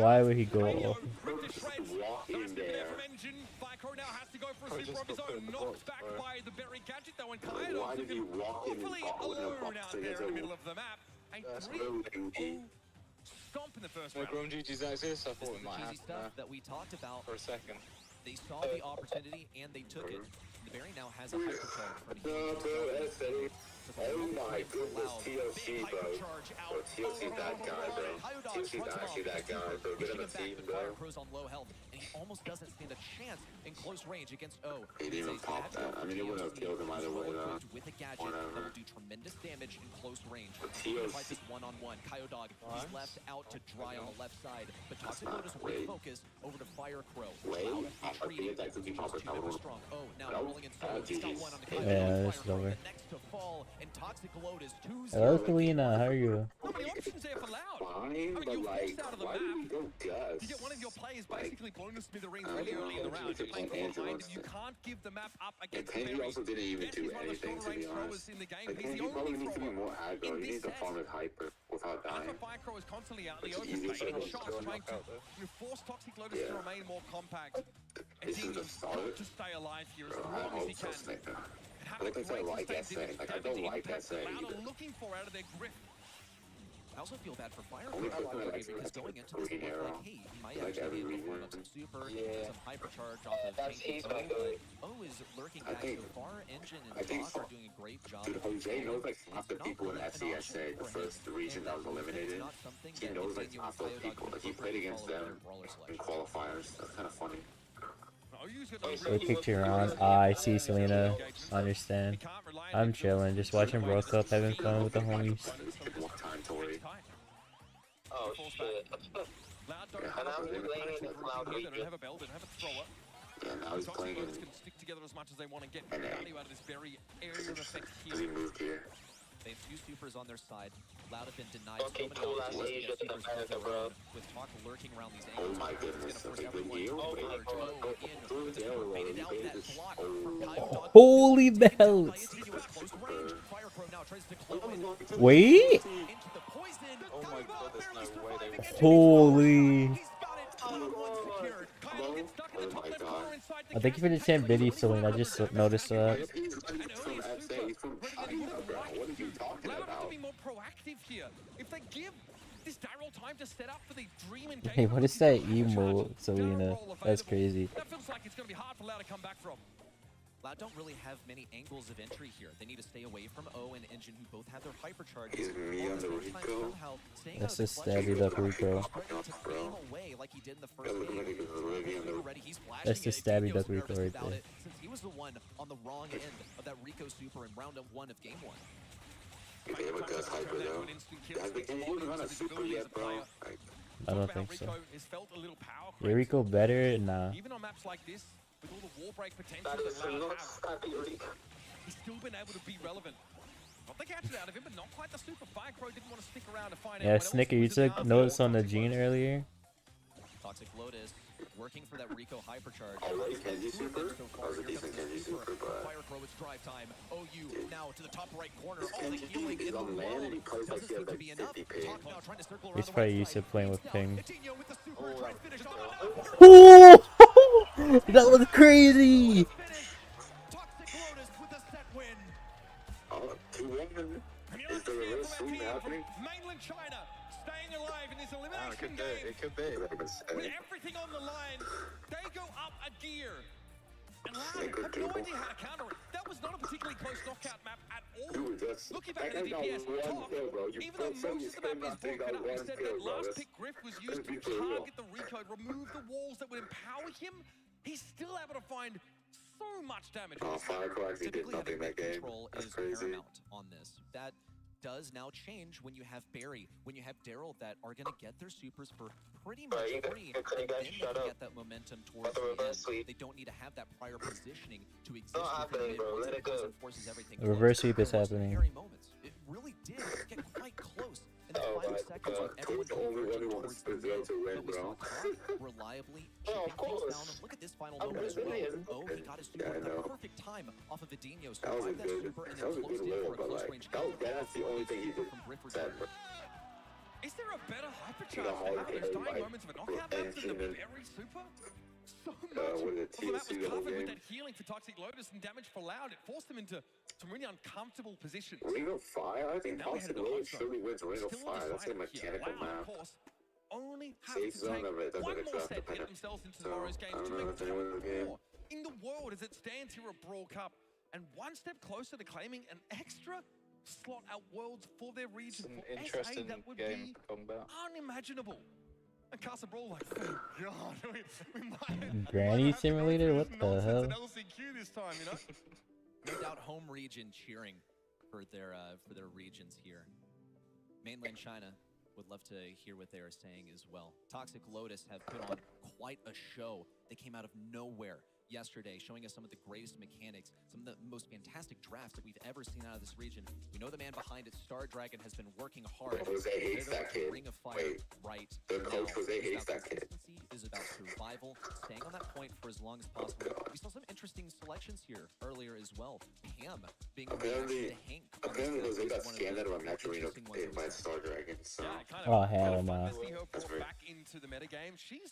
S5: Why would he go off?
S10: Ripped to shreds. Nice bit there from Engine. Firecrow now has to go for a super of his own. Knocked back by the berry gadget though, and Kaido's looking awfully alone out there in the middle of the map. A 3-0 stomp in the first round.
S15: Grown GG's access, I thought it might happen
S16: stuff that we talked about
S15: for a second.
S16: They saw the opportunity and they took it. The berry now has a hypercharge from here.
S12: Oh my goodness, TLC, bro. Bro, TLC's that guy, bro. TLC's actually that guy, bro. Get him a team, bro.
S16: Firecrow's on low health, and he almost doesn't stand a chance in close range against O.
S12: He didn't even pop that. I mean, it wouldn't have killed him either way, though.
S16: With a gadget that will do tremendous damage in close range.
S12: TLC.
S16: Fight this one-on-one. Kyodog, he's left out to dry on the left side, but Toxic Lotus will focus over to Firecrow.
S12: Wait, I think that could be proper cover.
S16: Oh, now rolling in forward. He's got one on the Kyodog.
S5: Yeah, this is over.
S16: The next to fall, and Toxic Lotus 2-0.
S5: Hello, Selena. How are you?
S10: Not many options there for Loud.
S12: Fine, but
S10: you're
S12: like,
S10: forced out of the
S12: why
S10: map.
S12: do we go Gus?
S10: You get one of your players basically blown to smithereens really early in the round. You're playing from behind him. You can't give the map up against the
S12: Kenji also didn't even do anything, to be honest.
S10: in the game.
S12: Like,
S10: He's the
S12: Kenji probably
S10: only
S12: needs to be
S10: thrower.
S12: more aggro. He needs to farm with hyper without dying.
S10: Alpha Firecrow is constantly out in the
S12: Which is
S10: open,
S12: easy
S10: taking
S12: for
S10: shots,
S12: him.
S10: trying to force Toxic Lotus to remain more compact. And
S12: This is the start.
S10: to stay alive here as
S12: Bro,
S10: long
S12: I
S10: as he
S12: hope so,
S10: can.
S12: Snicker. Like I like that saying. Like, I don't like that saying
S10: Loud
S12: either.
S10: are looking for out of their grip.
S16: I also feel bad for
S12: Only
S16: Firecrow
S12: person that likes
S16: because
S12: it,
S16: going into
S12: that's
S16: this, it
S12: Green
S16: looked
S12: Arrow.
S16: like, hey, he might
S12: Like
S16: actually
S12: every
S16: be able to
S12: reason.
S16: farm up some super,
S12: Yeah.
S16: some hypercharge off of
S12: That's
S16: tanky
S12: easy,
S16: O,
S12: though.
S16: but O is lurking
S12: I
S16: back
S12: think-
S16: so far. Engine
S12: I
S16: and
S12: think
S16: Doc are doing a great job.
S12: Dude, Jose knows like half the people in SESA, the first region that was eliminated. He knows like half those people. Like he played against them in qualifiers. That's kind of funny.
S5: What kicked you around? Ah, I see, Selena. I understand. I'm chilling, just watching Brawl Cup, having fun with the homies.
S12: One time, Tori.
S15: Oh shit.
S10: Loud don't
S12: Yeah,
S10: have
S12: I
S10: a
S12: was
S10: ball,
S12: in
S10: they
S12: it.
S10: don't
S12: Cloud
S10: have a
S12: region.
S10: bell, they don't have a thrower.
S12: Yeah, now he's
S10: Toxic
S12: playing
S10: Lotus
S12: in
S10: can stick together as much as they want and get
S12: NA.
S10: value out of this very area of effect
S12: because he
S10: here.
S12: moved here.
S16: They have 2 supers on their side. Loud have been denied
S15: Okay,
S16: so many
S15: cool,
S16: opportunities
S15: that's
S16: to get
S15: Asia
S16: supers
S15: to
S16: of
S15: America,
S16: their
S15: bro.
S16: own, with Talk lurking around these
S12: Oh
S16: angles.
S12: my
S16: It's
S12: goodness,
S16: gonna force
S12: okay, good
S16: everyone
S12: heal.
S16: to
S12: Wait,
S16: converge.
S12: go,
S16: Oh,
S12: go,
S16: in
S12: through
S16: with
S12: the
S16: the
S12: arrow,
S16: super baited
S12: he
S16: out
S12: baited
S16: that
S12: this-
S16: block
S12: oh.
S16: from Kyodog.
S5: Holy bells!
S16: Close range. Firecrow now tries to clue in.
S5: Wait!
S16: Into the poison.
S15: Oh my god, there's no way they won.
S5: Holy!
S12: Oh my god.
S5: Thank you for the 10 biddies, Selena. I just noticed that.
S12: He's from SA, he's from China, bro. What are you talking
S10: Loud have
S12: about?
S10: to be more proactive here. If they give this Daryl time to set up for the dream engagement.
S5: Hey, what is that emo, Selena? That's crazy.
S10: That feels like it's going to be hard for Loud to come back from.
S16: Loud don't really have many angles of entry here. They need to stay away from O and Engine, who both have their hypercharges.
S12: He's me on the Rico.
S5: That's just stabby up Rico.
S12: Bro.
S16: Away like he did in the
S12: That
S16: first
S12: looked like
S16: game.
S12: he was already on the
S16: Already, he's flashing
S5: That's the
S16: it.
S5: stabby
S16: Daniel's
S5: duck Rico
S16: nervous
S5: right
S16: about
S5: there.
S16: it, since he was the one on the wrong end of that Rico super in round 1 of game 1.
S12: They have a Gus hyper though. Has the game even run a super yet, bro? Like,
S5: I don't think so.
S10: Has felt a little power
S5: Yeah, Rico better? Nah.
S10: even on maps like this, with all the wall break potential
S15: That is
S10: that Loud
S15: not
S10: have,
S15: static.
S10: he's still been able to be relevant. Got the gadget out of him, but not quite the super. Firecrow didn't want to stick around to find out
S5: Yeah,
S10: what else
S5: Snicker, you
S10: was in
S5: took
S10: the
S5: notes on the Gene earlier?
S16: Toxic Lotus working for that Rico hypercharge.
S12: already Kenji super? That was a decent Kenji super, but
S16: Firecrow, it's drive time. OU now to the top right corner.
S12: this
S16: All the
S12: Kenji
S16: healing
S12: is
S16: in the
S12: on land and he
S16: world.
S12: plays like
S16: Doesn't
S12: he has
S16: seem to
S12: like
S16: be enough.
S12: 50 ping.
S16: Talk now trying to circle around
S5: He's
S16: the
S5: probably
S16: right
S5: used to
S16: side.
S5: playing with ping.
S10: Coutinho with the super,
S15: Oh,
S10: tries to finish off.
S5: Oh! That was crazy!
S10: Toxic Lotus with a set win.
S12: Oh, 2-1. Is the reverse sweep happening?
S10: Mainland China staying alive in this
S15: It
S10: elimination
S15: could be.
S10: game.
S15: It could be.
S10: With everything on the line, they go up a gear. And Loud
S12: Snicker
S10: had no
S12: dribble.
S10: idea how to counter it. That was not a particularly close knockout map at all.
S12: Dude, that's...
S10: Looking
S12: That
S10: back at
S12: guy
S10: the
S12: got
S10: DPS,
S12: one
S10: Top,
S12: kill, bro. You
S10: even though
S12: put some
S10: most of the map is
S12: nothing,
S10: broken up,
S12: got
S10: he
S12: one
S10: said
S12: kill,
S10: that
S12: bro.
S10: last
S12: That's...
S10: pick Griff was
S12: let's
S10: used to
S12: be for real.
S10: target the recode, remove the walls that would empower him. He's still able to find so much damage.
S12: Oh, Firecrow actually did
S16: Typically,
S12: nothing
S16: having
S12: that game.
S16: control
S12: That's
S16: is
S12: crazy.
S16: paramount on this. That does now change when you have Barry, when you have Daryl that are going to get their supers for pretty much free, and then they can get that momentum towards the end. They don't need to have that prior positioning to exist.
S15: Not happening, bro. Let it go.
S16: Forces everything
S5: The reverse
S16: close.
S5: sweep is
S16: There was
S5: happening.
S16: scary moments. It really did get quite
S12: Twitch only really wants to go to win, bro.
S16: Reliably.
S12: Oh, of course.
S16: Look at this final moment as well. Oh, he got his super at the perfect time off of Vidinho.
S12: That was a good little, but like, that's the only thing he did said.
S10: Is there a better hypercharge to have in those dying moments of a knockout map than the berry super? So much. Although that was covered with that healing for Toxic Lotus and damage for Loud. It forced him into some really uncomfortable positions.
S12: Ring of Fire? I think Toxic Lotus surely wins Ring of Fire. That's a mechanical map.
S10: Only have to take one more set to get themselves into tomorrow's games to make top 4 in the world as it stands here at Brawl Cup. And one step closer to claiming an extra slot at Worlds for their region.
S15: An
S10: For
S15: interesting
S10: SA, that would
S15: game
S10: be
S15: combat.
S10: unimaginable. And Casa Brawl, like, thank God, we might
S5: Granny Simulator? What the hell?
S10: an LCQ this time, you know?
S16: No doubt home region cheering for their regions here. Mainland China would love to hear what they are saying as well. Toxic Lotus have put on quite a show. They came out of nowhere yesterday, showing us some of the greatest mechanics, some of the most fantastic drafts that we've ever seen out of this region. We know the man behind it, Star Dragon, has been working hard.
S12: Jose hates that kid.
S16: Ring of Fire right
S12: the coach
S16: now.
S12: Jose hates that kid.
S16: Is about survival, staying on that point for as long as possible. We saw some interesting selections here earlier as well. Pam being
S12: Apparently
S16: Hank.
S12: Jose got scanned out of a match arena by Star Dragon. So
S5: Oh, hell no.
S12: that's very.
S10: Back into the metagame. She's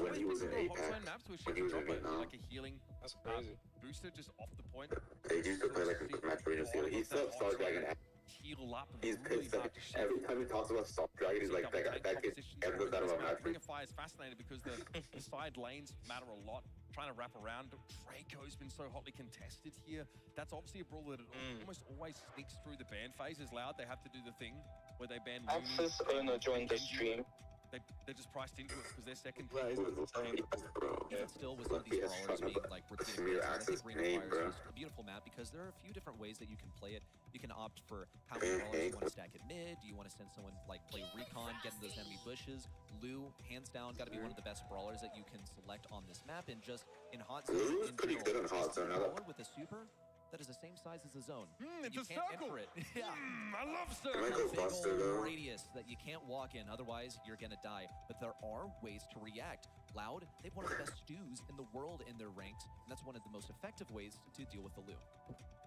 S12: When he was in APAC, when he was in Vietnam,
S10: like a healing
S15: That's crazy.
S10: booster just off the point.
S12: they used to play like a match arena field. He said Star Dragon.
S10: Heal up.
S12: He's pissed that every time he talks about Star Dragon, he's like, that kid ever goes out of a match
S10: Ring
S12: arena.
S10: of Fire is fascinating because the side lanes matter a lot. Trying to wrap around. Draco's been so hotly contested here. That's obviously a brawl that almost always sneaks through the ban phase. Is Loud. They have to do the thing where they ban
S11: Access Owner joined the stream.
S10: They're just priced into it because they're second.
S16: Even still, with some of these brawlers being like repeated plays, I think Ring of Fire is just a beautiful map because there are a few different ways that you can play it. You can opt for how many brawlers you want to stack at mid. Do you want to send someone like play recon, get in those enemy bushes? Lou, hands down, got to be one of the best brawlers that you can select on this map. And just in hot zone,
S12: Lu's pretty good in hot zone.
S16: brawler with a super that is the same size as the zone.
S10: It's
S16: you
S10: a
S16: can't
S10: circle.
S16: enter it. Yeah.
S10: I love
S12: It
S10: circles.
S12: might go
S16: Big
S12: Buster
S16: old
S12: though.
S16: radius that you can't walk in, otherwise you're gonna die. But there are ways to react. Loud, they have one of the best stews in the world in their ranks, and that's one of the most effective ways to deal with the Lu.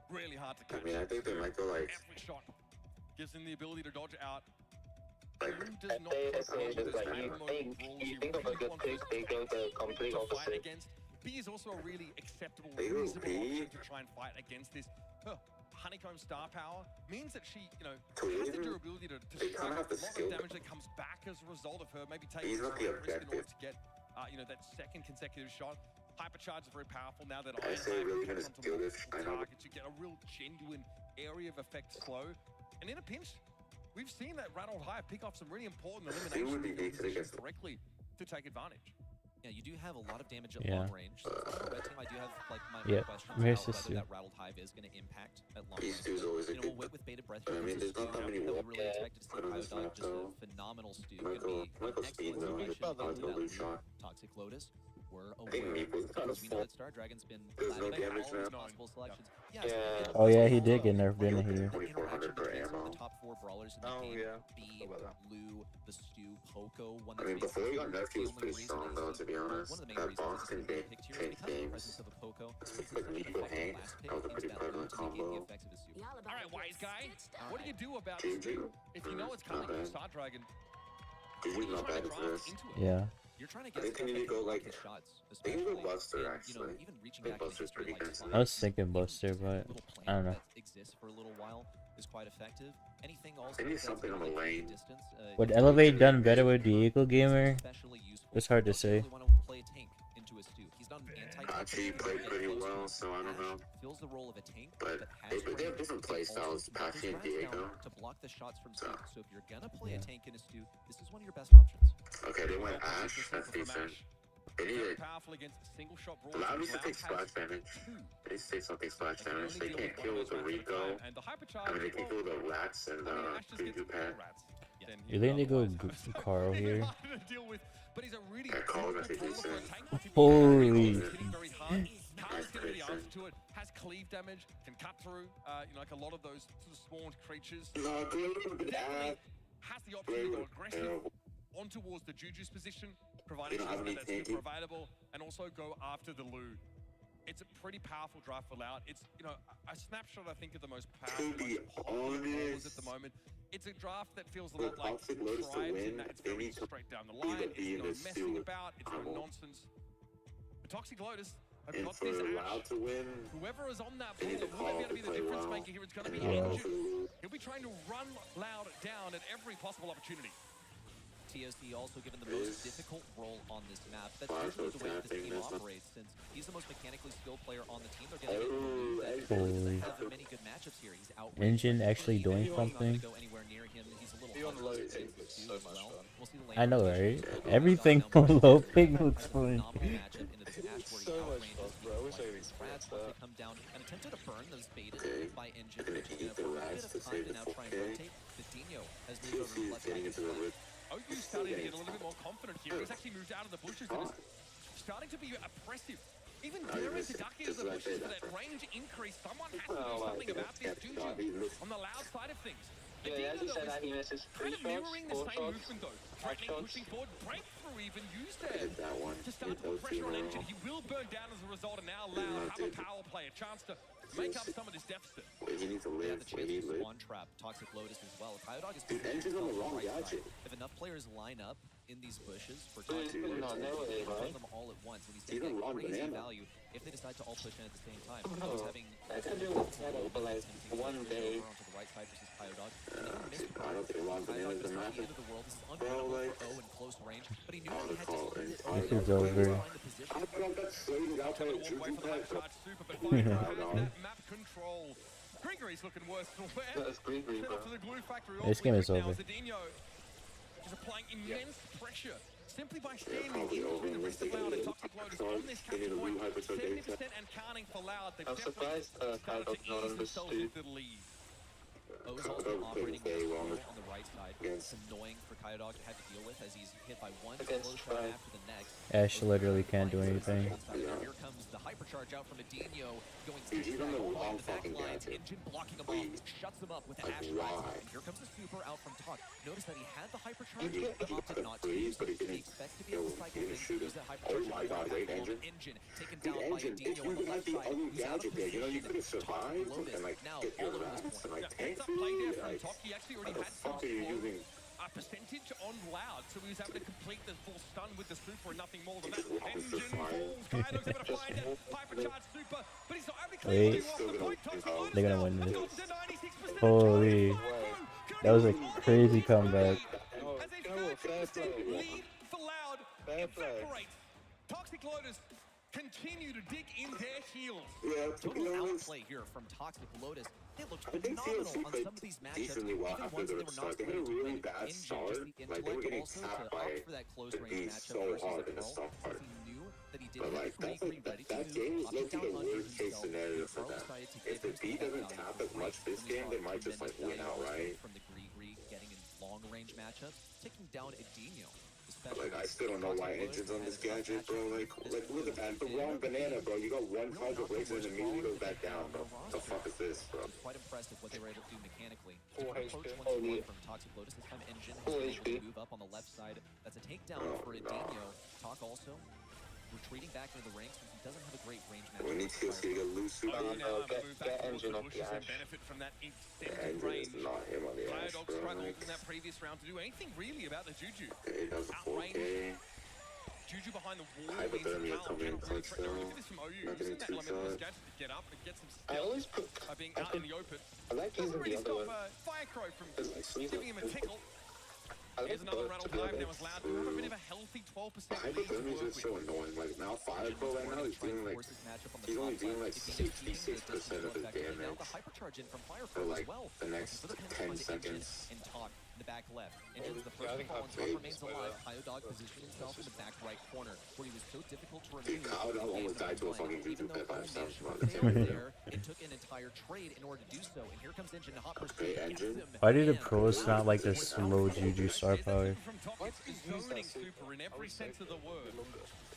S10: Really hard to
S12: I
S10: catch.
S12: mean, I think they might go like.
S10: Every shot gives them the ability to dodge out.
S12: Like,
S10: Who does not
S11: You think of a good pick, they go the complete
S10: fight
S11: opposite.
S10: against. B is also a really acceptable,
S12: They go
S10: reasonable
S12: B?
S10: option to try and fight against this. Her honeycomb star power means that she, has the
S12: Tourism?
S10: durability to
S12: They
S10: strike
S12: kinda have
S10: a
S12: the
S10: lot
S12: skill.
S10: of damage that comes back as a result of her maybe taking
S12: He's not the
S10: some risk in order
S12: objective.
S10: to get, that second consecutive shot. Hypercharge is very powerful now that
S12: I say really gonna steal this. I know.
S10: targets. You get a real genuine area of effect slow. And in a pinch, we've seen that Rattled Hive pick off some really important
S12: It would be
S10: elimination
S12: decent against
S10: correctly to take advantage.
S16: Yeah, you do have a lot of damage at
S5: Yeah.
S16: long range. So on the red team, I do have like my
S5: Yep.
S16: questions
S5: Here's
S16: about
S5: the
S16: whether
S5: Stu.
S16: that Rattled Hive is going to impact at long
S12: These
S16: range.
S12: dudes always a
S16: We'll
S12: good.
S16: wait with bated breath.
S12: But I mean,
S16: because
S12: there's
S16: the
S12: not that
S16: Stu
S12: many
S16: that we
S12: walk
S16: really expected to see
S12: on this
S16: Biodog,
S12: map,
S16: just a
S12: though.
S16: phenomenal Stu.
S12: Might
S16: Gonna
S12: go
S16: be an
S12: speed
S16: excellent
S12: though.
S16: solution
S12: Might go
S16: into
S12: blue
S16: that
S12: shot.
S16: Toxic Lotus. We're
S12: I think
S16: aware
S12: Meeple's kind of
S16: because we know
S12: full.
S16: that Star Dragon's been
S12: There's no
S16: labbing
S12: damage
S16: all its
S12: now.
S16: possible selections.
S11: Yeah.
S5: Oh yeah, he did get nerfed in here.
S12: 2400 per
S16: Some of
S12: ammo.
S16: the top 4 brawlers in the
S15: Oh,
S16: game.
S15: yeah.
S16: B, Lou, the Stu, Poco. One
S12: I
S16: that's
S12: mean, before he got
S16: basically
S12: nerfed, he was
S16: the
S12: pretty
S16: only
S12: strong
S16: reason
S12: though,
S16: is
S12: to be honest.
S16: one of the main
S12: That
S16: reasons is
S12: Boston
S16: because
S12: game
S16: picked here is
S12: changed
S16: because of the
S12: games.
S16: presence of a Poco.
S12: Like Meeple Hank, that was a pretty prevalent combo.
S10: All right, wise guy. What do you do about this?
S12: Juju?
S10: If you know it's
S12: Not
S10: coming from
S12: bad.
S10: Star Dragon,
S12: Juju's not bad at this.
S5: Yeah.
S16: You're trying to
S12: I
S16: get
S12: think they need to go like.
S16: shots,
S12: They can go
S16: especially,
S12: Buster
S16: and,
S12: actually.
S16: even reaching
S12: I think
S16: back in
S12: Buster's
S16: history
S12: pretty
S16: like
S12: good.
S16: Slime,
S5: I was thinking
S16: even
S5: Buster,
S16: just a
S5: but
S16: little
S5: I don't
S16: plan
S5: know.
S16: that exists for a little while is quite effective. Anything also
S12: They need
S16: that's
S12: something on
S16: gonna
S12: the
S16: keep
S12: lane.
S16: distance,
S5: Would
S16: is
S5: Elevate
S16: really
S5: done better with the Eagle Gamer?
S16: especially useful.
S5: It's hard to
S16: Most
S5: say.
S16: really want to play a tank into a Stu. He's done anti-tank.
S12: Actually, he
S16: but
S12: played
S16: get
S12: pretty
S16: close to
S12: well,
S16: him.
S12: so I don't know.
S16: Ash fills the role of a tank,
S12: But
S16: has
S12: they have
S16: range,
S12: different
S16: but
S12: play
S16: also
S12: styles,
S16: can put his
S12: Patchy and
S16: grabs down
S12: Diego.
S16: to block the shots from Stu.
S12: So.
S16: So if you're gonna play a
S5: Yeah.
S16: tank in a Stu, this is one of your best options.
S12: Okay, they went Ash. That's decent. They need
S10: very
S12: it.
S10: powerful against single shot brawls.
S12: Allow me to
S10: Cloud
S12: take
S10: has
S12: splash damage.
S10: two.
S12: They need to take something splash
S10: They can
S12: damage.
S10: only
S12: They
S10: deal
S12: can't
S10: with
S12: kill
S10: one
S12: with
S10: of
S12: the
S10: those matches at a
S12: Rico.
S10: time. And the hypercharge,
S12: I mean, they can kill the rats and
S10: Ash just
S12: Juju
S10: gets
S12: Pack.
S10: more rats than
S5: You
S10: he
S5: think they go
S10: otherwise has.
S5: Carl here?
S10: Harder to deal with, but he's a really
S12: Yeah, Carl's
S10: difficult
S12: actually
S10: brawler for a
S12: decent.
S10: tank to be
S5: Holy.
S10: hitting very hard. Carl's gonna be the answer to it. Has cleave damage, can cut through, like a lot of those sort of spawned creatures.
S12: No, good
S10: Definitely has has the option to go aggressive on towards the Juju's position, providing that's super available, and also go after the Lu. It's a pretty powerful draft for Loud. It's, you know, a snapshot, I think, of the most powerful, most popular brawlers at the moment. It's a draft that feels a lot like Tribes in that it's very straight down the line. It's no messing about. It's no nonsense. But Toxic Lotus have got this Ash. Whoever is on that ball, will they be able to be the difference maker here? It's going to be Engine. He'll be trying to run Loud down at every possible opportunity.
S16: TSD also given the most difficult role on this map. That's usually the way this team operates, since he's the most mechanically skilled player on the team. They're going to
S5: Holy.
S16: have many good matchups here. He's out.
S5: Engine actually doing something.
S16: Go anywhere near him. He's a little
S15: so much fun.
S16: We'll see the
S5: I know, right? Everything low ping looks fun.
S15: So much fun, bro. I wish I could experience that.
S16: Come down and attempted to burn those baited by Engine, which is going to put a bit of time to now try and rotate. Vidinho has moved over to the left side.
S10: OU's starting to get a little bit more confident here. He's actually moved out of the bushes and is starting to be oppressive. Even daring to duck into the bushes for that range increase. Someone has to do something about this Juju on the Loud side of things.
S12: Yeah, as you said, he misses
S10: kind of mirroring the same movement though. Threatening, pushing forward, breakthrough even used there to start to put pressure on Engine. He will burn down as a result, and now Loud have a power play, a chance to make up some of this deficit.
S16: He needs to live. The chance to spawn trap Toxic Lotus as well. Coyote is
S12: Engine's on the wrong gadget.
S16: If enough players line up in these bushes for Toxic Lotus to run them all at once, and he's taking crazy value if they decide to all push in at the same time. He's having
S12: but like one day.
S16: Onto the right side versus Coyote.
S12: I don't think long bananas are massive.
S16: Bro, like, in close range, but he knew he had to
S5: This is over.
S10: Gregory's looking worse than
S5: This game is over.
S10: He's applying immense pressure simply by standing in between the rest of Loud and Toxic Lotus on this catch point. 70% and counting for Loud. They've definitely started to ease themselves into the lead.
S16: O's also operating very well on the right side. It's annoying for Coyote to have to deal with as he's hit by one close shot after the next.
S5: Ash literally can't do anything.
S16: Here comes the hypercharge out from Vidinho, going on the back lines. Engine blocking him off, shuts him up with the Ash rise. And here comes the super out from Talk. Notice that he had the hypercharge, but opted not to use it. He expects to be able to cycle things, use that hypercharge.
S12: Oh my god, wait, Engine.
S16: Taken down by Vidinho on the left side.
S12: He's out of position. You could have survived and like get your rats and like tank
S10: play there from Top. He actually already had a percentage on Loud, so he was able to complete the full stun with the super and nothing more than that. Engine falls, Coyote's able to find it, hypercharged super, but he's not able to clear you off the point.
S5: They're gonna win this. Holy, that was a crazy comeback.
S10: As a 50% lead for Loud, evaporates. Toxic Lotus continue to dig in their heels.
S16: Total outplay here from Toxic Lotus. They looked phenomenal on some of these matchups, even ones they were not
S12: they had a really bad start. Like they were getting
S16: also
S12: tapped
S16: to
S12: by
S16: opt for that close range
S12: being
S16: matchup
S12: so
S16: versus
S12: hard
S16: a
S12: in the
S16: Brawl,
S12: soft part.
S16: he knew that he did
S12: But like that's like that game is looking the worst case scenario for them. If the B doesn't tap as much this game, they might just like win outright.
S16: From the Gree getting in long range matchups, taking down Edinho.
S12: Like I still don't know why Engine's on this gadget, bro. Like look at that, the wrong banana, bro. You got one contra breaks and then immediately goes back down, bro. The fuck is this, bro?
S16: Quite impressive what they were able to do mechanically. Approach once from Toxic Lotus. This time Engine has been able to move up on the left side. That's a takedown for Edinho. Talk also retreating back into the ranks since he doesn't have a great range match.
S12: We need to see a loose super.
S10: Get Engine off the Ash. Benefit from that extended range.
S12: Not him on the Ash,
S10: Coyote
S12: bro.
S10: struggled in that previous round to do anything really about the Juju.
S12: He does a 4K.
S10: Juju behind the wall.
S12: Hypothermia coming in touch though.
S10: Look at this from OU. Using that limitless gadget to get up and get some skills by being out in the open.
S12: I like using the other one.
S10: Firecrow from giving him a tickle. Here's another rattle dive. Now is Loud to have a bit of a healthy 12% lead to
S12: Hypothermia is
S10: work
S12: just so annoying. Like now Fireball right now he's only doing like 66% of his damage for like the next 10 seconds.
S16: In Talk in the back left. Engine's the first to fall and Talk remains alive. Coyote positioning himself in the back right corner where he was so difficult to remove.
S12: Coyote almost died to a fucking Juju pet by himself.
S16: It took an entire trade in order to do so. And here comes Engine to hop
S12: Engine.
S5: Why do the pros not like the slow Juju star power?
S10: Top It's zoning super in every sense of the word.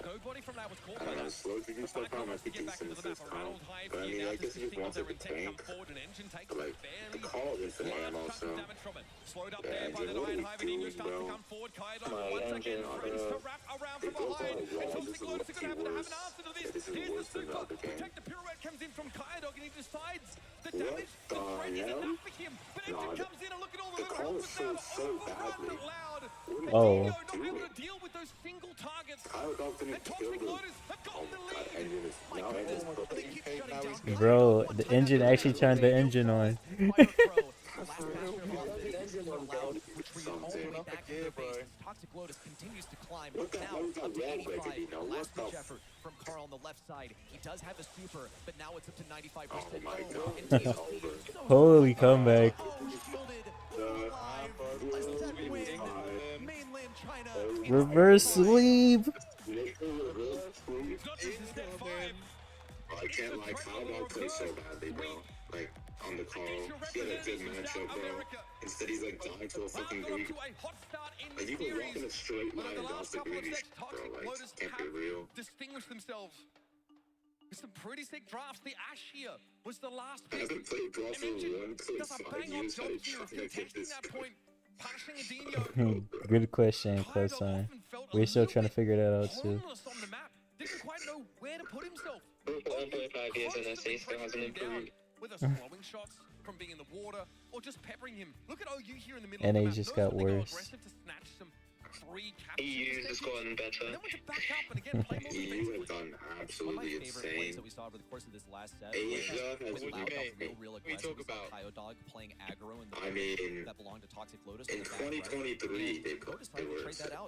S10: Nobody from that was caught by that.
S12: Slow to do stuff on, I think he's in this calm. But I mean, I guess he just wants it to tank. Like, the call is in there also.
S10: Slowed up there by the Iron Hive, and English starts to come forward. Kaidog once again threatens to wrap around from behind. And Toxic Lotus are going to have an answer to this. Here's the super. Protect the pirouette comes in from Kaidog, and he decides the damage, the threat is enough for him. But Engine comes in and look at all the little helpers now. Overrun loud.
S5: Oh.
S10: Not able to deal with those single targets. And Toxic Lotus have gotten the lead.
S5: Bro, the engine actually turned the engine on.
S16: Toxic Lotus continues to climb. Now up to 85. Last ditch effort from Carl on the left side. He does have a super, but now it's up to 95%.
S5: Holy comeback. Reverse sweep.
S12: I can't like how Dog plays so badly, bro. Like on the call, he had a good matchup, bro. Instead, he's like dying to a fucking Greek. Like you can walk in a straight line and dodge the Greek, bro. Like can't be real.
S10: Distinguished themselves with some pretty sick drafts. The Ash here was the last
S12: I
S10: pick.
S12: haven't played Brawl for
S10: Does a
S12: 1.5
S10: bang on
S12: years.
S10: job
S12: How you
S10: here of
S12: trying to get
S10: contesting
S12: this?
S10: that point. Punishing Adinho.
S5: Good question, close on. We're still trying to figure that out too.
S10: homeless on the map. Didn't quite know where to put himself.
S12: 1.5 years and SA still hasn't improved.
S10: Whether slowing shots from being in the water or just peppering him. Look at OU here in the middle
S5: NA
S10: of the map.
S5: just
S10: Knows
S5: got
S10: when they go
S5: worse.
S10: aggressive to snatch some free captures.
S12: EU has gotten better.
S10: And then we can back up and again play more
S12: EU has done
S16: One of my
S12: absolutely
S16: favorite plays
S12: insane.
S16: that we saw over the course of this last set
S12: Asia
S16: was
S12: has
S16: loud
S12: been
S16: real, real aggressive. We saw Kaidog playing aggro in the
S12: I mean,
S16: that belonged to Toxic Lotus.
S12: in 2023, they were.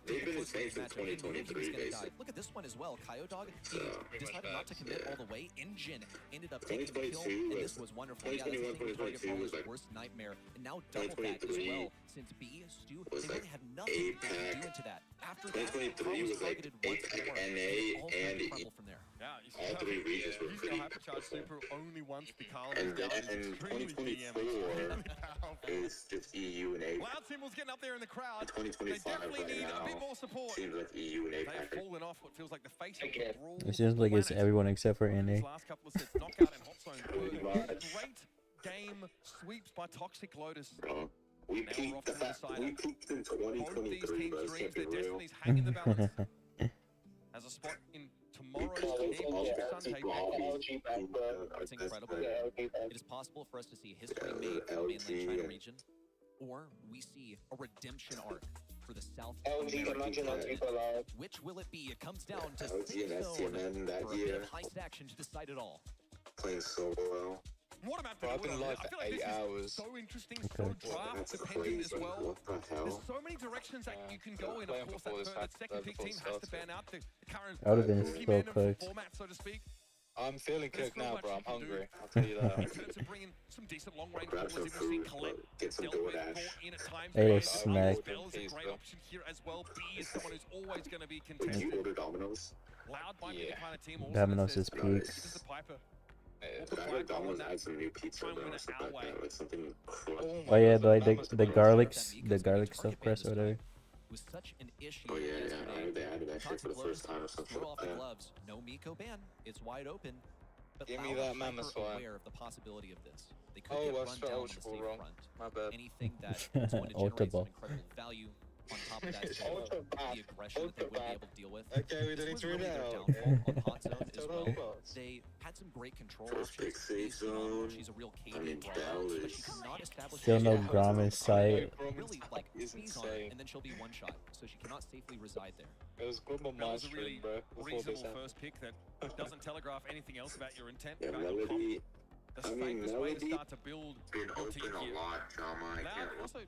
S12: They've been insane since 2023, basically.
S16: Look at this one as well. Kaidog,
S12: So,
S16: he decided not to commit all the way. Engine ended up taking the kill,
S12: 2022
S16: and this was wonderful. Yeah, this
S12: 2021,
S16: is the target
S12: 2022
S16: from
S12: was
S16: his
S12: like-
S16: worst nightmare, and now double that as
S12: 2023
S16: well. Since B, Stu, they
S12: was
S16: really
S12: like
S16: had nothing to
S12: APAC.
S16: do into that. After that,
S12: 2023 was like
S16: targeted once
S12: APAC,
S16: more,
S12: NA,
S16: all
S12: and
S16: incredible from there.
S10: Yeah, you
S12: all three regions were
S10: He's
S12: pretty
S10: gonna have to charge
S12: powerful.
S10: super only once because
S12: And then 2024 is just EU and APAC.
S10: Loud Symbol's getting up there in the crowd.
S12: 2025
S10: They definitely
S12: right
S10: need a bit
S12: now
S10: more support.
S12: seems like EU and
S10: They've
S12: APAC.
S10: fallen off what feels like the face of the Brawl
S5: It seems like it's
S10: planet.
S5: everyone except for NA.
S10: These last couple of sets, knockout and hot zone
S12: Pretty
S10: were
S12: much.
S10: great game sweeps by Toxic Lotus.
S12: Bro, we
S10: Now we're
S12: peaked
S10: off to the decider.
S12: we peaked in
S10: Both these
S12: 2023,
S10: teams'
S12: bro. Let's
S10: dreams,
S12: get
S10: their
S12: it real.
S10: destinies hang in the balance. As a spot in tomorrow's championship Sunday
S16: It's incredible. It is possible for us to see history made for the mainland China region, or we see a redemption arc for the South American continent. Which will it be? It comes down to
S12: LG and STMN that
S16: for a bit
S12: year.
S16: of heist action to decide it all.
S12: Playing so well.
S10: What about
S15: Bro, I've been live
S10: I feel
S15: for
S10: like
S15: 8
S10: this
S15: hours.
S10: is so interesting,
S5: Okay.
S10: so
S12: Well,
S10: draft
S12: that's
S10: dependent as
S12: crazy.
S10: well.
S12: What the
S10: There's
S12: hell?
S10: so many directions that you can go in. Of
S15: Playing
S10: course,
S15: before
S10: that
S15: this
S10: third, second pick
S15: before
S10: team
S15: it
S10: has to
S15: started.
S10: ban out the current
S5: I would have been
S10: rookie
S5: so
S10: man of the
S5: cooked.
S10: format, so to speak.
S15: I'm feeling
S10: There's
S15: cooked
S10: not
S15: now,
S10: much
S15: bro.
S10: you
S15: I'm
S10: can do.
S15: hungry. I'll tell you that.
S10: In terms of bringing some decent long-range
S12: Grab
S10: ballers,
S12: some
S10: even seen
S12: food,
S10: Colette
S12: get some
S10: dealt with,
S12: DoorDash.
S10: brought in at times.
S5: Hey,
S10: Right?
S5: snack.
S10: Bell is a great option here as well. B is someone who's always going to be
S12: Would
S10: contested.
S12: you order Domino's?
S10: Loud might be the kind of team also
S5: Domino's
S10: that
S5: is
S10: says,
S5: peak.
S10: give us a Piper.
S12: But I heard Domino's had some new pizza, bro, or something like that. Like something crushed.
S5: Oh yeah, the garlic stuffed crust or whatever.
S16: Was such an issue
S12: Oh yeah,
S16: yesterday.
S12: I heard they added that shit for the first time or something
S16: Throw off
S12: like
S16: the
S12: that.
S16: gloves. No Miko ban. It's wide open. But
S15: Give me
S16: Loud
S15: that
S16: are
S15: mammoth
S16: hyper
S15: one.
S16: aware of the possibility of this. They could
S15: Oh,
S16: get
S15: I
S16: run
S15: spelled
S16: down on the
S15: eligible
S16: safe
S15: wrong.
S16: front.
S15: My bad.
S16: Anything that is going to generate some
S5: Ultra
S16: incredible value on top of that is the aggression that they would be able to deal with.
S15: Okay, we
S16: This
S15: don't need
S16: was
S15: to
S16: really
S15: read
S16: their
S15: out.
S16: downfall on hot zone as
S15: Total
S16: well.
S15: boss.
S16: They had some great control
S12: First
S16: options.
S12: pick safe
S16: She's phenomenal.
S12: zone.
S16: She's a real
S12: I mean,
S16: KD
S12: Bell
S16: but
S12: is.
S16: she cannot establish
S5: Still no
S16: herself
S5: Grom in
S16: as a
S5: sight.
S16: really like
S15: is
S16: squeeze on her,
S15: insane.
S16: and then she'll be one shot, so she cannot safely reside there.
S15: It was good on
S10: That
S15: my
S10: was a really
S15: stream, bro. That's all this
S10: reasonable
S15: happened.
S10: first pick that doesn't telegraph anything else about your intent.
S12: Yeah,
S10: about your comp.
S12: Melody.
S10: The
S12: I mean,
S10: safest way to
S12: Melody
S10: start to build
S12: been
S10: your
S12: open
S10: team
S12: a
S10: here.
S12: lot, drama. I
S10: Loud
S12: can't.
S10: also,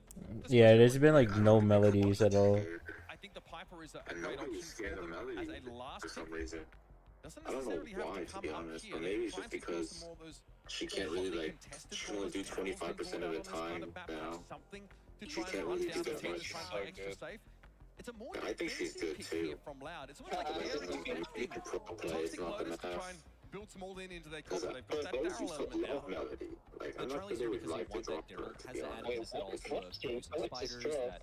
S5: Yeah, there's been like no melodies at all.
S10: I think the Piper is a
S12: And
S10: great
S12: nobody
S10: option
S12: was scared
S10: for
S12: of
S10: them
S12: Melody
S10: as a last
S12: for some
S10: pick.
S12: reason.
S10: Doesn't
S12: I don't know
S10: necessarily have
S12: why,
S10: to
S12: to
S10: come
S12: be
S10: up
S12: honest,
S10: here.
S12: but
S10: They
S12: maybe
S10: can
S12: it's
S10: try
S12: just
S10: and secure
S12: because
S10: some more of those
S12: she can't really like. She can only do 25% of the time now.
S10: Something to
S12: She
S10: try and
S12: can't
S10: run
S12: really
S10: down
S12: do
S10: the
S12: that
S10: team
S12: much.
S10: to try and play extra safe. It's a more
S12: I think she's
S10: defensive
S12: good
S10: pick
S12: too.
S10: here from Loud. It's almost like a very
S12: You can pro play, it's
S10: Toxic
S12: not the
S10: Lotus to try
S12: math.
S10: and build some all in into their
S12: Because
S10: combo. They've got that
S12: those
S10: barrel
S12: used to
S10: element now.
S12: love Melody. Like,
S16: The
S12: I'm not
S16: Charlie's
S12: sure
S16: here
S12: they would
S16: because they
S12: like to
S16: want that
S12: drop
S16: Daryl
S12: her, to
S16: has
S12: be
S16: the
S12: honest.
S16: added visit also of producing spiders that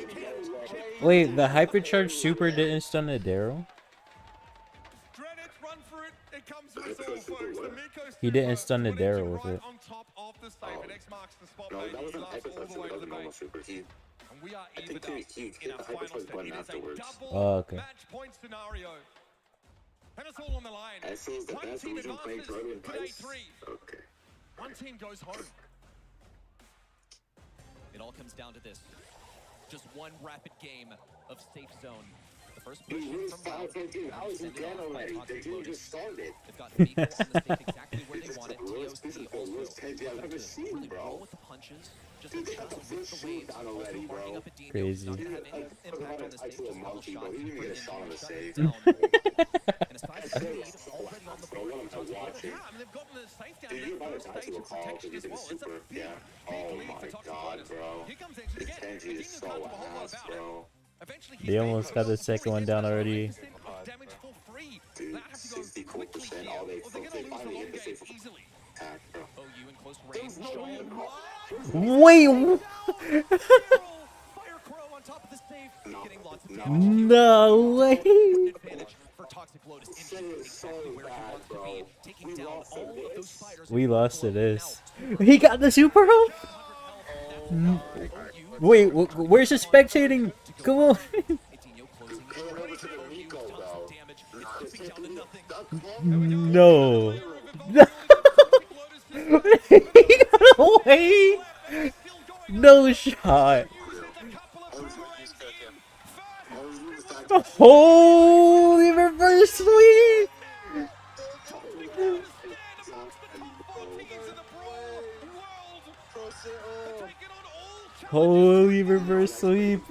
S5: Wait, the hypercharge super didn't stun the Daryl? He didn't stun the Daryl with it.
S12: No, that wasn't hypercharge super, that was a normal super. I think he hit the hypercharge button afterwards.
S5: Oh, okay.
S10: Match point scenario. And it's all on the line.
S12: SA is the
S10: One
S12: best
S10: team
S12: region playing
S10: advances
S12: tournament,
S10: to day
S12: right?
S10: 3.
S12: Okay.
S10: One team goes home.
S16: It all comes down to this. Just one rapid game of safe zone. The first
S12: Dude,
S16: push in
S12: where's
S16: from Brawl.
S12: 5-15 hours again already? The game just started.
S16: They've got Miko on the stage exactly where they
S12: This is
S16: want it.
S12: the worst, this is
S16: TOC
S12: the
S16: also
S12: worst Kenji I've ever seen,
S16: really roll
S12: bro.
S16: with the punches. Just
S12: Dude, they got the
S16: with
S12: first
S16: the
S12: shoot
S16: waves.
S12: down
S16: Also
S12: already,
S16: marking
S12: bro.
S16: up a Dino.
S5: Crazy.
S16: Not gonna have any impact on the
S12: I
S16: stage.
S12: feel a
S16: Just a couple
S12: monkey, bro.
S16: shots
S12: He
S16: to
S12: didn't
S16: bring
S12: get a
S16: in
S12: shot on the
S16: shut
S12: stage.
S16: it down. And aside from the lead, already on the
S12: Bro, what am I watching?
S10: Yeah, I mean, they've gotten the safe down
S12: Dude,
S10: in
S12: you're
S10: that
S12: about to
S10: first
S12: die
S10: stage
S12: to a
S10: of
S12: call
S10: protection
S12: because
S10: as
S12: you did a
S10: well. It's a
S12: super.
S10: big,
S12: Yeah.
S10: big
S12: Oh
S10: lead for
S12: my
S10: Toxic
S12: god,
S10: Lotus.
S12: bro.
S10: Here comes Exit
S12: This
S10: again.
S12: Kenji is so ass, bro.
S5: They almost got the second one down already.
S10: Damage for free.
S12: Dude, 64%. All they finally hit the safe attack, bro.
S16: OU in close range.
S5: Wait. No way.
S16: For Toxic Lotus, exactly where he wants to be, taking down all of those fighters.
S5: We lost to this. He got the super hope. Wait, where's the spectating? Come on. No. He got away. No shot. Holy reverse sweep. Holy reverse sweep.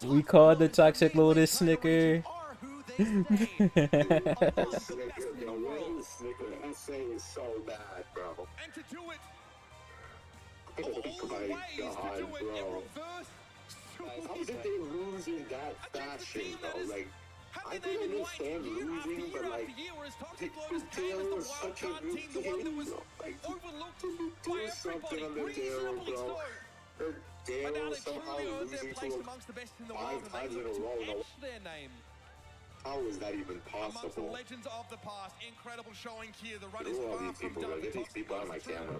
S5: We called the Toxic Lotus Snicker.
S12: SA is so bad, bro.
S10: And to do it
S12: Oh my god, bro. How did they lose in that fashion, though? Like, I can understand losing, but like, Taylor was such a good game, bro. Like, do something on the Taylor, bro. Taylor somehow losing to him 5 times in a row. How is that even possible?
S10: legends of the past, incredible showing here. The run
S12: Who
S10: is
S12: are all
S10: far
S12: these
S10: from
S12: people?
S10: done.
S12: Like, these people on my camera.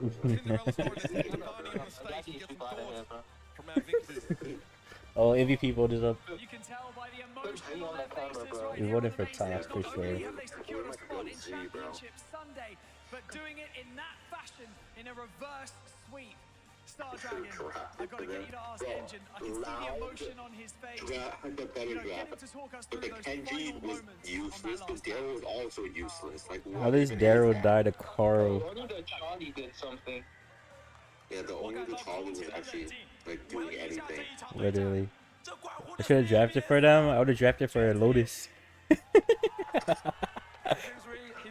S10: From our victors.
S5: Oh, MVP voted up.
S6: You can tell by the emotion on their faces right
S5: We
S6: here
S5: voted
S6: on
S5: for
S6: the main
S5: Top
S6: stage.
S5: for
S6: Not
S5: sure.
S6: only have they secured a spot in Championship Sunday, but doing it in that fashion, in a reverse sweep. Star Dragon, I've got to get you to ask Engine. I can see the emotion on his face.
S12: The better draft. But the Kenji was useless, but Daryl was also useless. Like,
S5: How does Daryl die to Carl?
S15: Only the Charlie did something.
S12: Yeah, the only the Charlie was actually like doing anything.
S5: Literally. I should have drafted for them. I would have drafted for Lotus.
S8: He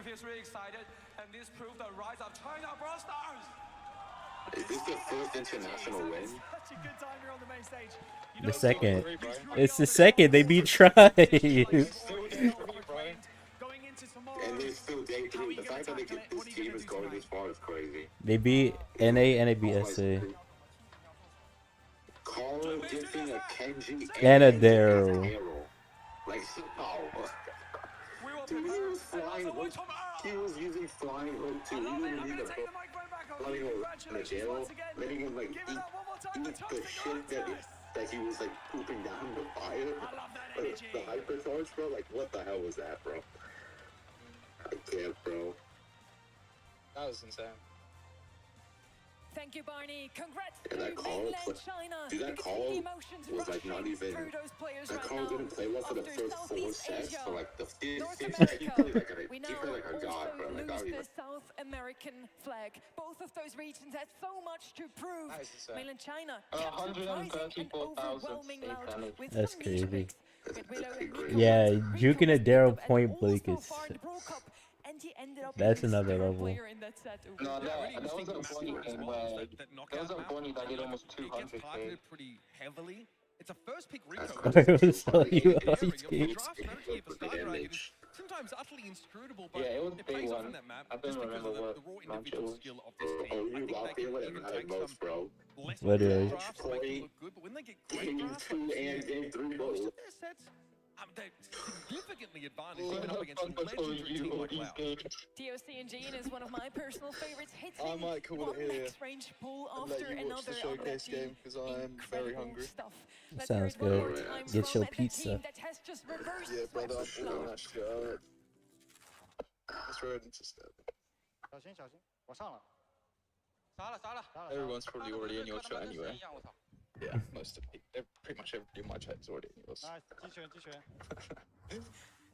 S8: feels really excited, and this proved the rise of China Brawl Stars.
S12: Is this the first international win?
S6: Such a good time here on the main stage.
S5: The second. It's the second. They beat Tribe.
S12: And they're still day 3. The fact that they get this team is going this far is crazy.
S5: They beat NA and they beat SA.
S12: Carl gifting a Kenji
S5: And a Daryl.
S12: Like, oh. Dude, he was flying hook. He was using flying hook too. He didn't need a flying hook on the Daryl, letting him like eat the shit that he was like pooping down the fire. Like, the hypercharge, bro. Like, what the hell was that, bro? I can't, bro.
S15: That was insane.
S2: Thank you, Barney. Congrats
S12: Yeah, that
S2: to
S12: call,
S2: mainland China.
S12: dude, that
S2: You can
S12: call
S2: see the emotions
S12: was like not
S2: rushing
S12: even.
S2: through those players
S12: That
S2: right
S12: call
S2: now.
S12: didn't play well for the
S2: After
S12: first 4
S2: Southeast
S12: sets,
S2: Asia,
S12: so like the fifth
S2: North
S12: set, he
S2: America,
S12: played like
S2: we
S12: a
S2: now
S12: he played like a god,
S2: also
S12: bro. Like, I
S2: lose
S12: don't
S2: the
S12: even.
S2: South American flag. Both of those regions had so much to prove. Mainland China kept surprising and overwhelming loud with
S5: That's
S2: some niche
S5: crazy.
S2: picks. With Willow and Miko
S5: Yeah, juking a Daryl
S2: at
S5: point
S2: all
S5: blank
S2: so
S5: is.
S2: far in the Brawl Cup, and he ended up
S5: That's
S2: being the
S5: another
S2: star
S5: level.
S2: player in that set.
S15: No, that wasn't funny game where there wasn't funny that did almost 200k.
S10: Pretty heavily. It's a first pick Rico.
S5: I was telling you about these games.
S10: Sometimes utterly inscrutable,
S15: Yeah, it was a
S10: it
S15: big
S10: plays off
S15: one.
S10: in that map
S15: I don't
S10: just because
S15: remember
S10: of the
S15: what
S10: raw
S15: match it
S10: individual
S15: was.
S10: skill of this team.
S12: Oh,
S10: I
S12: you
S10: think
S12: locked
S10: they
S12: in
S10: can
S12: with it
S10: even
S12: at
S10: take
S12: most,
S10: some
S12: bro.
S10: less
S5: Literally.
S10: drafts to make them look good, but when they get great
S12: Game
S10: drafts,
S12: 2 and game 3
S10: most
S12: both.
S10: of their sets, they're significantly advantaged even up against a legendary team like Loud.
S2: DOC and Gene is one of my personal favorites. Hits
S17: I might call it
S2: one
S17: here
S2: max range pull
S17: and let
S2: after
S17: you watch
S2: another
S17: the
S2: on that
S17: showcase
S2: team.
S17: game because I am very
S2: Incredible
S17: hungry.
S2: stuff. Let's hear
S5: Sounds
S2: it one more
S5: good.
S2: time
S5: Get
S2: from
S5: your
S2: the
S5: pizza.
S2: team that has just reversed
S15: Yeah, brother, I'm
S2: Swift's
S15: going
S2: flow.
S15: actually. It's really interesting. Everyone's probably already in your chat anyway. Yeah, most of people. Pretty much everybody in my chat is already in yours.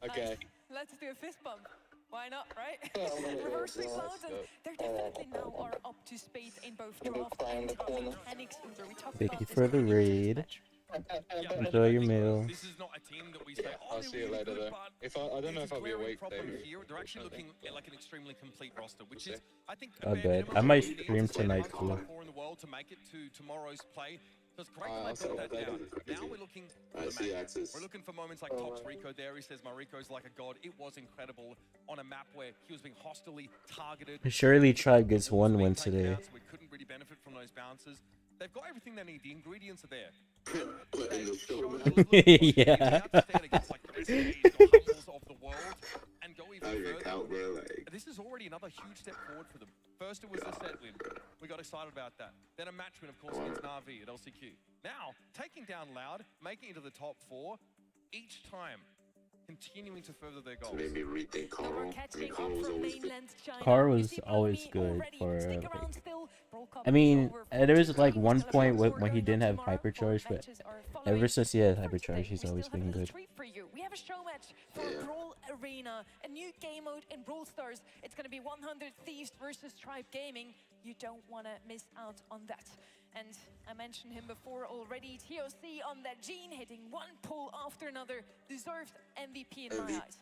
S15: Okay.
S2: Nice. Let's do a fist bump. Why not, right?
S15: Yeah,
S2: Reverse
S15: yeah,
S2: cloud, and they're definitely now are up to speed in both draft and mechanics. Uber, we talked
S5: Thank
S2: about
S5: you
S2: this
S5: for the
S2: earlier in this
S5: raid.
S2: match.
S5: Enjoy your meal.
S10: This is not a team that we say,
S15: I'll see you later though. If I don't know if I'll be awake
S10: problem
S15: though.
S10: here. They're actually looking like an extremely complete roster, which is, I think,
S5: Oh, good. I might stream tonight too.
S10: in the world to make it to tomorrow's play. So it's great that they got that down. Now we're looking for the match. We're looking for moments like Tox Rico there. He says Mariko's like a god. It was incredible on a map where he was being hostilely targeted.
S5: Surely Tribe gets one win today.
S10: We couldn't really benefit from those bounces. They've got everything they need. The ingredients are there.
S5: Yeah.
S10: This is already another huge step forward for them. First it was the set win. We got excited about that. Then a match win, of course, against Na'Vi at LCQ. Now, taking down Loud, making it into the top 4, each time continuing to further their goals.
S12: Made me rethink Carl. I mean, Carl was always good.
S5: Car was always good for. I mean, there was like one point when he didn't have hypercharge, but ever since he had hypercharge, he's always been good.
S2: We have a show match for Brawl Arena, a new game mode in Brawl Stars. It's going to be 100 Thieves versus Tribe Gaming. You don't want to miss out on that. And I mentioned him before already. TOC on that gene, hitting one pull after another. Deserved MVP in my eyes.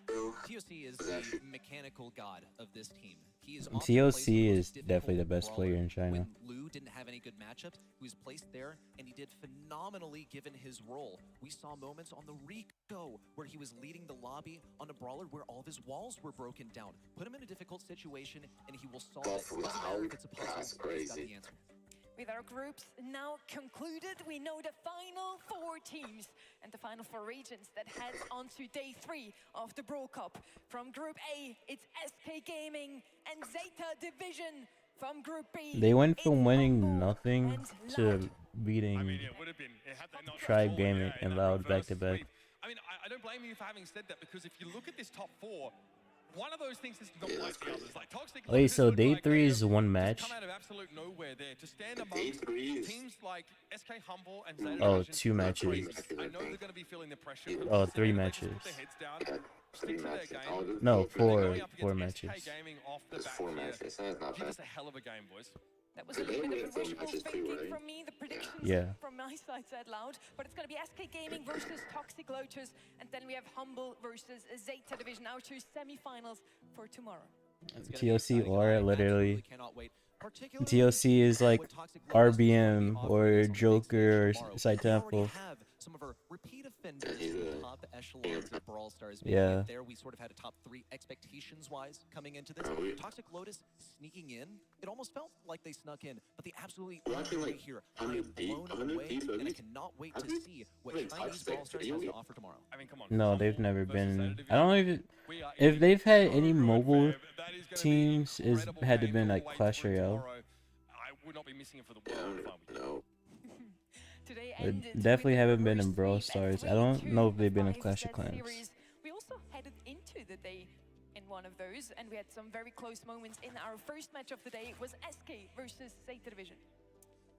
S16: TOC is the mechanical god of this team. He is
S5: TOC is definitely the best player in China.
S16: When Lou didn't have any good matchups, he was placed there, and he did phenomenally given his role. We saw moments on the Rico where he was leading the lobby on a brawler where all of his walls were broken down. Put him in a difficult situation, and he will solve it. Doesn't matter if it's a puzzle.
S12: That's
S16: He's got
S12: crazy.
S16: the answer.
S2: With our groups now concluded, we know the final 4 teams and the final 4 regions that head on to day 3 of the Brawl Cup. From Group A, it's SK Gaming and Zeta Division. From Group B,
S5: They went from winning nothing to beating Tribe Gaming and Loud back to back.
S10: I mean, I don't blame you for having said that, because if you look at this top 4, one of those things is not like the others. Like Toxic.
S5: Wait, so day 3 is one match?
S10: Come out of absolute nowhere there to stand amongst teams like SK Humble and Zeta
S5: Oh,
S10: Division.
S5: 2 matches.
S10: I know they're going to be feeling the pressure.
S5: Oh, 3 matches.
S10: Put their heads down, stick to their game.
S5: No,
S10: But they're
S5: 4
S10: going up against
S5: matches.
S10: SK Gaming off the
S12: It's
S10: back
S12: 4
S10: here.
S12: matches. That's not
S10: Give
S12: bad.
S10: us a hell of a game, boys.
S2: That was a little bit of wishful thinking from me. The predictions
S5: Yeah.
S2: from my side said Loud, but it's going to be SK Gaming versus Toxic Lotus, and then we have Humble versus Zeta Division, our 2 semi-finals for tomorrow.
S5: TOC or literally TOC is like RBM or Joker or Side Temple.
S16: Some of our repeat offenders in the top echelons of Brawl Stars.
S5: Yeah.
S16: There we sort of had a top 3 expectations-wise coming into this. Toxic Lotus sneaking in. It almost felt like they snuck in, but they absolutely are right here. I'm blown away, and I cannot wait to see what Chinese Brawl Stars has to offer tomorrow.
S10: I mean, come on.
S5: No, they've never been. I don't know if they've had any mobile teams. It's had to been like Clash Royale.
S10: I would not be missing it for the world if I were you.
S5: They definitely haven't been in Brawl Stars. I don't know if they've been in Clash of Clans.
S2: We also headed into the day in one of those, and we had some very close moments. In our first match of the day was SK versus Zeta Division.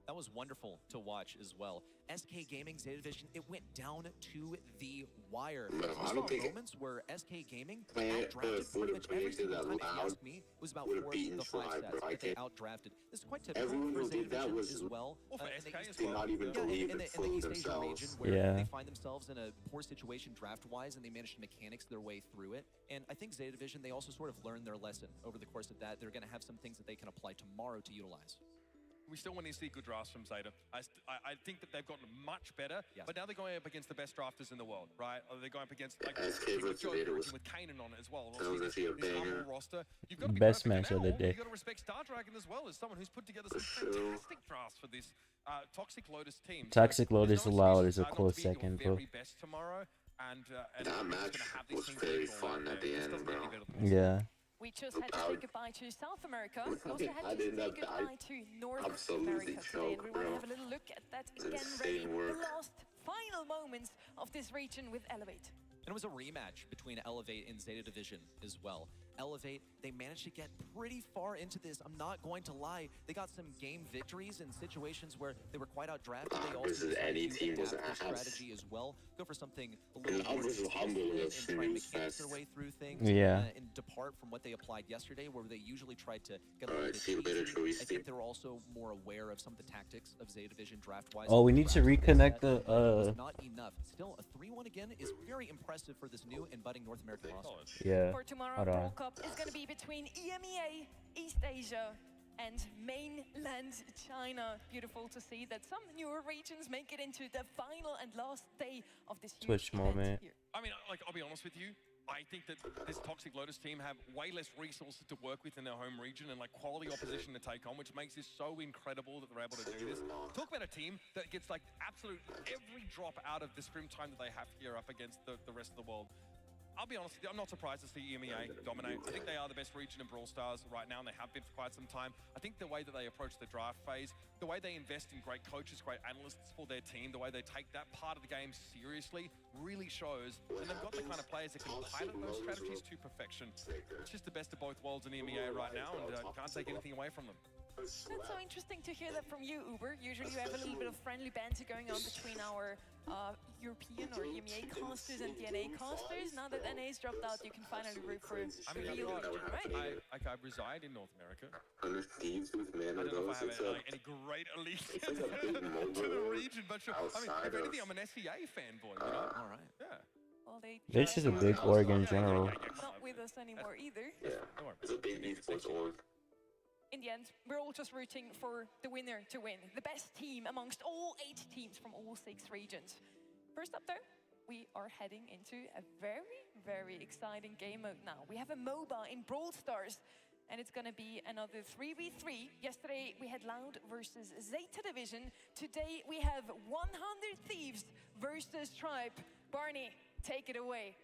S16: That was wonderful to watch as well. SK Gaming, Zeta Division, it went down to the wire. We saw moments where SK Gaming outdrafted pretty much every single time. If you ask me, it was about 4 of the 5 sets that they outdrafted. This is quite typical for Zeta Division as well.
S12: They not even believe
S16: in
S12: it
S16: the
S12: for
S16: East Asia region,
S12: themselves.
S16: where they find themselves in a poor situation draft-wise, and they manage to mechanics their way through it. And I think Zeta Division, they also sort of learned their lesson over the course of that. They're going to have some things that they can apply tomorrow to utilize.
S10: We still want to see good drafts from Zeta. I think that they've gotten much better, but now they're going up against the best drafters in the world, right? Or they're going up against like with Joker, with Kanan on it as well. Obviously, this humble roster. You've got to be
S5: Best
S10: perfect.
S5: match of the day.
S10: You've got to respect Star Dragon as well as someone who's put together some fantastic drafts for this Toxic Lotus team.
S5: Toxic Lotus Loud is a close second, bro.
S10: Best tomorrow, and
S12: that match was very fun at the end, bro.
S5: Yeah.
S2: We just had to say goodbye to South America. We also had to say goodbye to North America today. And we want to have a little look at that again. Ready, the last final moments of this region with Elevate.
S16: And it was a rematch between Elevate and Zeta Division as well. Elevate, they managed to get pretty far into this. I'm not going to lie. They got some game victories in situations where they were quite outdrafted. They also
S12: Versus any team was
S16: their
S12: ass.
S16: strategy as well. Go for something a little
S12: And
S16: more
S12: versus Humble was
S16: and try and mechanics
S12: fast.
S16: their way through things.
S5: Yeah.
S16: And depart from what they applied yesterday, where they usually tried to get a
S12: Alright,
S16: little bit
S12: see you later,
S16: cheesy.
S12: Troy.
S16: I think they were also more aware of some of the tactics of Zeta Division draft-wise.
S5: Oh, we need to reconnect the
S16: Was not enough. Still, a 3-1 again is very impressive for this new and budding North American roster.
S5: Yeah.
S2: For tomorrow,
S5: Hold on.
S2: Brawl Cup is going to be between EMEA, East Asia, and mainland China. Beautiful to see that some newer regions make it into the final and last day of this huge
S5: Twitch
S2: event
S5: moment.
S2: here.
S10: I mean, like, I'll be honest with you. I think that this Toxic Lotus team have way less resources to work with in their home region and like quality opposition to take on, which makes this so incredible that they're able to do this. Talk about a team that gets like absolute every drop out of the scrim time that they have here up against the rest of the world. I'll be honest with you, I'm not surprised to see EMEA dominate. I think they are the best region in Brawl Stars right now, and they have been for quite some time. I think the way that they approach the draft phase, the way they invest in great coaches, great analysts for their team, the way they take that part of the game seriously really shows. And they've got the kind of players that can pilot those strategies to perfection. It's just the best of both worlds in EMEA right now, and you can't take anything away from them.
S2: That's so interesting to hear that from you, Uber. Usually you have a little bit of friendly banter going on between our European or EMEA casters and DNA casters. Now that NA's dropped out, you can finally root for the real region, right?
S10: I reside in North America.
S12: Under Thieves with
S10: I
S12: Mana
S10: don't know if I
S12: Ghost,
S10: have any great allegiance to the region, but sure. I mean, if anything, I'm an SEA fanboy, you know?
S16: All right.
S10: Yeah.
S2: Well, they
S5: This is a big org in general.
S2: not with us anymore either.
S12: Yeah, it's a big esports org.
S2: In the end, we're all just rooting for the winner to win. The best team amongst all 8 teams from all 6 regions. First up though, we are heading into a very, very exciting game mode now. We have a MOBA in Brawl Stars, and it's gonna be another 3v3. Yesterday we had Loud versus Zeta Division. Today we have 100 Thieves versus Tribe. Barney, take it away.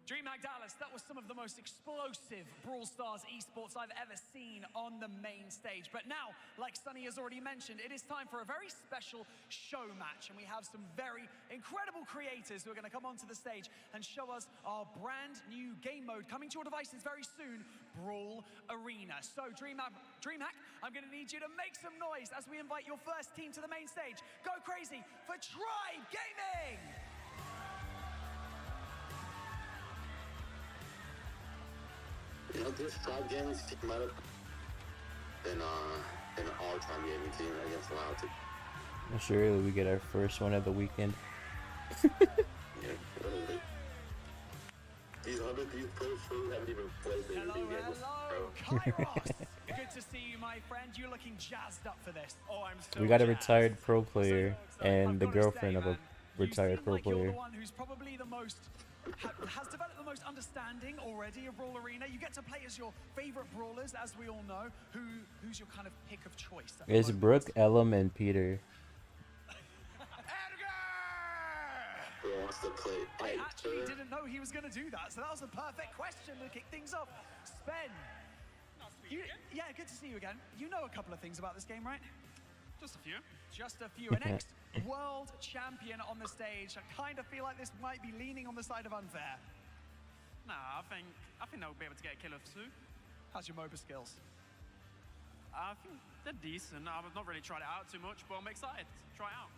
S6: DreamHack Dallas, that was some of the most explosive Brawl Stars esports I've ever seen on the main stage. But now, like Sunny has already mentioned, it is time for a very special show match. And we have some very incredible creators who are going to come onto the stage and show us our brand new game mode coming to your devices very soon, Brawl Arena. So DreamHack, I'm going to need you to make some noise as we invite your first team to the main stage. Go crazy for Tribe Gaming!
S12: You know, this Tribe Gaming team might have been an all-time gaming team against Loud.
S5: I'm sure we get our first one of the weekend.
S12: Yeah, literally. These other these pros haven't even played the game yet.
S6: Hello, Kairos! Good to see you, my friend. You're looking jazzed up for this. Oh, I'm so
S5: We got a
S6: jazzed.
S5: retired pro player and the girlfriend of a retired pro
S6: Like you're
S5: player.
S6: the one who's probably the most has developed the most understanding already of Brawl Arena. You get to play as your favorite brawlers, as we all know. Who's your kind of pick of choice? at the
S5: It's
S6: moment?
S5: Brooke, Ellum, and Peter.
S12: Who wants to play?
S6: I actually didn't know he was going to do that, so that was a perfect question to kick things off. Spen, yeah, good to see you again. You know a couple of things about this game, right?
S13: Just a few.
S6: Just a few. An ex-world champion on the stage. I kind of feel like this might be leaning on the side of unfair.
S13: Nah, I think they'll be able to get a kill or 2.
S6: How's your MOBA skills?
S13: I think they're decent. I've not really tried it out too much, but I'm excited to try it out.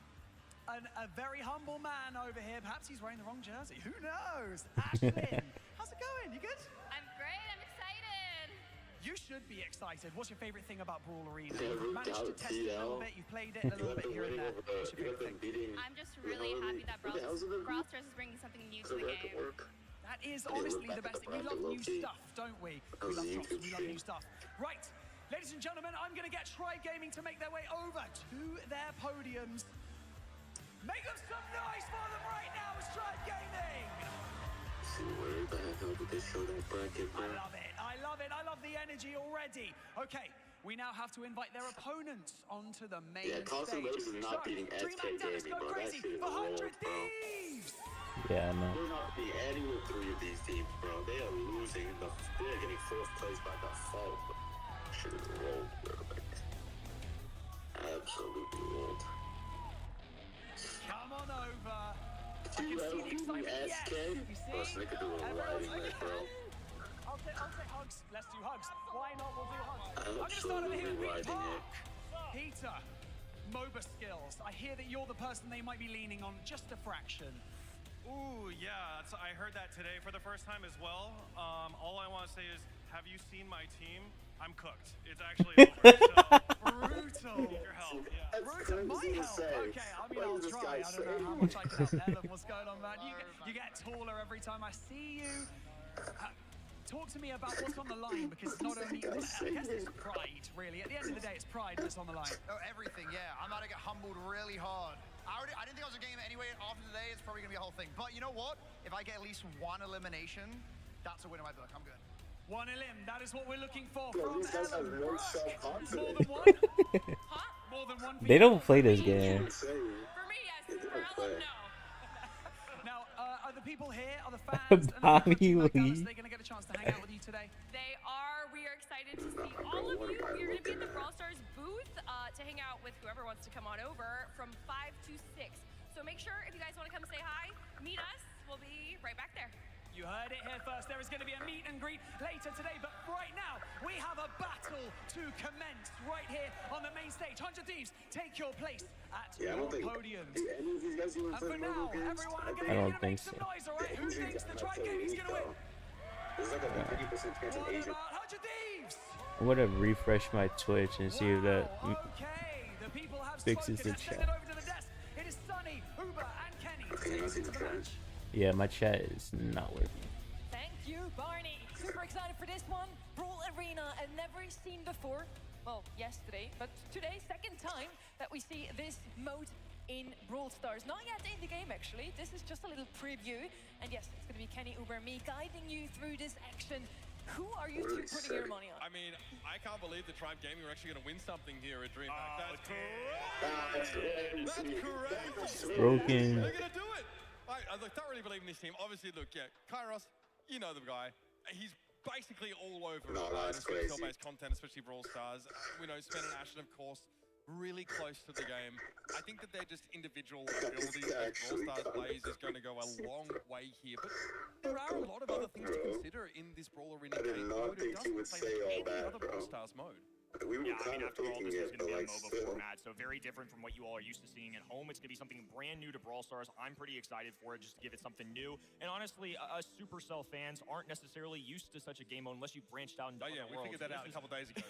S6: A very humble man over here. Perhaps he's wearing the wrong jersey. Who knows? Ashlyn, how's it going? You good?
S17: I'm great. I'm excited.
S6: You should be excited. What's your favorite thing about Brawl Arena?
S12: Yeah,
S6: You've managed to test it a little bit. You've played it a little bit here and there. What's your favorite thing?
S17: I'm just really happy that Brawl Stars is bringing something new to the game.
S6: That is honestly the best thing. We love new stuff, don't we? We love drops. We love new stuff. Right, ladies and gentlemen, I'm going to get Tribe Gaming to make their way over to their podiums. Make them some noise for them right now as Tribe Gaming!
S12: Where the hell did they show that bracket, bro?
S6: I love it. I love it. I love the energy already. Okay, we now have to invite their opponents onto the main
S12: Constant
S6: stage.
S12: Rose is not beating SK Gaming, bro. That shit is
S6: for
S12: rolled,
S6: 100
S12: bro.
S6: Thieves!
S5: Yeah, I know.
S12: They're not beating any of 3 of these teams, bro. They are losing. They are getting 4th place by default. Shit is rolled, bro. Like, absolutely rolled.
S6: Come on can see the excitement. Yes, you see? Everyone's like, I'll take hugs. Let's do hugs. Why not? We'll do hugs. I'm going to start over here with Peter. MOBA skills. I hear that you're the person they might be leaning on just a fraction.
S18: Ooh, yeah, I heard that today for the first time as well. All I want to say is, have you seen my team? I'm cooked. It's actually over, so
S6: brutal.
S18: Your help, yeah.
S6: Brutal, my help. Okay, I mean, I'll try. I don't know how much I can help. Ellen, what's going on, man? You get taller every time I see you. Talk to me about what's on the line, because it's not only, I guess it's pride, really. At the end of the day, it's pride that's on the line.
S19: Oh, everything, yeah. I'm about to get humbled really hard. I didn't think I was a game anyway. After today, it's probably going to be a whole thing. But you know what? If I get at least one elimination, that's a win in my book. I'm good.
S6: One elim, that is what we're looking for from
S12: These guys have
S6: Ellen.
S12: no
S6: More
S12: self-confidence.
S6: than one? More than one.
S5: They don't play this game.
S17: For me, yes. For Ellen, no.
S6: Now, are the people here, are the fans,
S5: Bobby
S6: and
S5: Lee.
S6: they're going to get a chance to hang out with you today?
S17: They are. We are excited to see all of you. We are going to be in the Brawl Stars booth to hang out with whoever wants to come on over from 5 to 6. So make sure if you guys want to come say hi, meet us. We'll be right back there.
S6: You heard it here first. There is going to be a meet and greet later today, but right now we have a battle to commence right here on the main stage. 100 Thieves, take your place at your podiums. And for now, everyone, I'm going to make some noise, all right? Who thinks the Tribe Gaming's going to win?
S12: There's like a 30% chance of Asian.
S6: about 100 Thieves?
S5: I'm gonna refresh my Twitch and see if that
S6: Okay, the people have
S5: fixes the
S6: spoken. Let's send
S5: chat.
S6: it over to the desk. It is Sunny, Uber, and Kenny. Into the match.
S5: Yeah, my chat is not working.
S2: Thank you, Barney. Super excited for this one. Brawl Arena, and never seen before. Well, yesterday, but today, second time that we see this mode in Brawl Stars. Not yet in the game, actually. This is just a little preview. And yes, it's going to be Kenny, Uber, and me guiding you through this action. Who are you two putting your money on?
S10: I mean, I can't believe the Tribe Gaming are actually going to win something here at DreamHack. That's correct. That's correct.
S5: Broken.
S10: They're going to do it. I thoroughly believe in this team. Obviously, look, yeah, Kairos, you know the guy. He's basically all over skill-based content, especially Brawl Stars. We know Sven and Ashen, of course, really close to the game. I think that they're just individual abilities as Brawl Stars plays is going to go a long way here. But there are a lot of other things to consider in this Brawl Arena game mode. It doesn't play like any other Brawl Stars mode.
S1: Yeah, I mean, after all, this is going to be a MOBA format, so very different from what you all are used to seeing at home. It's going to be something brand new to Brawl Stars. I'm pretty excited for it, just to give it something new. And honestly, us Supercell fans aren't necessarily used to such a game mode unless you've branched out into other worlds.
S10: We figured that out a couple days ago.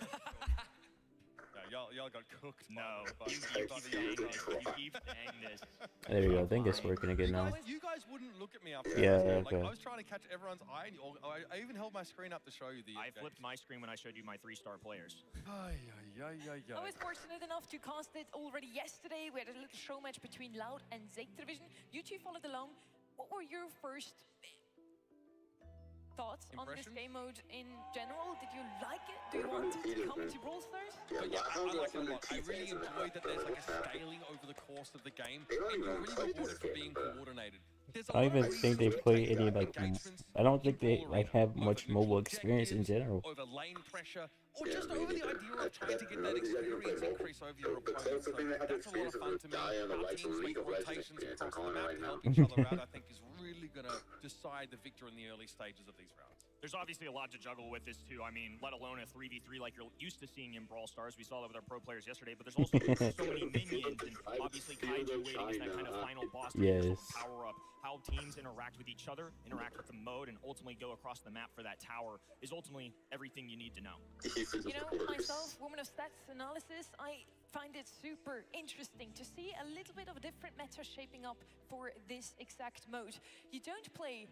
S10: Y'all got cooked.
S1: No, you keep saying this.
S5: There we go. I think it's working again now.
S10: You guys wouldn't look at me after
S5: Yeah,
S10: that.
S5: okay.
S10: Like, I was trying to catch everyone's eye, and I even held my screen up to show you the.
S1: I flipped my screen when I showed you my 3-star players.
S2: I was fortunate enough to cast it already yesterday. We had a little show match between Loud and Zeke Division. You two followed along. What were your first thoughts on this game mode in general? Did you like it? Do you want it to come to Brawl Stars?
S10: Yeah, I like it a lot. I really enjoy that there's like a scaling over the course of the game, and you're really rewarded for being coordinated.
S5: I don't even think they play any like. I don't think they like have much mobile experience in general.
S10: Over lane pressure, or just over the idea of trying to get that experience increase over your opponent. So that's a lot of fun to me. Our teams make rotations across the map to help each other out. I think is really going to decide the victor in the early stages of these rounds.
S1: There's obviously a lot to juggle with this too. I mean, let alone a 3v3 like you're used to seeing in Brawl Stars. We saw that with our pro players yesterday, but there's also so many minions, and obviously Kaiju waiting is that kind of final boss to power up. How teams interact with each other, interact with the mode, and ultimately go across the map for that tower is ultimately everything you need to know.
S2: You know, myself, woman of stats analysis, I find it super interesting to see a little bit of a different meta shaping up for this exact mode. You don't play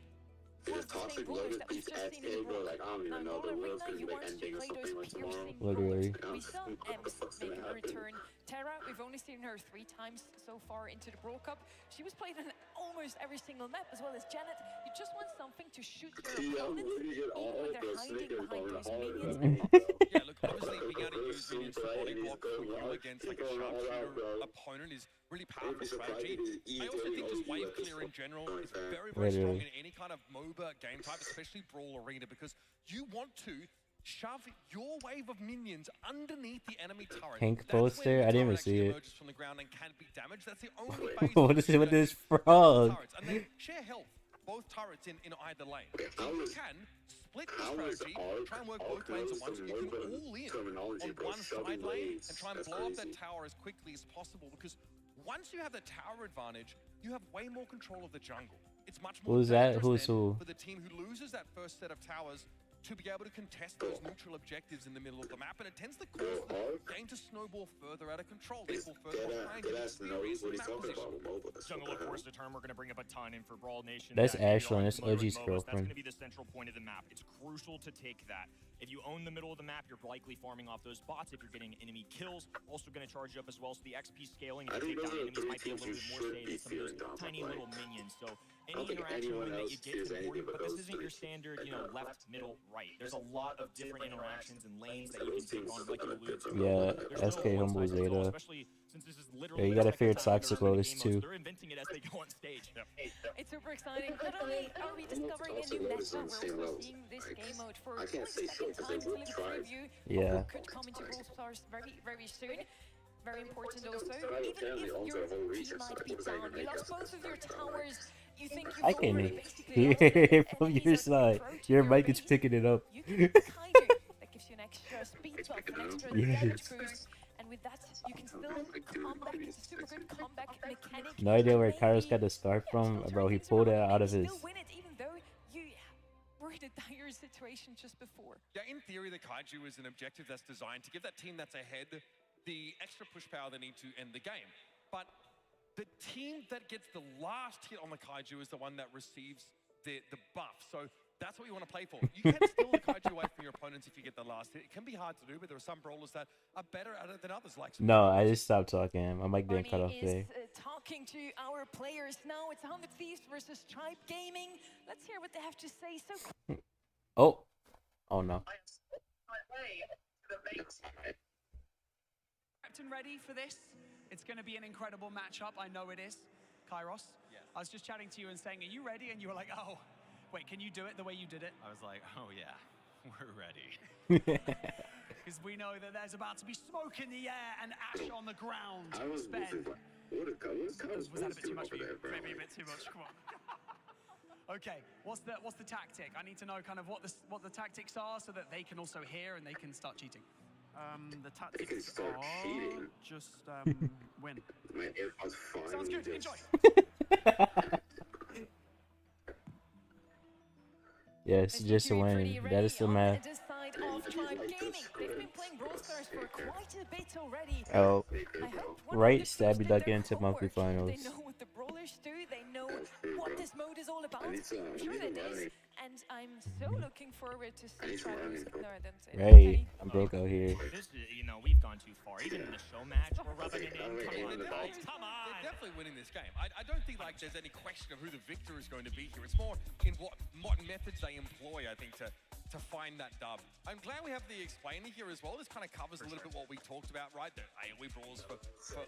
S2: one of the same brawlers that we've just seen in Brawl. Now, in Brawl Arena, you want to play those piercing brawlers. We saw Ems making a return. Terra, we've only seen her 3 times so far into the Brawl Cup. She was played on almost every single map, as well as Janet. You just want something to shoot your opponents, even when they're hiding behind those minions.
S10: Yeah, look, obviously being able to use minions for body block for you against like a sharpshooter opponent is really powerful strategy. I also think just wave clear in general is very, very strong in any kind of MOBA game type, especially Brawl Arena, because you want to shove your wave of minions underneath the enemy turret.
S5: Pink
S10: That's when
S5: poster?
S10: the
S5: I didn't even
S10: turret
S5: see
S10: actually
S5: it.
S10: emerges from the ground and can be damaged. That's the only phase
S5: What is it with this frog?
S10: turrets, and they share health, both turrets in either lane. So you can split the strategy, try and work both lanes at once. You can all in on one side lane and try and blow up that tower as quickly as possible, because once you have the tower advantage, you have way more control of the jungle. It's much more
S5: Who's that?
S10: dangerous
S5: Who's
S10: then
S5: who?
S10: for the team who loses that first set of towers to be able to contest those neutral objectives in the middle of the map, and it tends to cause the game to snowball further out of control. They fall further behind.
S1: Jungle, of course, the term we're going to bring up a ton in for Brawl Nation.
S5: That's
S1: that, you know,
S5: Ashlyn. That's
S1: on
S5: OG's
S1: That's going
S5: girlfriend.
S1: to be the central point of the map. It's crucial to take that. If you own the middle of the map, you're likely farming off those bots. If you're getting enemy kills, also going to charge you up as well. So the XP scaling, if you take down enemies, might be a little bit more safe than some of those tiny little minions. So any interaction win that you get is important, but this isn't your standard, you know, left, middle, right. There's a lot of different interactions and lanes that you can take on, like you alluded to.
S5: Yeah, SK Humble Zeta.
S1: Especially since this is
S5: Yeah,
S1: literally
S5: you gotta fear Toxic Lotus too.
S1: They're inventing it as they go on stage.
S2: It's super exciting. Not only are we discovering a new meta, we're also seeing this game mode for a second time. It's a little preview.
S5: Yeah.
S2: Could come into Brawl Stars very, very soon. Very important also. Even if your team might be down, you lost both of your towers. You think
S5: I
S2: you've
S5: can
S2: already basically
S5: hear from your side. Your mic is picking it up.
S2: you can Kaido. That gives you an extra speed buff, an extra damage boost. And with that, you can still come back. It's a super good comeback mechanic.
S5: No idea where Kairos got the scarf from, bro. He pulled it out of his.
S2: Still win it, even though you were in a dire situation just before.
S10: Yeah, in theory, the Kaiju is an objective that's designed to give that team that's ahead the extra push power they need to end the game. But the team that gets the last hit on the Kaiju is the one that receives the buff. So that's what you want to play for. You can steal the Kaiju away from your opponents if you get the last hit. It can be hard to do, but there are some brawlers that are better at it than others. Like
S5: No, I just stopped talking. My mic didn't cut off there.
S2: Talking to our players now. It's 100 Thieves versus Tribe Gaming. Let's hear what they have to say. So.
S5: Oh. Oh no.
S6: Captain ready for this? It's going to be an incredible matchup. I know it is. Kairos,
S20: yeah.
S6: I was just chatting to you and saying, are you ready? And you were like, oh, wait, can you do it the way you did it?
S20: I was like, oh yeah, we're ready.
S6: Because we know that there's about to be smoke in the air and ash on the ground.
S12: was that
S6: a bit too much for you? Maybe a bit too much. Come on. Okay, what's the tactic? I need to know kind of what the tactics are so that they can also hear and they can start cheating.
S20: The tactics are just win.
S6: Sounds good. Enjoy.
S5: Yes, just a win. That is the math.
S2: This side of Tribe Gaming. They've been playing Brawl Stars for quite a bit already.
S5: Oh,
S2: I hope
S5: right, Stabby duck into monthly finals.
S2: They know what the brawlers do. They know what this mode is all about. I'm sure it is. And I'm so looking forward to see Tribe using their identity.
S5: Right, I'm broke out here.
S1: This, you know, we've gone too far. Even in the show match, we're rubbing it in. Come on.
S10: They're definitely winning this game. I don't think like there's any question of who the victor is going to be here. It's more in what methods they employ, I think, to find that dub. I'm glad we have the explainer here as well. This kind of covers a little bit what we talked about, right? The AoE brawls for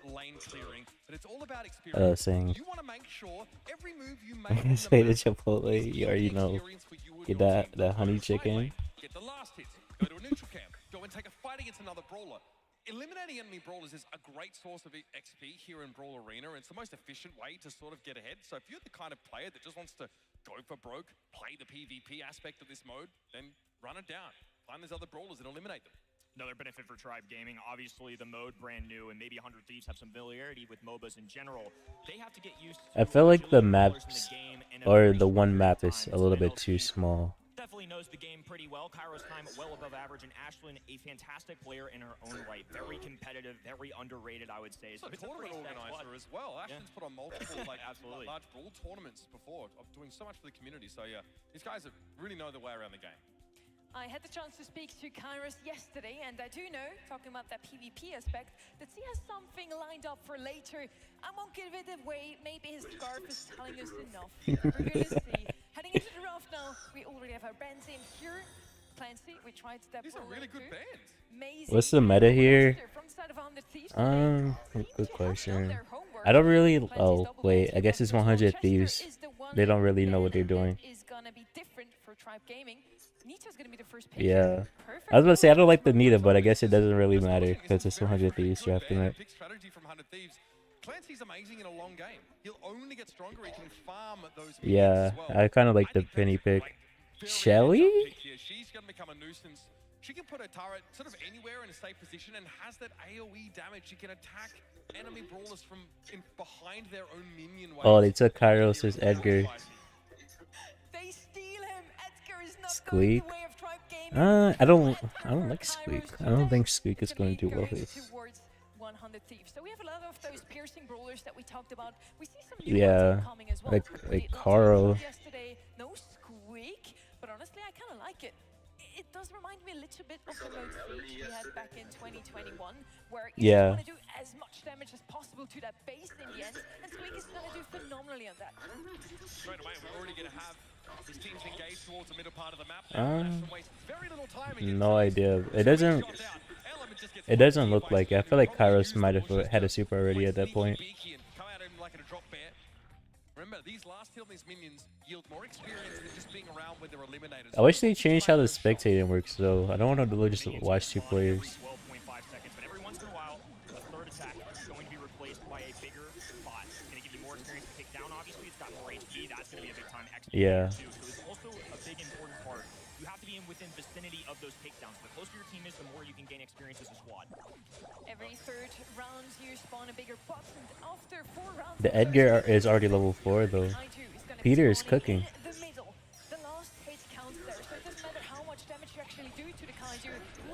S10: lane clearing, but it's all about experience.
S5: Saying.
S10: You want to make sure every move you make
S5: Say the Chipotle, you already know. Get that honey chicken.
S10: Get the last hit. Go to a neutral camp. Go and take a fight against another brawler. Eliminating enemy brawlers is a great source of XP here in Brawl Arena. It's the most efficient way to sort of get ahead. So if you're the kind of player that just wants to go for broke, play the PvP aspect of this mode, then run it down. Find those other brawlers and eliminate them.
S1: Another benefit for Tribe Gaming, obviously the mode brand new, and maybe 100 Thieves have some familiarity with MOBAs in general. They have to get used to
S5: I feel like the maps, or the one map is a little bit too small.
S1: Definitely knows the game pretty well. Kairos time well above average, and Ashlyn, a fantastic player in her own right. Very competitive, very underrated, I would say. So
S10: it's a tournament organizer as well. Ashlyn's put on multiple
S1: absolutely
S10: large Brawl tournaments before, of doing so much for the community. So yeah, these guys really know their way around the game.
S2: I had the chance to speak to Kairos yesterday, and I do know, talking about that PvP aspect, that he has something lined up for later. I won't give it away. Maybe his scarf is telling us enough. We're going to see. Heading into the draft now, we already have our bands in here. Clancy, we tried that.
S10: These are really good bands.
S2: Amazing.
S5: What's the meta here? Good question. I don't really. Oh wait, I guess it's 100 Thieves. They don't really know what they're doing.
S2: Is gonna be different for Tribe Gaming. Nita's gonna be the first pick.
S5: Yeah.
S2: Perfect.
S5: I was about to say I don't like the Nita, but I guess it doesn't really matter because it's 100 Thieves drafting it.
S10: Big strategy from 100 Thieves. Clancy's amazing in a long game. He'll only get stronger. He can farm those minions
S5: Yeah,
S10: as well.
S5: I kind of like the Penny pick. Shelly?
S10: She's going to become a nuisance. She can put her turret sort of anywhere in a safe position and has that AoE damage. She can attack enemy brawlers from behind their own minion wave.
S5: Oh, they took Kairos' Edgar.
S2: They steal him. Edgar is not
S5: Squeak.
S2: going the way of Tribe Gaming.
S5: I don't like Squeak. I don't think Squeak is going to do well here.
S2: Towards 100 Thieves. So we have a lot of those piercing brawlers that we talked about. We see some new
S5: Yeah,
S2: ones coming as well.
S5: like Caro.
S2: Yesterday, no Squeak, but honestly, I kind of like it. It does remind me a little bit of the mode Siege we had back in 2021, where you
S5: Yeah.
S2: want to do as much damage as possible to that base in the end, and Squeak is going to do phenomenally on that.
S10: Straight away, we're already going to have his teams engaged towards the middle part of the map. Very little time
S5: No idea. It doesn't look like it. I feel like Kairos might have had a super already at that point.
S10: Remember, these last heal these minions yield more experience than just being around when they're eliminated.
S5: I wish they changed how the spectating works though. I don't want to just watch two players.
S1: 12.5 seconds, but every once in a while, a third attack is going to be replaced by a bigger bot. It's going to give you more experience to take down. Obviously, it's got more HP. That's going to be a big time extra.
S5: Yeah.
S1: Too. So it's also a big important part. You have to be within vicinity of those takedowns. The closer your team is, the more you can gain experience as a squad.
S2: Every third round, you spawn a bigger bot, and after 4 rounds,
S5: The Edgar is already level 4 though. Peter is cooking.
S2: the middle. The last hit counts there, so it doesn't matter how much damage you actually do to the Kaiju.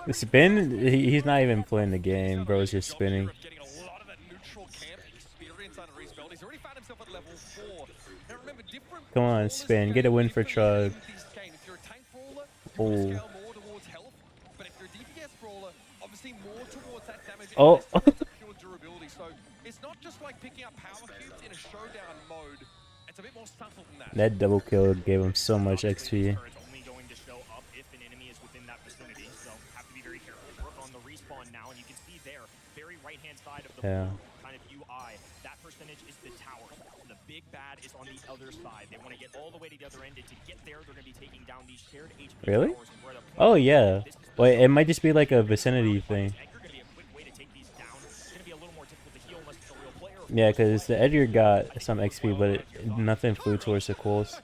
S5: The spin, he's not even playing the game, bro. It's just spinning.
S10: Getting a lot of that neutral camp experience under his belt. He's already found himself at level 4. Now remember, different
S5: Come on, spin. Get a win for Trug.
S10: if you're a tank brawler,
S5: Oh.
S10: scale more towards health, but if you're a DPS brawler, obviously more towards that damage and
S5: Oh.
S10: less towards the pure durability. So it's not just like picking up power cubes in a showdown mode. It's a bit more subtle than that.
S5: That double kill gave him so much XP.
S1: It's only going to show up if an enemy is within that vicinity, so have to be very careful. Work on the respawn now, and you can see there, very right-hand side of the
S5: Yeah.
S1: kind of UI, that percentage is the tower. The big bad is on the other side. They want to get all the way to the other end, and to get there, they're going to be taking down these shared HP
S5: Really?
S1: towers. And we're at a point
S5: Oh
S1: where
S5: yeah.
S1: this is
S5: Wait, it might just be like a vicinity thing.
S1: Edgar going to be a quick way to take these down. It's going to be a little more difficult to heal unless it's a real player.
S5: Yeah, because the Edgar got some XP, but nothing flew towards the coals.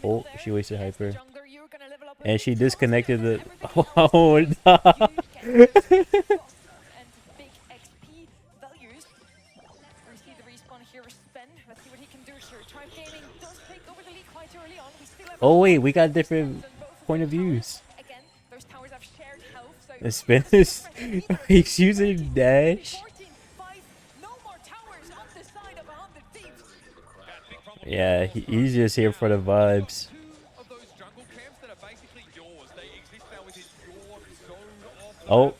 S5: Oh, she wasted hyper. And she disconnected the. Oh, no. Oh wait, we got different point of views. The spin is he's using dash. Yeah, he's just here for the vibes. Oh,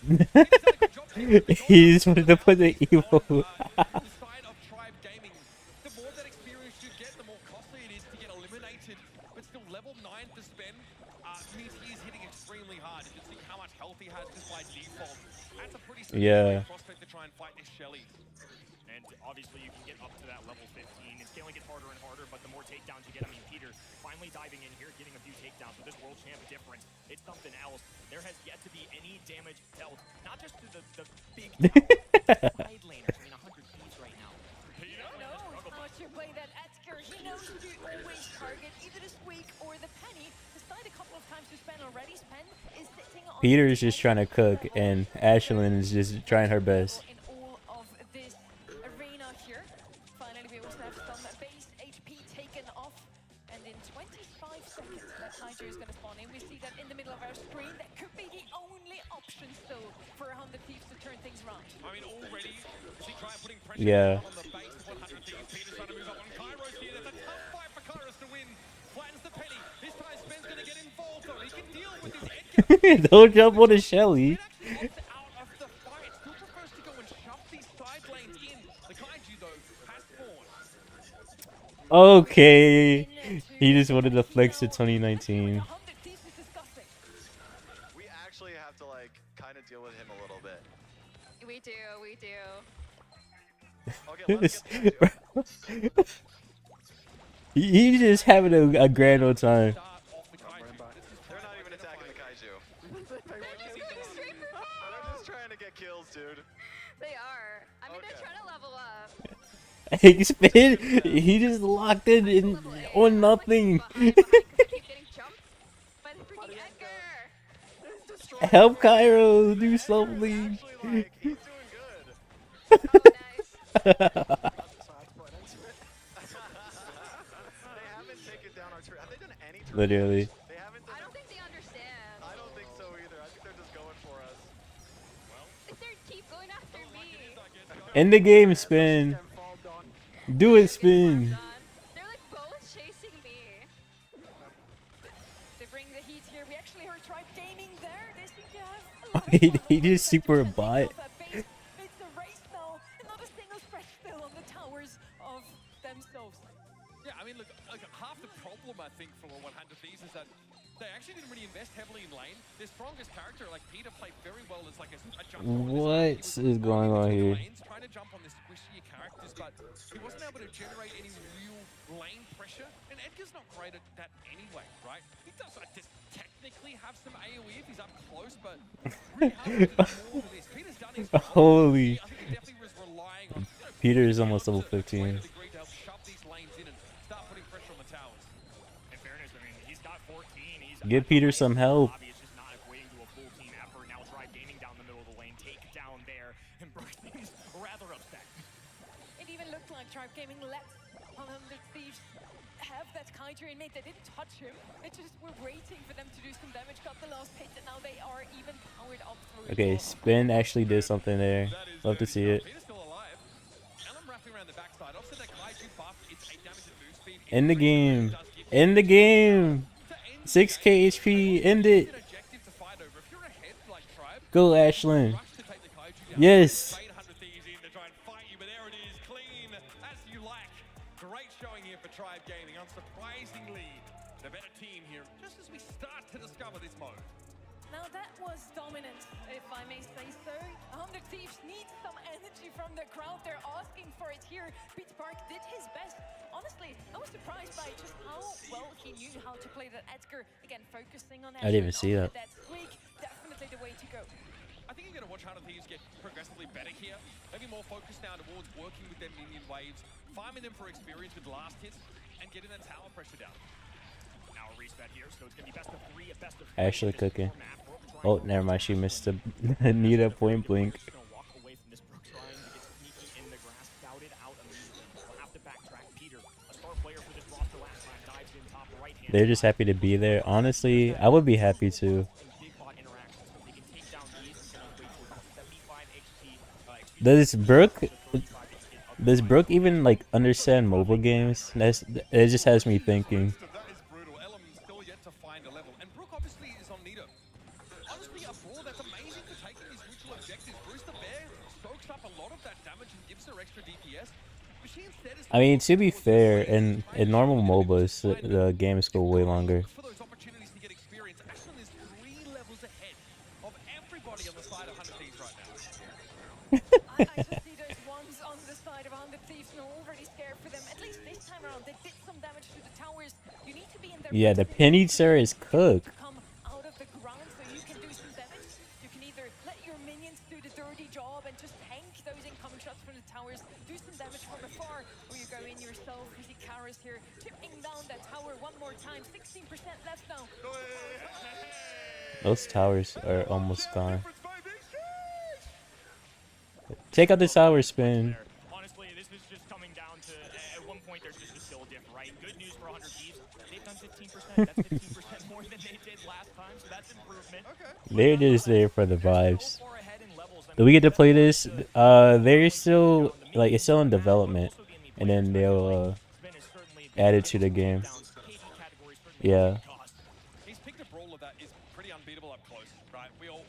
S5: he's wanted to put the evil. Yeah.
S1: And obviously you can get up to that level 15. It's scaling gets harder and harder, but the more takedowns you get, I mean, Peter finally diving in here, getting a few takedowns with this world champ difference. It's something else. There has yet to be any damage dealt, not just to the big side laners. I mean, 100 Thieves right now.
S2: Peter knows how much you play that Edgar. He knows to always target either the Squeak or the Penny. Despite a couple of times to Spen already, Spen is sitting on
S5: Peter is just trying to cook, and Ashlyn is just trying her best.
S2: in all of this arena here. Finally, we also have some base HP taken off, and in 25 seconds, that Hydra is going to spawn in. We see that in the middle of our screen. That could be the only option still for 100 Thieves to turn things around.
S10: I mean, already, she tried putting pressure
S5: Yeah.
S10: on the base of 100 Thieves. Peter's trying to move up on Kairos here. There's a tough fight for Kairos to win. Flattens the Penny. This time, Spen's going to get involved, though. He can deal with his Edgar.
S5: Don't jump on the Shelly.
S10: Out of the fight. Still prefers to go and shove these side lanes in. The Kaiju, though, has spawned.
S5: Okay. He just wanted to flex it 2019.
S3: We actually have to like kind of deal with him a little bit.
S17: We do, we do.
S3: Okay, let's get to it.
S5: He's just having a grand old time.
S3: They're not even attacking the kaiju. They're just trying to get kills, dude.
S17: They are. I mean, they're trying to level up.
S5: He spin. He just locked in on nothing.
S17: Keep getting jumped by the freaking Edgar.
S5: Help Cairo do something. Literally.
S17: I don't think they understand.
S3: I don't think so either. I think they're just going for us.
S17: If they keep going after me.
S5: In the game, spin. Do it, spin.
S17: They're like both chasing me.
S2: They bring the heat here. We actually heard Tribe Gaming there. They seem to have
S5: He just super bot.
S2: it's a race now. Another single spread still on the towers of themselves.
S10: Yeah, I mean, look, half the problem, I think, for 100 Thieves is that they actually didn't really invest heavily in lane. Their strongest character, like Peter, played very well as like a jumper.
S5: What is going on here?
S10: Trying to jump on the squishy characters, but he wasn't able to generate any real lane pressure. And Edgar's not great at that anyway, right? He does technically have some AoE if he's up close, but really hard to do more than this. Peter's done his job.
S5: Holy.
S10: I think he definitely was relying on
S5: Peter is almost level 15. Give Peter some help.
S1: It's just not equating to a full team effort. Now Tribe Gaming down the middle of the lane, take down there, and Brooke seems rather upset.
S2: It even looked like Tribe Gaming let 100 Thieves have that Kaiju in mid. They didn't touch him. They just were waiting for them to do some damage, got the last hit, and now they are even powered up through.
S5: Okay, Spin actually did something there. Love to see it. In the game. In the game. 6k HP. End it. Go, Ashlyn. Yes.
S10: Great showing here for Tribe Gaming. Unsurprisingly, the better team here, just as we start to discover this mode.
S2: Now that was dominant, if I may say so. 100 Thieves need some energy from the crowd. They're asking for it here. Pete Park did his best. Honestly, I was surprised by just how well he knew how to play that Edgar. Again, focusing on that.
S5: I didn't even see that.
S2: That squeak, definitely the way to go.
S10: I think you're going to watch 100 Thieves get progressively better here. Maybe more focused now towards working with their minion waves, farming them for experience with last hits, and getting that tower pressure down.
S1: Now a reset here, so it's going to be best of 3 at best of 3.
S5: Actually cooking. Oh, never mind. She missed a Nita point blink. They're just happy to be there. Honestly, I would be happy too. Does Brooke even like understand mobile games? It just has me thinking. I mean, to be fair, in normal MOBAs, the games go way longer.
S2: I just see those ones on the side of 100 Thieves and are already scared for them. At least this time around, they did some damage to the towers. You need to be in there.
S5: Yeah, the penny sir is cooked.
S2: Come out of the ground so you can do some damage. You can either let your minions do the dirty job and just tank those incoming shots from the towers, do some damage from afar, or you go in yourself. We see Karis here chipping down that tower one more time. 16% left now.
S5: Those towers are almost gone. Take out the tower, Spin.
S1: Honestly, this is just coming down to, at one point, there's just a skill diff, right? Good news for 100 Thieves. They've done 15%. That's 15% more than they did last time, so that's improvement.
S5: They're just there for the vibes. Do we get to play this? They're still, like, it's still in development. And then they'll add it to the game. Yeah.
S10: He's picked a brawler that is pretty unbeatable up close, right? We all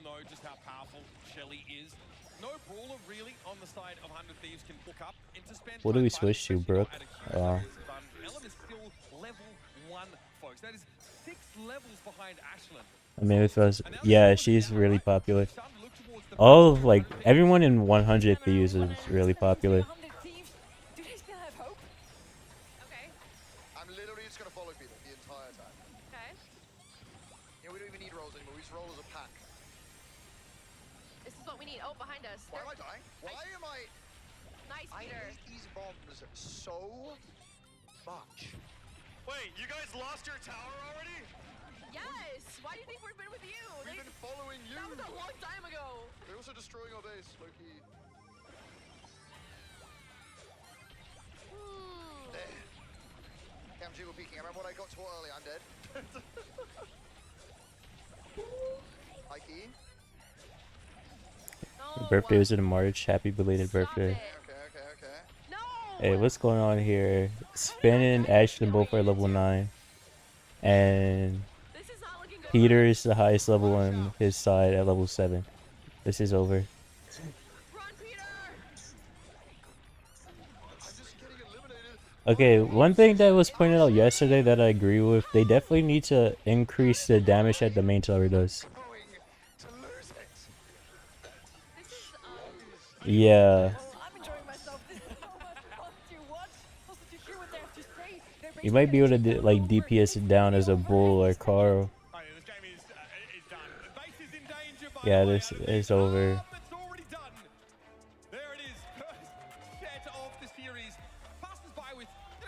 S10: know just how powerful Shelly is. No brawler really on the side of 100 Thieves can hook up into span.
S5: What do we switch to, Brooke?
S10: Ellen is still level 1, folks. That is 6 levels behind Ashlyn.
S5: I mean, if I was, yeah, she's really popular. Oh, like, everyone in 100 Thieves is really popular.
S17: us.
S19: Why am I dying? Why am I...
S17: Nice,
S19: I
S17: Peter.
S19: hate these bombs so much.
S18: Wait, you guys lost your tower already?
S17: Yes! Why do you think we've been with you?
S19: We've been following you.
S17: That was a long time ago.
S19: They're also destroying our base, Loki. I'm jiggle peeking. I remember what I got to earlier. I'm dead. Hi, Key.
S5: Birthday was in March. Happy belated birthday. Hey, what's going on here? Spin and Ashton both are level 9. And Peter is the highest level on his side at level 7. This is over. Okay, one thing that was pointed out yesterday that I agree with, they definitely need to increase the damage that the main tower does. Yeah. You might be able to like DPS it down as a Bull or Carl. Yeah, this is over.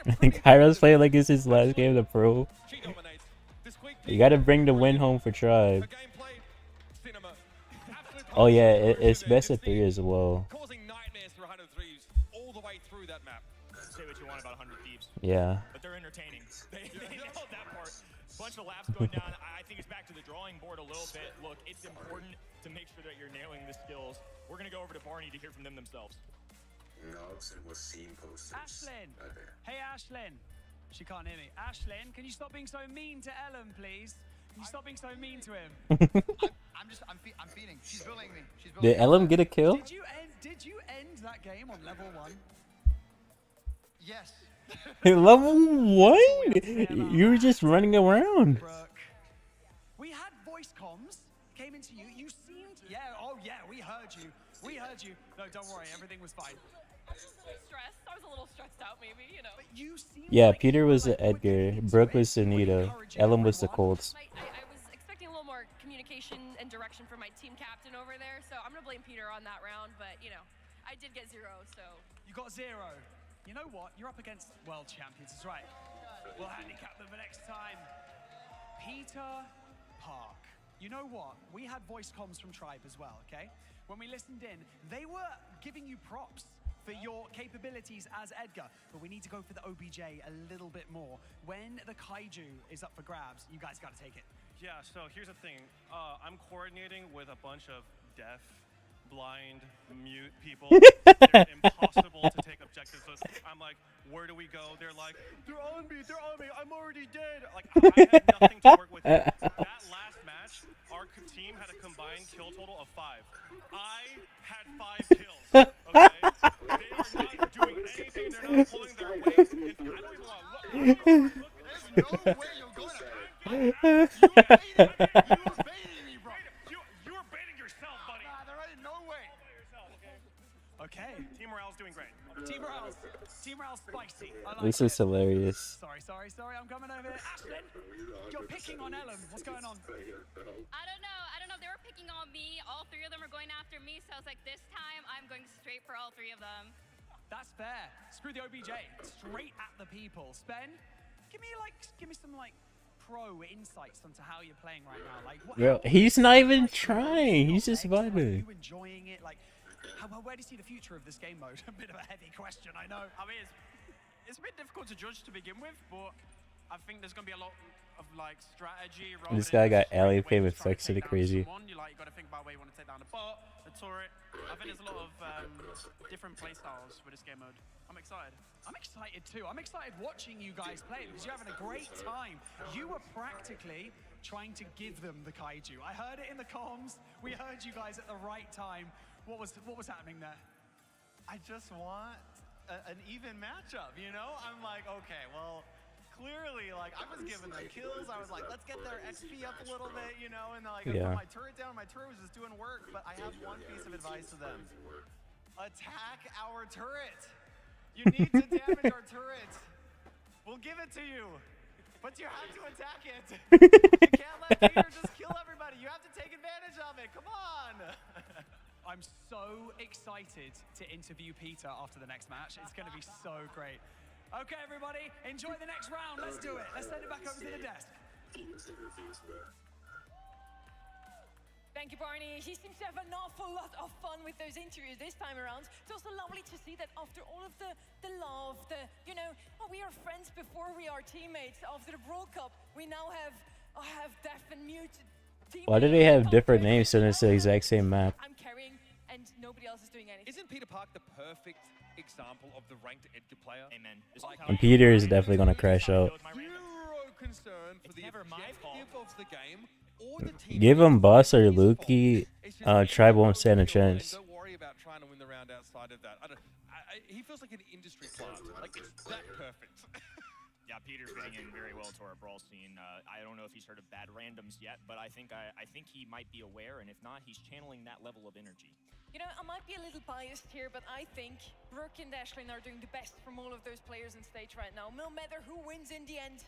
S5: I think Kyra's playing like it's his last game of the pro. You gotta bring the win home for Tribe. Oh yeah, it's best of 3 as well. Yeah.
S1: But they're entertaining. They nailed that part. Bunch of laps going down. I think it's back to the drawing board a little bit. Look, it's important to make sure that you're nailing the skills. We're going to go over to Barney to hear from them themselves.
S6: Ashlyn. Hey, Ashlyn. She can't hear me. Ashlyn, can you stop being so mean to Ellen, please? Can you stop being so mean to him?
S19: I'm feeding. She's bullying me. She's bullying
S5: Did Ellen get a kill?
S6: Did you end that game on level 1?
S19: Yes.
S5: Level 1? You were just running around.
S6: We had voice comms. Came into you. You seemed... Yeah, oh yeah, we heard you. We heard you. No, don't worry. Everything was fine.
S17: I was a little stressed. I was a little stressed out, maybe, you know.
S6: But you seemed
S5: Yeah, Peter was the Edgar, Brooke was Sunita, Ellen was the Colts.
S17: I was expecting a little more communication and direction from my team captain over there, so I'm going to blame Peter on that round, but, you know, I did get 0, so...
S6: You got 0. You know what? You're up against world champions, that's right. We'll handicap them the next time. Peter Park. You know what? We had voice comms from Tribe as well, okay? When we listened in, they were giving you props for your capabilities as Edgar, but we need to go for the OBJ a little bit more. When the Kaiju is up for grabs, you guys got to take it.
S18: Yeah, so here's the thing. I'm coordinating with a bunch of deaf, blind, mute people. They're impossible to take objectives with. I'm like, where do we go? They're like, they're on me, I'm already dead. Like, I had nothing to work with. That last match, our team had a combined kill total of 5. I had 5 kills, okay? They are not doing anything, they're not pulling their weight. I don't even want to look. There's no way you're going to You're baiting yourself, buddy.
S19: Nah, there ain't no way.
S6: Okay.
S18: Team morale's doing great.
S6: Team morale's spicy. I like
S5: This is hilarious.
S6: Sorry, I'm coming over here. Ashlyn, you're picking on Ellen. What's going on?
S21: I don't know. They were picking on me. All 3 of them are going after me, so I was like, this time I'm going straight for all 3 of them.
S6: That's fair. Screw the OBJ. Straight at the people. Spen, give me some pro insights onto how you're playing right now. Like,
S5: Bro, he's not even trying. He's just vibing.
S6: Are you enjoying it? Like, where do you see the future of this game mode? A bit of a heavy question, I know.
S20: I mean, it's a bit difficult to judge to begin with, but I think there's going to be a lot of like strategy.
S5: This guy got alien favorite flex to the crazy.
S20: You got to think about where you want to take down the bot, the turret. I think there's a lot of different playstyles with this game mode. I'm excited.
S6: I'm excited too. I'm excited watching you guys play because you're having a great time. You were practically trying to give them the Kaiju. I heard it in the comms. We heard you guys at the right time. What was happening there?
S22: I just want an even matchup, you know? I'm like, okay, well, clearly, like, I was giving them kills. I was like, let's get their XP up a little bit, you know? And like, I put my turret down. My turret was just doing work, but I have one piece of advice to them. Attack our turret. You need to damage our turret. We'll give it to you, but you have to attack it. You can't let Peter just kill everybody. You have to take advantage of it. Come on.
S6: I'm so excited to interview Peter after the next match. It's going to be so great. Okay, everybody, enjoy the next round. Let's do it. Let's send it back over to the desk.
S2: Thank you, Barney. He seems to have an awful lot of fun with those interviews this time around. It's also lovely to see that after all of the love, you know, oh, we are friends before we are teammates. After the Brawl Cup, we now have deaf and mute teammates.
S5: Why do they have different names so it's the exact same map?
S2: I'm carrying, and nobody else is doing anything.
S10: Isn't Peter Park the perfect example of the ranked Edgar player?
S1: Amen.
S5: And Peter is definitely gonna crash out.
S10: Zero concern for the objective of the game or the team.
S5: Give him Boss or Lukey. Tribe won't stand a chance.
S10: Don't worry about trying to win the round outside of that. He feels like an industry plant. Like it's that perfect.
S1: Yeah, Peter's fitting in very well to our Brawl scene. I don't know if he's heard of Bad Randoms yet, but I think he might be aware, and if not, he's channeling that level of energy.
S2: You know, I might be a little biased here, but I think Brooke and Ashlyn are doing the best from all of those players on stage right now. No matter who wins in the end,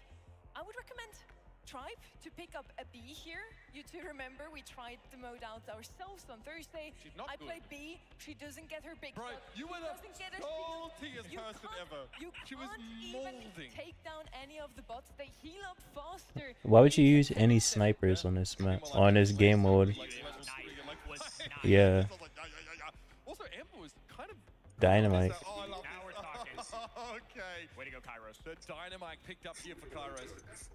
S2: I would recommend Tribe to pick up a B here. You two remember we tried the mode out ourselves on Thursday. I played B. She doesn't get her big.
S10: Bro, you were the saltiest person ever. She was molding.
S2: Take down any of the bots. They heal up faster.
S5: Why would you use any snipers on this map? On this game mode? Yeah.
S10: Also, Amber was kind of
S5: Dynamite.
S10: Okay. Way to go, Kairos. The dynamite picked up here for Kairos.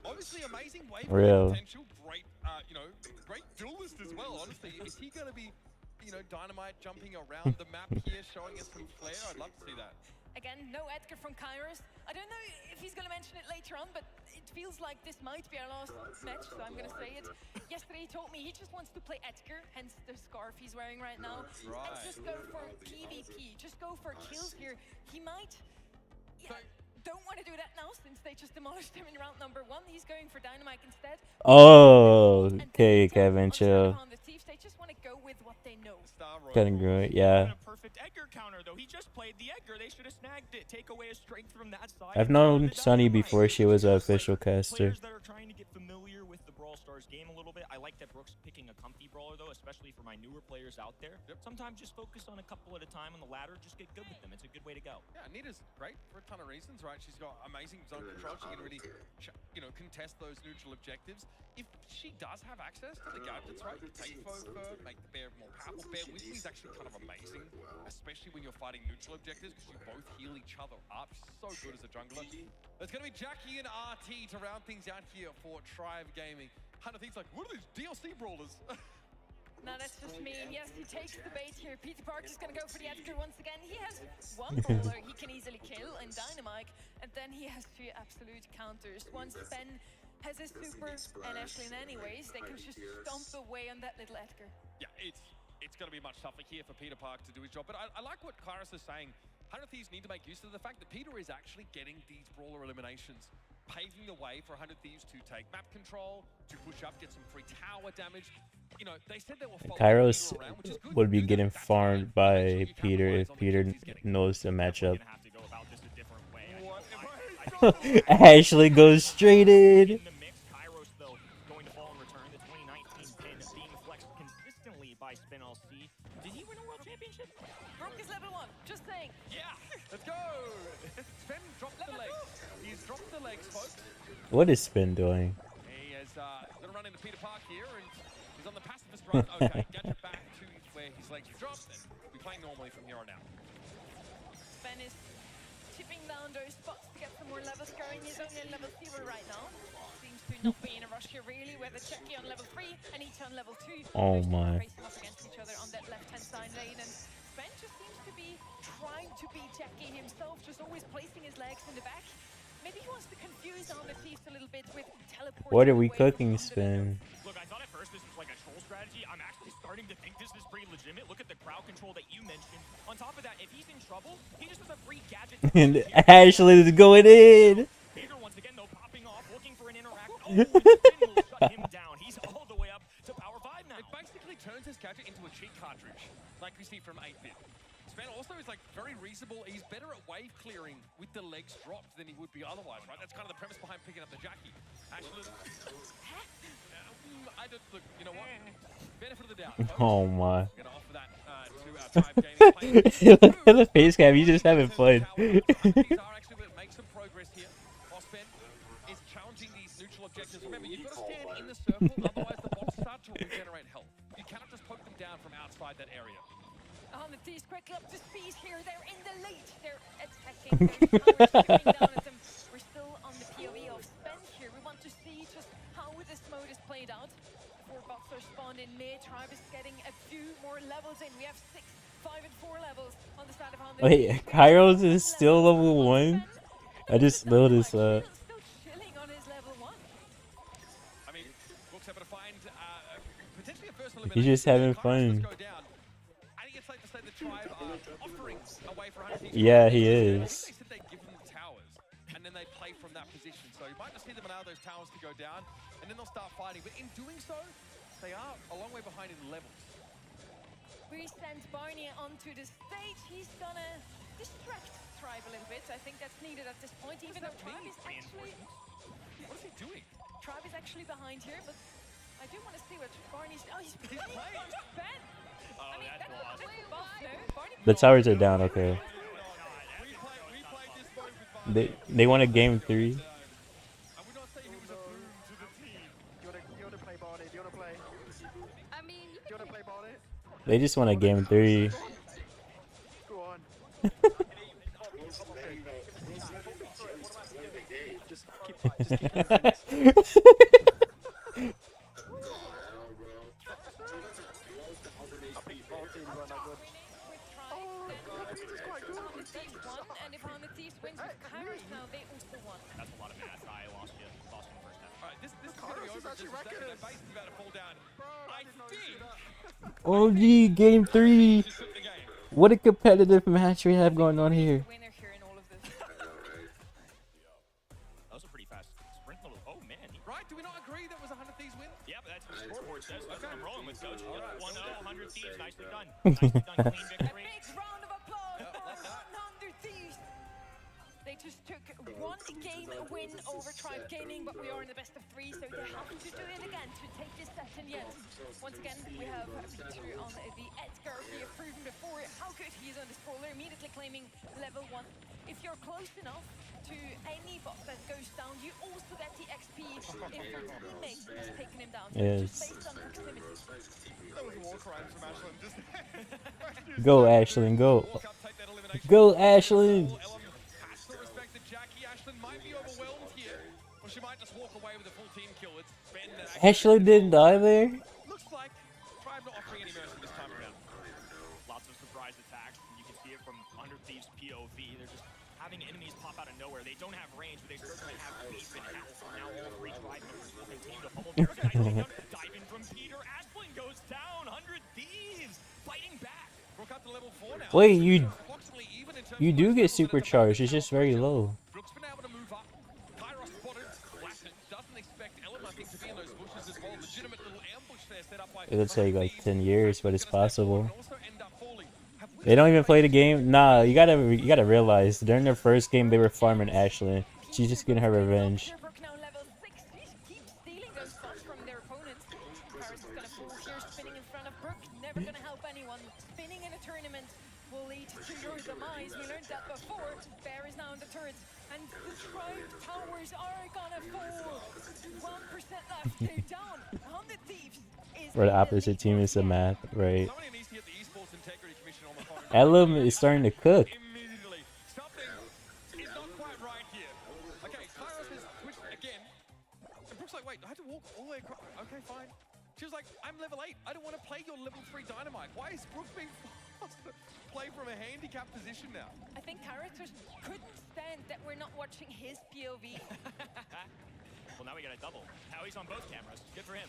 S10: Obviously, amazing wave
S5: Real.
S10: potential. Great, great duelist as well. Honestly, is he going to be, dynamite jumping around the map here, showing us some flair? I'd love to see that.
S2: Again, no Edgar from Kairos. I don't know if he's going to mention it later on, but it feels like this might be our last match, so I'm going to say it. Yesterday he told me he just wants to play Edgar, hence the scarf he's wearing right now. And just go for PvP, just go for kills here. He might, don't want to do that now since they just demolished him in round number 1. He's going for Dynamite instead.
S5: Oh, okay, Kevin, chill.
S2: They just want to go with what they know.
S5: Cutting great, yeah.
S1: Perfect Edgar counter though. He just played the Edgar. They should have snagged it. Take away his strength from that side.
S5: I've known Sunny before she was an official caster.
S1: Players that are trying to get familiar with the Brawl Stars game a little bit. I like that Brooks picking a comfy brawler though, especially for my newer players out there. Sometimes just focus on a couple at a time on the ladder. Just get good with them. It's a good way to go.
S10: Yeah, Nita's great for a ton of reasons, right? She's got amazing zone control. She can really, contest those neutral objectives. If she does have access to the gadgets, right, to take over, make the bear more powerful. Bear with me is actually kind of amazing, especially when you're fighting neutral objectives because you both heal each other up. She's so good as a jungler. There's going to be Jackie and RT to round things out here for Tribe Gaming. Hunter thinks like, what are these DLC brawlers?
S2: No, that's just mean. Yes, he takes the bait here. Peter Park is going to go for the Edgar once again. He has one brawler he can easily kill in Dynamite, and then he has 3 absolute counters. Once Ben has his super and Ashlyn anyways, they can just stomp away on that little Edgar.
S10: Yeah, it's going to be much tougher here for Peter Park to do his job. But I like what Kairos is saying. 100 Thieves need to make use of the fact that Peter is actually getting these brawler eliminations, paving the way for 100 Thieves to take map control, to push up, get some free tower damage. They said they were
S5: Kairos would be getting farmed by Peter if Peter knows the matchup. Ashley goes straight in.
S1: Kairos though going to fall in return. The 2019 pin being flexed consistently by Spin LC. Did he win a world championship?
S2: Brooke is level 1. Just saying.
S10: Yeah, let's go. Spin dropped the legs. He's dropped the legs, folks.
S5: What is Spin doing?
S10: He is going to run into Peter Park here, and he's on the pacifist run. Okay, gadget back to where his legs are dropped, and we'll be playing normally from here on out.
S2: Ben is chipping down those spots to get some more levels going. He's only on level 0 right now. Seems to not be in a rush here really, with a Jackie on level 3 and each on level 2.
S5: Oh my.
S2: Racing up against each other on that left-hand side lane, and Ben just seems to be trying to beat Jackie himself, just always placing his legs in the back. Maybe he wants to confuse on the Thieves a little bit with teleporting.
S5: What are we cooking, Spin?
S1: Look, I thought at first this was like a troll strategy. I'm actually starting to think this is pretty legitimate. Look at the crowd control that you mentioned. On top of that, if he's in trouble, he just has a free gadget.
S5: And Ashley's going in.
S1: Peter once again though popping off, looking for an interact. Oh, and Spin will shut him down. He's all the way up to power 5 now.
S10: It basically turns his gadget into a cheat cartridge, like we see from 8-bit. Sven also is like very reasonable. He's better at wave clearing with the legs dropped than he would be otherwise, right? That's kind of the premise behind picking up the Jackie. Actually, I don't look. You know what? Benefit of the doubt.
S5: Oh my.
S10: Gonna offer that
S5: Look at the face cam. He's just having fun.
S10: These are actually going to make some progress here. Ospen is challenging these neutral objectives. Remember, you've got to stand in the circle, otherwise the bots start to regenerate health. You cannot just poke them down from outside that area.
S2: The Thieves quickly up to speed here. They're in the lead. They're attacking. Their towers coming down at them. We're still on the POE of Spend here. We want to see just how this mode is played out. Before bots are spawned in mid, Tribe is getting a few more levels in. We have 6, 5, and 4 levels on the side of Honda.
S5: Wait, Kairos is still level 1? I just noticed that.
S2: Still chilling on his level 1.
S10: I mean, Brooks able to find potentially a first
S5: He's just having fun. Yeah, he is.
S10: They said they give them the towers, and then they play from that position. So you might just see them allow those towers to go down, and then they'll start fighting. But in doing so, they are a long way behind in levels.
S2: We send Barney onto the stage. He's gonna distract Tribe a little bit. I think that's needed at this point, even though Tribe is actually...
S10: What is he doing?
S2: Tribe is actually behind here, but I do want to see what Barney's... Oh, he's playing Ben!
S1: Oh,
S2: I mean, that's a buff, no? Barney...
S5: The towers are down, okay. They want a game 3. They just want a game 3.
S19: Go on. Just
S2: and if on the Thieves wins with Kairos now, they also won.
S1: That's a lot of math. I lost you. Lost in the first half.
S10: All right, this is going to be over. Just a second. Their base is about to fall down. I think.
S5: OG game 3. What a competitive match we have going on here.
S2: Winner here in all of this.
S1: That was a pretty fast sprint little. Oh man.
S10: Right? Do we not agree that was a 100 Thieves win?
S1: Yeah, but that's what the scoreboard says. Okay, I'm rolling with Coach. 1-0, 100 Thieves. Nicely done. Nicely done. Clean victory.
S2: Big round of applause for 100 Thieves. They just took one game win over Tribe Gaming, but we are in the best of 3, so they have to do it again to take this set in yet. Once again, we have a feature on the Edgar. We have proven before how good he is on this brawler, immediately claiming level 1. If you're close enough to any bot that goes down, you also get the XP if your teammate has taken him down. So
S5: Yes.
S2: just based on proximity.
S19: That was a war crime from Ashlyn. Just
S5: Go, Ashlyn, go. Go, Ashlyn.
S10: She might just walk away with a full team kill. It's Ben that
S5: Ashlyn didn't die there?
S10: looks like Tribe not offering any mercy this time around.
S1: Lots of surprise attacks. You can see it from 100 Thieves POV. They're just having enemies pop out of nowhere. They don't have range, but they certainly have beef and health. Now all 3 Tribe members will continue to pummel. There's a nice takedown. Dive in from Peter. Asplin goes down. 100 Thieves fighting back.
S10: Broke up to level 4 now.
S5: Wait, you do get supercharged. It's just very low.
S10: Brooks been able to move up. Kairos spotted. Blackton doesn't expect Ellen, I think, to be in those bushes as well. Legitimate little ambush there set up by...
S5: It'll take like 10 years, but it's possible. They don't even play the game. Nah, you gotta realize during their first game they were farming Ashlyn. She's just getting her revenge.
S2: Now level 6, keep stealing those spots from their opponents. Paris is gonna fall here, spinning in front of Brook. Never gonna help anyone. Spinning in a tournament will lead to your demise. We learned that before. Bear is now in the turret, and the Tribe towers are gonna fall. 1% left. They're down. 100 Thieves is
S5: Where the opposite team is the math, right? Elam is starting to cook.
S10: Immediately. Something is not quite right here. Okay, Kairos has switched again. And Brooke's like, wait, I had to walk all the way across. Okay, fine. She was like, I'm level 8. I don't want to play your level 3 dynamite. Why is Brooke being forced to play from a handicapped position now?
S2: I think Kairos just couldn't stand that we're not watching his POV.
S1: Well, now we got a double. Now he's on both cameras. Good for him.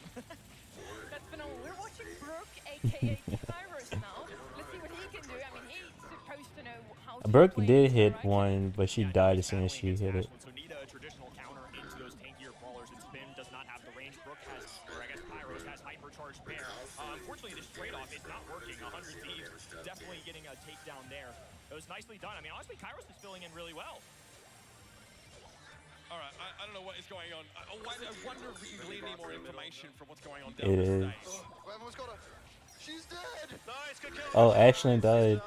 S2: That's phenomenal. We're watching Brooke, aka Kairos now. Let's see what he can do. I mean, he's supposed to know how to
S5: Brooke
S2: play
S5: did
S2: this,
S5: hit
S2: right?
S5: one, but she died as soon as she hit it.
S1: So need a traditional counter into those tankier brawlers, and Spin does not have the range. Brooke has, or I guess Kairos has hypercharged bear. Unfortunately, this trade-off is not working. 100 Thieves definitely getting a takedown there. It was nicely done. I mean, honestly, Kairos is filling in really well.
S10: All right, I don't know what is going on. I wonder if we can glean any more information from what's going on
S5: It
S10: down
S5: is.
S10: the stage.
S19: Everyone's got a...
S3: She's dead.
S18: Nice, good kill.
S5: Oh, Ashlyn died.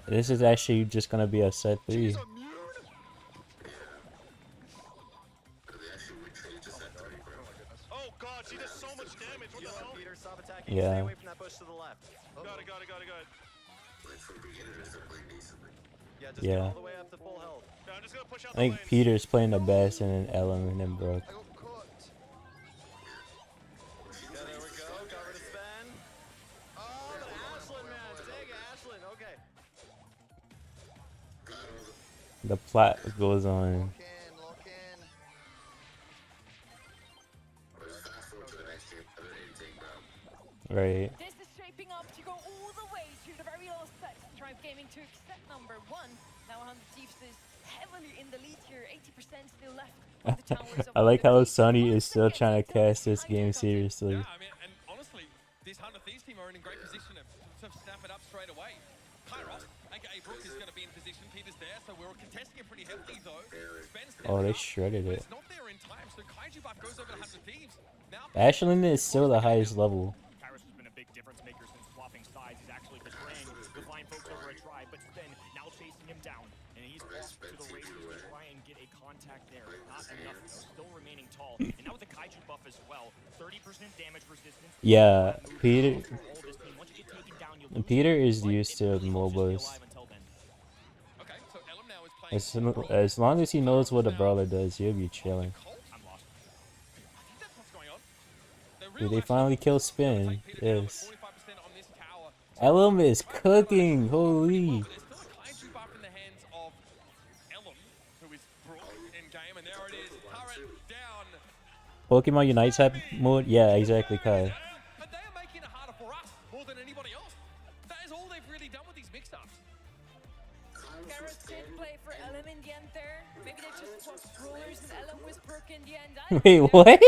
S5: This is actually just gonna be a set 3.
S18: Oh god, she does so much damage. What the hell?
S22: Peter, stop attacking.
S5: Yeah.
S22: Stay away from that bush to the left.
S18: Got it.
S22: Yeah, just get
S5: Yeah.
S22: all the way up to full health.
S18: Yeah, I'm just gonna push out
S5: I think Peter's playing the best, and then Ellen, and then Brooke.
S22: Yeah, there we go. Cover to Sven. Oh, the Ashlyn match. Dang, Ashlyn. Okay.
S5: The plot goes on. Right.
S2: This is shaping up to go all the way to the very last set. Tribe Gaming took set number 1. Now 100 Thieves is heavily in the lead here. 80% still left on the towers of
S5: I like
S2: 100
S5: how
S2: Thieves.
S5: Sonny is still trying to cast this game seriously.
S10: Yeah, I mean, and honestly, this 100 Thieves team are in a great position to sort of snap it up straight away. Kairos, aka Brooke, is going to be in position. Peter's there, so we're contesting it pretty heavily, though. Spen's
S5: Oh, they
S10: stepping up,
S5: shredded
S10: but
S5: it.
S10: it's not there in time, so Kaiju buff goes over to 100 Thieves. Now,
S5: Ashlyn is still the highest level.
S1: Kairos has been a big difference maker since swapping sides. He's actually betraying the flying folks over a Tribe, but Sven now chasing him down. And he's off to the races to try and get a contact there. Not enough, still remaining tall. And now with the Kaiju buff as well, 30% damage resistance.
S5: Yeah, Peter. Peter is used to MOBAs. As long as he knows what a brawler does, he'll be chilling. Did they finally kill Spin? Yes. Ellum is cooking. Holy. Pokemon Unite type mode? Yeah, exactly, Kai.
S10: more than anybody else. That is all they've really done with these mix-ups.
S2: Garrett did play for Ellum in the end there. Maybe they just swapped rulers and Ellum was Brooke in the end.
S5: Wait, what?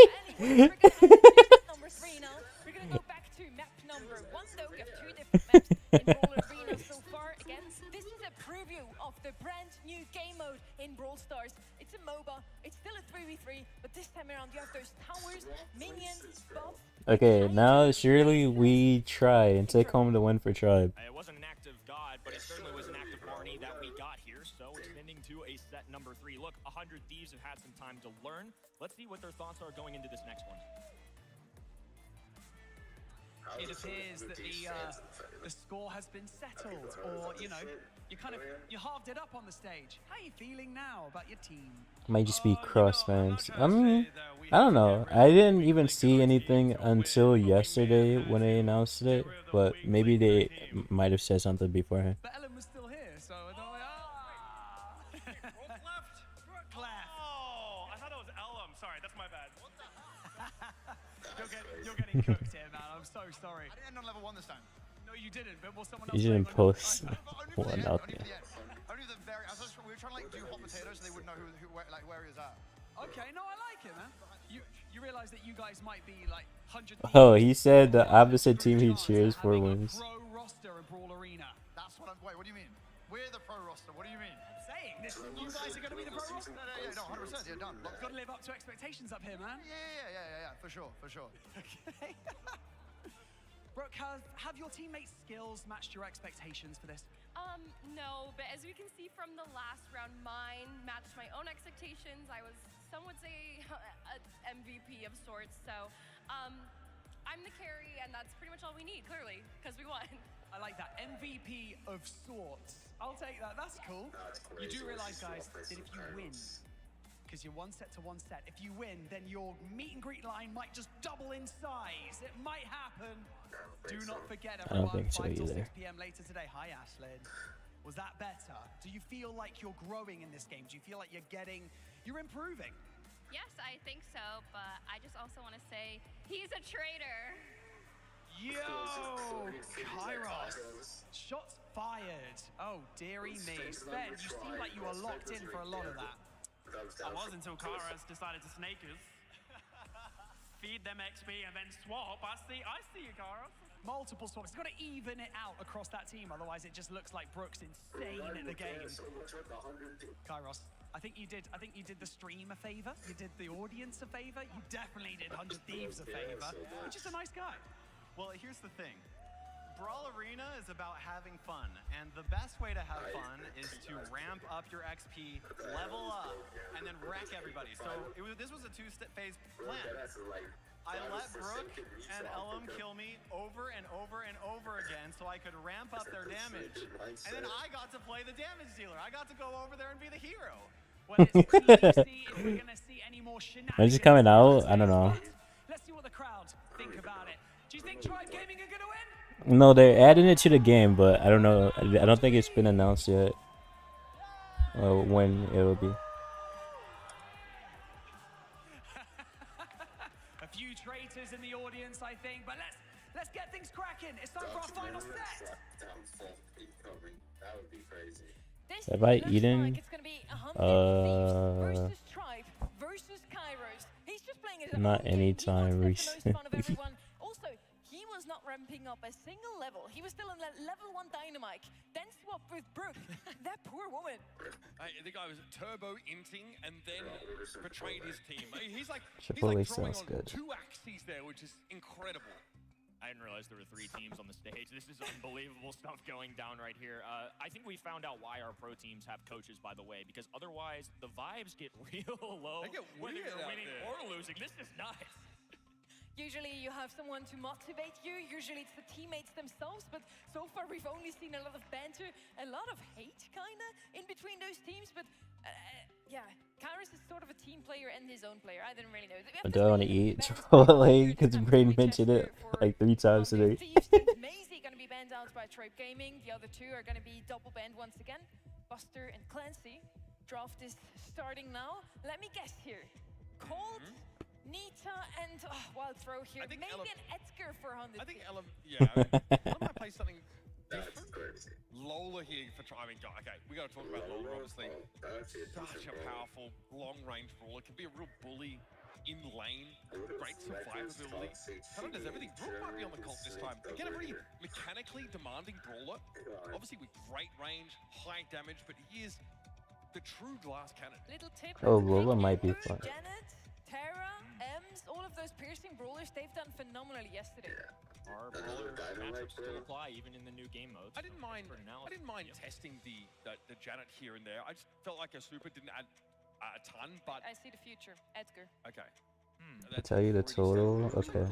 S2: Number 3 now. We're gonna go back to map number 1 though. We have 2 different maps in Brawl Arena so far. Again, this is a preview of the brand new game mode in Brawl Stars. It's a MOBA. It's still a 3v3, but this time around you have those towers, minions, buffs.
S5: Okay, now surely we try and take home the win for Tribe.
S1: It wasn't an act of God, but it certainly was an act of Barney that we got here. So extending to a set number 3. Look, 100 Thieves have had some time to learn. Let's see what their thoughts are going into this next one.
S6: It appears that the score has been settled, or you know, you halved it up on the stage. How are you feeling now about your team?
S5: Might just be cross fans. I mean, I don't know. I didn't even see anything until yesterday when they announced it, but maybe they might have said something beforehand.
S6: But Ellen was still here, so I thought,
S18: Brooke left. Oh, I thought it was Ellum. Sorry, that's my bad.
S6: you're getting cooked here, man. I'm so sorry.
S19: I didn't end on level 1 this time.
S6: No, you didn't. But will someone
S5: You
S6: else?
S5: didn't post one out there.
S19: Only the very. We were trying to like do hot potatoes so they wouldn't know where he was at.
S6: Okay, no, I like it, man. You realize that you guys might be like 100.
S5: Oh, he said the opposite team he cheers for wins.
S6: Pro roster in Brawl Arena.
S19: That's what I'm. Wait, what do you mean? We're the pro roster. What do you mean?
S6: Saying this, you guys are going to be the pro roster.
S19: No, 100%. Yeah, done.
S6: Got to live up to expectations up here, man.
S19: Yeah. For sure.
S6: Okay. Brooke, have your teammates' skills matched your expectations for this?
S17: No, but as we can see from the last round, mine matched my own expectations. I was, some would say, an MVP of sorts. So, I'm the carry, and that's pretty much all we need, clearly, because we won.
S6: I like that. MVP of sorts. I'll take that. That's cool. You do realize, guys, that if you win, because you're 1 set to 1 set, if you win, then your meet and greet line might just double in size. It might happen. Do not forget,
S5: I don't
S6: everyone,
S5: think so
S6: 5 till 6
S5: either.
S6: p.m. later today. Hi, Ashlyn. Was that better? Do you feel like you're growing in this game? Do you feel like you're improving?
S17: Yes, I think so, but I just also want to say he's a traitor.
S6: Yo, Kairos. Shots fired. Oh, dearie me. Sven, you seem like you were locked in for a lot of that.
S20: I was until Kairos decided to snake us. Feed them XP and then swap. I see you, Kairos.
S6: Multiple swaps. It's got to even it out across that team, otherwise it just looks like Brooks insane at the game. Kairos, I think you did the stream a favor. You did the audience a favor. You definitely did 100 Thieves a favor. You're just a nice guy.
S22: Well, here's the thing. Brawl Arena is about having fun, and the best way to have fun is to ramp up your XP, level up, and then wreck everybody. So this was a two-phase plan. I let Brooke and Ellum kill me over and over and over again so I could ramp up their damage. And then I got to play the damage dealer. I got to go over there and be the hero.
S5: When's it coming out? I don't know.
S6: Let's see what the crowd think about it. Do you think Tribe Gaming are gonna win?
S5: No, they're adding it to the game, but I don't know. I don't think it's been announced yet. When it will be.
S6: A few traitors in the audience, I think, but let's get things cracking. It's time for our final set.
S12: That would be crazy.
S5: Have I eaten?
S2: Like it's gonna be 100 versus Tribe versus Kairos. He's just playing it
S5: Not anytime recently.
S2: Also, he was not ramping up a single level. He was still on that level 1 Dynamite. Then swapped with Brooke. That poor woman.
S10: The guy was turbo inting and then betrayed his team. He's like
S5: Chipotle
S10: drawing
S5: sounds
S10: on
S5: good.
S10: 2 axes there, which is incredible.
S1: I didn't realize there were 3 teams on the stage. This is unbelievable stuff going down right here. I think we found out why our pro teams have coaches, by the way, because otherwise the vibes get real low.
S10: They get
S1: whether
S10: weird
S1: you're
S10: out
S1: winning
S10: there.
S1: or losing. This is nice.
S2: Usually you have someone to motivate you. Usually it's the teammates themselves. But so far we've only seen a lot of banter, a lot of hate, kinda, in between those teams. But yeah, Kairos is sort of a team player and his own player. I didn't really know.
S5: Do I want to eat Chipotle? Because Brain mentioned it like 3 times today.
S2: Maisie gonna be banned out by Tribe Gaming. The other 2 are gonna be double banned once again. Buster and Clancy. Draft is starting now. Let me guess here. Cold, Nita, and Wild Throw here. Maybe an Edgar for 100.
S10: I think Ellum, yeah. Ellum might play something different. Lola here for trying. Okay, we got to talk about Lola, obviously. Such a powerful, long-range brawler. Can be a real bully in lane. Great survivability. Kind of does everything. Brooke might be on the cult this time. Again, a really mechanically demanding brawler. Obviously with great range, high damage, but he is the true glass cannon.
S2: Little tip.
S5: Oh, Lola might be fun.
S2: Janet, Tara, Ems, all of those piercing brawlers, they've done phenomenally yesterday.
S1: Our brawler matchups still apply even in the new game modes.
S10: I didn't mind testing the Janet here and there. I just felt like her super didn't add a ton, but
S2: I see the future. Edgar.
S10: okay.
S5: I tell you the total. Okay.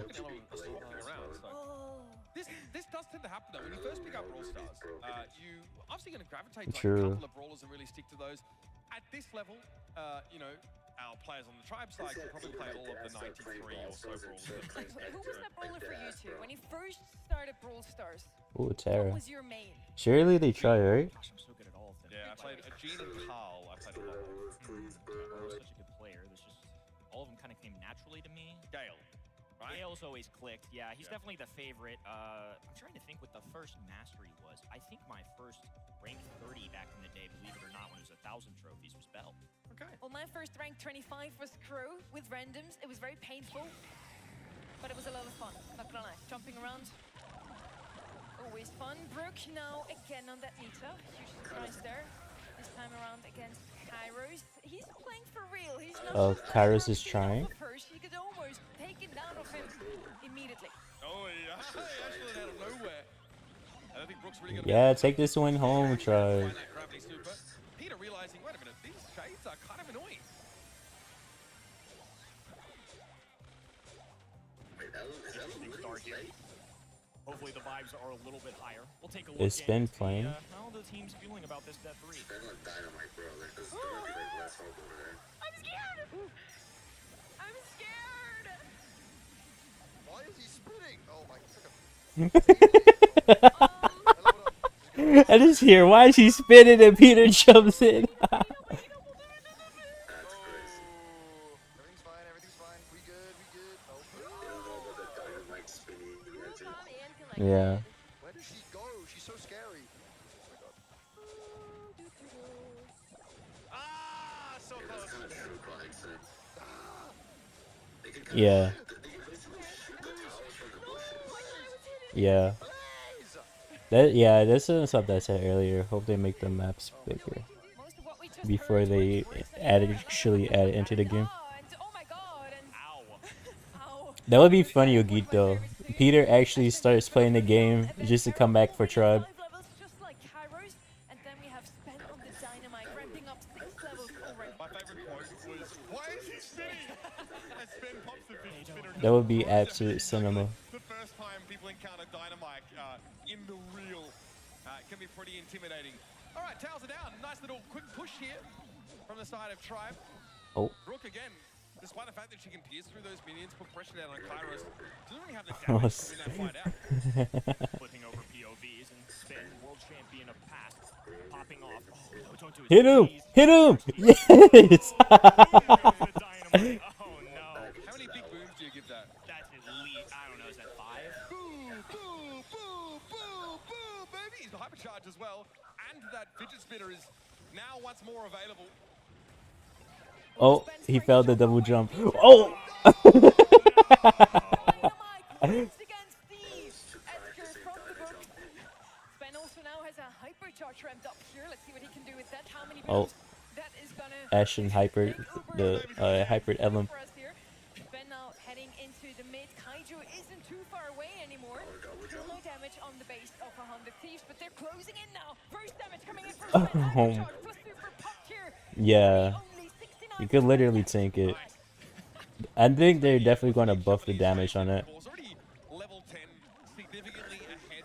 S10: This does tend to happen though. When you first pick up Brawl Stars, you obviously going to gravitate to
S5: True.
S10: a couple of brawlers and really stick to those. At this level, you know, our players on the tribe side can probably play all of the 93 or so brawlers.
S2: Who was that brawler for you 2 when you first started Brawl Stars?
S5: Ooh, Tara.
S2: What was your main?
S5: Surely they try, right?
S1: Gosh, I'm so good at all of them.
S10: Yeah, I played Gene and Carl. I played a lot.
S1: Such a good player. There's just all of them kind of came naturally to me.
S10: Gale. Right?
S1: Gale's always clicked. Yeah, he's definitely the favorite. I'm trying to think what the first mastery was. I think my first rank 30 back in the day, believe it or not, when it was 1,000 trophies, was Bell.
S10: Okay.
S2: Well, my first rank 25 was Crow with randoms. It was very painful, but it was a lot of fun. Not gonna lie. Jumping around, always fun. Brooke now again on that Nita. Huge surprise there. This time around against Kairos. He's playing for real. He's not
S5: Oh,
S2: just
S5: Kairos is
S2: jumping
S5: trying.
S2: off of her. She could almost take it down of him immediately.
S10: Oh, yeah. Actually, out of nowhere. I don't think Brooke's really gonna
S5: Yeah, take this one home, try.
S10: find that gravity super. Peter realizing, wait a minute, these shades are kind of annoying.
S1: Interesting start here. Hopefully the vibes are a little bit higher. We'll take a look
S5: Is Spin
S1: at
S5: playing?
S1: how the team's feeling about this Death 3.
S12: Dynamite, bro. Like, there's gonna be like less hope over there.
S2: I'm scared! I'm scared!
S19: Why is he spinning? Oh my
S5: I just hear, why is he spinning and Peter jumps in?
S19: Everything's fine, everything's fine. We good, we good. Oh.
S5: Yeah.
S19: Where does she go? She's so scary.
S10: Ah, so close.
S5: Yeah. Yeah. That, yeah, this is something I said earlier. Hope they make the maps bigger.
S2: Most of what we took
S5: before they actually add it into the game. That would be funny, Yogi, though. Peter actually starts playing the game just to come back for Tribe. That would be absolute cinema.
S10: The first time people encounter Dynamite in the real can be pretty intimidating. All right, towers are down. Nice little quick push here from the side of Tribe.
S5: Oh.
S10: Rook again, despite the fact that she can pierce through those minions, put pressure down on Kairos, doesn't really have the damage to win that fight out.
S1: Flipping over POVs and Spin, world champion of past, popping off. Oh, no, don't do it.
S5: Hit him! Hit him! Yes!
S10: Oh no. How many big booms do you give that?
S1: That's elite. I don't know, is that 5?
S10: Boo, boo, boo, boo, boo, baby! He's hypercharge as well. And that fidget spinner is now once more available.
S5: Oh, he failed the double jump. Oh! Oh, Ashen hyper, the hyper Elam.
S2: Ben now heading into the mid. Kaiju isn't too far away anymore. Still no damage on the base of 100 Thieves, but they're closing in now. First damage coming in from
S5: Oh. Yeah, you could literally tank it. I think they're definitely going to buff the damage on it.
S10: Level 10, significantly ahead.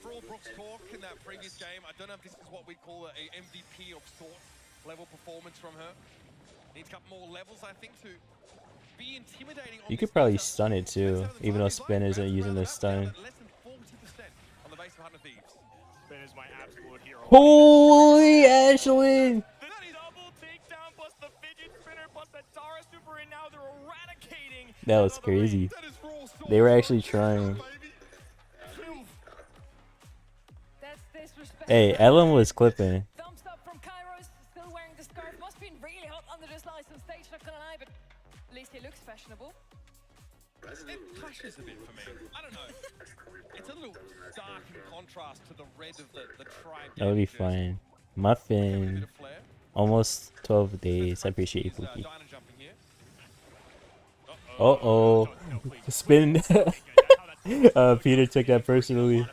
S10: For all Brooks talk in that previous game, I don't know if this is what we call a MVP of sorts level performance from her. Needs a couple more levels, I think, to be intimidating.
S5: You could probably stun it too, even though Spin isn't using the stun.
S10: Less than 40% on the base of 100 Thieves.
S1: Spin is my absolute hero.
S5: Holy Ashley! That was crazy. They were actually trying. Hey, Ellen was clipping.
S2: Thumbs up from Kairos, still wearing the scarf. Must have been really hot under this lights on stage, not gonna lie, but at least he looks fashionable.
S10: It clashes a bit for me. I don't know. It's a little dark in contrast to the red of the Tribe.
S5: That would be fine. Muffin. Almost 12 days. I appreciate you, Pookie. Uh-oh. Spin. Peter took that personally.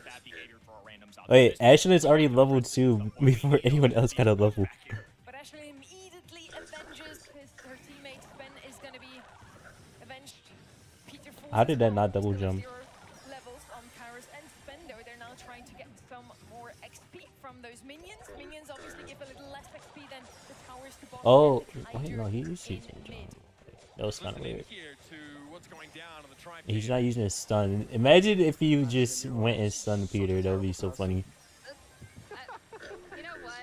S5: Wait, Ashley is already level 2 before anyone else got a level.
S2: But Ashley immediately avenges her teammate. Ben is gonna be avenged. Peter
S5: How did that not double jump?
S2: Levels on Kairos and Spendo. They're now trying to get some more XP from those minions. Minions obviously give a little less XP than the towers to bottom.
S5: Oh, wait, no, he's using jump. That was kind of weird. He's not using his stun. Imagine if you just went and stunned Peter. That would be so funny.
S21: You know what?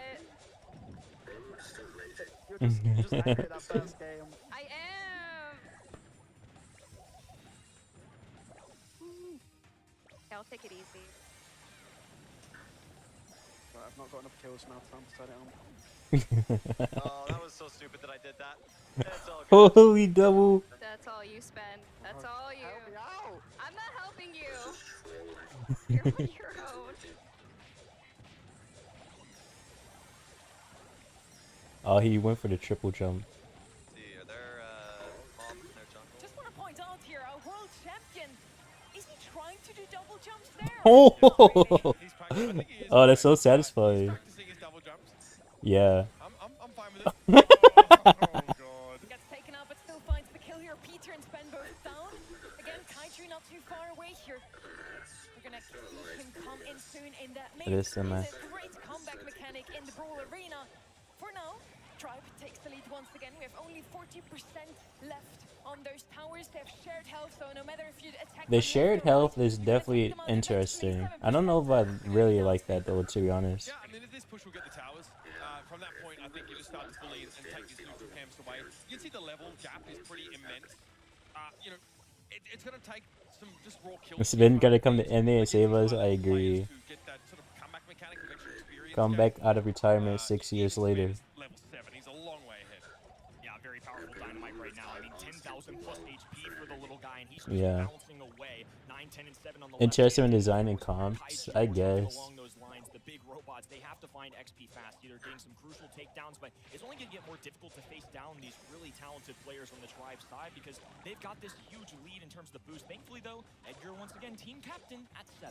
S21: I am. Okay, I'll take it easy.
S4: Well, I've not got enough kills now to turn it on.
S7: Oh, that was so stupid that I did that. It's all good.
S5: Holy double.
S21: That's all you spend. That's all you.
S4: Help me out.
S21: I'm not helping you. You're on your own.
S5: Oh, he went for the triple jump.
S7: See, are there mobs in their jungle?
S2: Just want to point out here, our world champion. Is he trying to do double jumps there?
S5: Oh, oh, that's so satisfying. Yeah.
S10: I'm fine with it. Oh, God.
S2: Gets taken out, but still finds the kill here. Peter and Spen both down. Again, Kaiju not too far away here. We're gonna see him come in soon in that mid.
S5: It is
S2: It's a
S5: similar.
S2: great comeback mechanic in the Brawl arena. For now, Tribe takes the lead once again. We have only 40% left on those towers. They have shared health, so no matter if you attack
S5: The shared health is definitely interesting. I don't know if I really like that though, to be honest.
S10: Yeah, I mean, if this push will get the towers. From that point, I think you just start to bully and take these neutral camps away. You can see the level gap is pretty immense. You know, it's going to take some just raw kills.
S5: It's been gotta come to NA and save us. I agree. Come back out of retirement 6 years later.
S10: Level 7, he's a long way ahead.
S1: Yeah, very powerful Dynamite right now. I mean, 10,000 plus HP for the little guy, and he's
S5: Yeah.
S1: bouncing away. 9, 10, and 7 on the
S5: Interested in designing comps, I guess.
S1: along those lines. The big robot squads, they have to find XP fast, either getting some crucial takedowns, but it's only going to get more difficult to face down these really talented players on the Tribe side because they've got this huge lead in terms of the boost. Thankfully, though, Edgar, once again, team captain at 7.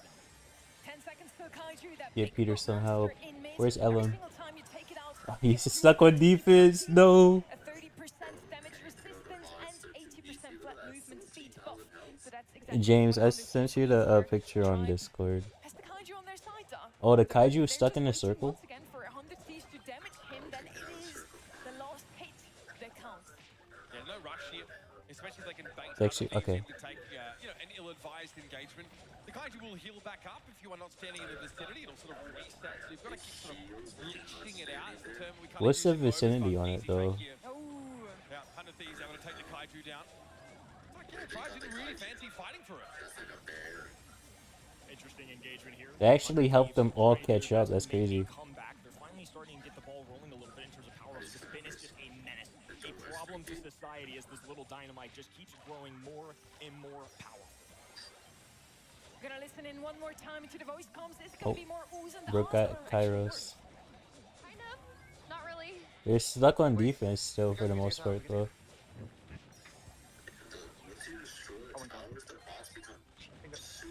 S2: 10 seconds to Kaiju, that
S5: Give
S2: big
S5: Peter some help.
S2: monster in mid.
S5: Where's
S2: Every
S5: Ellen?
S2: single time you take it out,
S5: Oh, he's stuck on defense. No.
S2: a 30% damage resistance and 80% flat movement speed buff. So that's exactly
S5: James, I
S2: 100
S5: sent you the picture on Discord.
S2: Has the Kaiju on their side, though?
S5: Oh, the Kaiju is stuck in a circle?
S2: Once again, for 100 thieves to damage him, then it is the last hit that counts.
S10: Yeah, no rush here, especially if they can bait
S5: It's actually-
S10: up
S5: okay.
S10: to take an ill-advised engagement. The Kaiju will heal back up if you are not standing in the vicinity. It'll sort of reset, so you've got to keep sort of leeching it out. Is the term we kind
S5: What's
S10: of
S5: the vicinity on it, though?
S10: Yeah, 100 Thieves able to take the Kaiju down. It's like, yeah, Tribe didn't really fancy fighting for it.
S1: Interesting engagement here.
S5: They actually helped them all catch up. That's crazy.
S1: Come back. They're finally starting to get the ball rolling a little bit in terms of power. This spin is just a menace, a problem to society as this little dynamite just keeps growing more and more powerful.
S2: We're gonna listen in one more time into the voice comms. It's
S5: Oh,
S2: gonna be more oohs and
S5: Brooke
S2: ahs
S5: got
S2: for
S5: Kairos.
S17: Kind of. Not really.
S5: They're stuck on defense still for the most part, though.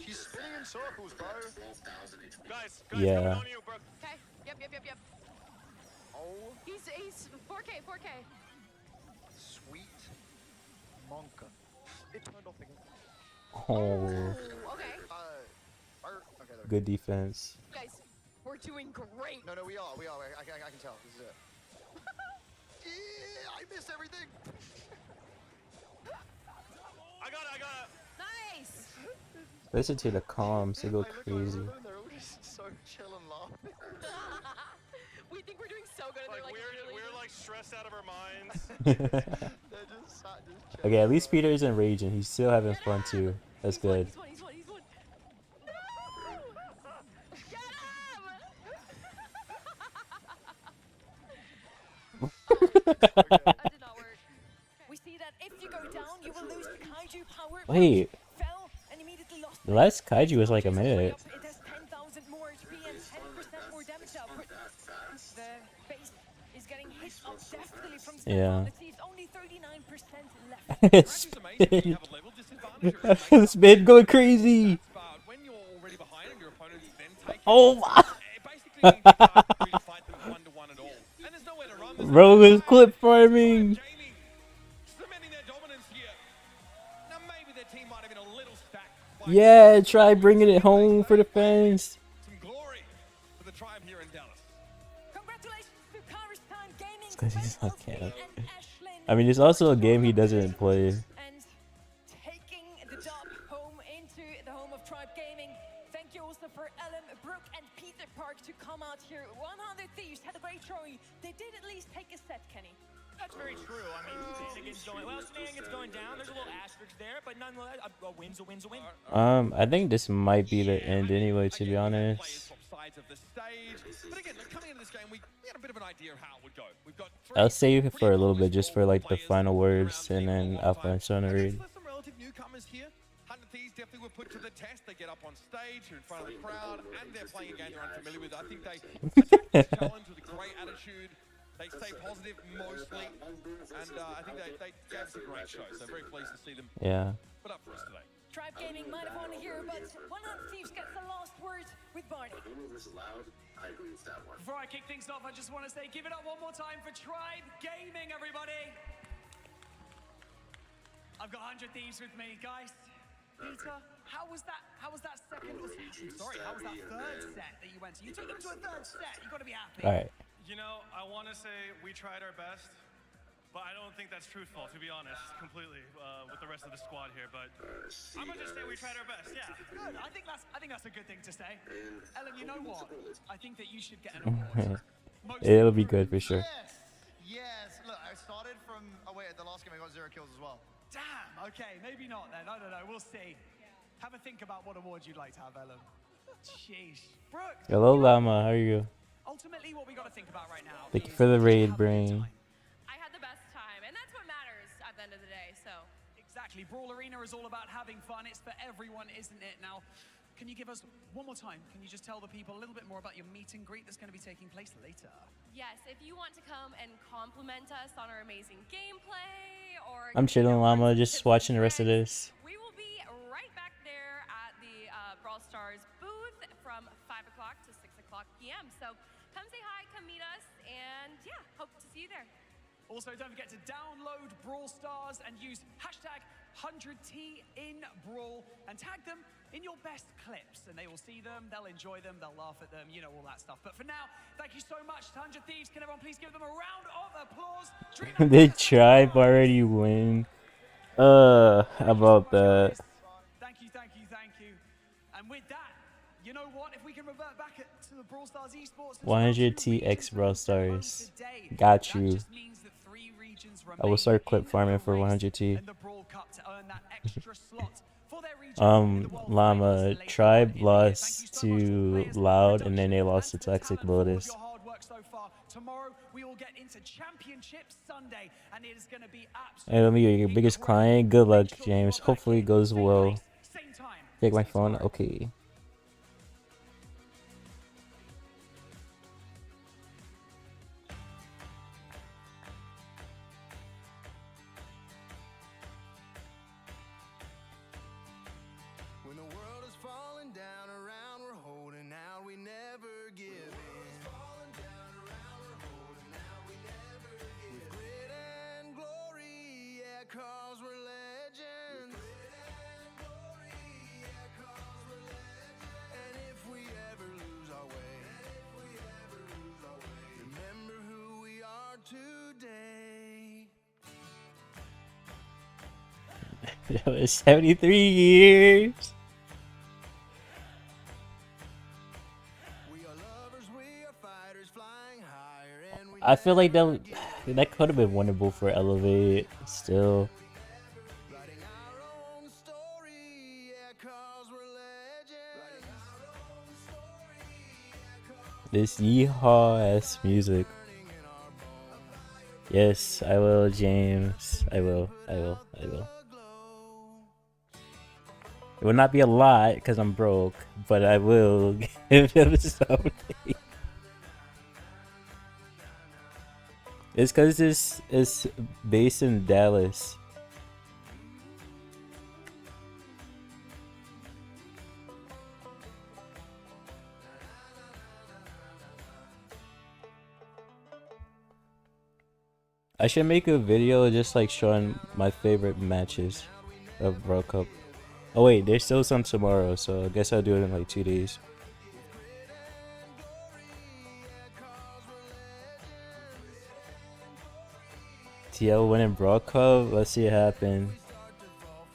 S19: She's spinning in circles, bro.
S22: Guys,
S5: Yeah.
S22: coming on you, bro.
S17: Okay. Yep.
S19: Oh,
S17: He's 4K.
S19: sweet monka. It turned off again.
S5: Oh,
S17: Okay.
S19: Okay, there we
S5: good defense.
S17: Guys, we're doing great.
S19: go. No, we are. I can tell. This is it. Yeah, I missed everything.
S22: I got it.
S17: Nice.
S5: Listen to the comms, they go
S19: I look over
S5: crazy.
S19: them, they're all just so chill and laughing.
S17: We think we're doing so good, and
S22: Like,
S17: they're like
S22: we're
S17: really.
S22: like stressed out of our minds.
S19: They're just sat, just chilling.
S5: Okay, at least Peter isn't raging. He's still having fun too. That's good.
S17: He's one. No! Get him! That did not work.
S2: We see that if you go down, you will lose the Kaiju power.
S5: Wait,
S2: Fell and immediately lost.
S5: the last Kaiju was like a minute.
S2: It has 10,000 more HP and 10% more damage output. The base is getting hit up definitely from Stefan.
S5: Yeah.
S2: It sees only 39% left.
S5: Spin. Spin going crazy.
S10: When you're already behind and your opponents then take
S5: Oh
S10: it,
S5: my.
S10: basically means you can't really fight them one-to-one at all. And there's nowhere to run.
S5: Bro is clip farming.
S10: Cementing their dominance here. Now maybe their team might have been a little stacked.
S5: Yeah, try bringing it home for the fans.
S10: Some glory for the Tribe here in Dallas.
S2: Congratulations to Time Gaming.
S5: Because he's not camp. I mean, it's also a game he doesn't play.
S2: And taking the dub home into the home of Tribe Gaming. Thank you also for Ellen, Brooke, and Peter Park to come out here. 100 Thieves had a great showing. They did at least take a set, Kenny.
S1: That's very true. I mean, Shenanigan's going well. Shenanigan's going down. There's a little asterisk there, but nonetheless, a win's a win's a win.
S5: I think this might be the end anyway, to be honest.
S10: Sides of the stage. But again, coming into this game, we had a bit of an idea of how it would go. We've got
S5: I'll save it for a little bit, just for like the final words, and then I'll finish on the raid.
S10: There's some relative newcomers here. 100 Thieves definitely were put to the test. They get up on stage, they're in front of the crowd, and they're playing a game they're unfamiliar with. I think they attack this challenge with a great attitude. They stay positive mostly, and I think they gave us a great show. So very pleased to see them put up for us today.
S2: Tribe Gaming might have won here, but 100 Thieves gets the last word with Barney.
S12: I agree with that one.
S6: Before I kick things off, I just want to say, give it up one more time for Tribe Gaming, everybody. I've got 100 Thieves with me, guys. Peter, how was that second? Sorry, how was that third set that you went to? You took them to a third set. You got to be happy.
S5: All right.
S18: You know, I want to say we tried our best, but I don't think that's truthful, to be honest, completely, with the rest of the squad here. But I'm gonna just say we tried our best. Yeah.
S6: Good. I think that's a good thing to say. Ellen, you know what? I think that you should get an award.
S5: It'll be good for sure.
S19: Yes. Look, I started from. Oh wait, the last game I got 0 kills as well.
S6: Damn. Okay, maybe not then. I don't know. We'll see. Have a think about what award you'd like to have, Ellen. Jeez. Brooke.
S5: Hello, Llama. How are you?
S6: Ultimately, what we got to think about right now.
S5: Thank you for the raid, Brain.
S17: I had the best time, and that's what matters at the end of the day. So
S6: exactly, Brawl Arena is all about having fun. It's for everyone, isn't it? Now, can you give us one more time? Can you just tell the people a little bit more about your meet and greet that's going to be taking place later?
S17: Yes, if you want to come and compliment us on our amazing gameplay or
S5: I'm chilling, Llama, just watching the rest of this.
S17: we will be right back there at the Brawl Stars booth from 5 o'clock to 6 o'clock p.m. So come say hi, come meet us, and yeah, hope to see you there.
S6: Also, don't forget to download Brawl Stars and use hashtag 100T in Brawl and tag them in your best clips. And they will see them, they'll enjoy them, they'll laugh at them, you know, all that stuff. But for now, thank you so much to 100 Thieves. Can everyone please give them a round of applause?
S5: The tribe already win. About that.
S6: Thank you, thank you, thank you. And with that, you know what? If we can revert back to the Brawl Stars esports,
S5: 100 TX Brawl Stars. Got you. I will start clip farming for 100T. Llama, Tribe lost to Loud and then they lost to Toxic Lotus.
S6: Tomorrow we will get into Championship Sunday, and it is going to be
S5: Hey, let me be your biggest client. Good luck, James. Hopefully it goes well. Take my phone. Okay.
S9: When the world is falling down around, we're holding out, we never give in. With grit and glory, yeah, 'cause we're legends. And if we ever lose our way, remember who we are today.
S5: That was 73 years. I feel like that could have been winnable for Elevate still. This yeehaw ass music. Yes, I will, James. I will. It will not be a lot because I'm broke, but I will give him something. It's because this is based in Dallas. I should make a video just like showing my favorite matches of Brawl Cup. Oh wait, there's still some tomorrow, so I guess I'll do it in like 2 days. TL winning Brawl Cup? Let's see it happen.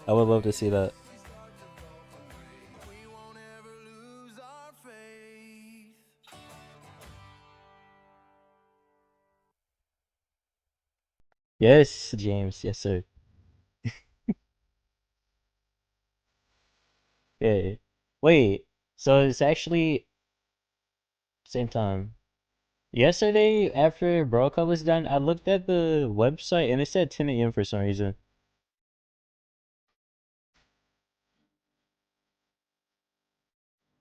S5: I would love to see that. Yes, James. Yes, sir. Okay. Wait. So it's actually same time. Yesterday, after Brawl Cup was done, I looked at the website and it said 10 a.m. for some reason.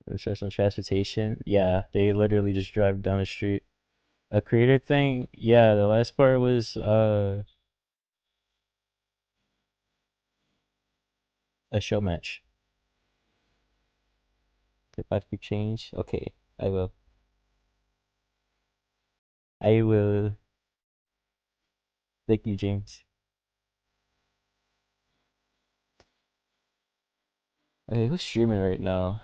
S5: There's some transportation. Yeah, they literally just drive down the street. A creator thing? Yeah, the last part was a show match. If I could change, okay, I will. I will. Thank you, James. Okay, who's streaming right now?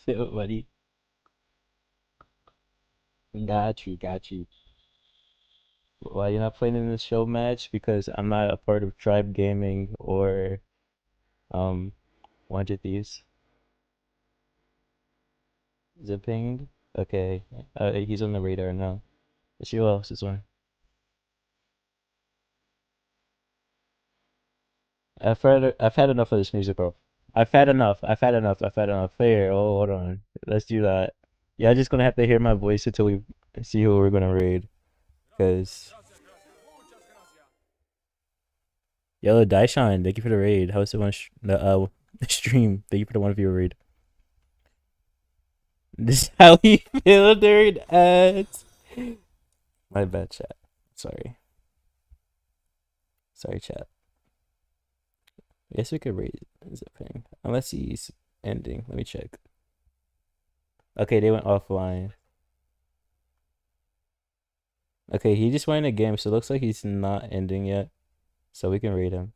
S5: So, buddy. Got you. Why you not playing in the show match? Because I'm not a part of Tribe Gaming or 100 Thieves. Zipping? Okay. He's on the radar now. Let's see who else is on. I've had enough of this music, bro. I've had enough. Here, hold on. Let's do that. Y'all just gonna have to hear my voice until we see who we're gonna raid. Cause Yellow Daishan, thank you for the raid. How's the the stream? Thank you for the one viewer raid. This is how we feel during ads. My bad, chat. Sorry. Sorry, chat. I guess we could raid Zipping. Unless he's ending. Let me check. Okay, they went offline. Okay, he just went in a game, so it looks like he's not ending yet. So we can raid him.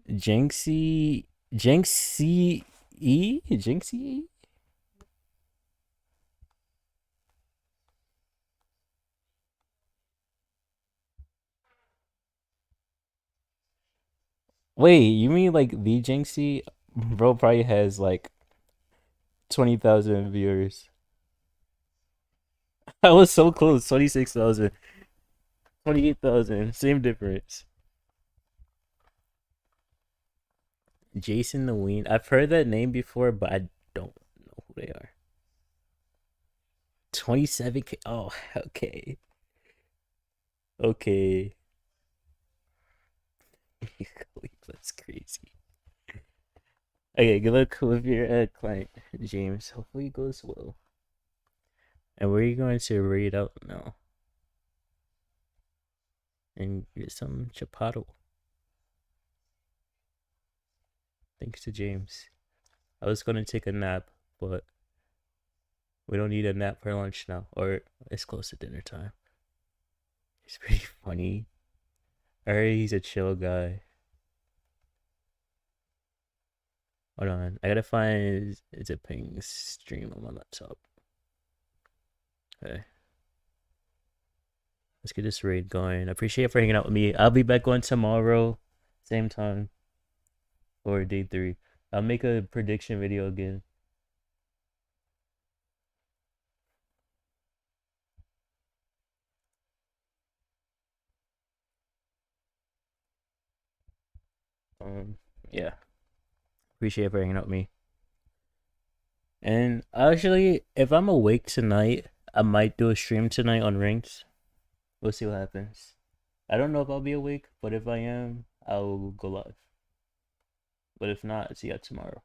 S5: Jinxie E? Jinxie E? Wait, you mean like the Jinxie? Bro probably has like 20,000 viewers. I was so close. 26,000. 28,000. Same difference. Jason the Ween. I've heard that name before, but I don't know who they are. 27K. Oh, okay. Okay. That's crazy. Okay, good luck with your client, James. Hopefully it goes well. And where are you going to raid out now? And get some chapato. Thanks to James. I was gonna take a nap, but we don't need a nap for lunch now, or it's close to dinner time. He's pretty funny. I heard he's a chill guy. Hold on, I gotta find Zipping's stream on my laptop. Okay. Let's get this raid going. I appreciate it for hanging out with me. I'll be back on tomorrow, same time, for day 3. I'll make a prediction video again. Yeah. Appreciate it for hanging out with me. And actually, if I'm awake tonight, I might do a stream tonight on Rings. We'll see what happens. I don't know if I'll be awake, but if I am, I'll go live. But if not, see you tomorrow.